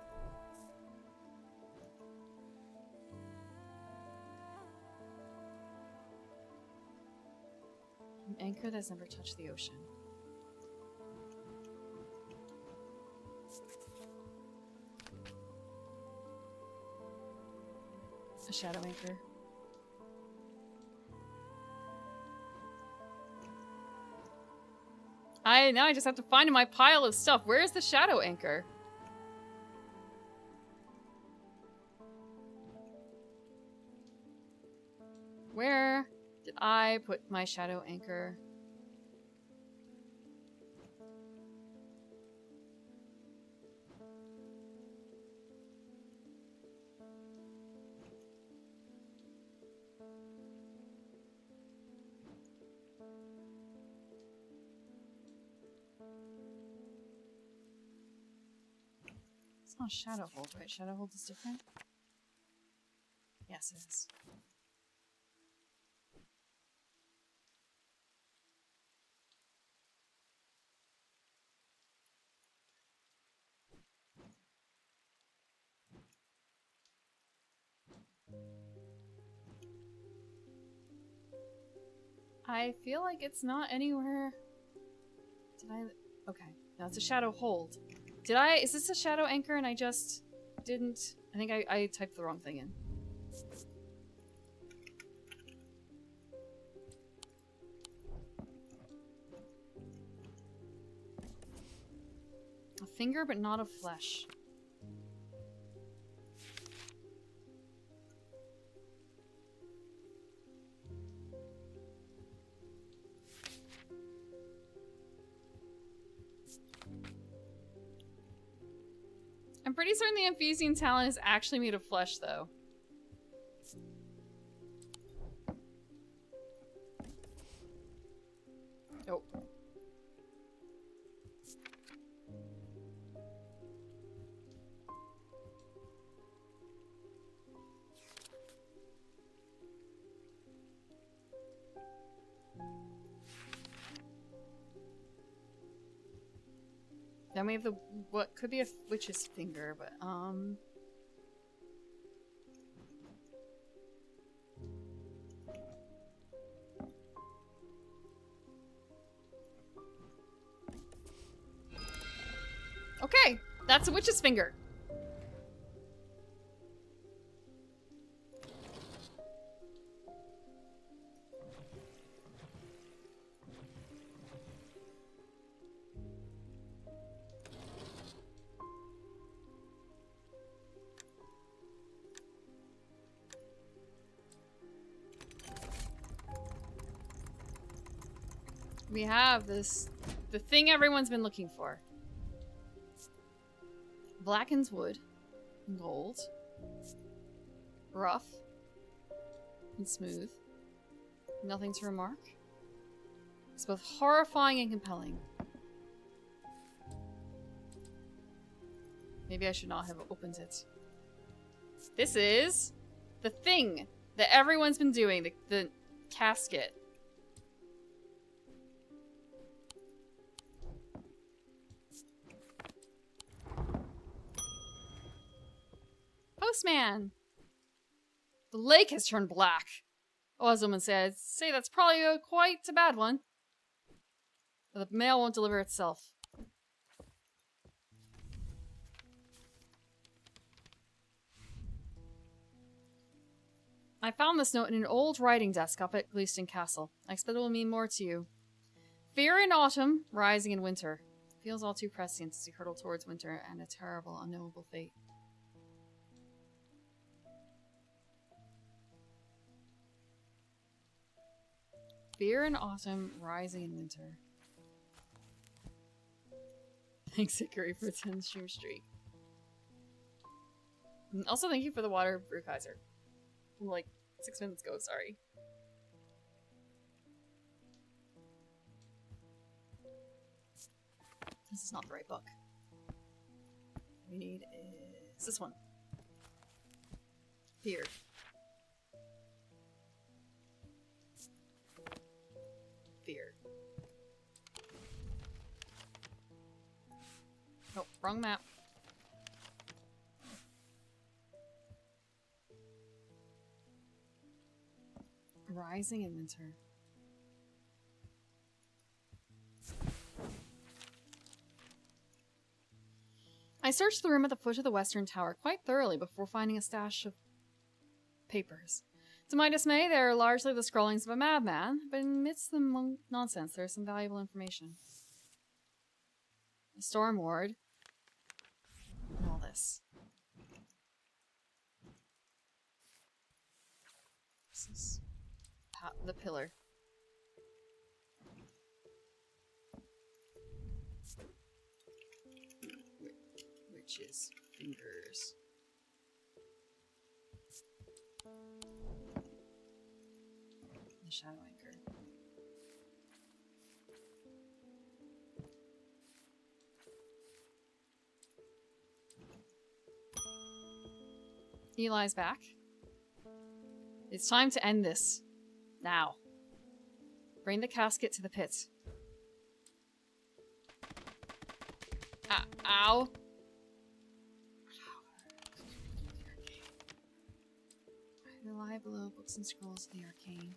An anchor that's never touched the ocean. A shadow anchor. Now I just have to find in my pile of stuff. Where is the shadow anchor? Where did I put my shadow anchor? It's not Shadowhold, right? Shadowhold is different? Yes, it is. I feel like it's not anywhere. Did I? Okay. No, it's a shadow hold. Did I? Is this a shadow anchor and I just didn't? I think I typed the wrong thing in. A finger, but not of flesh. I'm pretty certain the Amphesian talon is actually made of flesh, though. Nope. Then we have the, what could be a witch's finger, but, okay, that's a witch's finger. We have this, the thing everyone's been looking for. Blackens wood, and gold, rough, and smooth. Nothing to remark. It's both horrifying and compelling. Maybe I should not have opened it. This is the thing that everyone's been doing, the casket. Postman! The lake has turned black. Oh, as someone said, I'd say that's probably quite a bad one. But the mail won't deliver itself. I found this note in an old writing desk up at Gleeston Castle. I expect it will mean more to you. Fear in autumn, rising in winter. Feels all too prescient as you hurtle towards winter and a terrible, unknowable fate. Fear in autumn, rising in winter. Thanks, Hickory, for 10 stream streak. And also, thank you for the water, Brew Kaiser. From like 6 minutes ago, sorry. This is not the right book. We need is this one. Fear. Fear. Oh, wrong map. Rising in winter. I searched the room at the foot of the western tower quite thoroughly before finding a stash of papers. To my dismay, they are largely the scrawlings of a madman, but amidst the nonsense, there is some valuable information. A storm ward. And all this. This is the pillar. Witch's fingers. The shadow anchor. Eli's back. It's time to end this. Now. Bring the casket to the pit. Ow. I lie below books and scrolls of the arcane.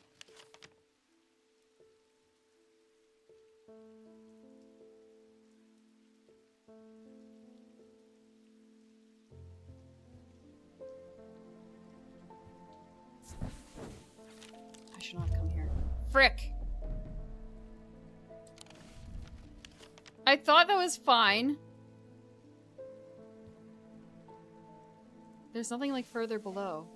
I should not have come here. Frick! I thought that was fine. There's nothing like further below.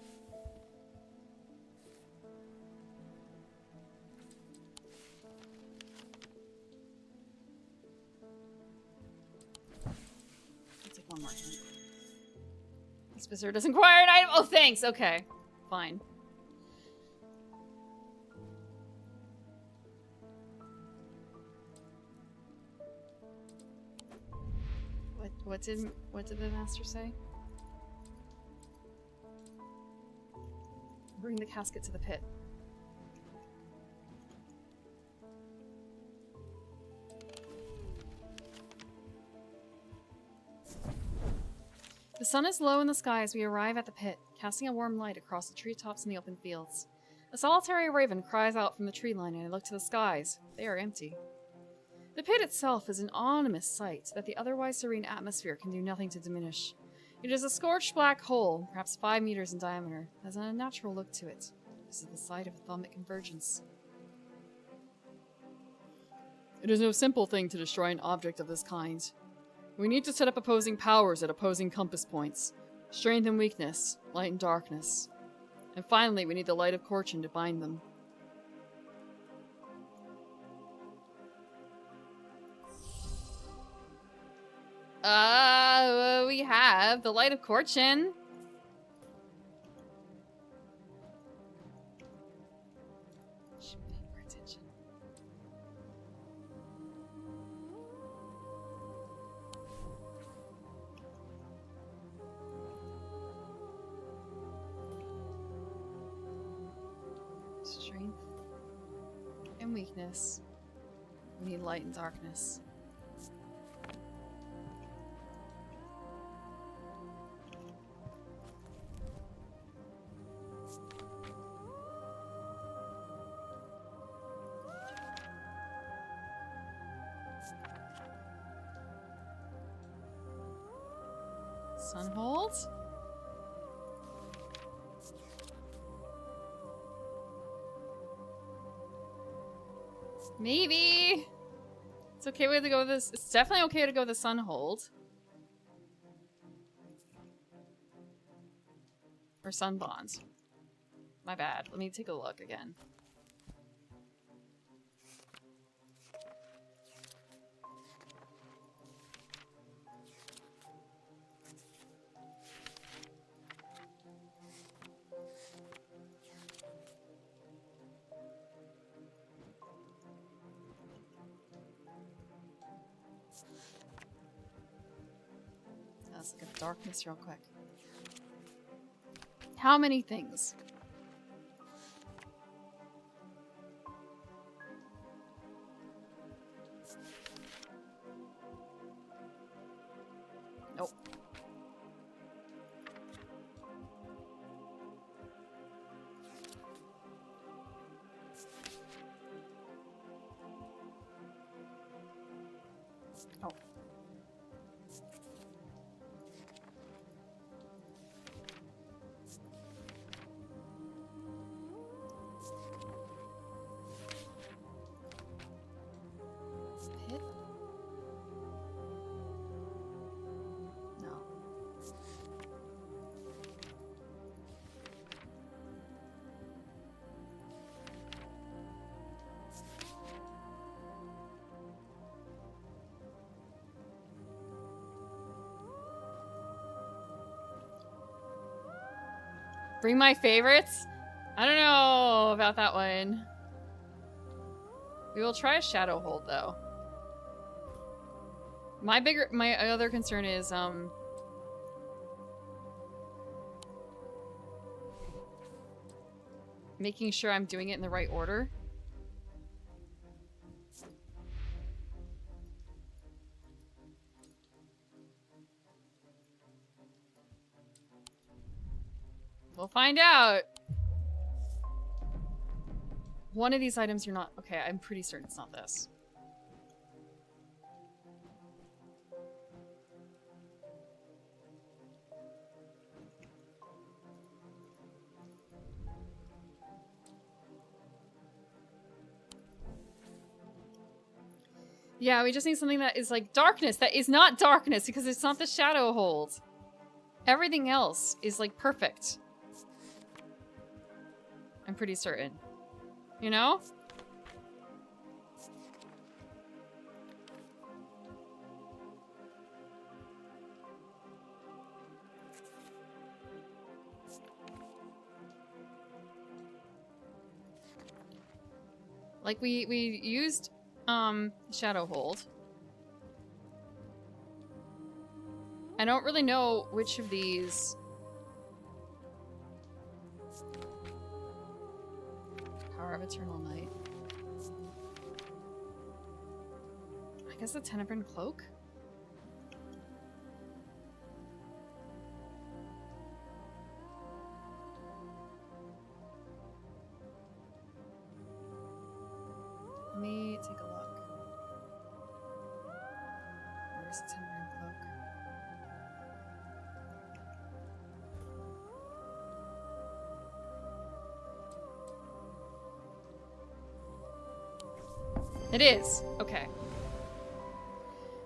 I'll take one more hint. This visitor doesn't require an item. Oh, thanks. Okay. Fine. What did the master say? Bring the casket to the pit. The sun is low in the sky as we arrive at the pit, casting a warm light across the treetops and the open fields. A solitary raven cries out from the tree line, and I look to the skies. They are empty. The pit itself is an ominous sight that the otherwise serene atmosphere can do nothing to diminish. It is a scorched black hole, perhaps 5 meters in diameter, that has an unnatural look to it. This is the site of a thaumic convergence. It is no simple thing to destroy an object of this kind. We need to set up opposing powers at opposing compass points. Strength and weakness, light and darkness. And finally, we need the light of Corchin to bind them. We have the light of Corchin. Should pay more attention. Strength and weakness. We need light and darkness. Sunhold? Maybe. It's okay to go this. It's definitely okay to go the Sunhold. Or Sunbond. My bad. Let me take a look again. Let's look at darkness real quick. How many things? Nope. Oh. Pit? No. Bring my favorites? I don't know about that one. We will try a shadow hold though. My other concern is making sure I'm doing it in the right order. We'll find out. One of these items you're not... Okay, I'm pretty certain it's not this. Yeah, we just need something that is like darkness. That is not darkness because it's not the shadow hold. Everything else is like perfect. I'm pretty certain. You know? Like we used shadow hold. I don't really know which of these Power of Eternal Night. I guess the Tenebrine Cloak? Let me take a look. Where's the Tenebrine Cloak? It is! Okay.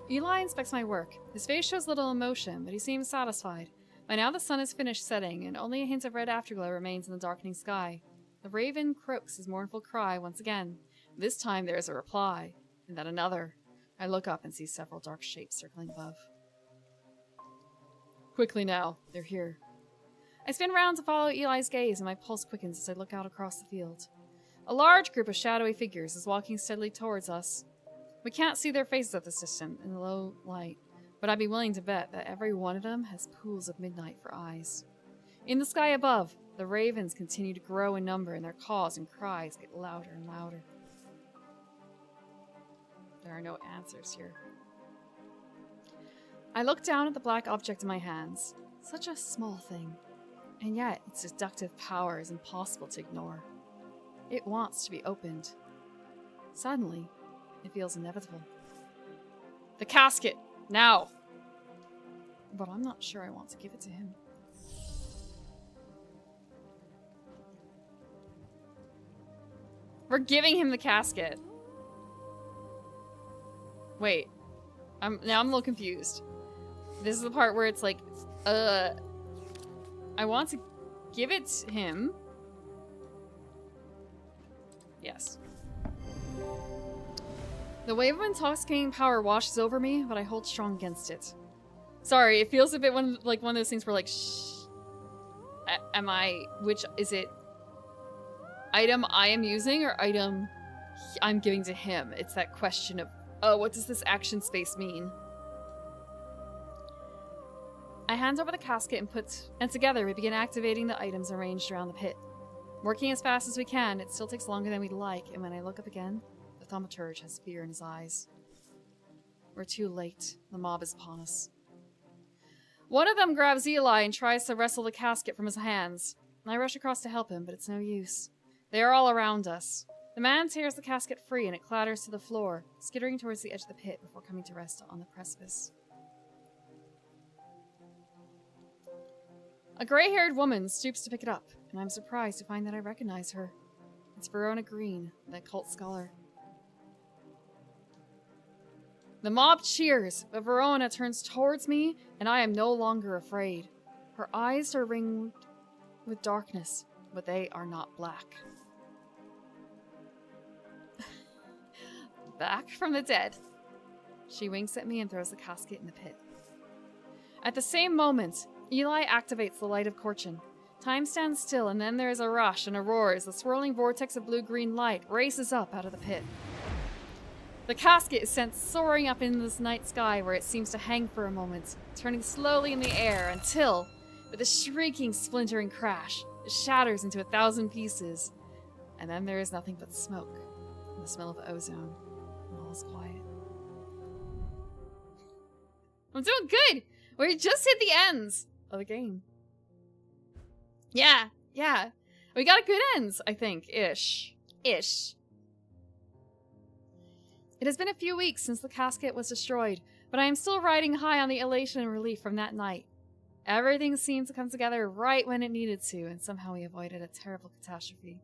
Eli inspects my work. His face shows little emotion, but he seems satisfied. By now the sun has finished setting, and only a hint of red afterglow remains in the darkening sky. The raven croaks his mournful cry once again. This time there is a reply, and then another. I look up and see several dark shapes circling above. Quickly now, they're here. I spin round to follow Eli's gaze, and my pulse quickens as I look out across the field. A large group of shadowy figures is walking steadily towards us. We can't see their faces at this distance in the low light, but I'd be willing to bet that every one of them has pools of midnight for eyes. In the sky above, the ravens continue to grow in number, and their calls and cries get louder and louder. There are no answers here. I look down at the black object in my hands. Such a small thing, and yet its seductive power is impossible to ignore. It wants to be opened. Suddenly, it feels inevitable. The casket! Now! But I'm not sure I want to give it to him. We're giving him the casket. Wait. Now I'm a little confused. This is the part where it's like, I want to give it to him. Yes. The wave of intoxicating power washes over me, but I hold strong against it. Sorry, it feels a bit like one of those things where like, shh. Which is it? Item I am using or item I'm giving to him? It's that question of, oh, what does this action space mean? hand over the casket and together we begin activating the items arranged around the pit. Working as fast as we can, it still takes longer than we'd like, and when I look up again, the thaumaturge has fear in his eyes. We're too late. The mob is upon us. One of them grabs Eli and tries to wrestle the casket from his hands. I rush across to help him, but it's no use. They are all around us. The man tears the casket free and it clatters to the floor, skittering towards the edge of the pit before coming to rest on the precipice. A gray-haired woman stoops to pick it up, and I'm surprised to find that I recognize her. It's Verona Green, the occult scholar. The mob cheers, but Verona turns towards me, and I am no longer afraid. Her eyes are ringed with darkness, but they are not black. Back from the dead. She winks at me and throws the casket in the pit. At the same moment, Eli activates the light of Corchin. Time stands still, and then there is a rush and a roar as the swirling vortex of blue-green light races up out of the pit. The casket is sent soaring up into the night sky where it seems to hang for a moment, turning slowly in the air until, with a shrieking, splintering crash, it shatters into 1,000 pieces. And then there is nothing but smoke and the smell of ozone, and all is quiet. I'm doing good! We just hit the ends of the game. Yeah. We got a good ends, I think. Ish. It has been a few weeks since the casket was destroyed, but I am still riding high on the elation and relief from that night. Everything seemed to come together right when it needed to, and somehow we avoided a terrible catastrophe.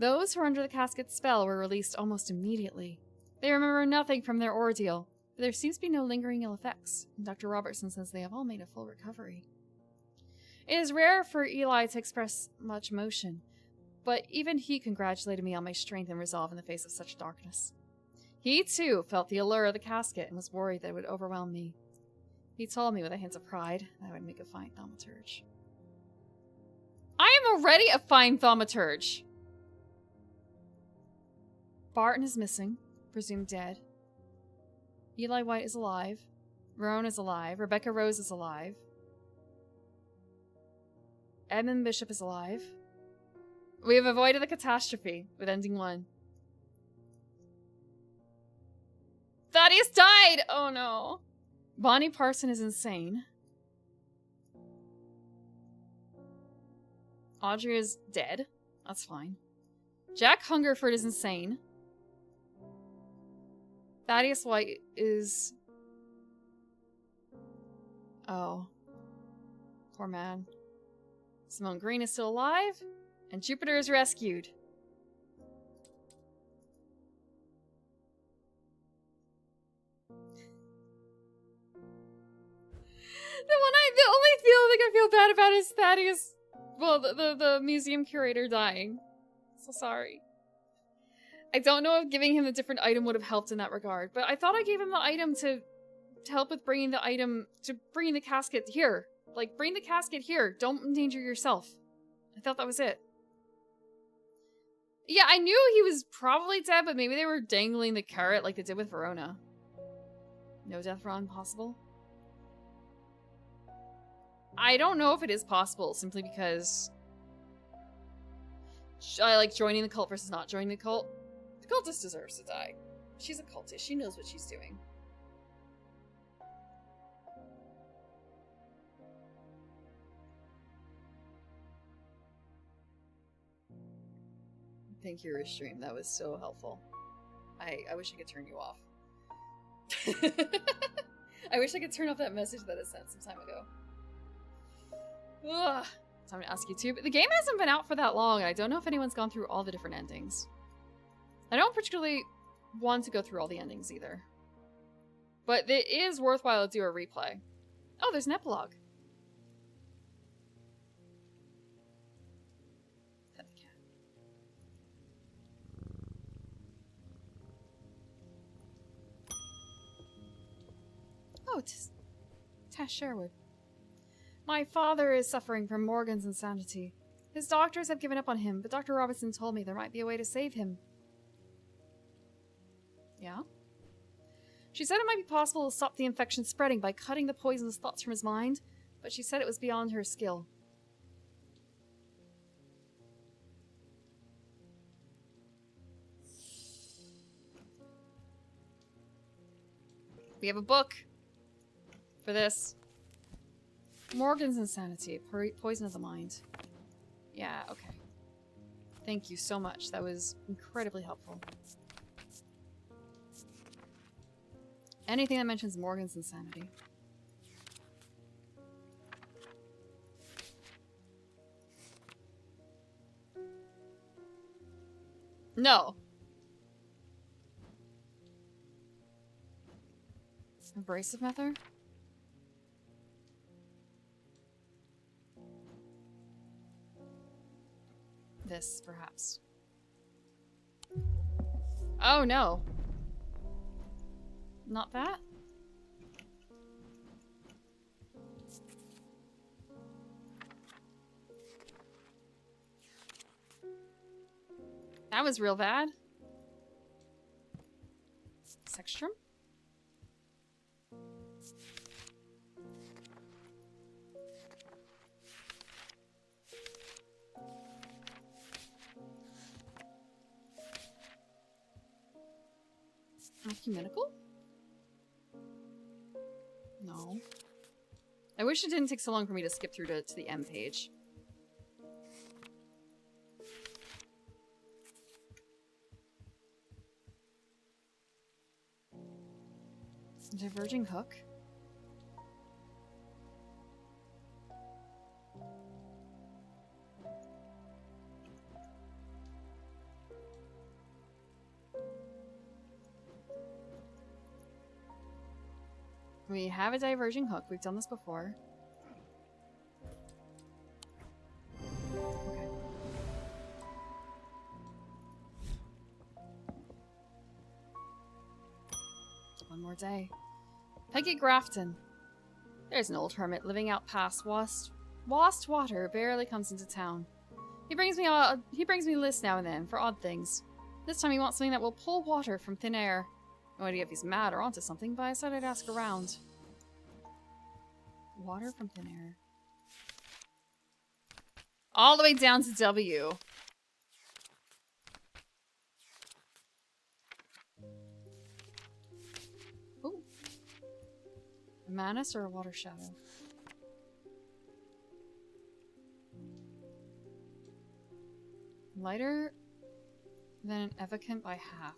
Those who were under the casket's spell were released almost immediately. They remember nothing from their ordeal, but there seems to be no lingering ill effects, and Dr. Robertson says they have all made a full recovery. It is rare for Eli to express much emotion, but even he congratulated me on my strength and resolve in the face of such darkness. He, too, felt the allure of the casket and was worried that it would overwhelm me. He told me with a hint of pride that I would make a fine thaumaturge. I am already a fine thaumaturge! Barton is missing, presumed dead. Eli White is alive. Roan is alive. Rebecca Rose is alive. Edmund Bishop is alive. We have avoided the catastrophe with ending 1. Thaddeus died! Oh no. Bonnie Parson is insane. Audrey is dead. That's fine. Jack Hungerford is insane. Thaddeus White is... Oh. Poor man. Simone Green is still alive, and Jupiter is rescued. The only thing I feel bad about is Thaddeus, well, the museum curator dying. So sorry. I don't know if giving him a different item would have helped in that regard, but I thought I gave him the item to help with bringing the casket here. Like, bring the casket here. Don't endanger yourself. I thought that was it. Yeah, I knew he was probably dead, but maybe they were dangling the carrot like they did with Verona. No death run possible? I don't know if it is possible, simply because I like joining the cult versus not joining the cult. The cultist deserves to die. She's a cultist. She knows what she's doing. Thank you, Restream. That was so helpful. I wish I could turn you off. I wish I could turn off that message that I sent some time ago. Ugh. Time to ask you too, but the game hasn't been out for that long, and I don't know if anyone's gone through all the different endings. I don't particularly want to go through all the endings either. But it is worthwhile to do a replay. Oh, there's an epilogue. Pet the cat. Oh, it's Tash Sherwood. My father is suffering from Morgan's insanity. His doctors have given up on him, but Dr. Robertson told me there might be a way to save him. Yeah? She said it might be possible to stop the infection spreading by cutting the poisonous thoughts from his mind, but she said it was beyond her skill. We have a book for this. Morgan's insanity, poison of the mind. Yeah, okay. Thank you so much. That was incredibly helpful. Anything that mentions Morgan's insanity. No. Abrasive method? This, perhaps. Oh, no. Not that? That was real bad. Sextrum? Ecumenical? No. I wish it didn't take so long for me to skip through to the M page. Diverging hook? We have a diverging hook. We've done this before. Okay. One more day. Peggy Grafton. There's an old hermit living out past Wast Water. Barely comes into town. He brings me lists now and then for odd things. This time he wants something that will pull water from thin air. No idea if he's mad or onto something, but I said I'd ask around. Water from thin air. All the way down to W. Ooh. A Manus or a water shadow? Lighter than an evocant by half.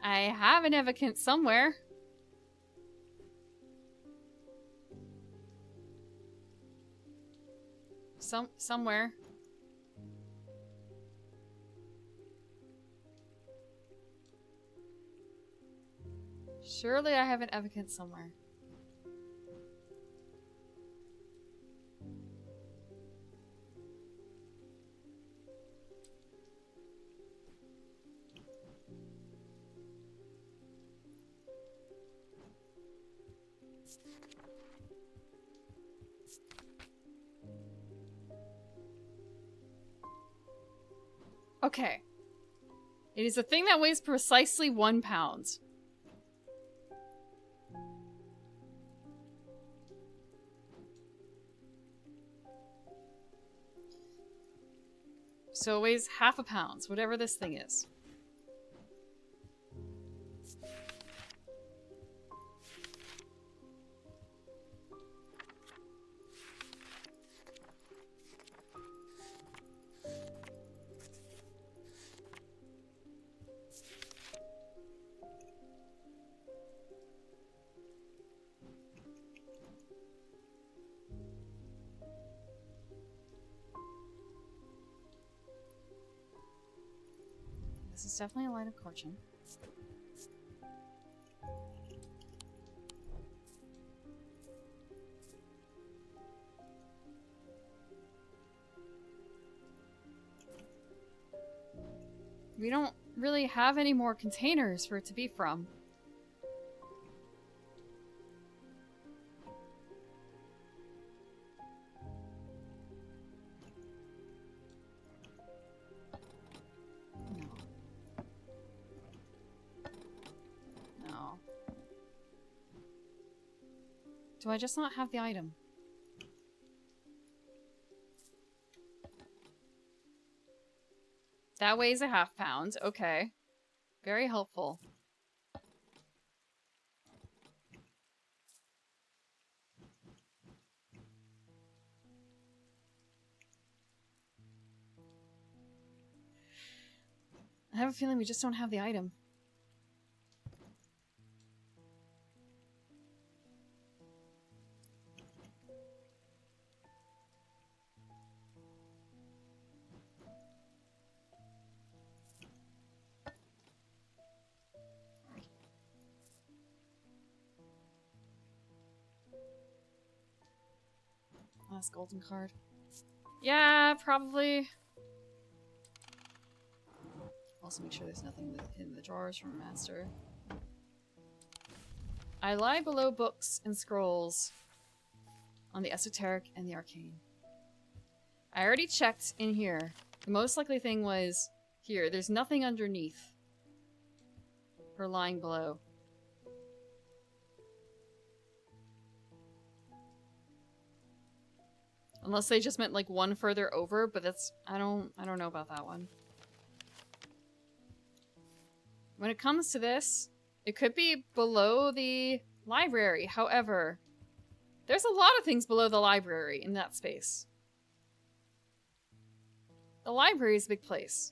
I have an evocant somewhere. Somewhere. Surely I have an evocant somewhere. Okay. It is a thing that weighs precisely 1 pound. So it weighs half a pound, whatever this thing is. This is definitely a line of Corchin. We don't really have any more containers for it to be from. Do I just not have the item? That weighs a ½ pound. Okay. Very helpful. I have a feeling we just don't have the item. Last golden card. Yeah, probably. Also make sure there's nothing in the drawers from Master. I lie below books and scrolls on the esoteric and the arcane. I already checked in here. The most likely thing was here. There's nothing underneath her lying below. Unless they just meant like one further over, but that's I don't know about that one. When it comes to this, it could be below the library. However, there's a lot of things below the library in that space. The library is a big place.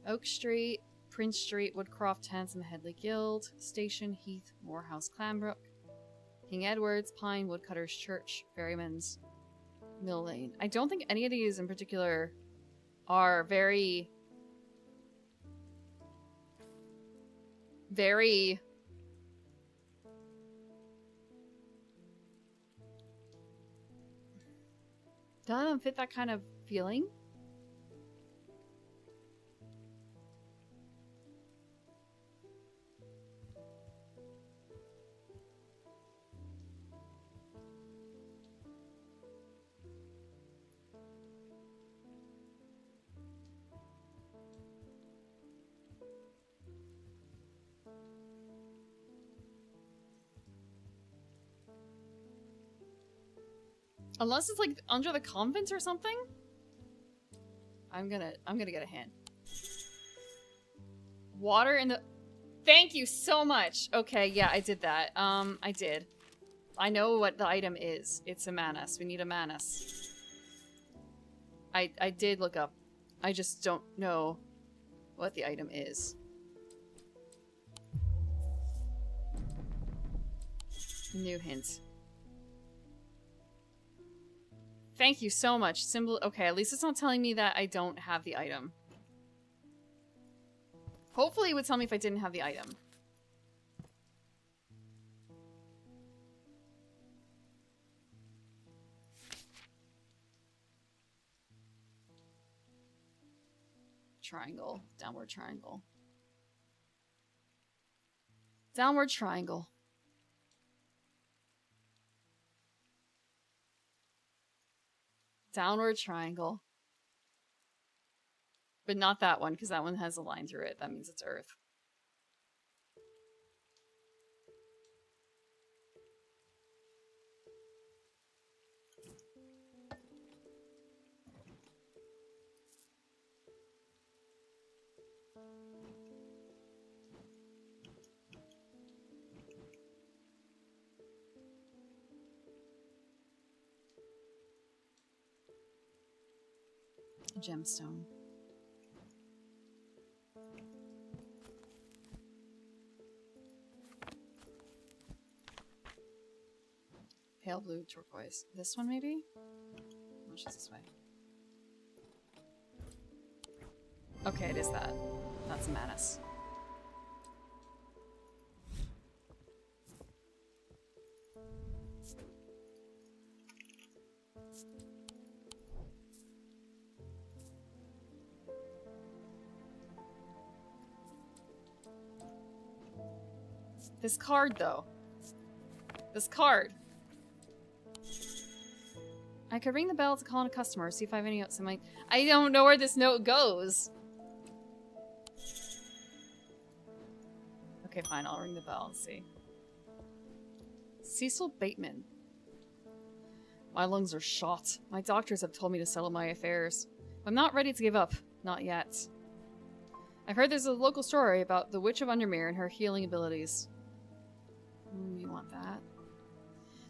Oak Street, Prince Street, Woodcroft, Handsome, Headley Guild, Station, Heath, Morehouse, Clanbrook, King Edward's, Pine, Woodcutters Church, Ferryman's, Mill Lane. I don't think any of these in particular are very doesn't fit that kind of feeling. Unless it's like under the convent or something. I'm gonna get a hint. Water in the... Thank you so much. Okay, yeah, I did that. I did. I know what the item is. It's a manus. We need a manus. I did look up. I just don't know what the item is. New hint. Thank you so much. Symbol. Okay, at least it's not telling me that I don't have the item. Hopefully it would tell me if I didn't have the item. Triangle. Downward triangle. Downward triangle. Downward triangle. But not that one, because that one has a line through it. That means it's Earth. Gemstone. Pale blue turquoise. This one maybe? Which is this way? Okay, it is that. That's a manus. This card, though. This card. I could ring the bell to call in a customer, see if I have any notes in my... I don't know where this note goes. Okay, fine. I'll ring the bell and see. Cecil Bateman. My lungs are shot. My doctors have told me to settle my affairs. I'm not ready to give up. Not yet. I've heard there's a local story about the Witch of Undermere and her healing abilities. You want that?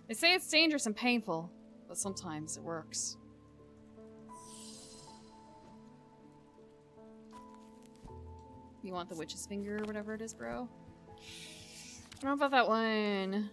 They say it's dangerous and painful, but sometimes it works. You want the witch's finger or whatever it is, bro? I don't know about that one.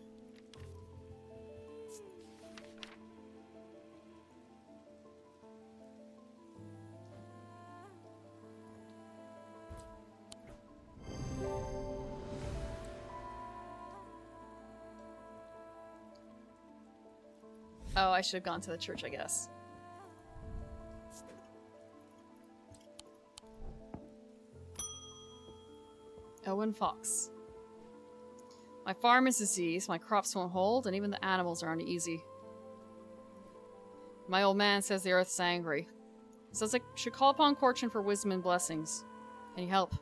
Oh, I should have gone to the church, I guess. Owen Fox. My farm is diseased, my crops won't hold, and even the animals are uneasy. My old man says the earth's angry. He says I should call upon Fortune for wisdom and blessings. Can you help?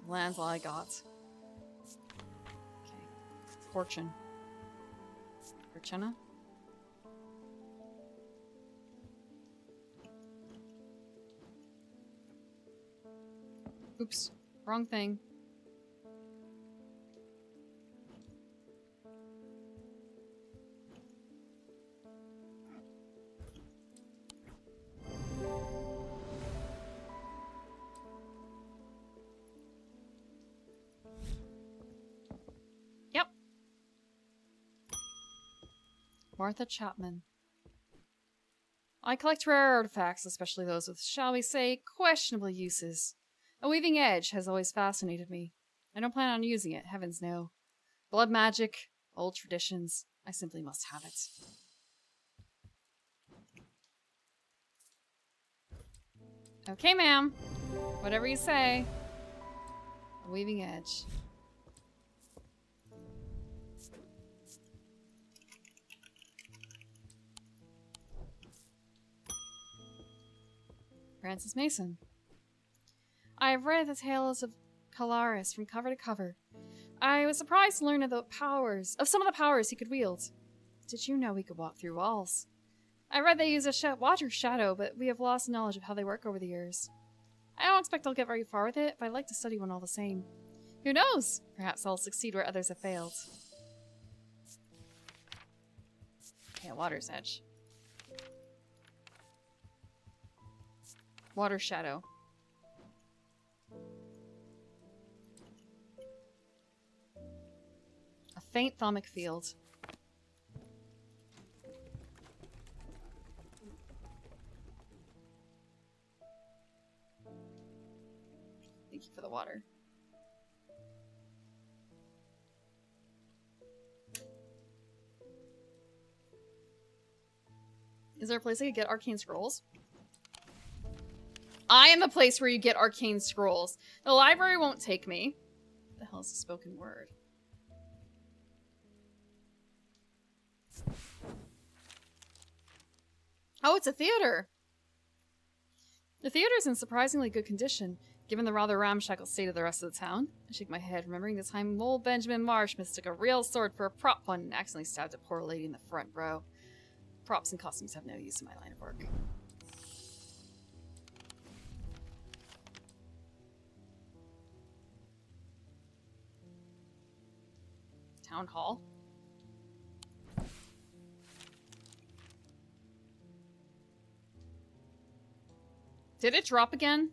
The land's all I got. Okay. Fortune. Fortuna? Oops. Wrong thing. Yep. Martha Chapman. I collect rare artifacts, especially those with, shall we say, questionable uses. A weaving edge has always fascinated me. I don't plan on using it, heavens no. Blood magic, old traditions, I simply must have it. Okay, ma'am. Whatever you say. A weaving edge. Francis Mason. I have read the tales of Calaris from cover to cover. I was surprised to learn of some of the powers he could wield. Did you know he could walk through walls? I read they use a water shadow, but we have lost knowledge of how they work over the years. I don't expect I'll get very far with it, but I'd like to study one all the same. Who knows? Perhaps I'll succeed where others have failed. Yeah, water's edge. Water shadow. A faint thermic field. Thank you for the water. Is there a place I could get arcane scrolls? I am the place where you get arcane scrolls. The library won't take me. What the hell is a spoken word? Oh, it's a theater. The theater's in surprisingly good condition, given the rather ramshackle state of the rest of the town. I shake my head, remembering the time old Benjamin Marsh mistook a real sword for a prop one and accidentally stabbed a poor lady in the front row. Props and costumes have no use in my line of work. Town hall. Did it drop again?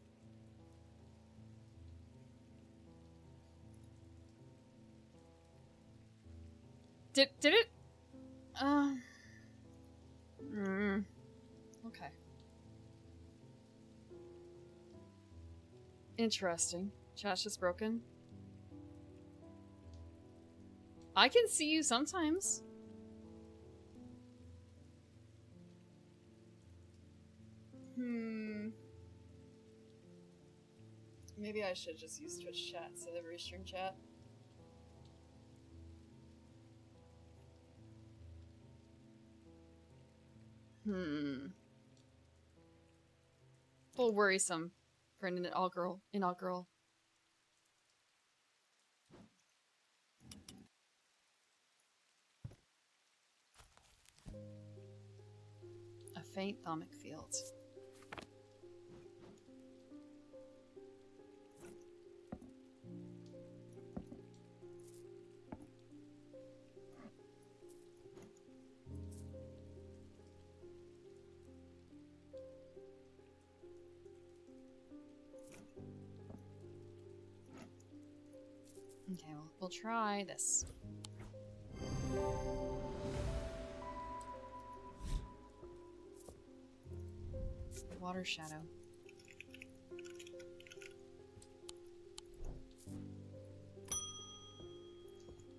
Did it? Okay. Interesting. Chat's just broken. I can see you sometimes. Maybe I should just use Twitch chat instead of Restream chat. A little worrisome for an inaugural. A faint thaumic field. Okay, well, we'll try this. Water shadow.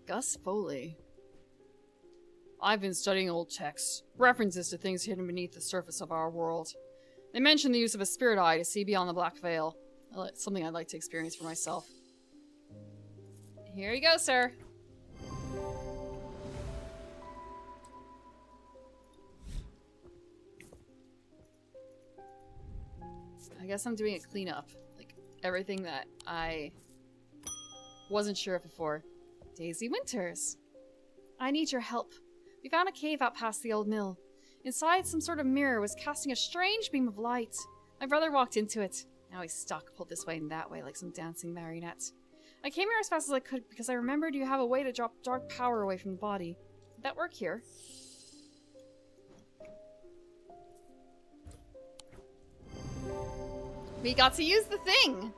Gus Foley. I've been studying old texts, references to things hidden beneath the surface of our world. They mention the use of a spirit eye to see beyond the black veil. Something I'd like to experience for myself. Here you go, sir. I guess I'm doing a cleanup. Like, everything that I wasn't sure of before. Daisy Winters. I need your help. We found a cave out past the old mill. Inside, some sort of mirror was casting a strange beam of light. My brother walked into it. Now he's stuck, pulled this way and that way like some dancing marionette. I came here as fast as I could because I remembered you have a way to drop dark power away from the body. Did that work here? We got to use the thing!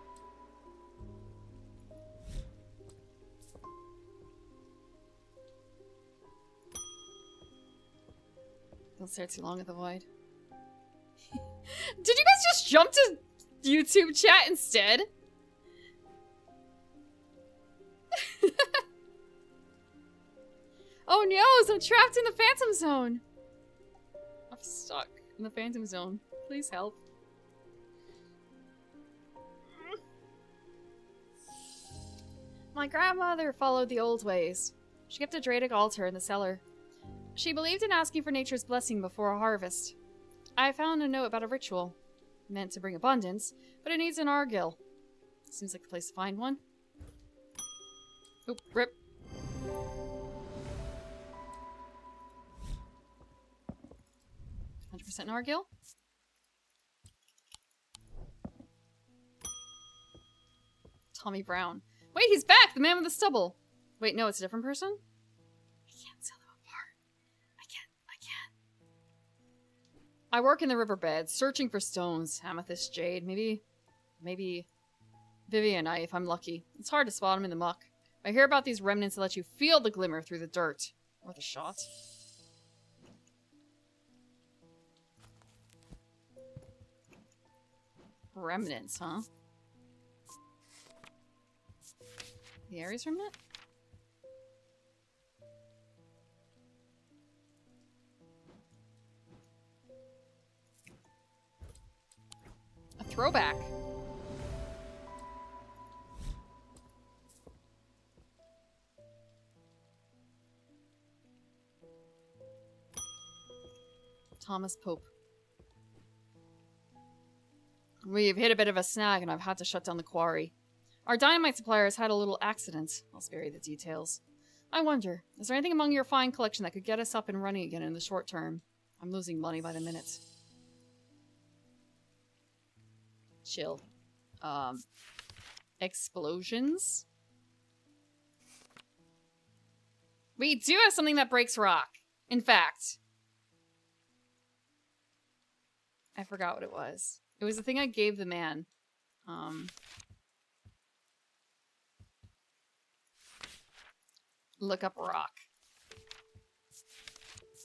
Don't stare too long at the void. Did you guys just jump to YouTube chat instead? Oh no, I'm trapped in the Phantom Zone. I'm stuck in the Phantom Zone. Please help. My grandmother followed the old ways. She kept a Dradic altar in the cellar. She believed in asking for nature's blessing before a harvest. I found a note about a ritual. Meant to bring abundance, but it needs an Argil. Seems like the place to find one. Oop, rip. %100% Argil. Tommy Brown. Wait, he's back! The man with the stubble! Wait, no, it's a different person? I can't tell them apart. I can't. I work in the riverbed, searching for stones. Amethyst, jade, maybe Vivianite if I'm lucky. It's hard to spot them in the muck. I hear about these remnants that let you feel the glimmer through the dirt. Worth a shot. Remnants, huh? The Ares remnant? A throwback. Thomas Pope. We've hit a bit of a snag and I've had to shut down the quarry. Our dynamite supplier has had a little accident. I'll spare you the details. I wonder, is there anything among your fine collection that could get us up and running again in the short term? I'm losing money by the minute. Chill. Explosions? We do have something that breaks rock. In fact. I forgot what it was. It was the thing I gave the man. Look up rock.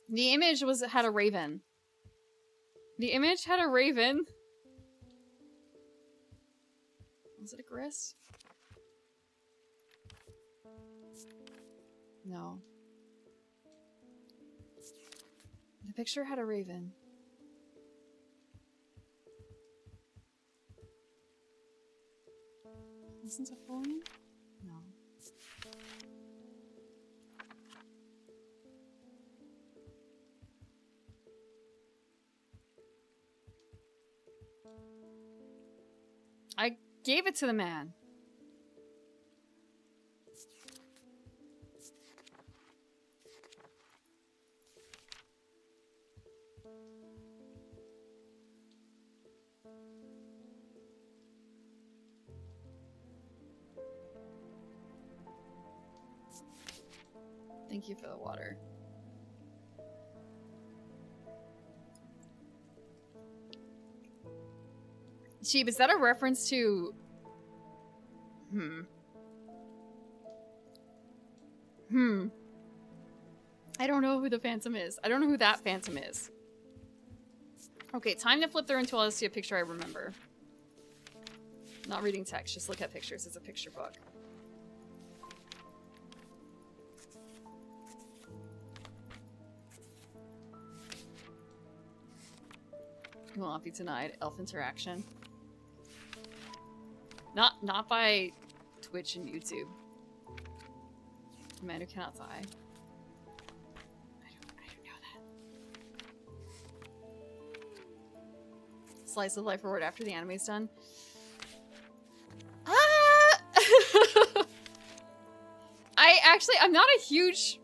The image had a raven. The image had a raven. Was it a gris? No. The picture had a raven. Wasn't it falling? No. I gave it to the man. Thank you for the water. Sheep, is that a reference to... I don't know who the Phantom is. I don't know who that Phantom is. Okay, time to flip through until I see a picture I remember. Not reading text, just look at pictures. It's a picture book. You will not be denied. Elf interaction. Not by Twitch and YouTube. A man who cannot die. I don't know that. Slice of life reward after the anime's done. I'm not a huge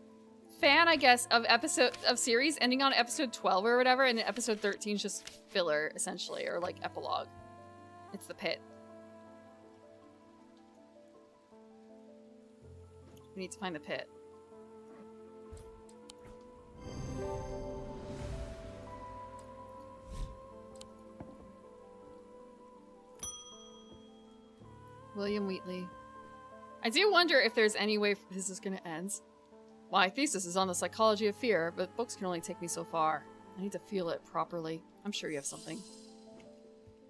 fan, I guess, of series ending on episode 12 or whatever, and then episode 13 is just filler, essentially, or like epilogue. It's the pit. We need to find the pit. William Wheatley. I do wonder if there's any way this is going to end. My thesis is on the psychology of fear, but books can only take me so far. I need to feel it properly. I'm sure you have something.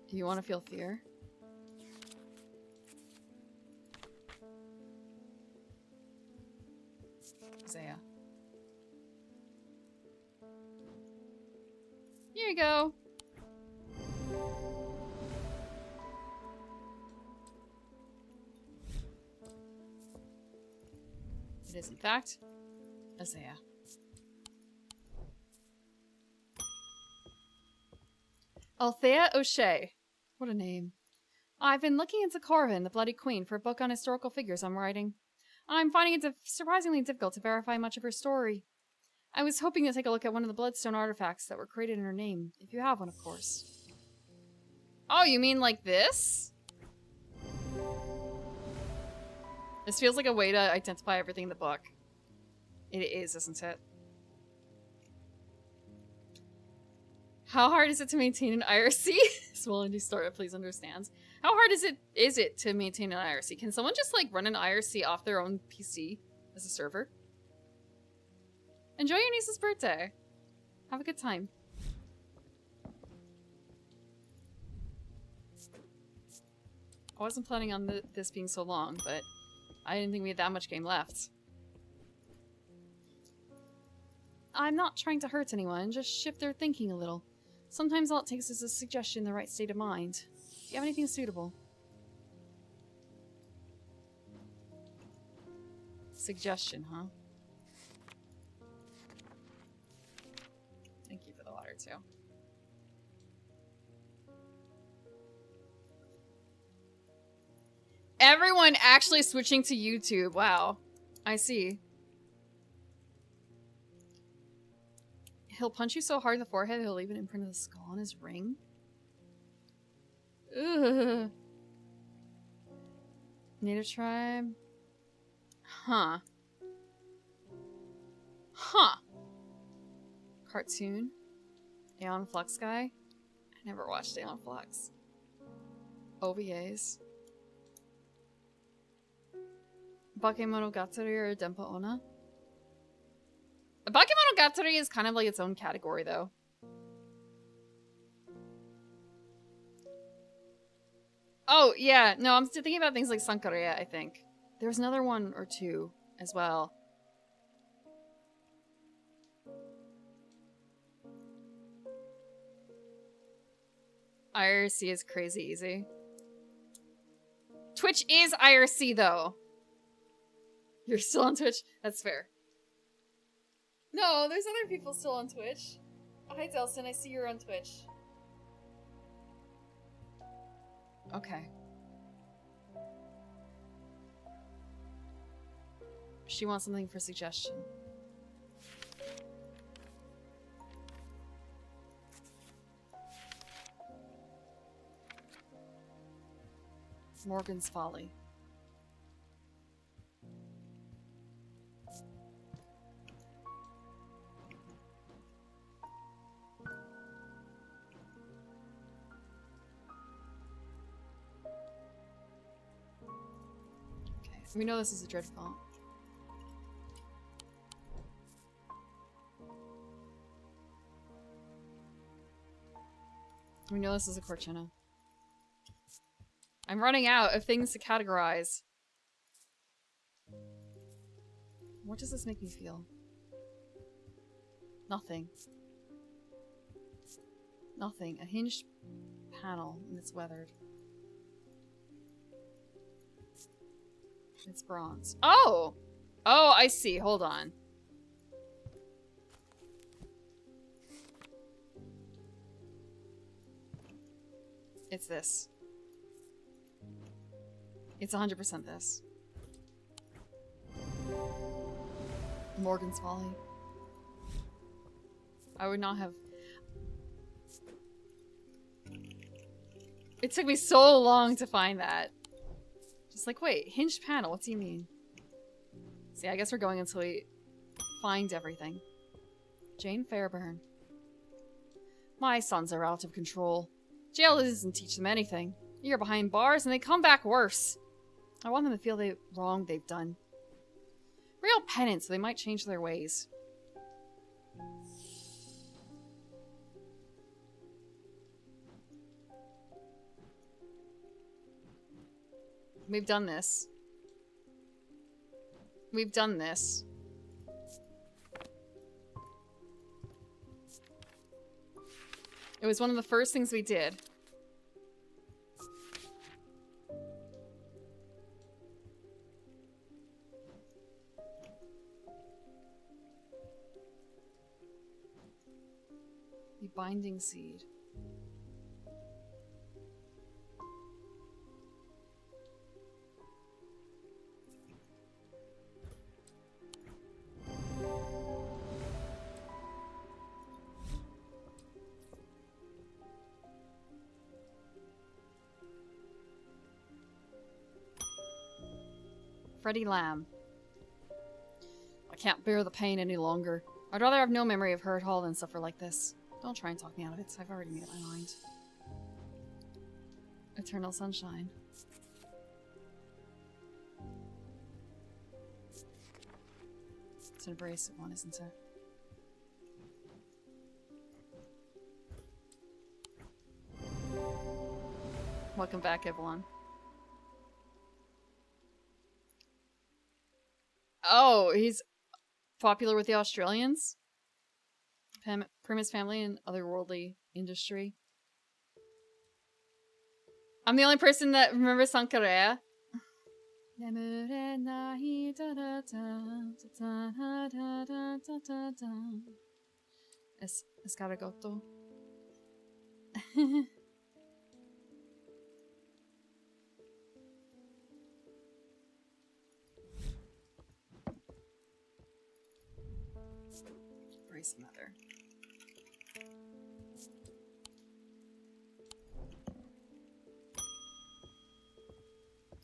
Do you want to feel fear? Isaiah. Here you go. It is, in fact, Isaiah. Althea O'Shea. What a name. I've been looking into Corvin, the Bloody Queen, for a book on historical figures I'm writing. I'm finding it surprisingly difficult to verify much of her story. I was hoping to take a look at one of the bloodstone artifacts that were created in her name, if you have one, of course. Oh, you mean like this? This feels like a way to identify everything in the book. It is, isn't it? How hard is it to maintain an IRC? Small indie startup, please understand. How hard is it to maintain an IRC? Can someone just like run an IRC off their own PC as a server? Enjoy your niece's birthday. Have a good time. I wasn't planning on this being so long, but I didn't think we had that much game left. I'm not trying to hurt anyone, just shift their thinking a little. Sometimes all it takes is a suggestion in the right state of mind. Do you have anything suitable? Suggestion, huh? Thank you for the water, too. Everyone actually switching to YouTube. Wow. I see. He'll punch you so hard in the forehead, he'll leave an imprint of the skull on his ring. Ugh. Native tribe. Huh. Huh. Cartoon. Aeon Flux guy. I never watched Aeon Flux. OVAs. Bakemonogatari or Denpa Onna. Bakemonogatari is kind of like its own category, though. Oh, yeah. No, I'm still thinking about things like Sankareya, I think. There's another one or two as well. IRC is crazy easy. Twitch is IRC, though. You're still on Twitch? That's fair. No, there's other people still on Twitch. Hi, Delson. I see you're on Twitch. Okay. She wants something for suggestion. Morgan's Folly. We know this is a dread font. We know this is a Cortina. I'm running out of things to categorize. What does this make me feel? Nothing. Nothing. A hinged panel and it's weathered. It's bronze. Oh! Oh, I see. Hold on. It's this. It's 100% this. Morgan's Folly. I would not have... It took me so long to find that. Just like, wait, hinged panel, what do you mean? See, I guess we're going until we find everything. Jane Fairburn. My sons are out of control. Jail doesn't teach them anything. You're behind bars and they come back worse. I want them to feel the wrong they've done. Real penance, so they might change their ways. We've done this. We've done this. It was one of the first things we did. The binding seed. Freddie Lamb. I can't bear the pain any longer. I'd rather have no memory of her at all than suffer like this. Don't try and talk me out of it. I've already made up my mind. Eternal sunshine. It's an abrasive one, isn't it? Welcome back, Evelyn. Oh, he's popular with the Australians? Primus family and otherworldly industry. I'm the only person that remembers Sankarea. Escargoto. Brace mother.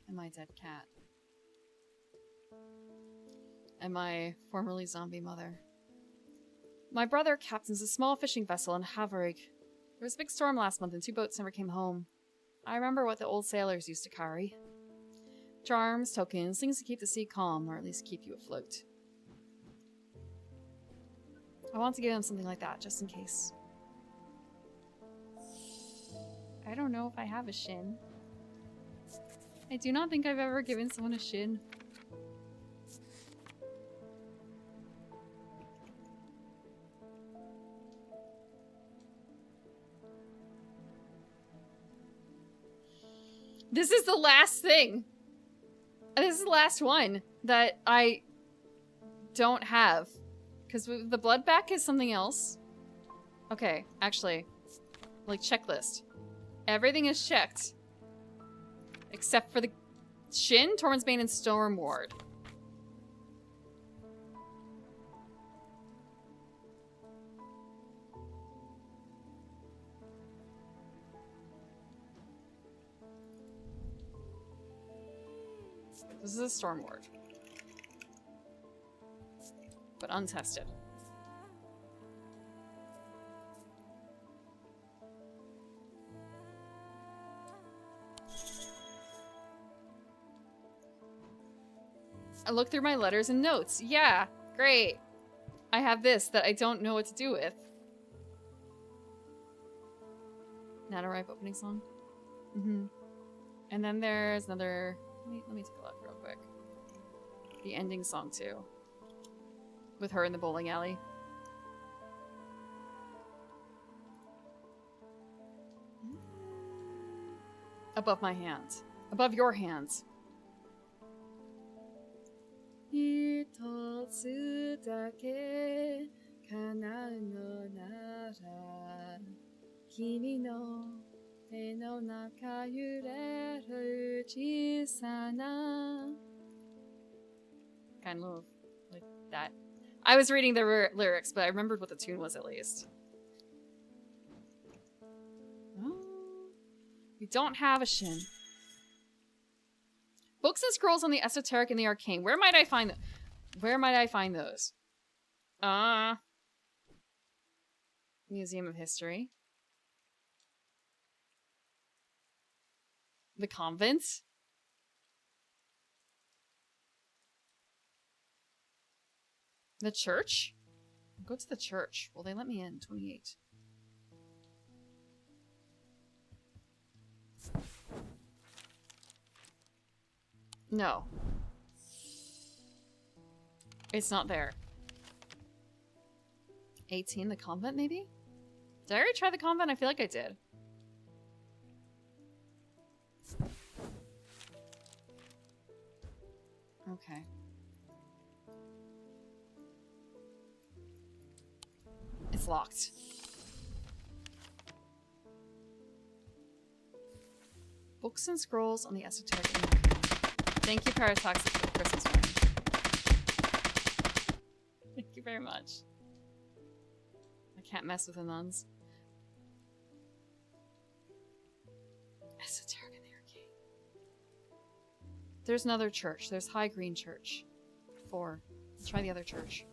And my dead cat. And my formerly zombie mother. My brother captains a small fishing vessel in Havrig. There was a big storm last month and 2 boats never came home. I remember what the old sailors used to carry. Charms, tokens, things to keep the sea calm, or at least keep you afloat. I want to give him something like that, just in case. I don't know if I have a shin. I do not think I've ever given someone a shin. This is the last thing. This is the last one that I don't have. Because the blood back is something else. Okay, actually. Like, checklist. Everything is checked. Except for the Shin, Torrensbane, and Stormward. This is a Stormward. But untested. I look through my letters and notes. Yeah, great. I have this that I don't know what to do with. Not a ripe opening song. And then there's another. Let me take a look real quick. The ending song too, with her in the bowling alley. Above my hands. Above your hands. 一つだけ叶うのなら君の手の中揺れる小さな kind of like that. I was reading the lyrics, but I remembered what the tune was at least. Oh, we don't have a shin. Books and scrolls on the esoteric and the arcane. Where might I find them? Where might I find those? Museum of History. The convent. The church? I'll go to the church. Will they let me in? 28. No. It's not there. 18, the convent, maybe? Did I already try the convent? I feel like I did. Okay. It's locked. Books and scrolls on the esoteric. Thank you, Paratoxic, for the Christmas one. Thank you very much. I can't mess with the nuns. Esoteric in the arcane. There's another church. There's High Green Church. 4. Let's try the other church.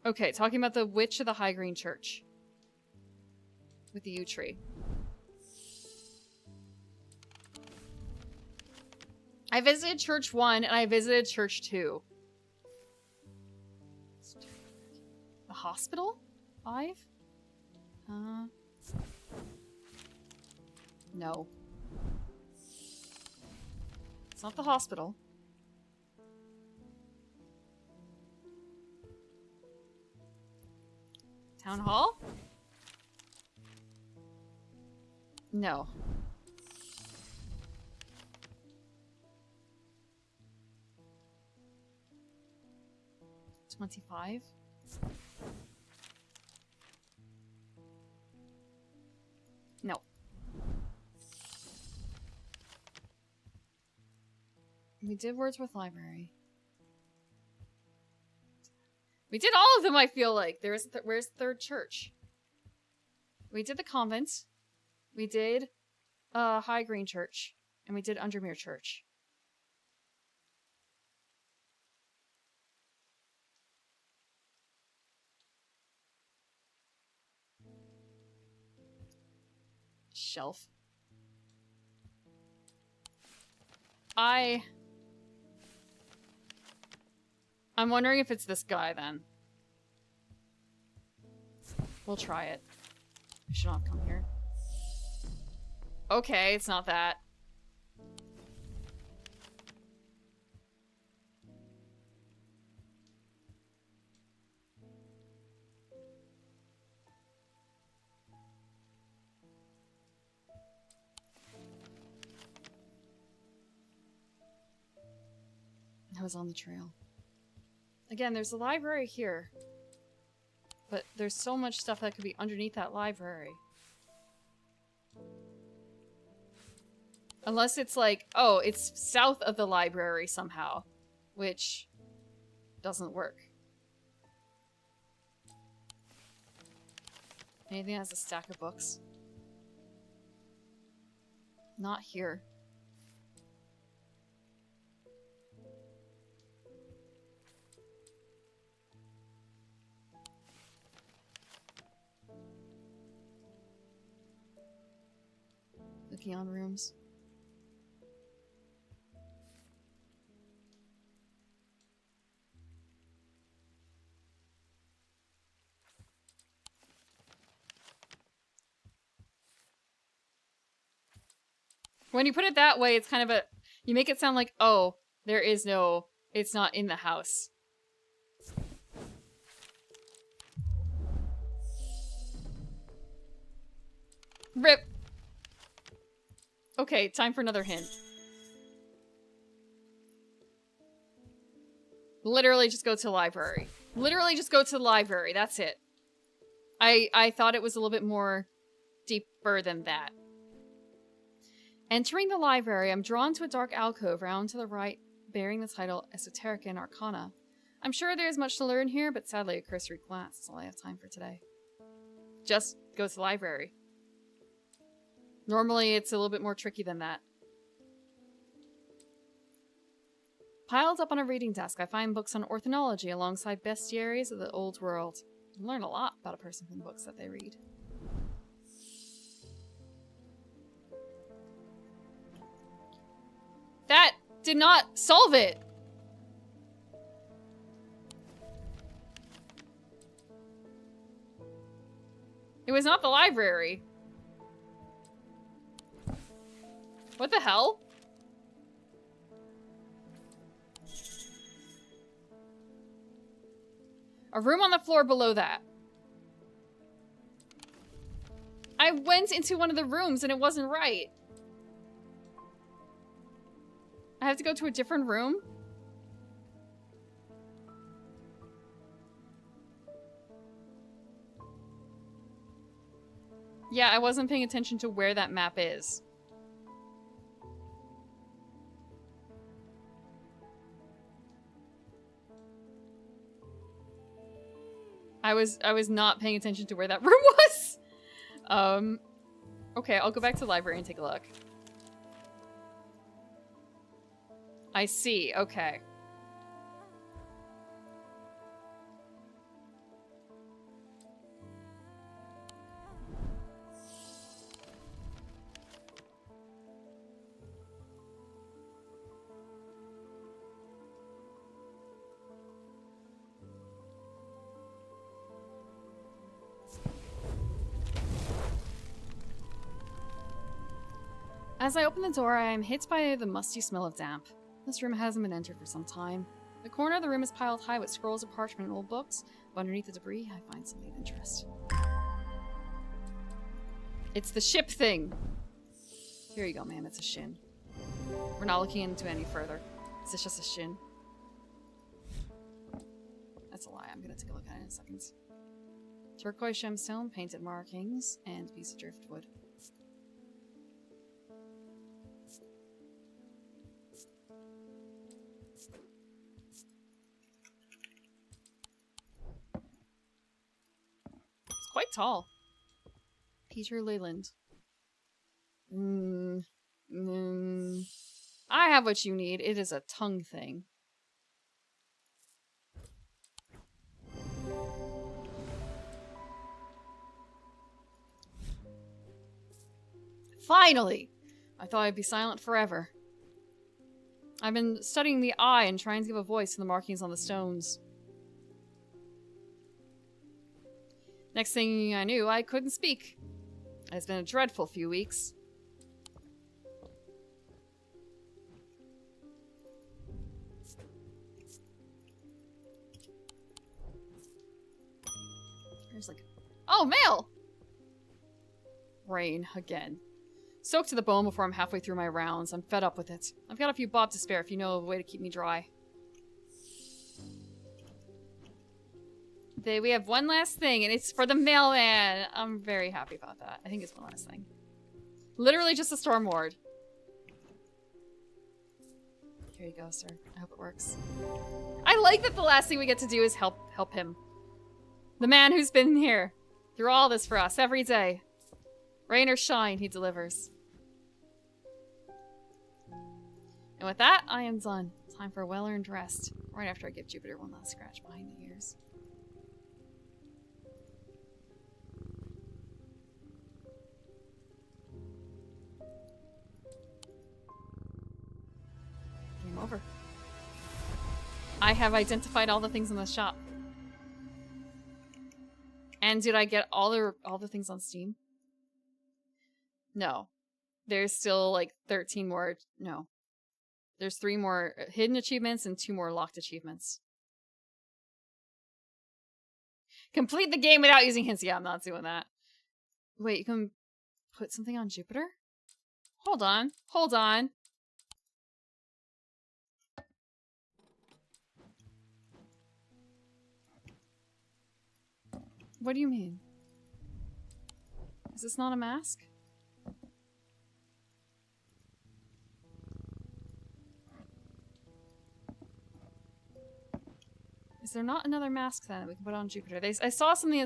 Okay, talking about the Witch of the High Green Church. With the yew tree. I visited Church 1 and I visited Church 2. The hospital? 5? No. It's not the hospital. Town hall? No. $25? No. We did Wordsworth Library. We did all of them, I feel like. Where's the third church? We did the convent. We did High Green Church. And we did Undermere Church. Shelf. I'm wondering if it's this guy then. We'll try it. I should not come here. Okay, it's not that. I was on the trail. Again, there's a library here. But there's so much stuff that could be underneath that library. Unless it's like, oh, it's south of the library somehow. Which doesn't work. Anything that has a stack of books? Not here. The clicking on rooms. When you put it that way, it's kind of a... You make it sound like, oh, there is no... It's not in the house. Rip! Okay, time for another hint. Literally just go to the library. Literally just go to the library, that's it. I thought it was a little bit more deeper than that. Entering the library, I'm drawn to a dark alcove round to the right, bearing the title Esoterica and Arcana. I'm sure there is much to learn here, but sadly a cursory glance is all I have time for today. Just go to the library. Normally it's a little bit more tricky than that. Piled up on a reading desk, I find books on ornithology alongside bestiaries of the old world. You learn a lot about a person from the books that they read. That did not solve it! It was not the library. What the hell? A room on the floor below that. I went into one of the rooms and it wasn't right. I have to go to a different room? Yeah, I wasn't paying attention to where that map is. I was not paying attention to where that room was. Okay, I'll go back to the library and take a look. I see, okay. As I open the door, I am hit by the musty smell of damp. This room hasn't been entered for some time. The corner of the room is piled high with scrolls of parchment and old books, but underneath the debris, I find something of interest. It's the ship thing! Here you go, ma'am. It's a shin. We're not looking into it any further. Is this just a shin? That's a lie. I'm gonna take a look at it in a second. Turquoise gemstone, painted markings, and a piece of driftwood. Quite tall. Peter Leland. I have what you need. It is a tongue thing. Finally! I thought I'd be silent forever. I've been studying the eye and trying to give a voice to the markings on the stones. Next thing I knew, I couldn't speak. It's been a dreadful few weeks. There's like... Oh, mail! Rain, again. Soaked to the bone before I'm halfway through my rounds. I'm fed up with it. I've got a few bob to spare if you know of a way to keep me dry. We have one last thing, and it's for the mailman. I'm very happy about that. I think it's one last thing. Literally just a storm ward. Here you go, sir. I hope it works. I like that the last thing we get to do is help him. The man who's been here through all this for us every day. Rain or shine, he delivers. And with that, I am done. Time for a well-earned rest. Right after I give Jupiter one last scratch behind the ears. I have identified all the things in the shop. And did I get all the things on Steam? No. There's still like 13 more. No. There's 3 more hidden achievements and 2 more locked achievements. Complete the game without using hints. Yeah, I'm not doing that. Wait, you can put something on Jupiter? Hold on. Hold on. What do you mean? Is this not a mask? Is there not another mask then that we can put on Jupiter? I saw something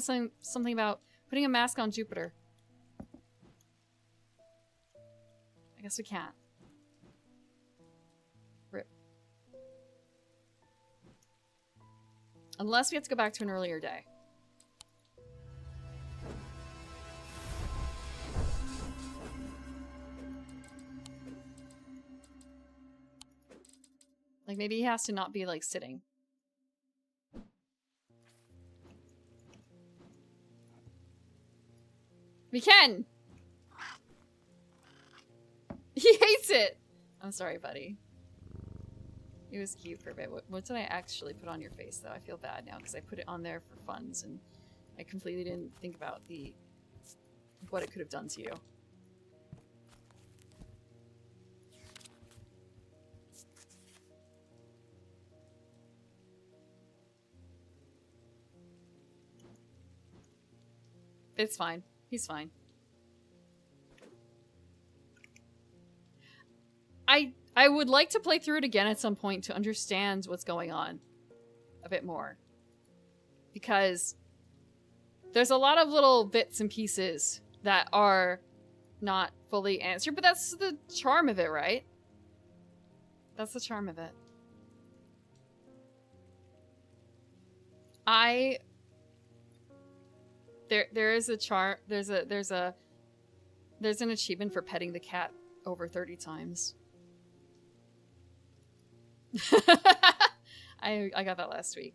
about putting a mask on Jupiter. I guess we can't. Rip. Unless we have to go back to an earlier day. Like maybe he has to not be like sitting. We can! He hates it! I'm sorry, buddy. It was cute for a bit. What did I actually put on your face, though? I feel bad now, because I put it on there for funs, and I completely didn't think about what it could have done to you. It's fine. He's fine. I would like to play through it again at some point to understand what's going on a bit more. Because there's a lot of little bits and pieces that are not fully answered, but that's the charm of it, right? That's the charm of it. There is a charm. There's an achievement for petting the cat over 30 times. I got that last week.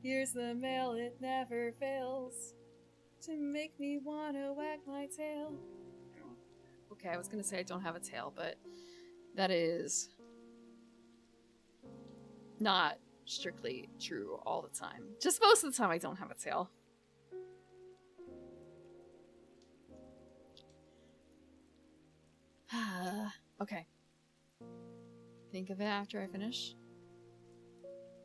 Here's the mail, it never fails to make me wanna wag my tail. Okay, I was gonna say I don't have a tail, but that is not strictly true all the time. Just most of the time I don't have a tail. Okay. Think of it after I finish.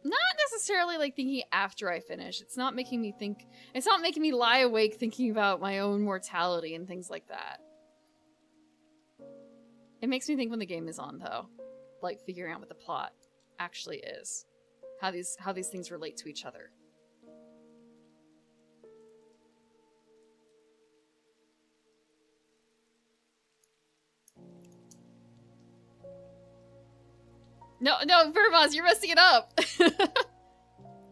Not necessarily like thinking after I finish. It's not making me think. It's not making me lie awake thinking about my own mortality and things like that. It makes me think when the game is on, though. Like figuring out what the plot actually is. How these things relate to each other. No, Vermaz, you're messing it up!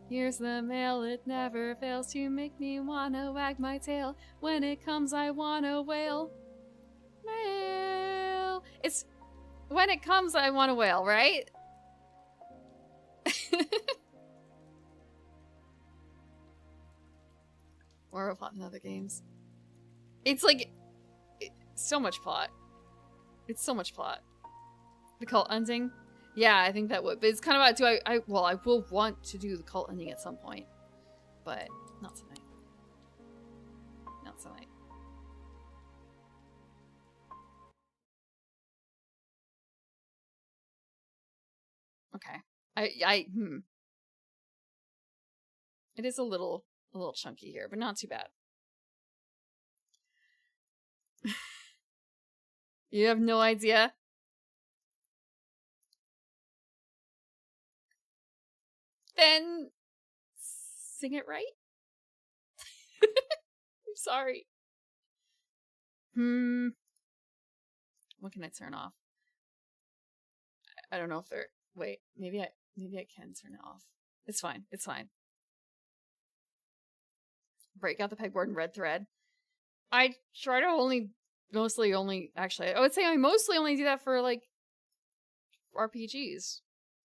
Here's the mail, it never fails to make me wanna wag my tail. When it comes, I wanna wail. Mail. It's... When it comes, I wanna wail, right? More of a plot than other games. It's like... so much plot. It's so much plot. The cult ending? Yeah, I think that would. But it's kind of about, well, I will want to do the cult ending at some point. But not tonight. Not tonight. Okay. It is a little chunky here, but not too bad. You have no idea? Then sing it right? I'm sorry. What can I turn off? I don't know if they're... Wait, maybe I can turn it off. It's fine. It's fine. Break out the pegboard and red thread. I try to only mostly only, actually, I would say I mostly only do that for, like, RPGs.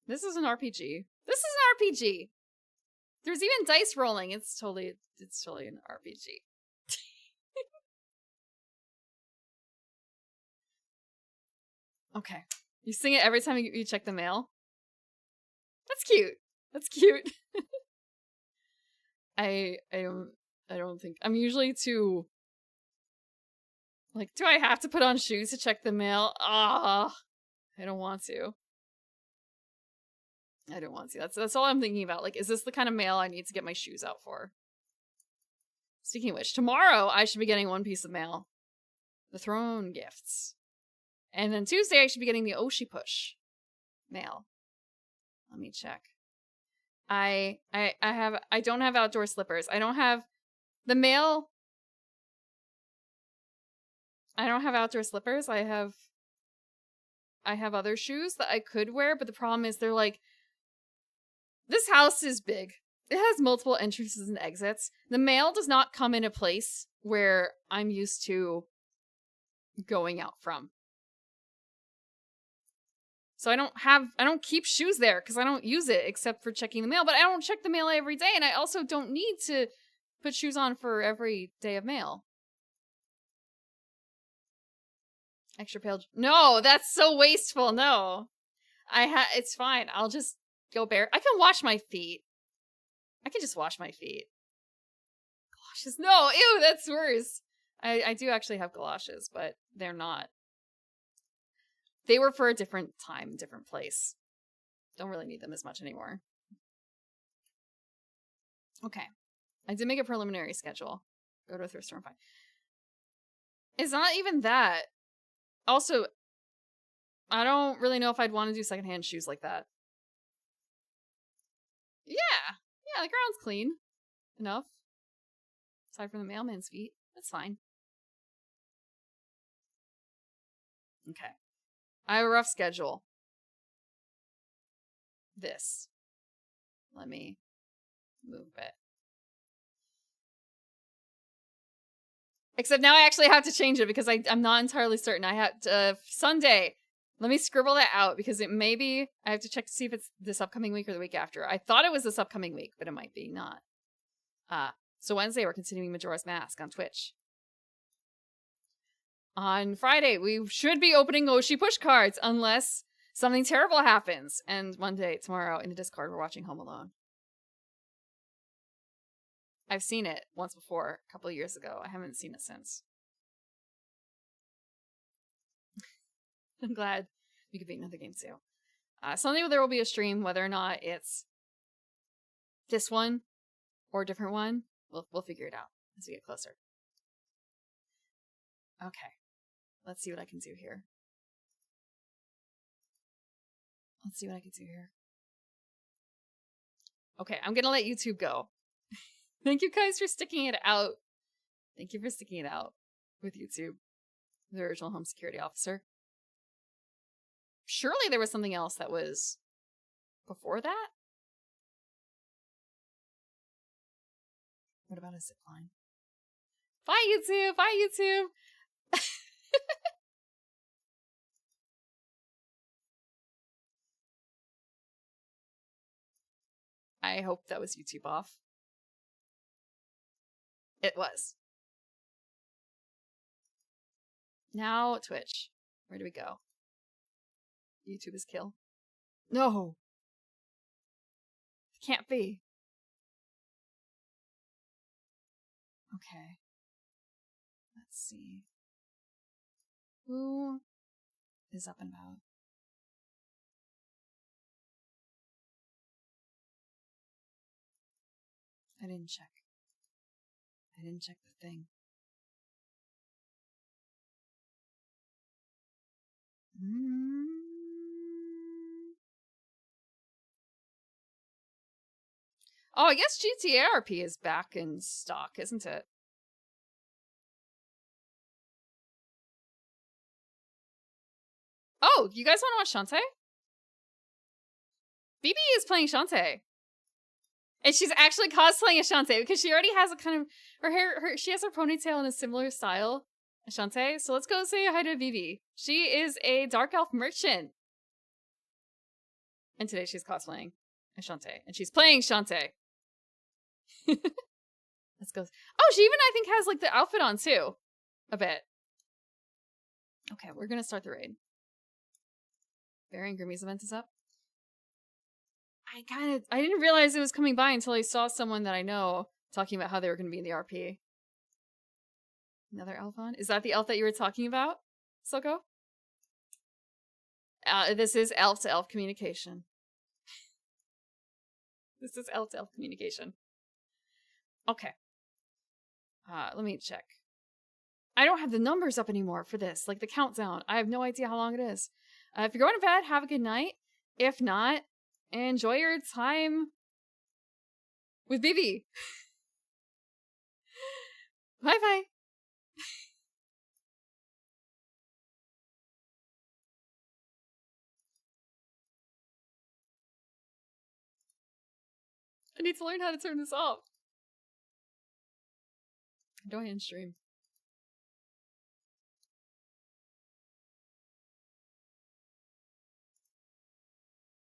This is an RPG. This is an RPG! There's even dice rolling. It's totally an RPG. Okay. You sing it every time you check the mail? That's cute. That's cute. I don't think I'm usually too, like, do I have to put on shoes to check the mail? I don't want to. I don't want to. That's all I'm thinking about. Like, is this the kind of mail I need to get my shoes out for? Speaking of which, tomorrow I should be getting one piece of mail. The Throne gifts. And then Tuesday I should be getting the Oshi Push mail. Let me check. I don't have outdoor slippers. I don't have the mail. I don't have outdoor slippers. I have other shoes that I could wear, but the problem is they're like, this house is big. It has multiple entrances and exits. The mail does not come in a place where I'm used to going out from. So I don't keep shoes there because I don't use it except for checking the mail, but I don't check the mail every day, and I also don't need to put shoes on for every day of mail. Extra pale. No, that's so wasteful. No. It's fine. I'll just go bare. I can wash my feet. I can just wash my feet. Galoshes. No, ew, that's worse. I do actually have galoshes, but they're not. They were for a different time, different place. Don't really need them as much anymore. Okay. I did make a preliminary schedule. Go to a thrift store and find. It's not even that. Also, I don't really know if I'd want to do secondhand shoes like that. Yeah. Yeah, the ground's clean enough. Aside from the mailman's feet. That's fine. Okay. I have a rough schedule. This. Let me move it. Except now I actually have to change it because I'm not entirely certain. I have Sunday. Let me scribble that out because it may be. I have to check to see if it's this upcoming week or the week after. I thought it was this upcoming week, but it might be not. So Wednesday we're continuing Majora's Mask on Twitch. On Friday we should be opening Oshi push cards unless something terrible happens. And Monday, tomorrow, in the Discord, we're watching Home Alone. I've seen it once before, a couple of years ago. I haven't seen it since. I'm glad we could beat another game too. Sunday there will be a stream, whether or not it's this one or a different one. We'll figure it out as we get closer. Okay. Let's see what I can do here. Okay, I'm gonna let YouTube go. Thank you guys for sticking it out. Thank you for sticking it out with YouTube. The original home security officer. Surely there was something else that was before that? What about a zipline? Bye, YouTube! Bye, YouTube! I hope that was YouTube off. It was. Now Twitch. Where do we go? YouTube is kill. No! It can't be. Okay. Let's see. Who is up and about? I didn't check. I didn't check the thing. Oh, I guess GTA RP is back in stock, isn't it? Oh, you guys want to watch Shantae? BB is playing Shantae. And she's actually cosplaying as Shantae because she already has a kind of her hair. She has her ponytail in a similar style Shantae. So let's go say hi to Vivi. She is a dark elf merchant. And today she's cosplaying Shantae. And she's playing Shantae. Let's go. Oh, she even, I think, has like the outfit on too. A bit. Okay, we're gonna start the raid. Barry and Grimmy's event is up. I didn't realize it was coming by until I saw someone that I know talking about how they were gonna be in the RP. Another elf on? Is that the elf that you were talking about, Soko? This is elf to elf communication. This is elf to elf communication. Okay. Let me check. I don't have the numbers up anymore for this, like the countdown. I have no idea how long it is. If you're going to bed, have a good night. If not, enjoy your time with Bibi. Bye-bye. I need to learn how to turn this off. Go ahead and stream.